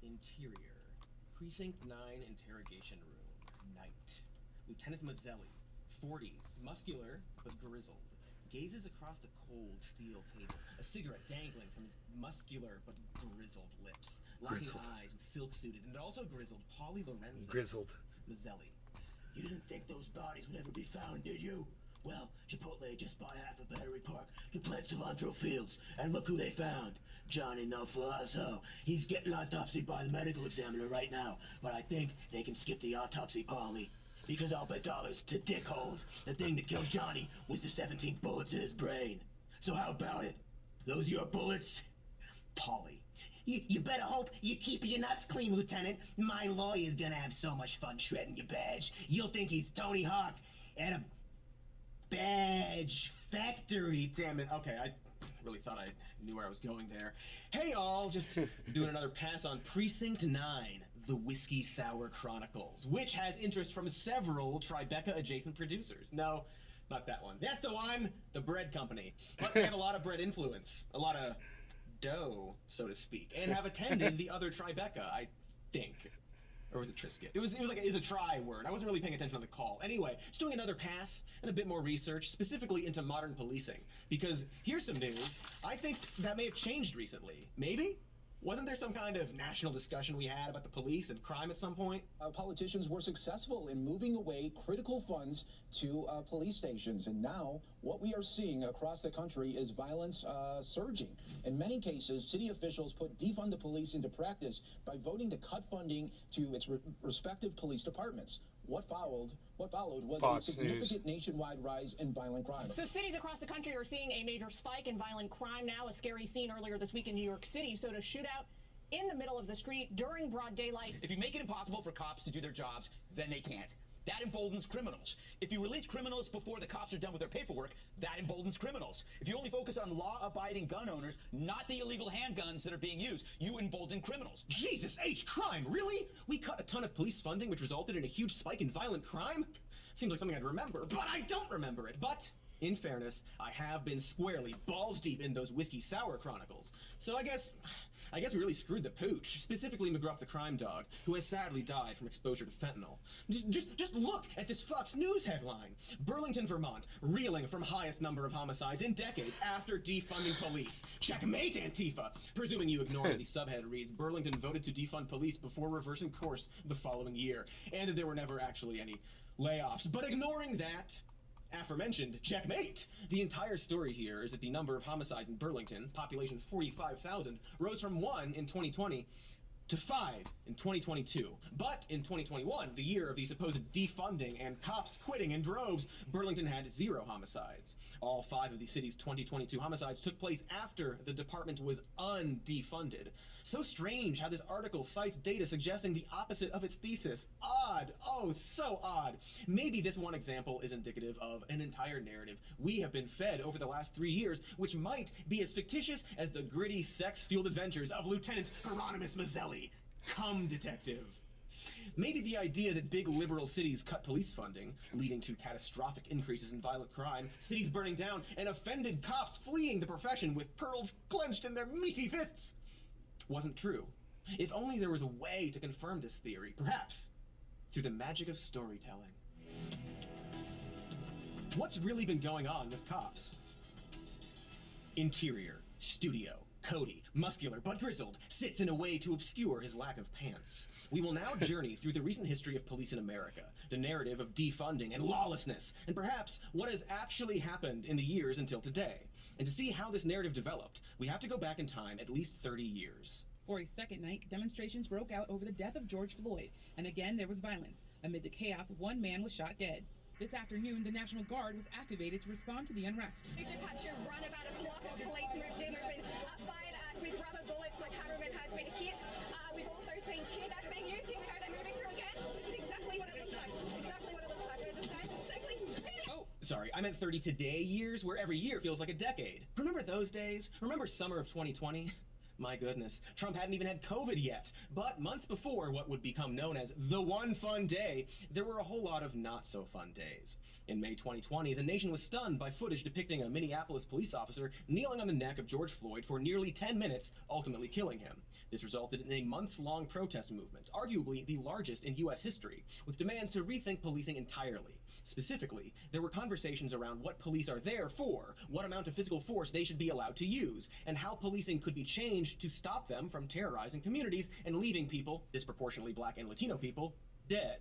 Interior. Precinct 9 interrogation room. Night. Lieutenant Mazzelli. 40s. Muscular, but grizzled. Gazes across the cold steel table. A cigarette dangling from his muscular, but grizzled lips. Locking eyes with silk-suited and also grizzled Polly Lorenzo. Grizzled. Mazzelli. You didn't think those bodies would ever be found, did you? Well, Chipotle just bought half of Battery Park to plant cilantro fields, and look who they found. Johnny No Flasso. He's getting autopsied by the medical examiner right now, but I think they can skip the autopsy, Polly. Because I'll bet dollars to dickholes the thing that killed Johnny was the 17 bullets in his brain. So how about it? Those your bullets? Polly, you better hope you keep your nuts clean, Lieutenant. My lawyer's gonna have so much fun shredding your badge. You'll think he's Tony Hawk at a badge factory. Damn it. Okay, I really thought I knew where I was going there. Hey, all, just doing another pass on Precinct 9, The Whiskey Sour Chronicles, which has interest from several Tribeca-adjacent producers. No, not that one. That's the one! The bread company. But they have a lot of bread influence. A lot of dough, so to speak, and have attended the other Tribeca, I think. Or was it Triscuit? It was a try word. I wasn't really paying attention on the call. Anyway, just doing another pass and a bit more research, specifically into modern policing. Because here's some news. I think that may have changed recently. Maybe? Wasn't there some kind of national discussion we had about the police and crime at some point? Politicians were successful in moving away critical funds to police stations. And now what we are seeing across the country is violence surging. In many cases, city officials put defund the police into practice by voting to cut funding to its respective police departments. What followed was Fox a significant News. nationwide rise in violent crime. So cities across the country are seeing a major spike in violent crime now. A scary scene earlier this week in New York City. So to shoot out in the middle of the street during broad daylight. If you make it impossible for cops to do their jobs, then they can't. That emboldens criminals. If you release criminals before the cops are done with their paperwork, that emboldens criminals. If you only focus on law-abiding gun owners, not the illegal handguns that are being used, you embolden criminals. Jesus H. Crime, really? We cut a ton of police funding, which resulted in a huge spike in violent crime? Seems like something I'd remember, but I don't remember it. But, in fairness, I have been squarely balls deep in those Whiskey Sour Chronicles. So I guess we really screwed the pooch, specifically McGruff the crime dog, who has sadly died from exposure to fentanyl. Just look at this Fox News headline. Burlington, Vermont, reeling from highest number of homicides in decades after defunding police. Checkmate, Antifa! Presuming you ignore the subhead reads, Burlington voted to defund police before reversing course the following year, and that there were never actually any layoffs. But ignoring that aforementioned checkmate, the entire story here is that the number of homicides in Burlington, population 45,000, rose from 1 in 2020 to 5 in 2022. But in 2021, the year of the supposed defunding and cops quitting in droves, Burlington had 0 homicides. All 5 of the city's 2022 homicides took place after the department was undefunded. So strange how this article cites data suggesting the opposite of its thesis. Odd. Oh, so odd. Maybe this one example is indicative of an entire narrative we have been fed over the last 3 years, which might be as fictitious as the gritty, sex-fueled adventures of Lieutenant Hieronymus Mazzelli. Come, detective. Maybe the idea that big liberal cities cut police funding, leading to catastrophic increases in violent crime, cities burning down, and offended cops fleeing the profession with pearls clenched in their meaty fists, wasn't true. If only there was a way to confirm this theory, perhaps through the magic of storytelling. What's really been going on with cops? Interior, studio. Cody, muscular but grizzled, sits in a way to obscure his lack of pants. We will now journey through the recent history of police in America, the narrative of defunding and lawlessness, and perhaps what has actually happened in the years until today. And to see how this narrative developed, we have to go back in time at least 30 years. For a second night, demonstrations broke out over the death of George Floyd, and again there was violence. Amid the chaos, one man was shot dead. This afternoon, the National Guard was activated to respond to the unrest. We just had to run about a block as police moved in. We've been fired at with rubber bullets. My cameraman has been hit. We've also seen tear gas being used. Here we go, they're moving through again. This is exactly what it looks like. Exactly what it looks like. We're just safely. Oh, sorry, I meant 30 today years, where every year feels like a decade. Remember those days? Remember summer of 2020? My goodness, Trump hadn't even had COVID yet. But months before what would become known as the one fun day, there were a whole lot of not so fun days. In May 2020, the nation was stunned by footage depicting a Minneapolis police officer kneeling on the neck of George Floyd for nearly 10 minutes, ultimately killing him. This resulted in a months-long protest movement, arguably the largest in U.S. history, with demands to rethink policing entirely. Specifically, there were conversations around what police are there for, what amount of physical force they should be allowed to use, and how policing could be changed to stop them from terrorizing communities and leaving people, disproportionately Black and Latino people, dead.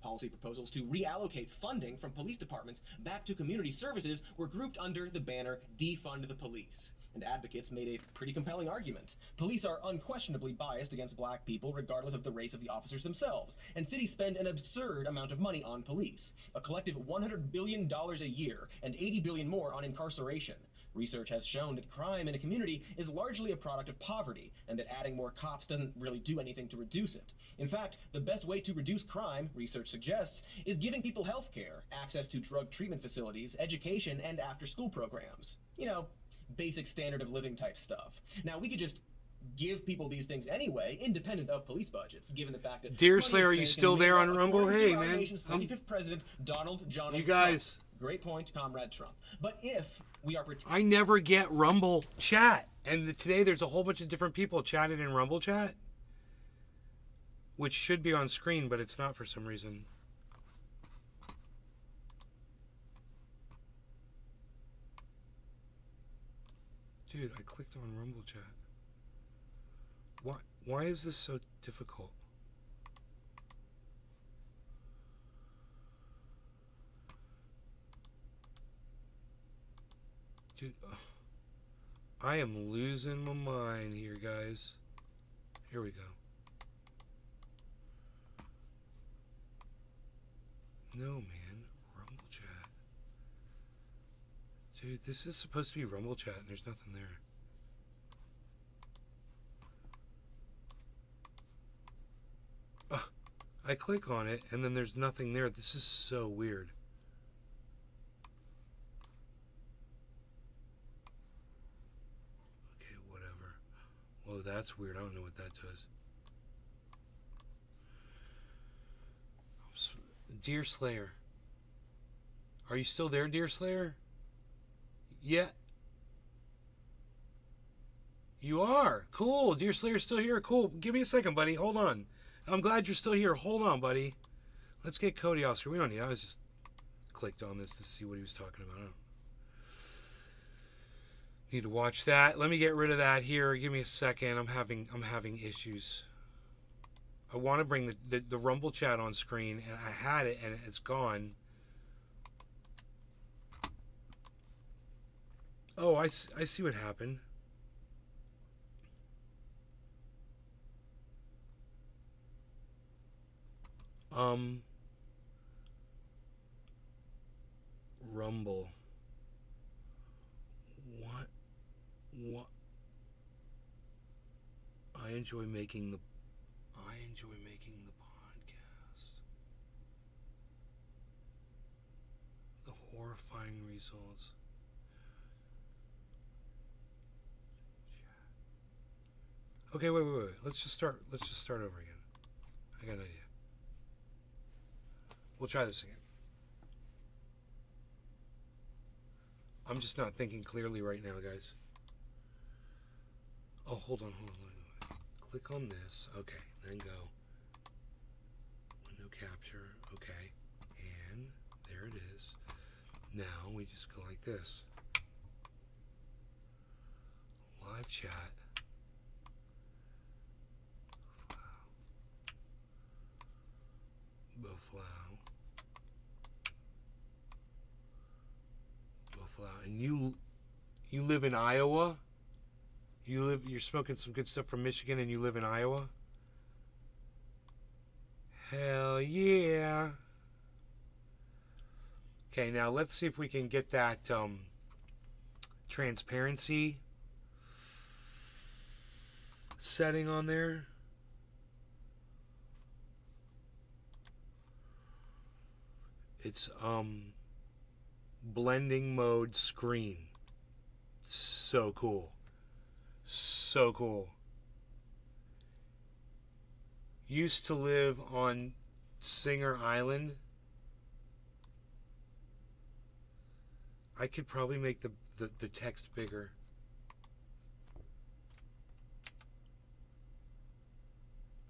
Policy proposals to reallocate funding from police departments back to community services were grouped under the banner Defund the Police. And advocates made a pretty compelling argument. Police are unquestionably biased against Black people regardless of the race of the officers themselves, and cities spend an absurd amount of money on police, a collective $100 billion a year and $80 billion more on incarceration. Research has shown that crime in a community is largely a product of poverty, and that adding more cops doesn't really do anything to reduce it. In fact, the best way to reduce crime, research suggests, is giving people health care, access to drug treatment facilities, education, and after-school programs. You know, basic standard of living type stuff. Now, we could just give people these things anyway, independent of police budgets, given the fact that Dear Slayer, are you still there on Rumble? Hey, man. Nation's 45th president, Donald John You guys. Trump. Great point, Comrade Trump. But if we are pretending... I never get Rumble chat. And today there's a whole bunch of different people chatted in Rumble chat, which should be on screen, but it's not for some reason. Dude, I clicked on Rumble chat. Why is this so difficult? Dude, I am losing my mind here, guys. Here we go. No, man. Rumble chat. Dude, this is supposed to be Rumble chat and there's nothing there. I click on it and then there's nothing there. This is so weird. Okay, whatever. Well, that's weird. I don't know what that does. Dear Slayer. Are you still there, Dear Slayer? Yeah. You are. Cool. Dear Slayer's still here. Cool. Give me a second, buddy. Hold on. I'm glad you're still here. Hold on, buddy. Let's get Cody Oscar. We don't need. I was just clicked on this to see what he was talking about. I don't need to watch that. Let me get rid of that here. Give me a second. I'm having issues. I want to bring the Rumble chat on screen, and I had it, and it's gone. Oh, I see what happened. Rumble. What? I enjoy making the podcast. The horrifying results. Okay, wait. Let's just start over again. I got an idea. We'll try this again. I'm just not thinking clearly right now, guys. Oh, hold on. Click on this. Okay, then go. Window capture. Okay. And there it is. Now we just go like this. Live chat. Boflow. And you live in Iowa? You're smoking some good stuff from Michigan and you live in Iowa? Hell yeah. Okay, now let's see if we can get that transparency setting on there. It's blending mode screen. So cool. So cool. Used to live on Singer Island. I could probably make the text bigger.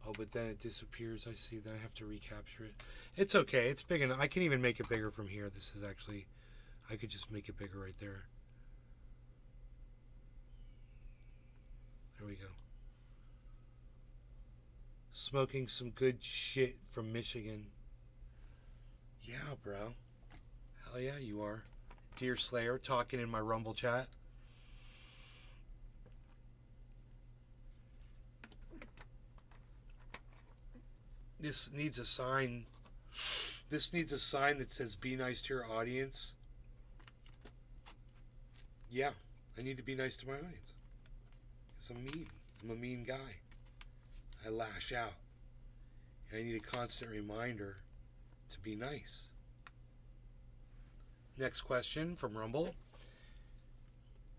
Oh, but then it disappears. I see. Then I have to recapture it. It's okay. It's big enough. I can even make it bigger from here. This is actually... I could just make it bigger right there. There we go. Smoking some good shit from Michigan. Yeah, bro. Hell yeah, you are. Dear Slayer, talking in my Rumble chat. This needs a sign. This needs a sign that says "Be nice to your audience." Yeah, I need to be nice to my audience. Because I'm mean. I'm a mean guy. I lash out. And I need a constant reminder to be nice. Next question from Rumble.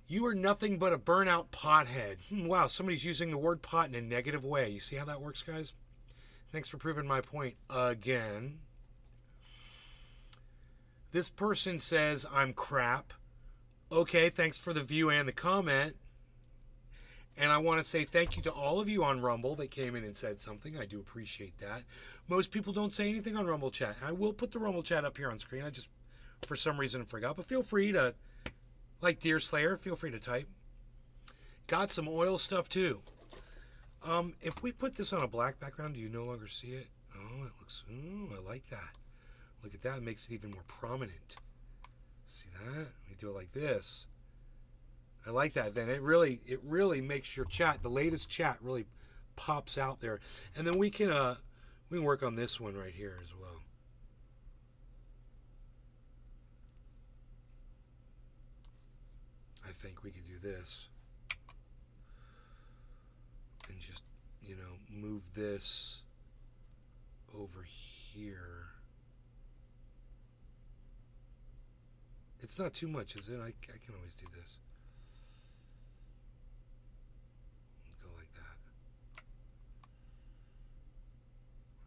You are nothing but a burnout pothead. Wow, somebody's using the word pot in a negative way. You see how that works, guys? Thanks for proving my point again. This person says I'm crap. Okay, thanks for the view and the comment. And I want to say thank you to all of you on Rumble that came in and said something. I do appreciate that. Most people don't say anything on Rumble chat. I will put the Rumble chat up here on screen. I just, for some reason, forgot. But feel free to, like Deer Slayer, feel free to type. Got some oil stuff too. If we put this on a black background, do you no longer see it? Oh, it looks, I like that. Look at that, it makes it even more prominent. See that? Let me do it like this. I like that. Then it really makes your chat, the latest chat, really pops out there. And then we can work on this one right here as well. I think we could do this. And just, move this over here. It's not too much, is it? I can always do this. Go like that.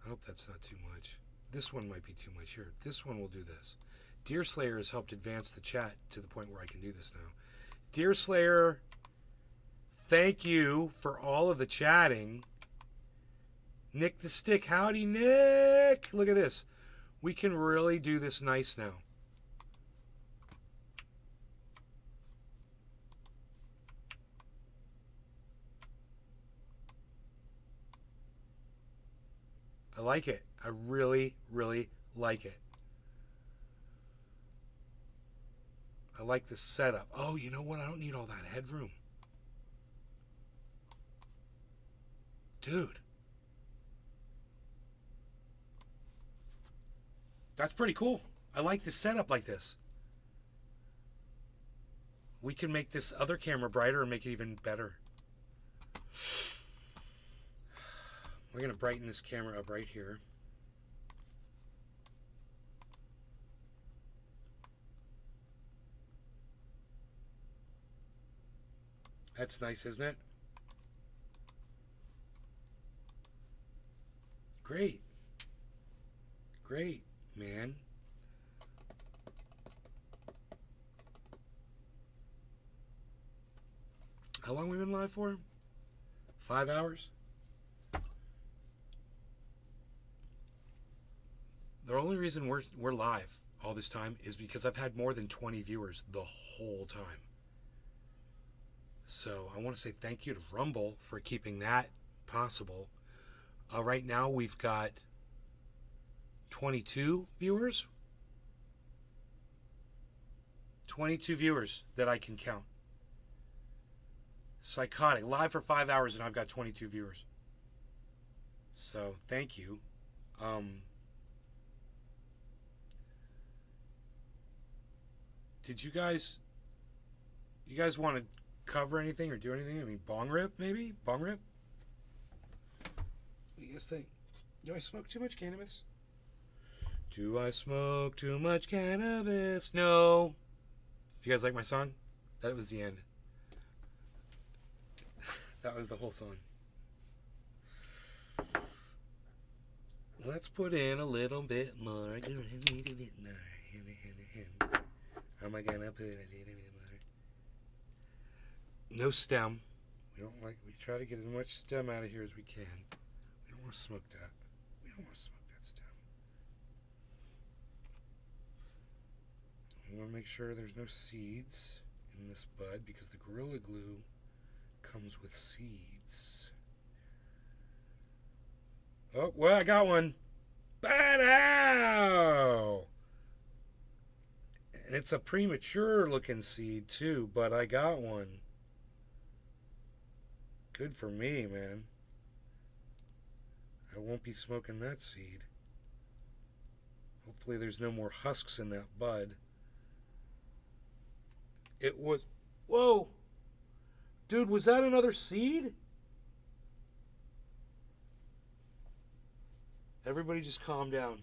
I hope that's not too much. This one might be too much here. This one will do this. Deer Slayer has helped advance the chat to the point where I can do this now. Deer Slayer, thank you for all of the chatting. Nick the Stick, howdy Nick. Look at this. We can really do this nice now. I like it. I really, really like it. I like the setup. Oh, you know what? I don't need all that headroom. Dude. That's pretty cool. I like the setup like this. We can make this other camera brighter and make it even better. We're going to brighten this camera up right here. That's nice, isn't it? Great. Great, man. How long have we been live for? 5 hours? The only reason we're live all this time is because I've had more than 20 viewers the whole time. So I want to say thank you to Rumble for keeping that possible. Right now we've got 22 viewers. 22 viewers that I can count. Psychotic. Live for 5 hours and I've got 22 viewers. So thank you. Did you guys want to cover anything or do anything? I mean, bong rip maybe? Bong rip? What do you guys think? Do I smoke too much cannabis? Do I smoke too much cannabis? No. Do you guys like my song? That was the end. That was the whole song. Let's put in a little bit more. A little bit more. Am I gonna put a little bit more? No stem. We try to get as much stem out of here as we can. We don't want to smoke that. We don't want to smoke that stem. We want to make sure there's no seeds in this bud because the Gorilla Glue comes with seeds. Oh, well, I got one. Ba-dow! It's a premature looking seed too, but I got one. Good for me, man. I won't be smoking that seed. Hopefully there's no more husks in that bud. It was Whoa. Dude, was that another seed? Everybody just calm down.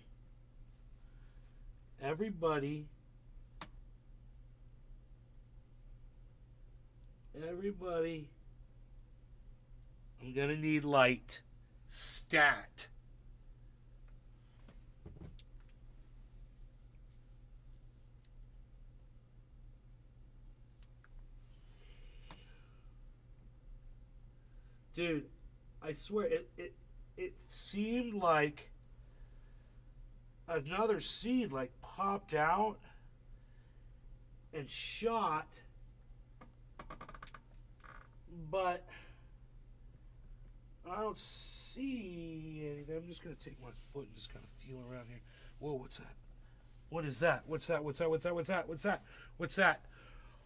Everybody. I'm gonna need light. Stat. Dude, I swear it seemed like another seed like popped out and shot, but I don't see anything. I'm just gonna take my foot and just kind of feel around here. Whoa, what's that? What is that? What's that?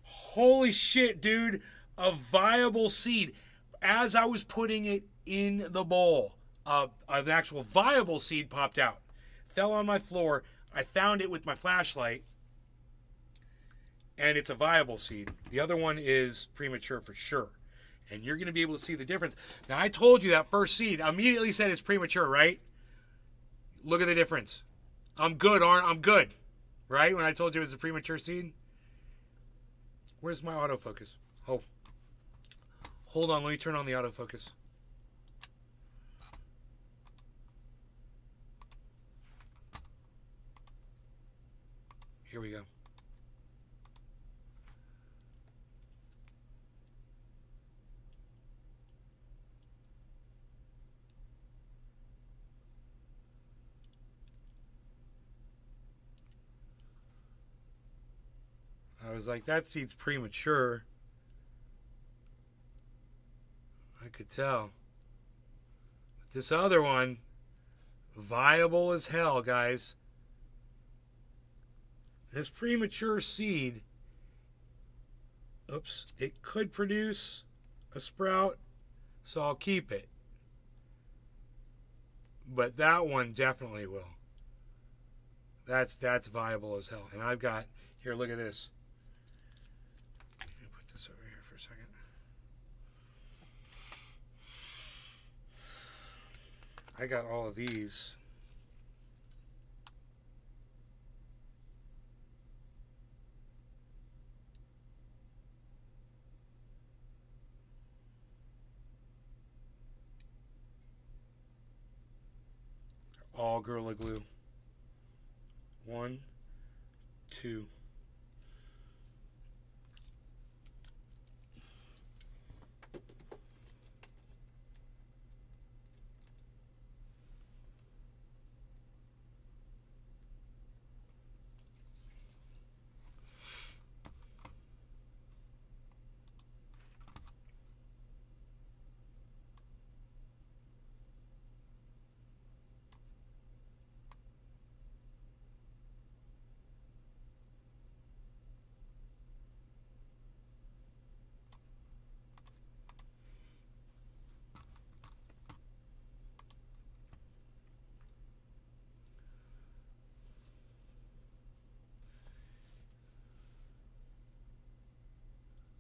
Holy shit, dude. A viable seed. As I was putting it in the bowl, an actual viable seed popped out. Fell on my floor. I found it with my flashlight. And it's a viable seed. The other one is premature for sure. And you're going to be able to see the difference. Now, I told you that first seed. I immediately said it's premature, right? Look at the difference. I'm good, aren't I? I'm good. Right? When I told you it was a premature seed? Where's my autofocus? Oh. Hold on, let me turn on the autofocus. Here we go. I was like, that seed's premature. I could tell. But this other one, viable as hell, guys. This premature seed, oops, it could produce a sprout, so I'll keep it. But that one definitely will. That's viable as hell. And I've got, here, look at this. Let me put this over here for a second. I got all of these. All Gorilla Glue. 1, 2.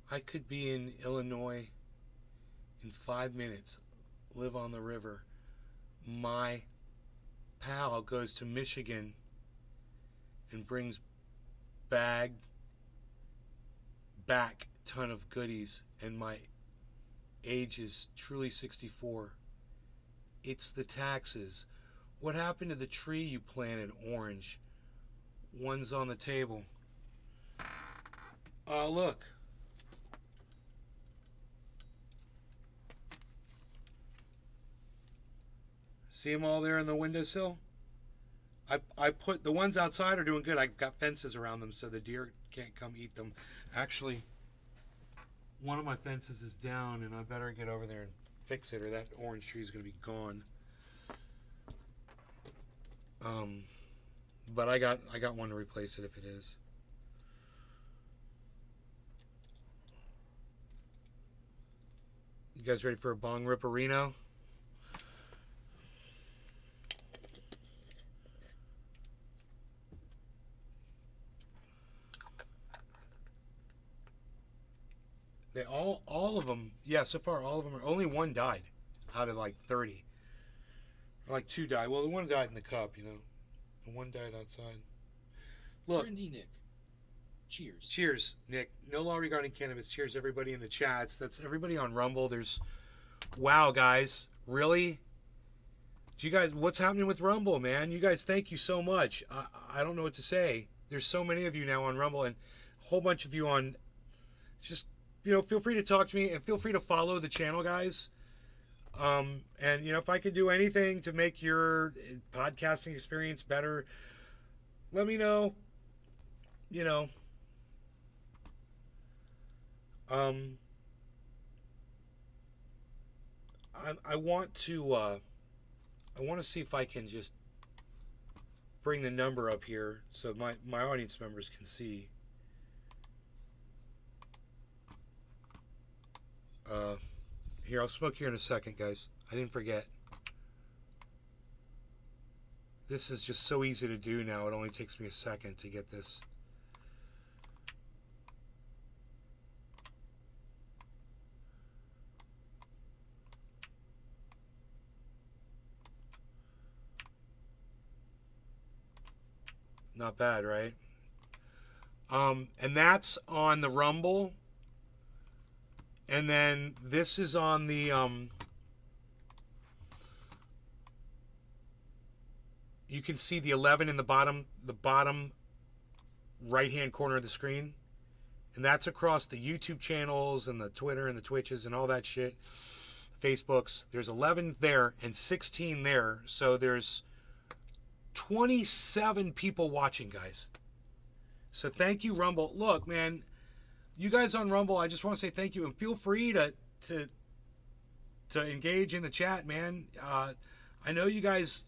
I could be in Illinois in 5 minutes, live on the river. My pal goes to Michigan and brings back ton of goodies, and my age is truly 64. It's the taxes. What happened to the tree you planted, Orange? One's on the table. Look. See them all there in the windowsill? I put, the ones outside are doing good. I've got fences around them so the deer can't come eat them. Actually, one of my fences is down and I better get over there and fix it or that orange tree is going to be gone. But I got one to replace it if it is. You guys ready for a bong ripperino? They all of them, yeah, so far all of them are, only one died out of like 30. Like 2 died. Well, the one died in the cup, you know. The one died outside. Look. Trendy Nick. Cheers. Cheers, Nick. No law regarding cannabis. Cheers, everybody in the chats. That's everybody on Rumble. There's, wow, guys. Really? Do you guys, what's happening with Rumble, man? You guys, thank you so much. I don't know what to say. There's so many of you now on Rumble and a whole bunch of you on, just, you know, feel free to talk to me and feel free to follow the channel, guys. And, you know, if I could do anything to make your podcasting experience better, let me know. You know, I want to see if I can just bring the number up here so my audience members can see. Here, I'll smoke here in a second, guys. I didn't forget. This is just so easy to do now. It only takes me a second to get this. Not bad, right? And that's on the Rumble. And then this is on the you can see the 11 in the bottom right hand corner of the screen. And that's across the YouTube channels and the Twitter and the Twitches and all that shit. Facebooks. There's 11 there and 16 there. So there's 27 people watching, guys. So thank you, Rumble. Look, man, you guys on Rumble, I just want to say thank you and feel free to engage in the chat, man. I know you guys,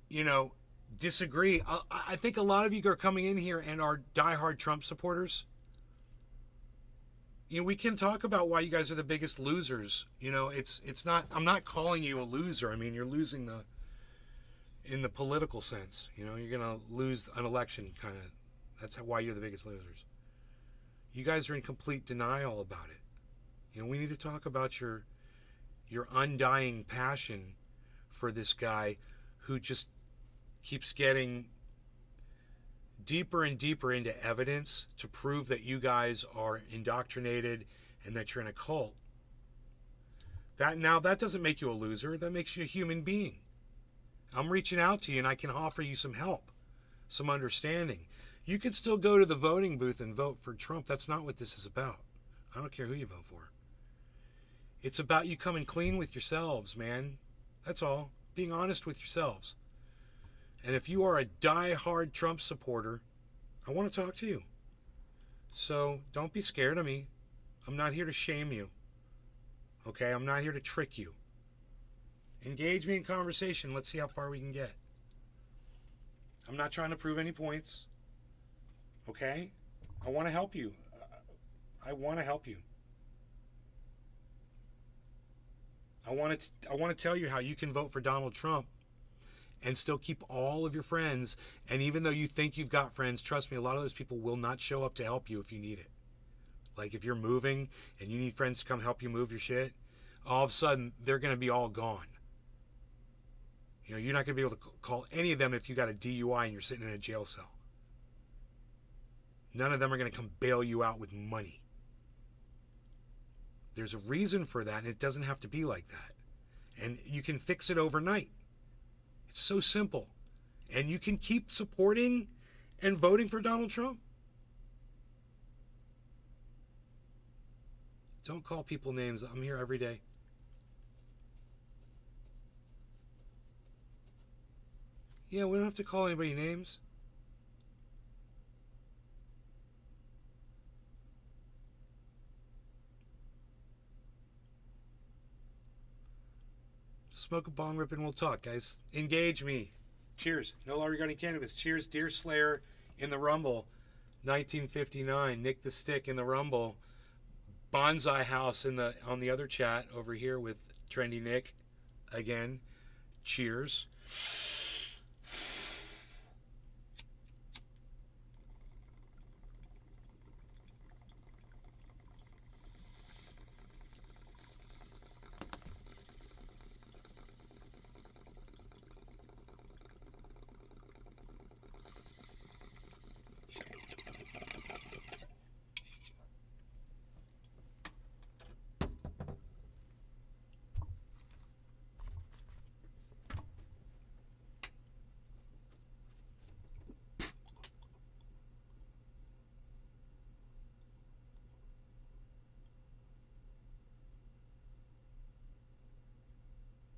you know, disagree. I think a lot of you are coming in here and are diehard Trump supporters. You know, we can talk about why you guys are the biggest losers. You know, it's not, I'm not calling you a loser. I mean, you're losing in the political sense. You know, you're going to lose an election, kind of. That's why you're the biggest losers. You guys are in complete denial about it. You know, we need to talk about your undying passion for this guy who just keeps getting deeper and deeper into evidence to prove that you guys are indoctrinated and that you're in a cult. That doesn't make you a loser. That makes you a human being. I'm reaching out to you and I can offer you some help, some understanding. You can still go to the voting booth and vote for Trump. That's not what this is about. I don't care who you vote for. It's about you coming clean with yourselves, man. That's all. Being honest with yourselves. And if you are a die-hard Trump supporter, I want to talk to you. So don't be scared of me. I'm not here to shame you. Okay? I'm not here to trick you. Engage me in conversation. Let's see how far we can get. I'm not trying to prove any points. Okay? I want to help you. I want to help you. I want to tell you how you can vote for Donald Trump and still keep all of your friends. And even though you think you've got friends, trust me, a lot of those people will not show up to help you if you need it. Like if you're moving and you need friends to come help you move your shit, all of a sudden they're going to be all gone. You know, you're not going to be able to call any of them if you got a DUI and you're sitting in a jail cell. None of them are going to come bail you out with money. There's a reason for that, and it doesn't have to be like that. And you can fix it overnight. It's so simple. And you can keep supporting and voting for Donald Trump. Don't call people names. I'm here every day. Yeah, we don't have to call anybody names. Smoke a bong rip and we'll talk, guys. Engage me. Cheers. No law regarding cannabis. Cheers. Deer Slayer in the Rumble. 1959. Nick the Stick in the Rumble. Bonsai House on the other chat over here with Trendy Nick. Again. Cheers.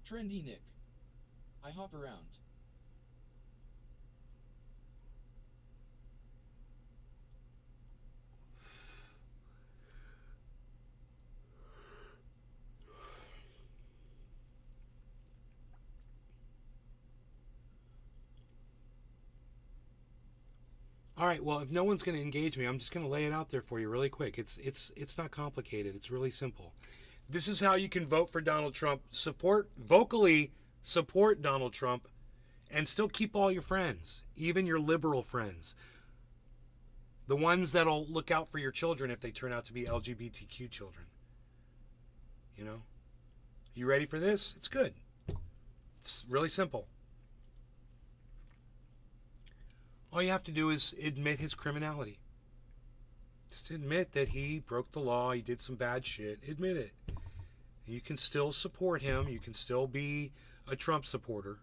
Trendy Nick. I hop around. All right, well, if no one's going to engage me, I'm just going to lay it out there for you really quick. It's not complicated. It's really simple. This is how you can vote for Donald Trump. Vocally support Donald Trump and still keep all your friends, even your liberal friends. The ones that'll look out for your children if they turn out to be LGBTQ children. You know? You ready for this? It's good. It's really simple. All you have to do is admit his criminality. Just admit that he broke the law, he did some bad shit. Admit it. You can still support him. You can still be a Trump supporter.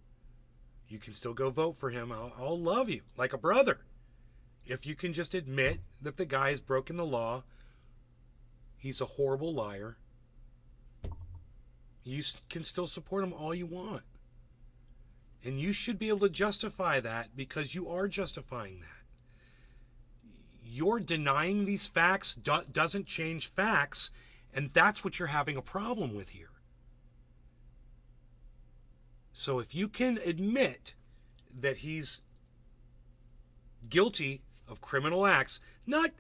You can still go vote for him. I'll love you like a brother. If you can just admit that the guy has broken the law, he's a horrible liar, you can still support him all you want. And you should be able to justify that because you are justifying that. You're denying these facts doesn't change facts, and that's what you're having a problem with here. So if you can admit that he's guilty of criminal acts, not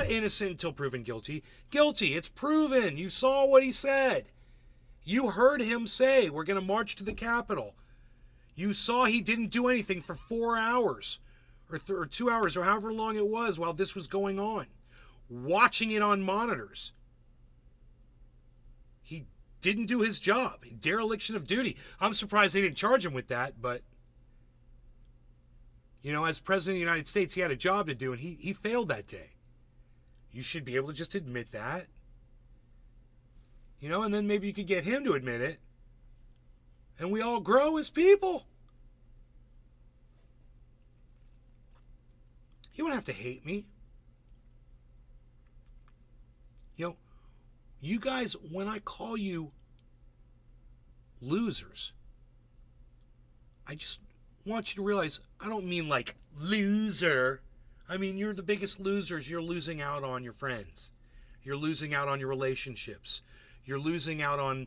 innocent until proven guilty. Guilty, it's proven. You saw what he said. You heard him say, we're going to march to the Capitol. You saw he didn't do anything for 4 hours or 2 hours or however long it was while this was going on. Watching it on monitors. He didn't do his job. Dereliction of duty. I'm surprised they didn't charge him with that, but you know, as President of the United States, he had a job to do, and he failed that day. You should be able to just admit that. You know, and then maybe you could get him to admit it. And we all grow as people. You don't have to hate me. You know, you guys, when I call you losers, I just want you to realize I don't mean like loser. I mean, you're the biggest losers. You're losing out on your friends. You're losing out on your relationships. You're losing out on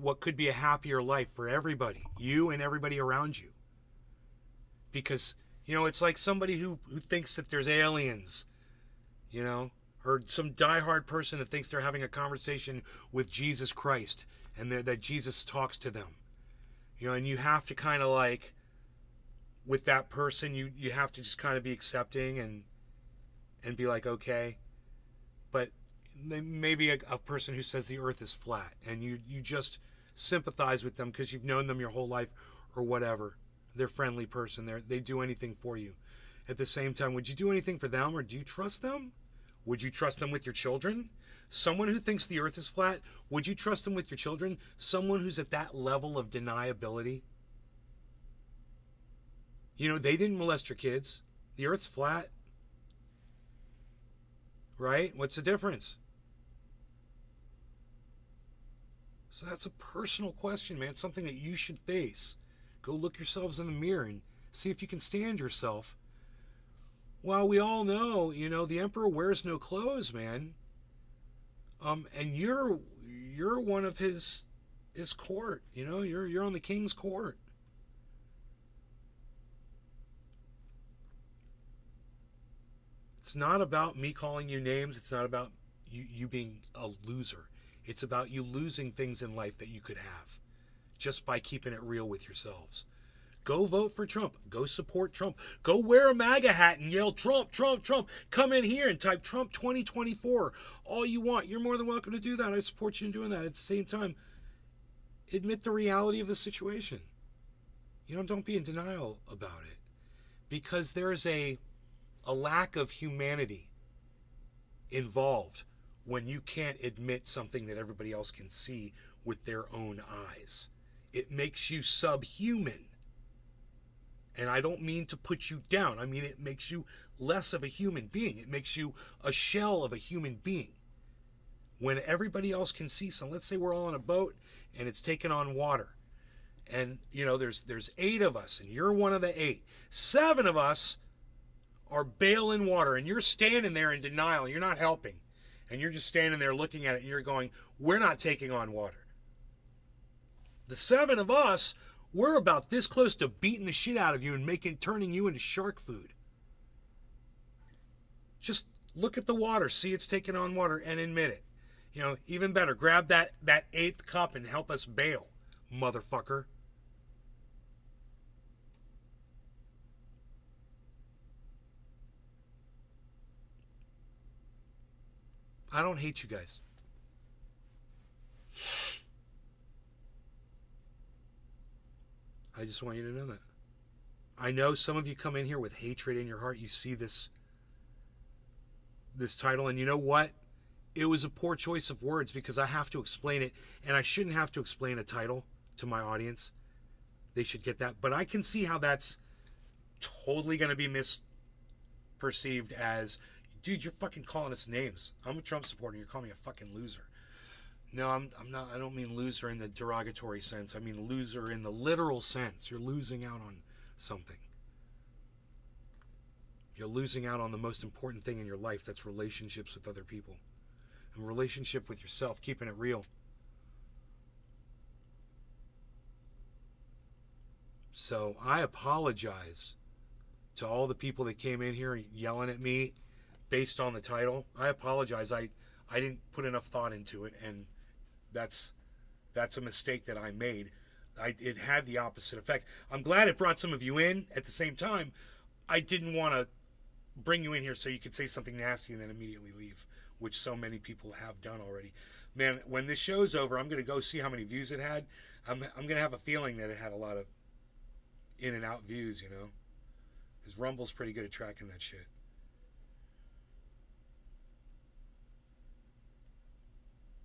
what could be a happier life for everybody, you and everybody around you. Because, you know, it's like somebody who thinks that there's aliens, you know, or some diehard person that thinks they're having a conversation with Jesus Christ and that Jesus talks to them. You know, and you have to kind of like, with that person, you have to just kind of be accepting and be like, okay. But maybe a person who says the earth is flat and you just sympathize with them because you've known them your whole life or whatever. They're a friendly person. They do anything for you. At the same time, would you do anything for them, or do you trust them? Would you trust them with your children? Someone who thinks the earth is flat, would you trust them with your children? Someone who's at that level of deniability? You know, they didn't molest your kids. The earth's flat. Right? What's the difference? So that's a personal question, man. It's something that you should face. Go look yourselves in the mirror and see if you can stand yourself. Well, we all know, you know, the emperor wears no clothes, man. And you're one of his court, you know, you're on the king's court. It's not about me calling you names. It's not about you being a loser. It's about you losing things in life that you could have just by keeping it real with yourselves. Go vote for Trump. Go support Trump. Go wear a MAGA hat and yell Trump, Trump, Trump. Come in here and type Trump 2024 all you want. You're more than welcome to do that. I support you in doing that. At the same time, admit the reality of the situation. You know, don't be in denial about it. Because there is a lack of humanity involved when you can't admit something that everybody else can see with their own eyes. It makes you subhuman. And I don't mean to put you down. I mean, it makes you less of a human being. It makes you a shell of a human being. When everybody else can see something, let's say we're all on a boat and it's taking on water. And, you know, there's 8 of us, and you're one of the 8. 7 of us are bailing water, and you're standing there in denial. You're not helping. And you're just standing there looking at it, and you're going, we're not taking on water. The 7 of us, we're about this close to beating the shit out of you and turning you into shark food. Just look at the water, see it's taking on water, and admit it. You know, even better, grab that 8th cup and help us bail, motherfucker. I don't hate you guys. I just want you to know that. I know some of you come in here with hatred in your heart. You see this title, and you know what? It was a poor choice of words because I have to explain it, and I shouldn't have to explain a title to my audience. They should get that. But I can see how that's totally going to be misperceived as, dude, you're fucking calling us names. I'm a Trump supporter. You're calling me a fucking loser. No, I'm not. I don't mean loser in the derogatory sense. I mean loser in the literal sense. You're losing out on something. You're losing out on the most important thing in your life. That's relationships with other people. And relationship with yourself, keeping it real. So I apologize to all the people that came in here yelling at me based on the title. I apologize. I didn't put enough thought into it, and that's a mistake that I made. It had the opposite effect. I'm glad it brought some of you in. At the same time, I didn't want to bring you in here so you could say something nasty and then immediately leave, which so many people have done already. Man, when this show's over, I'm going to go see how many views it had. I'm going to have a feeling that it had a lot of in and out views, you know, because Rumble's pretty good at tracking that shit.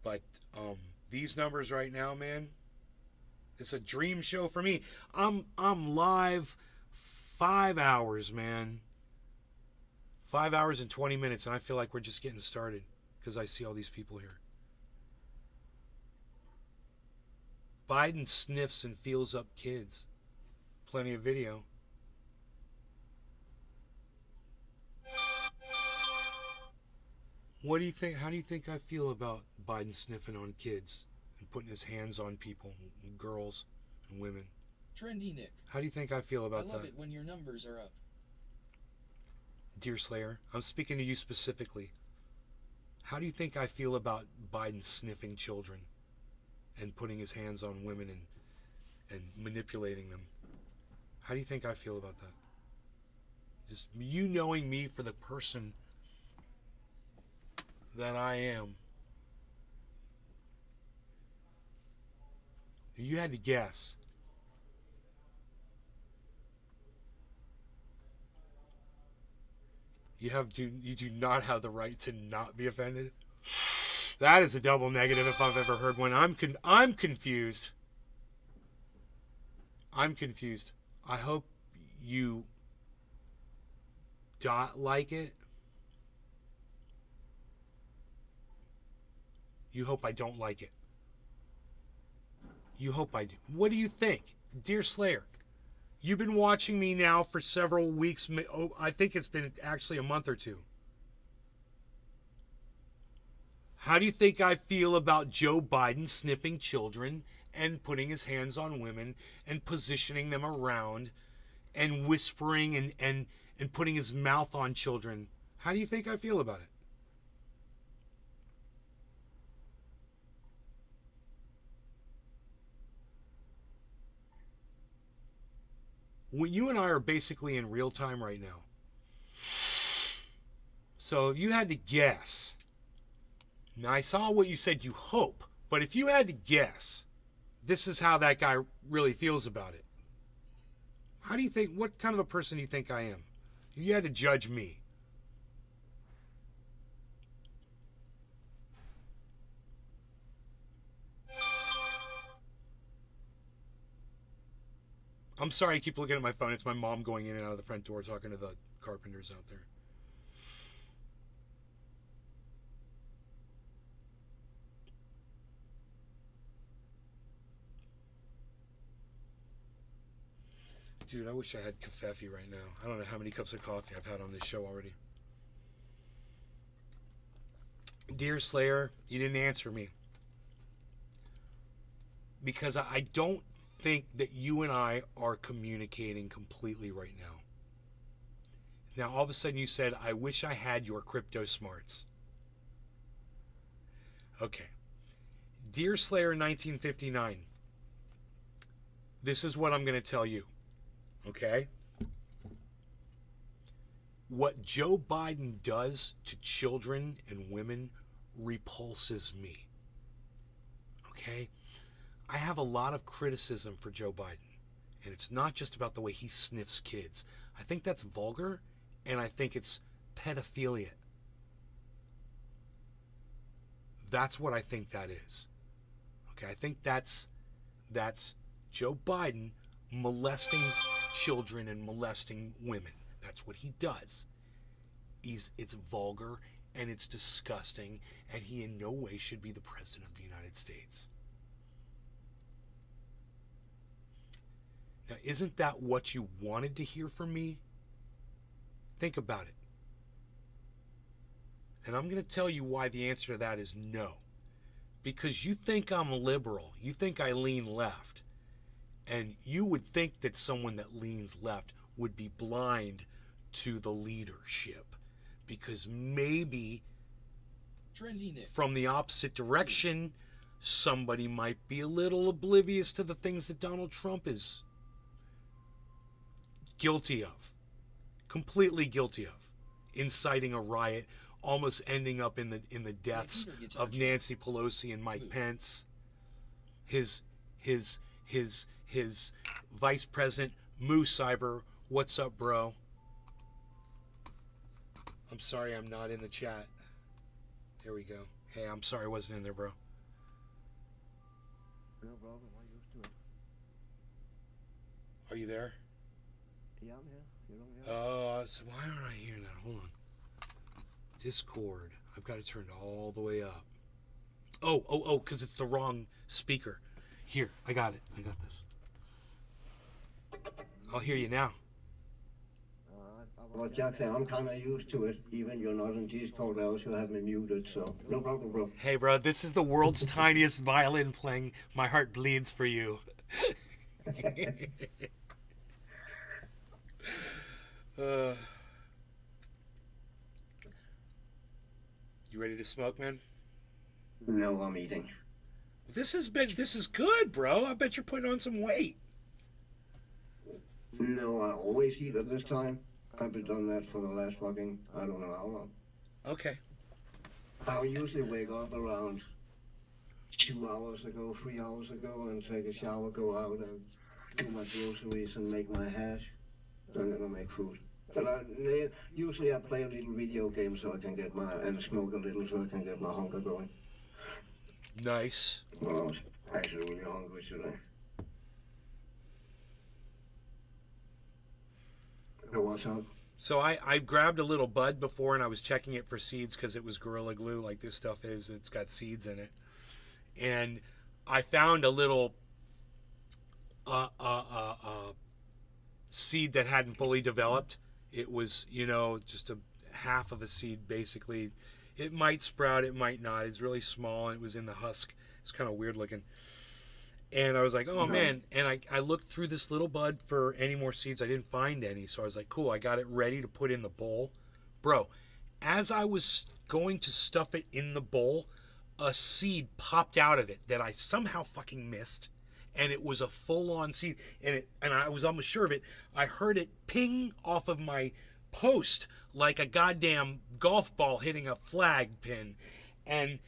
But these numbers right now, man, it's a dream show for me. I'm live 5 hours, man. 5 hours and 20 minutes, and I feel like we're just getting started because I see all these people here. Biden sniffs and feels up kids. Plenty of video. What do you think? How do you think I feel about Biden sniffing on kids and putting his hands on people, and girls and women? Trendy Nick. How do you think I feel about that? I love it when your numbers are up. Dear Slayer, I'm speaking to you specifically. How do you think I feel about Biden sniffing children and putting his hands on women and manipulating them? How do you think I feel about that? Just you knowing me for the person that I am. You had to guess. You do not have the right to not be offended. That is a double negative if I've ever heard one. I'm confused. I'm confused. I hope you don't like it. You hope I don't like it. You hope I do. What do you think? Dear Slayer, you've been watching me now for several weeks. I think it's been actually a month or two. How do you think I feel about Joe Biden sniffing children and putting his hands on women and positioning them around and whispering and putting his mouth on children? How do you think I feel about it? Well, you and I are basically in real time right now. So if you had to guess, now I saw what you said, you hope, but if you had to guess, this is how that guy really feels about it. How do you think, what kind of a person do you think I am? If you had to judge me. I'm sorry I keep looking at my phone. It's my mom going in and out of the front door talking to the carpenters out there. Dude, I wish I had kafefe right now. I don't know how many cups of coffee I've had on this show already. Dear Slayer, you didn't answer me. Because I don't think that you and I are communicating completely right now. Now, all of a sudden you said, I wish I had your crypto smarts. Okay. Dear Slayer 1959, this is what I'm going to tell you. Okay? What Joe Biden does to children and women repulses me. Okay? I have a lot of criticism for Joe Biden. And it's not just about the way he sniffs kids. I think that's vulgar, and I think it's pedophilia. That's what I think that is. Okay, I think that's Joe Biden molesting children and molesting women. That's what he does. It's vulgar and it's disgusting, and he in no way should be the president of the United States. Now, isn't that what you wanted to hear from me? Think about it. And I'm going to tell you why the answer to that is no. Because you think I'm liberal. You think I lean left. And you would think that someone that leans left would be blind to the leadership. Because maybe from the opposite direction, somebody might be a little oblivious to the things that Donald Trump is guilty of. Completely guilty of. Inciting a riot, almost ending up in the deaths of Nancy Pelosi and Mike Pence. His vice president, Moo Cyber. What's up, bro? I'm sorry I'm not in the chat. There we go. Hey, I'm sorry I wasn't in there, bro. No problem. I'm used to it. Are you there? Yeah, I'm here. You don't hear? So why aren't I hearing that? Hold on. Discord. I've got it turned all the way up. Oh, because it's the wrong speaker. Here, I got it. I got this. I'll hear you now. Well, Jack, I'm kind of used to it. Even you're not in Discord, else you have me muted, so no problem, bro. Hey, bro, this is the world's tiniest violin playing My Heart Bleeds for You. You ready to smoke, man? No, I'm eating. This is good, bro. I bet you're putting on some weight. No, I always eat at this time. I've been doing that for the last fucking, I don't know how long. Okay. I usually wake up around 2 hours ago, 3 hours ago, and take a shower, go out and do my groceries and make my hash. And then I make food. And usually I play a little video game so I can get and smoke a little so I can get my hunger going. Nice. Well, I was actually really hungry today. So what's up? So I grabbed a little bud before and I was checking it for seeds because it was Gorilla Glue like this stuff is. It's got seeds in it. And I found a little seed that hadn't fully developed. It was, just a half of a seed basically. It might sprout, it might not. It's really small and it was in the husk. It's kind of weird looking. And I was like, oh man. And I looked through this little bud for any more seeds. I didn't find any. So I was like, cool, I got it ready to put in the bowl. Bro, as I was going to stuff it in the bowl, a seed popped out of it that I somehow fucking missed. And it was a full-on seed. And I was almost sure of it. I heard it ping off of my post like a goddamn golf ball hitting a flag pin. And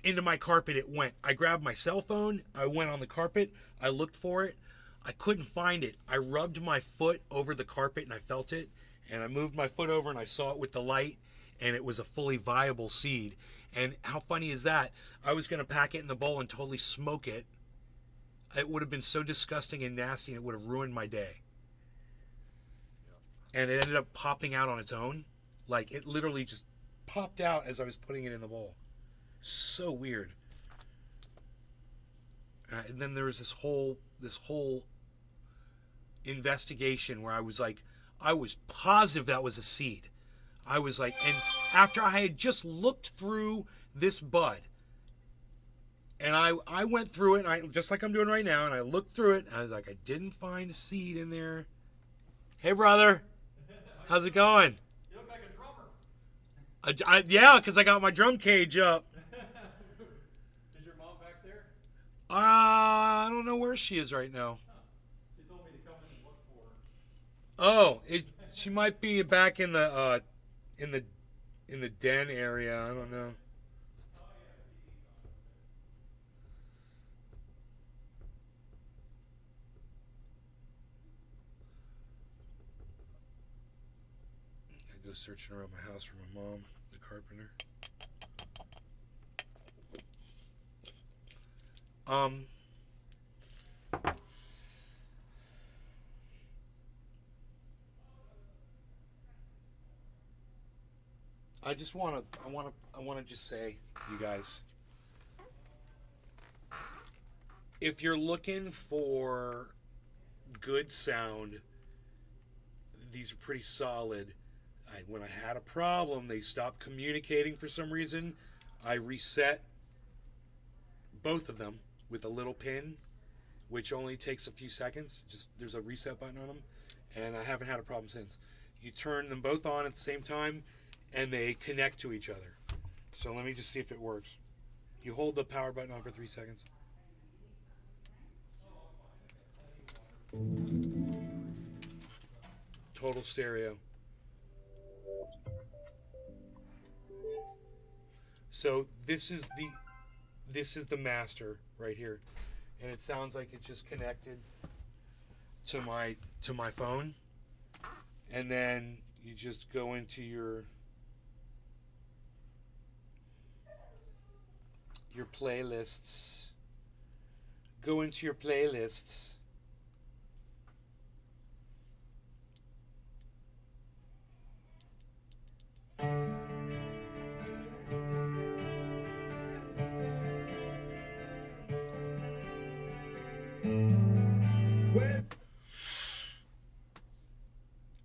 into my carpet it went. I grabbed my cell phone. I went on the carpet. I looked for it. I couldn't find it. I rubbed my foot over the carpet and I felt it. And I moved my foot over and I saw it with the light. And it was a fully viable seed. And how funny is that? I was going to pack it in the bowl and totally smoke it. It would have been so disgusting and nasty and it would have ruined my day. And it ended up popping out on its own. Like it literally just popped out as I was putting it in the bowl. So weird. And then there was this whole investigation where I was positive that was a seed. I was like, and after I had just looked through this bud, and I went through it, and I just like I'm doing right now, and I looked through it, and I was like, I didn't find a seed in there. Hey, brother, how's it going? You look like a drummer. Yeah, because I got my drum cage up. Is your mom back there? I don't know where she is right now. She told me to come in and look for her. Oh, she might be back in the den area. I don't know. I go searching around my house for my mom, the carpenter. I want to just say, you guys, if you're looking for good sound, these are pretty solid. When I had a problem, they stopped communicating for some reason. I reset both of them with a little pin, which only takes a few seconds. Just there's a reset button on them, and I haven't had a problem since. You turn them both on at the same time, and they connect to each other. So let me just see if it works. You hold the power button on for 3 seconds. Total stereo. So this is the master right here, and it sounds like it's just connected to my phone, and then you just go into your playlists. Go into your playlists.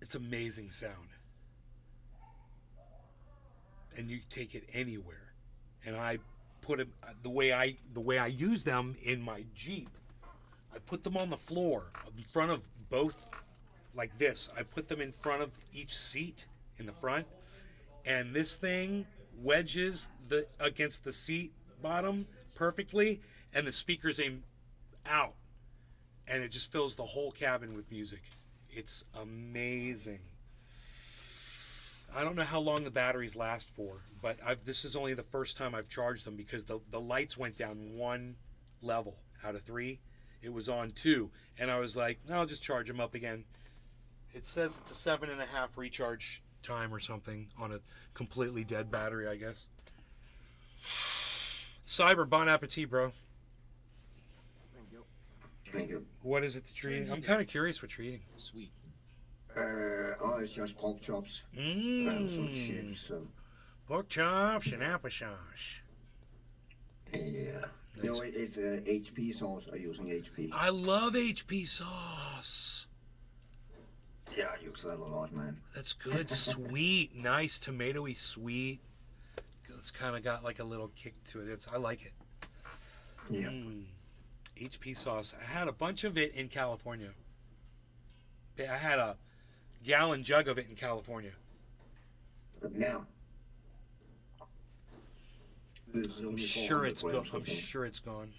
It's amazing sound, and you take it anywhere. And I put it the way I use them in my Jeep. I put them on the floor in front of both, like this. I put them in front of each seat in the front, and this thing wedges against the seat bottom perfectly, and the speakers aim out, and it just fills the whole cabin with music. It's amazing. I don't know how long the batteries last for, but this is only the first time I've charged them because the lights went down 1 level out of 3. It was on 2, and I was like, no, I'll just charge them up again. It says it's a 7.5 recharge time or something on a completely dead battery, I guess. Cyber, bon appetit, bro. Thank you. What is it that you're eating? I'm kind of curious what you're eating. Sweet. It's just pork chops and some shit. So. Pork chops and applesauce. Yeah. No, it's HP sauce. I'm using HP. I love HP sauce. Yeah, I use that a lot, man. That's good. Sweet, nice, tomatoey sweet. It's kind of got like a little kick to it. I like it. Yeah. HP sauce. I had a bunch of it in California. I had a gallon jug of it in California. Now. I'm sure it's gone. I'm sure it's gone.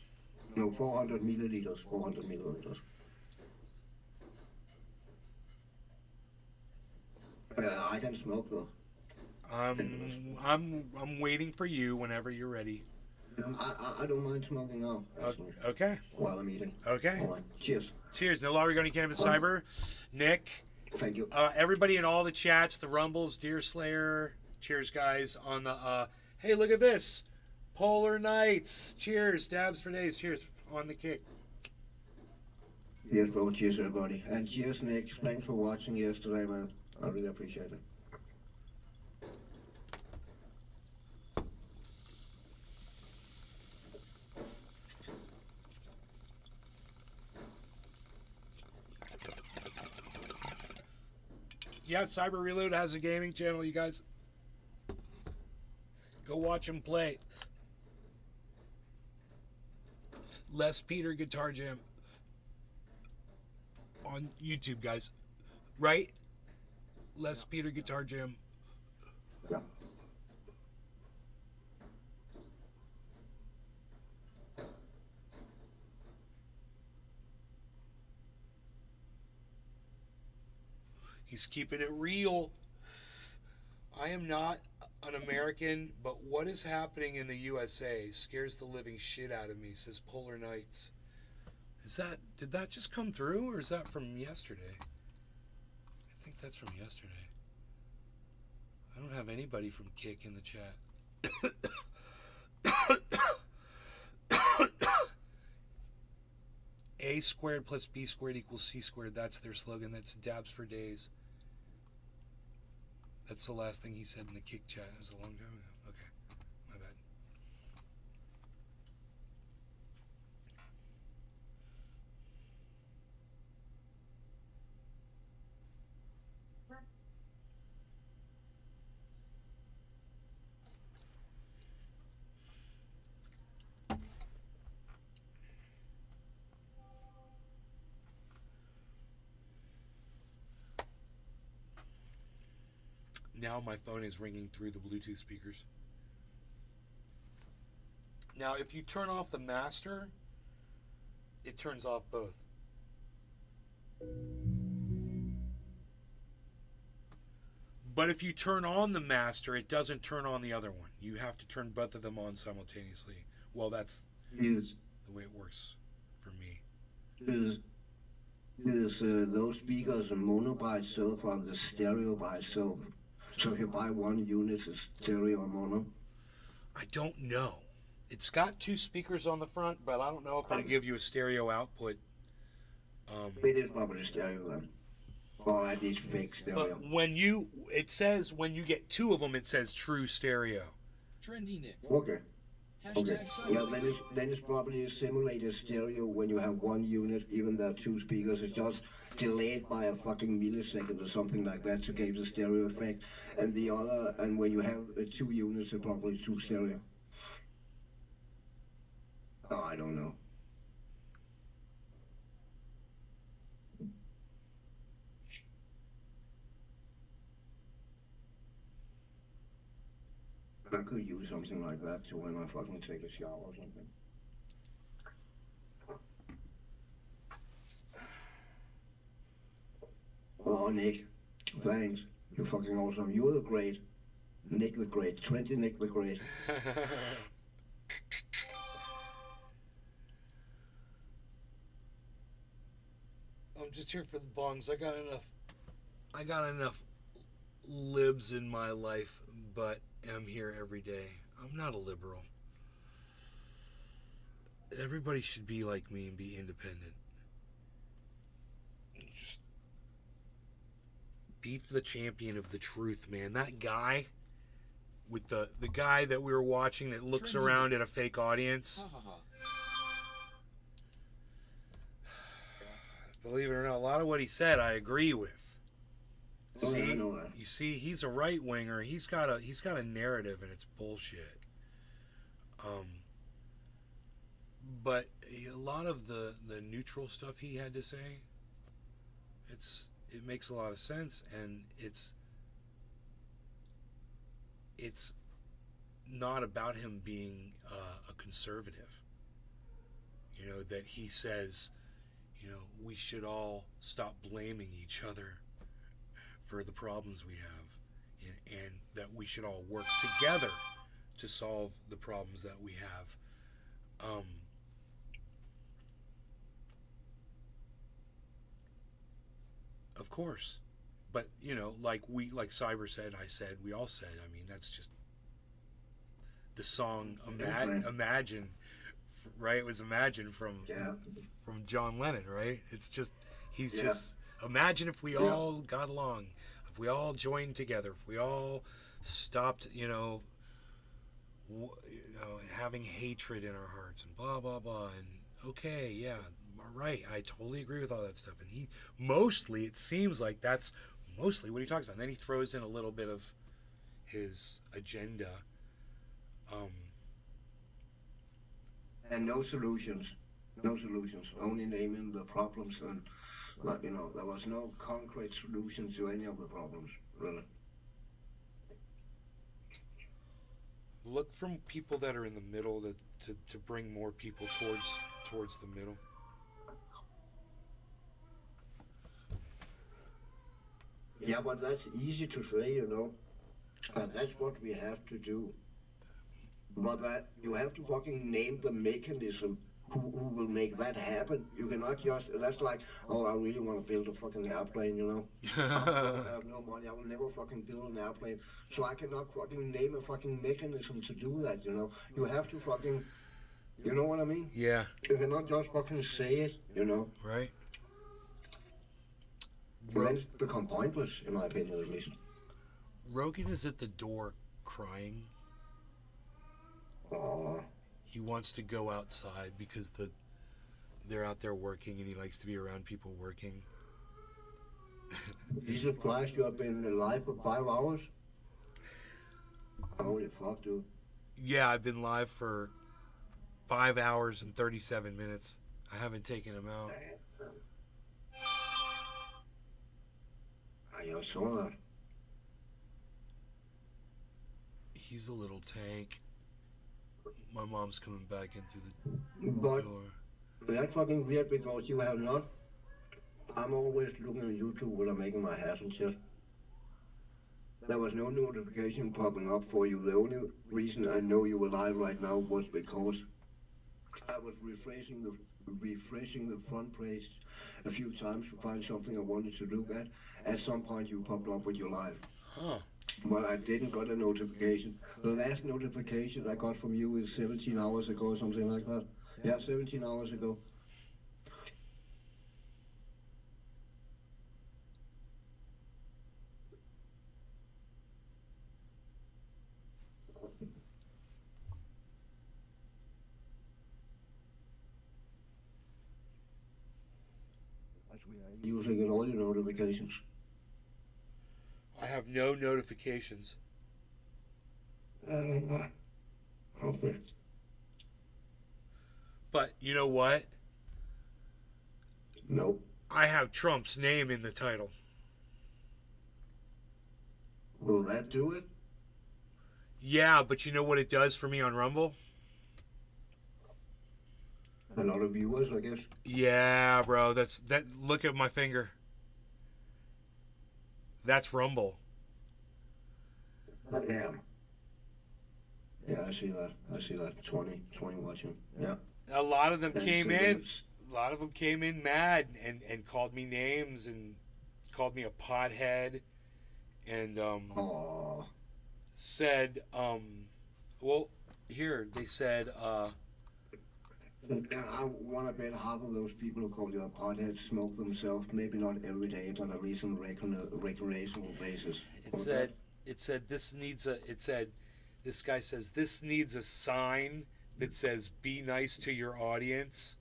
No, 400 milliliters. 400 milliliters. I can smoke though. I'm waiting for you whenever you're ready. I don't mind smoking now. Okay. While I'm eating. Okay. All right. Cheers. Cheers. No longer going to Cannabis Cyber. Nick. Thank you. Everybody in all the chats, the Rumbles, Deer Slayer. Cheers, guys. On the hey, look at this. Polar Nights. Cheers. Dabs for days. Cheers. On the kick. Cheers, bro. Cheers, everybody. And cheers, Nick. Thanks for watching yesterday, man. I really appreciate it. Yeah, Cyber Reload has a gaming channel, you guys. Go watch him play. Les Peter Guitar Jam on YouTube, guys. Right? Les Peter Guitar Jam. Yeah. He's keeping it real. I am not an American, but what is happening in the USA scares the living shit out of me, says Polar Nights. Did that just come through, or is that from yesterday? I think that's from yesterday. I don't have anybody from Kick in the chat. A squared plus B squared equals C squared. That's their slogan. That's Dabs for Days. That's the last thing he said in the Kick chat. It was a long time ago. Okay, my bad. Now my phone is ringing through the Bluetooth speakers. Now, if you turn off the master, it turns off both. But if you turn on the master, it doesn't turn on the other one. You have to turn both of them on simultaneously. Well, that's the way it works for me. Is those speakers a mono by itself or the stereo by itself? So if you buy one unit, it's stereo or mono? I don't know. It's got two speakers on the front, but I don't know if it'll give you a stereo output. It is probably stereo then. Or at least fake stereo. But it says when you get two of them, it says true stereo. Trendy Nick. Okay. Okay. Yeah, then it's probably a simulated stereo when you have one unit, even though two speakers. It's just delayed by a fucking millisecond or something like that to give the stereo effect. And the other, and when you have two units, it's probably two stereo. Oh, I don't know. I could use something like that to when I fucking take a shower or something. Oh, Nick, thanks. You're fucking awesome. You're the great. Nick the Great. 20 Nick the Great. I'm just here for the bongs. I got enough libs in my life, but I'm here every day. I'm not a liberal. Everybody should be like me and be independent. Just be the champion of the truth, man. That guy with the guy that we were watching that looks around at a fake audience. Believe it or not, a lot of what he said I agree with. See, you see, he's a right winger. He's got a narrative, and it's bullshit. But a lot of the neutral stuff he had to say, it makes a lot of sense, and it's not about him being a conservative. You know, that he says, you know, we should all stop blaming each other for the problems we have, and that we should all work together to solve the problems that we have. Of course, but you know, like Cyber said, I said, we all said. I mean, that's just the song Imagine, right? It was Imagine from John Lennon, right? It's just just imagine if we all got along, if we all joined together, if we all stopped, having hatred in our hearts and blah blah blah. And okay, yeah, right, I totally agree with all that stuff. And mostly it seems like that's mostly what he talks about. And then he throws in a little bit of his agenda. And no solutions. No solutions. Only naming the problems and, like, you know, there was no concrete solutions to any of the problems, really. Look from people that are in the middle to bring more people towards the middle. Yeah, but that's easy to say, you know. And that's what we have to do. But that you have to fucking name the mechanism who will make that happen. You cannot just, that's like, oh, I really want to build a fucking airplane, you know. I have no money, I will never fucking build an airplane. So I cannot fucking name a fucking mechanism to do that, you know. You have to fucking, you know what I mean? Yeah. You cannot just fucking say it, you know. Right. Then it's become pointless, in my opinion, at least. Rogan is at the door crying. Aww. He wants to go outside because they're out there working and he likes to be around people working. Jesus Christ, you have been alive for 5 hours? Holy fuck, dude. Yeah, I've been live for 5 hours and 37 minutes. I haven't taken him out. I saw that. He's a little tank. My mom's coming back in through the But door. that's fucking weird because you have not. I'm always looking on YouTube when I'm making my hair and shit. There was no notification popping up for you. The only reason I know you were live right now was because I was refreshing the front page a few times to find something I wanted to look at. At some point you popped up with your live. Huh. But I didn't got a notification. The last notification I got from you is 17 hours ago or something like that. Yeah, 17 hours ago. Using it all your notifications. I have no notifications. Okay. But you know what? Nope. I have Trump's name in the title. Will that do it? Yeah, but you know what it does for me on Rumble? A lot of viewers, I guess. Yeah, bro. That. Look at my finger. That's Rumble. Damn. Yeah, I see that. I see that. 20 watching. Yeah. A lot of them And came so in. there's- A lot of them came in mad and called me names and called me a pothead and said well, here they said And I want to bet half of those people who call you a pothead smoke themselves, maybe not every day, but at least on a recreational basis. it said this guy says this needs a sign that says be nice to your audience,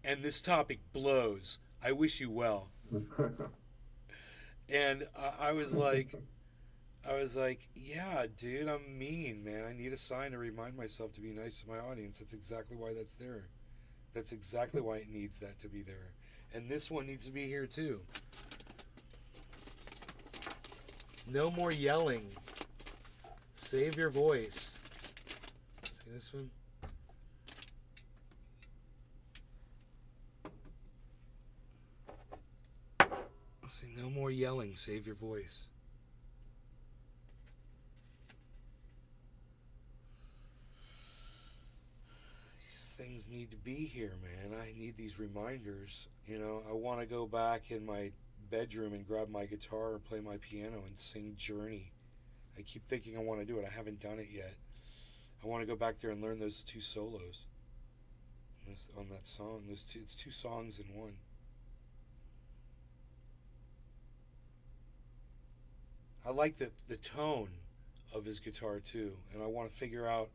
and this topic blows. I wish you well. And I was like, yeah, dude, I'm mean, man. I need a sign to remind myself to be nice to my audience. That's exactly why that's there. That's exactly why it needs that to be there. And this one needs to be here too. No more yelling. Save your voice. See this one? See, no more yelling. Save your voice. These things need to be here, man. I need these reminders. You know, I want to go back in my bedroom and grab my guitar and play my piano and sing Journey. I keep thinking I want to do it. I haven't done it yet. I want to go back there and learn those two solos on that song. It's two songs in one. I like the tone of his guitar too, and I want to figure out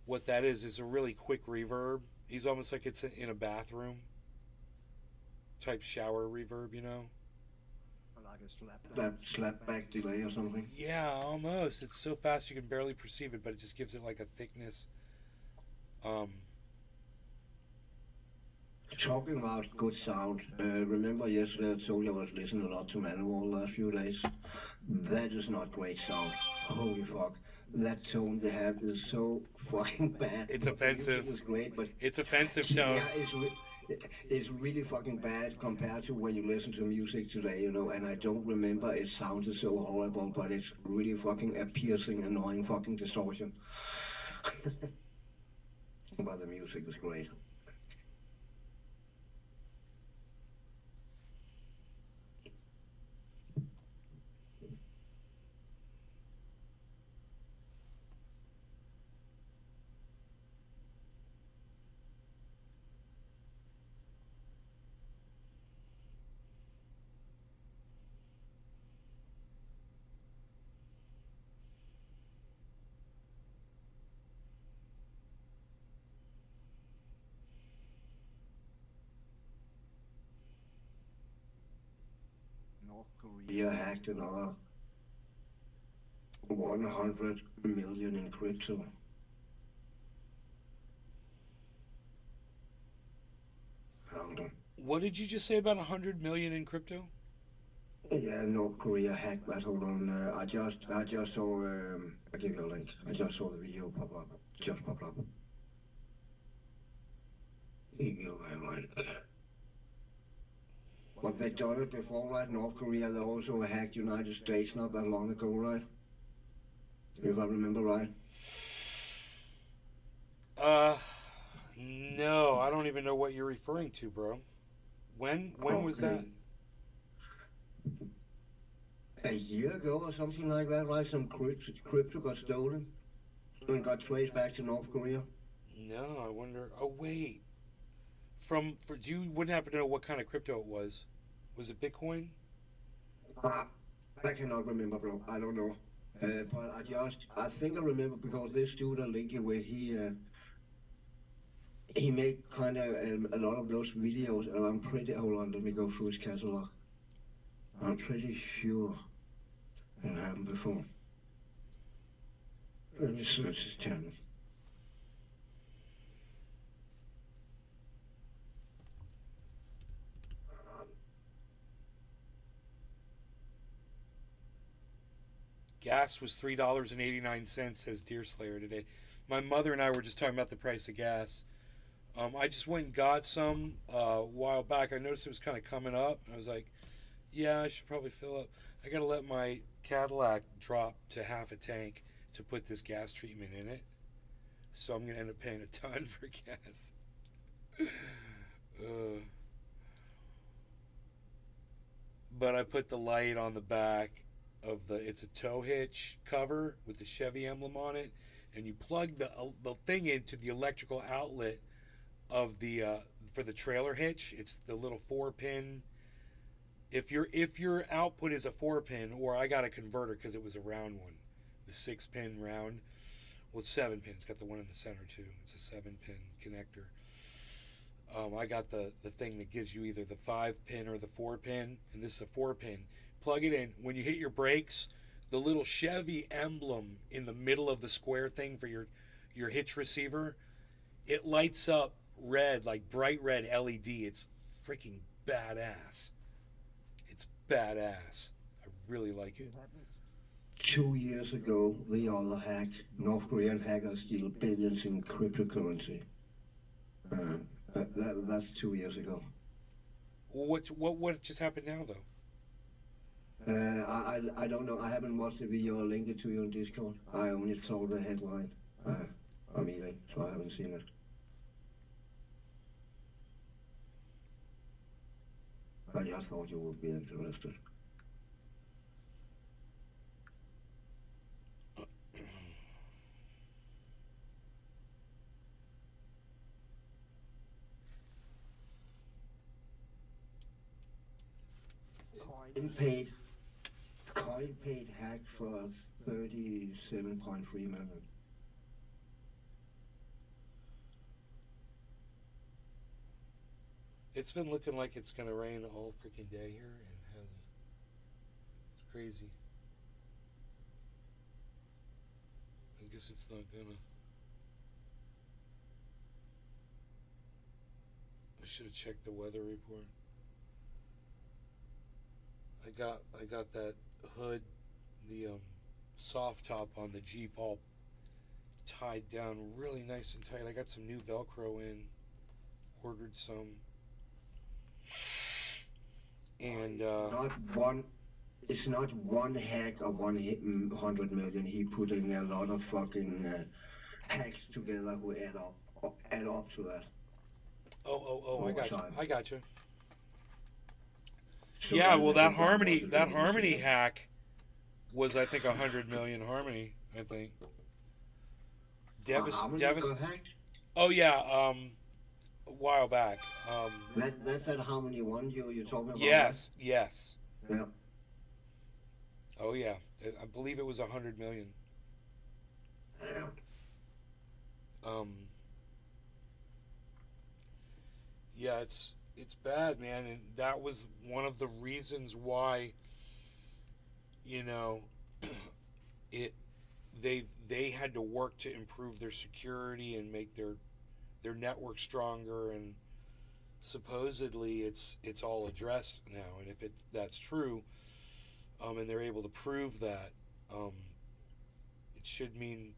what that is. It's a really quick reverb. He's almost like it's in a bathroom type shower reverb, you know? like a slap back delay or something. Yeah, almost. It's so fast you can barely perceive it, but it just gives it like a thickness. Talking about good sound, remember yesterday I told you I was listening a lot to Manowar the last few days? That is not great sound. Holy fuck. That tone they have is so fucking bad. It's offensive. It's great, but it's offensive tone. Yeah, it's really fucking bad compared to when you listen to music today, you know, and I don't remember it sounded so horrible, but it's really fucking a piercing, annoying fucking distortion. But the music is great. North Korea hacked another 100 million in crypto. Hold on. What did you just say about 100 million in crypto? Yeah, North Korea hacked that. Hold on. I just saw. I'll give you a link. I just saw the video pop up. Just popped up. Give you a link. But they done it before, right? North Korea, they also hacked United States not that long ago, right? If I remember right. No, I don't even know what you're referring to, bro. When was that? A year ago or something like that, right? Some crypto got stolen and got traced back to North Korea. No, I wonder. Oh wait, do you wouldn't happen to know what kind of crypto it was? Was it Bitcoin? I cannot remember, bro. I don't know. But I think I remember because this dude I linked you with, he made kind of a lot of those videos, and I'm pretty. Hold on, let me go through his catalog. I'm pretty sure it happened before. Let me search his channel. Gas was $3.89, says Deerslayer today. My mother and I were just talking about the price of gas. I just went and got some a while back. I noticed it was kind of coming up. I was like, yeah, I should probably fill up. I got to let my Cadillac drop to half a tank to put this gas treatment in it. So I'm going to end up paying a ton for gas. But I put the light on the back of it's a tow hitch cover with the Chevy emblem on it, and you plug the thing into the electrical outlet of the for the trailer hitch. It's the little 4-pin. If your output is a 4-pin, or I got a converter because it was a round one, the 6-pin round. Well, it's 7 pins. It's got the one in the center too. It's a 7-pin connector. I got the thing that gives you either the 5-pin or the 4-pin, and this is a 4-pin. Plug it in. When you hit your brakes, the little Chevy emblem in the middle of the square thing for your hitch receiver, it lights up red, like bright red LED. It's freaking badass. It's badass. I really like it. 2 years ago, the other hack, North Korean hackers steal billions in cryptocurrency. That's 2 years ago. Well, what just happened now, though? I don't know. I haven't watched the video. I'll link it to you on Discord. I only saw the headline. I'm eating, so I haven't seen it. I just thought you would be interested. CoinPaid hacked for 37.3 million. It's been looking like it's going to rain all freaking day here, and Crazy. I guess it's not gonna. I should have checked the weather report. I got that hood, the soft top on the Jeep all tied down really nice and tight. I got some new Velcro in, ordered some, and not one. It's not one hack of 100 million. He putting a lot of fucking hacks together who add up to that. Oh, Over I got you. time. I got you. So Yeah, then well, I that think harmony, was that the harmony easiest. hack was, I think, 100 million harmony. I think. Harmony got hacked? Oh yeah, a while back. That's that Harmony One you're talking about. Yes, yes. Yeah. Oh yeah, I believe it was 100 million. Yeah. Yeah, it's bad, man, and that was one of the reasons why, you know, they had to work to improve their security and make their network stronger, and supposedly it's all addressed now, and if that's true, and they're able to prove that, it should mean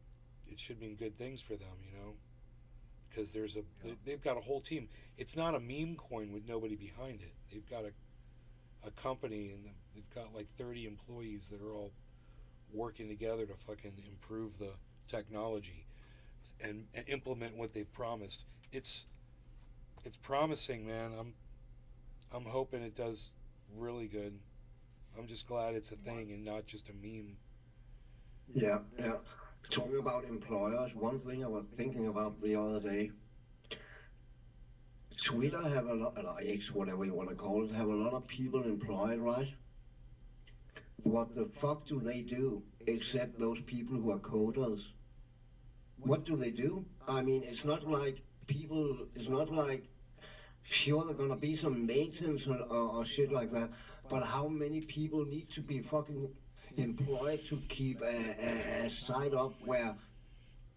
good things for them, you know, because they've got a whole team. It's not a meme coin with nobody behind it. They've got a company, and they've got like 30 employees that are all working together to fucking improve the technology and implement what they've promised. It's promising, man. I'm hoping it does really good. I'm just glad it's a thing and not just a meme. Yeah, yeah. Talking about employers, one thing I was thinking about the other day. Twitter have a lot, or X, whatever you want to call it, have a lot of people employed, right? What the fuck do they do except those people who are coders? What do they do? I mean, it's not like sure, there's gonna be some maintenance or shit like that, but how many people need to be fucking employed to keep a site up where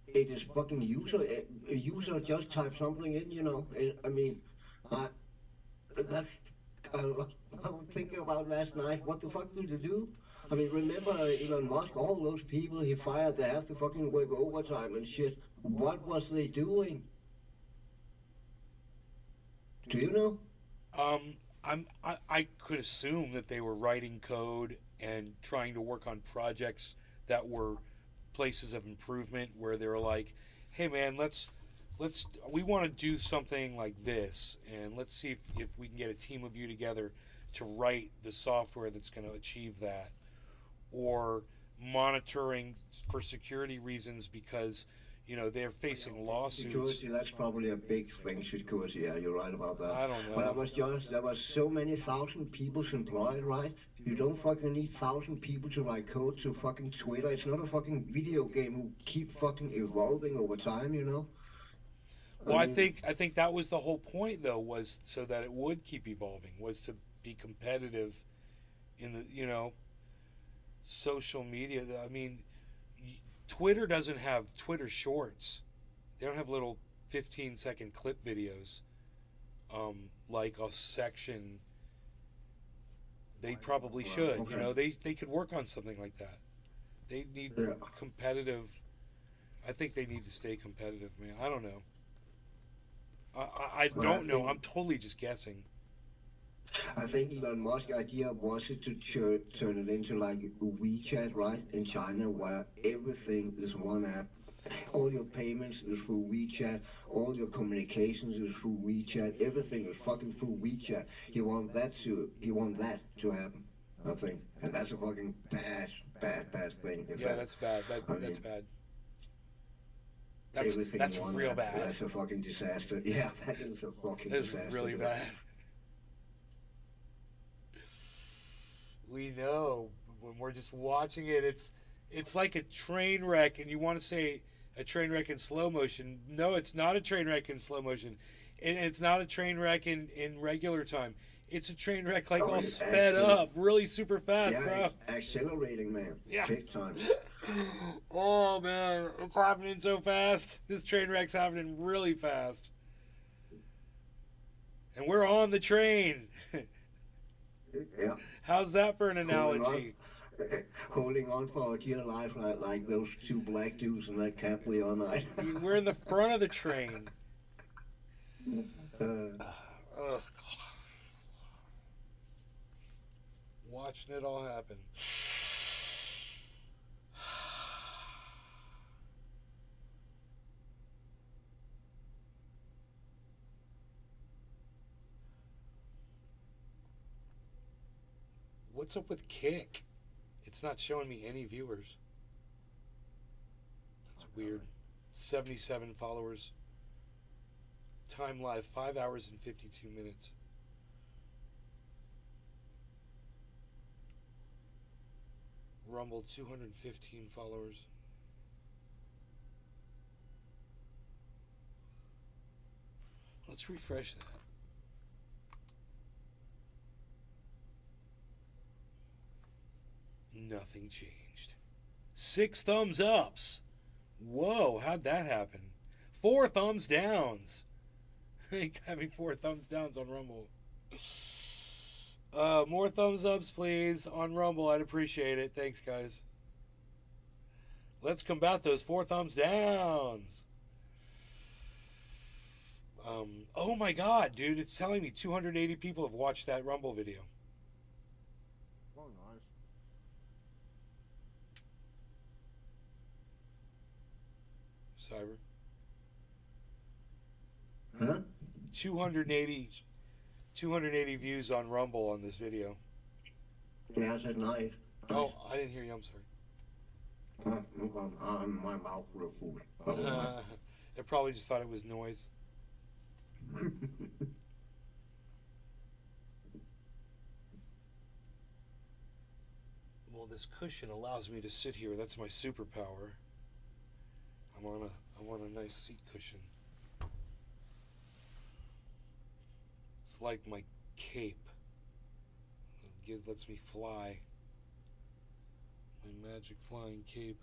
it is fucking a user just type something in, you know? That's I was thinking about last night. What the fuck do they do? I mean, remember Elon Musk, all those people he fired, they have to fucking work overtime and shit. What was they doing? Do you know? I could assume that they were writing code and trying to work on projects that were places of improvement where they were like, hey man, we want to do something like this, and let's see if we can get a team of you together to write the software that's going to achieve that, or monitoring for security reasons because, you know, they're facing lawsuits. Security, that's probably a big thing, security, yeah, you're right about that. I don't know. But there was so many thousand people employed, right? You don't fucking need 1,000 people to write code to fucking Twitter. It's not a fucking video game who keep fucking evolving over time, you know? Well, I think that was the whole point, though, was so that it would keep evolving, was to be competitive in the, you know, social media. I mean, Twitter doesn't have Twitter Shorts. They don't have little 15-second clip videos, like a section. They probably should. Okay. You know, they could work on something like that. They need competitive. I think they need to stay competitive, man. I don't know. I don't know. I'm totally just guessing. I think Elon Musk's idea was it to turn it into like WeChat, right, in China, where everything is one app. All your payments is through WeChat. All your communications is through WeChat. Everything is fucking through WeChat. He want that to happen, I think, and that's a fucking bad thing. Yeah, that's bad. That's bad. That's real bad. That's a fucking disaster. Yeah, that is a fucking disaster. That's really bad. We know when we're just watching it, it's like a train wreck, and you want to say a train wreck in slow motion. No, it's not a train wreck in slow motion, and it's not a train wreck in regular time. It's a train wreck, like Oh, all it's sped up, really super fast, yeah, bro. accelerating, man. Yeah. Big time. Oh man, it's happening so fast. This train wreck's happening really fast. And we're on the train. Yeah. How's that for an analogy? Holding on for dear life like those two black dudes in that cab we on. We're in the front of the train. Ugh. Watching it all happen. What's up with Kick? It's not showing me any viewers. That's weird. 77 followers. Time live 5 hours and 52 minutes. Rumble 215 followers. Let's refresh that. Nothing changed. 6 thumbs ups. Whoa, how'd that happen? 4 thumbs downs. Having 4 thumbs downs on Rumble. More thumbs ups, please, on Rumble. I'd appreciate it. Thanks, guys. Let's combat those 4 thumbs downs. Oh my god, dude. It's telling me 280 people have watched that Rumble video. Oh, nice. Cyber. Huh? 280 views on Rumble on this video. Yeah, I said nice. Oh, I didn't hear you. I'm sorry. My mouth real full. It probably just thought it was noise. Well, this cushion allows me to sit here. That's my superpower. I want a nice seat cushion. It's like my cape. It lets me fly. My magic flying cape.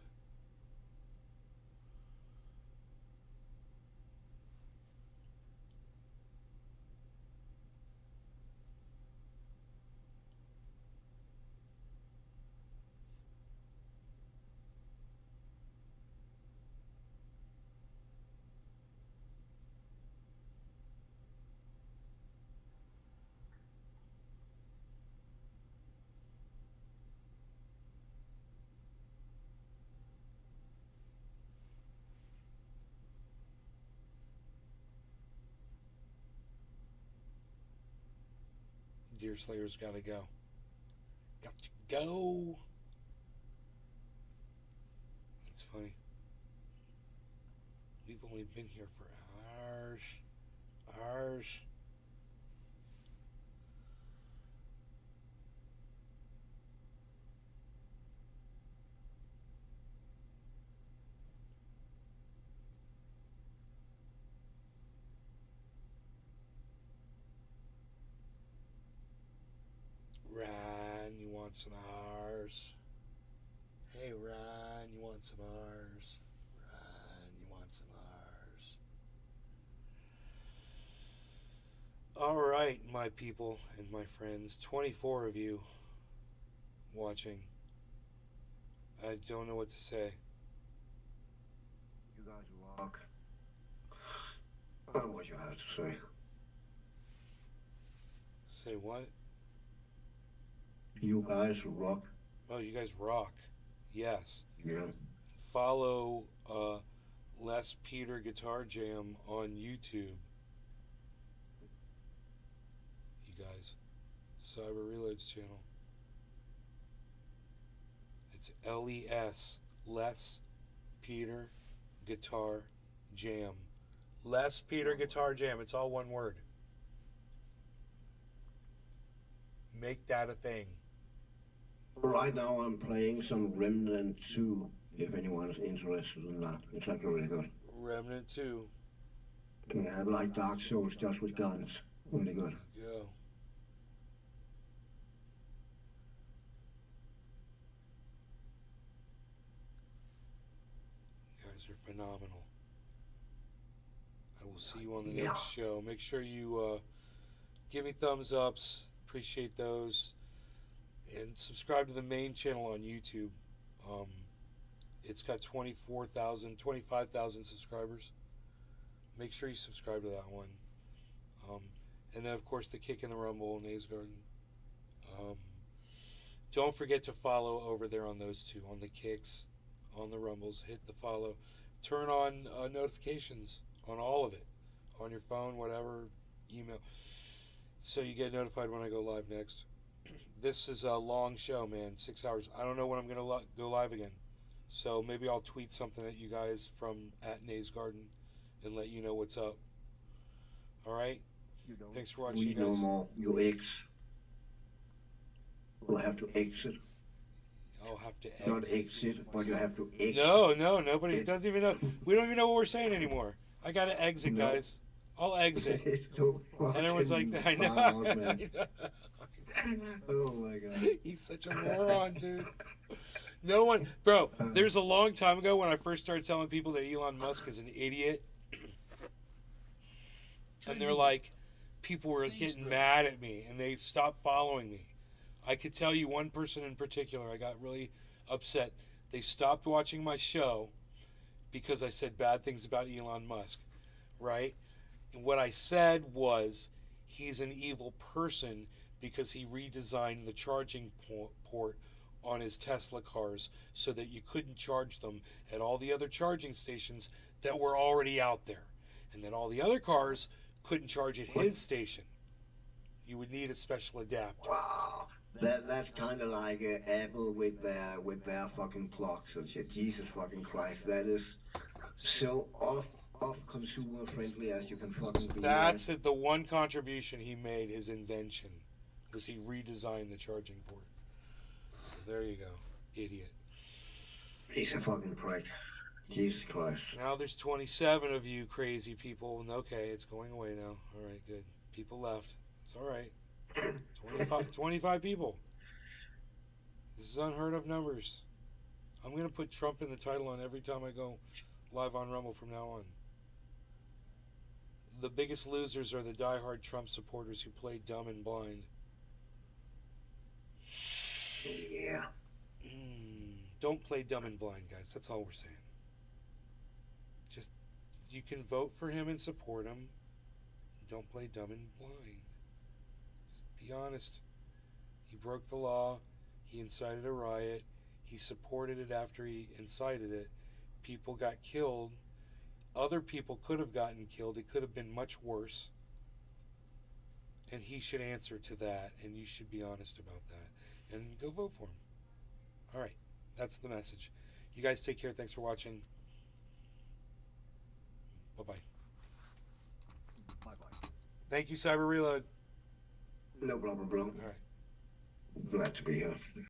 Deer Slayer's gotta go. Got to go. That's funny. We've only been here for hours. Hours. Ryan, you want some R's? Hey, Ryan, you want some R's? Ryan, you want some R's? All right, my people and my friends, 24 of you watching. I don't know what to say. You guys rock. I don't know what you have to say. Say what? You guys rock. Oh, you guys rock. Yes. Yeah. Follow Les Peter Guitar Jam on YouTube. You guys. Cyber Reloads channel. It's LES. Les Peter Guitar Jam. Les Peter Guitar Jam. It's all one word. Make that a thing. Right now I'm playing some Remnant 2, if anyone's interested in that. It's like really good. Remnant 2. Yeah, like Dark Souls, just with guns. Really good. Go. Those are phenomenal. I will see you on the next show. Make sure you give me thumbs ups. Appreciate those. And subscribe to the main channel on YouTube. It's got 25,000 subscribers. Make sure you subscribe to that one. And then, of course, the Kick in the Rumble and A's Garden. Don't forget to follow over there on those two, on the Kicks, on the Rumbles. Hit the follow. Turn on notifications on all of it, on your phone, whatever, email, so you get notified when I go live next. This is a long show, man, 6 hours. I don't know when I'm going to go live again, so maybe I'll tweet something at you guys from @Nays Garden and let you know what's up. All right? Thanks for watching, We guys. no more your ex. Will have to exit. I'll have to exit. Not exit, but you have to exit. No, nobody doesn't even know. We don't even know what we're saying anymore. I got to exit, guys. I'll exit. It's so And everyone's like, fucking I know. foul, man. Oh my god. He's such a moron, dude. No one, bro, there's a long time ago when I first started telling people that Elon Musk is an idiot. And they're like, people were getting mad at me and they stopped following me. I could tell you one person in particular, I got really upset. They stopped watching my show because I said bad things about Elon Musk, right? And what I said was he's an evil person because he redesigned the charging port on his Tesla cars so that you couldn't charge them at all the other charging stations that were already out there. And that all the other cars couldn't charge at his station. You would need a special adapter. Wow. That's kind of like Apple with their fucking clocks and shit. Jesus fucking Christ, that is so off consumer friendly as you can fucking be. That's it. The one contribution he made, his invention, was he redesigned the charging port. So there you go, idiot. He's a fucking prick. Jesus Christ. Now there's 27 of you crazy people, and okay, it's going away now. All right, good. People left. It's all right. 25 people. This is unheard of numbers. I'm going to put Trump in the title on every time I go live on Rumble from now on. The biggest losers are the diehard Trump supporters who play dumb and blind. Yeah. Don't play dumb and blind, guys. That's all we're saying. Just, you can vote for him and support him. Don't play dumb and blind. Just be honest. He broke the law. He incited a riot. He supported it after he incited it. People got killed. Other people could have gotten killed. It could have been much worse. And he should answer to that. And you should be honest about that. And go vote for him. All right. That's the message. You guys take care. Thanks for watching. Bye-bye. Bye-bye. Thank you, Cyber Reload. No problem, bro. All right. Glad to be here.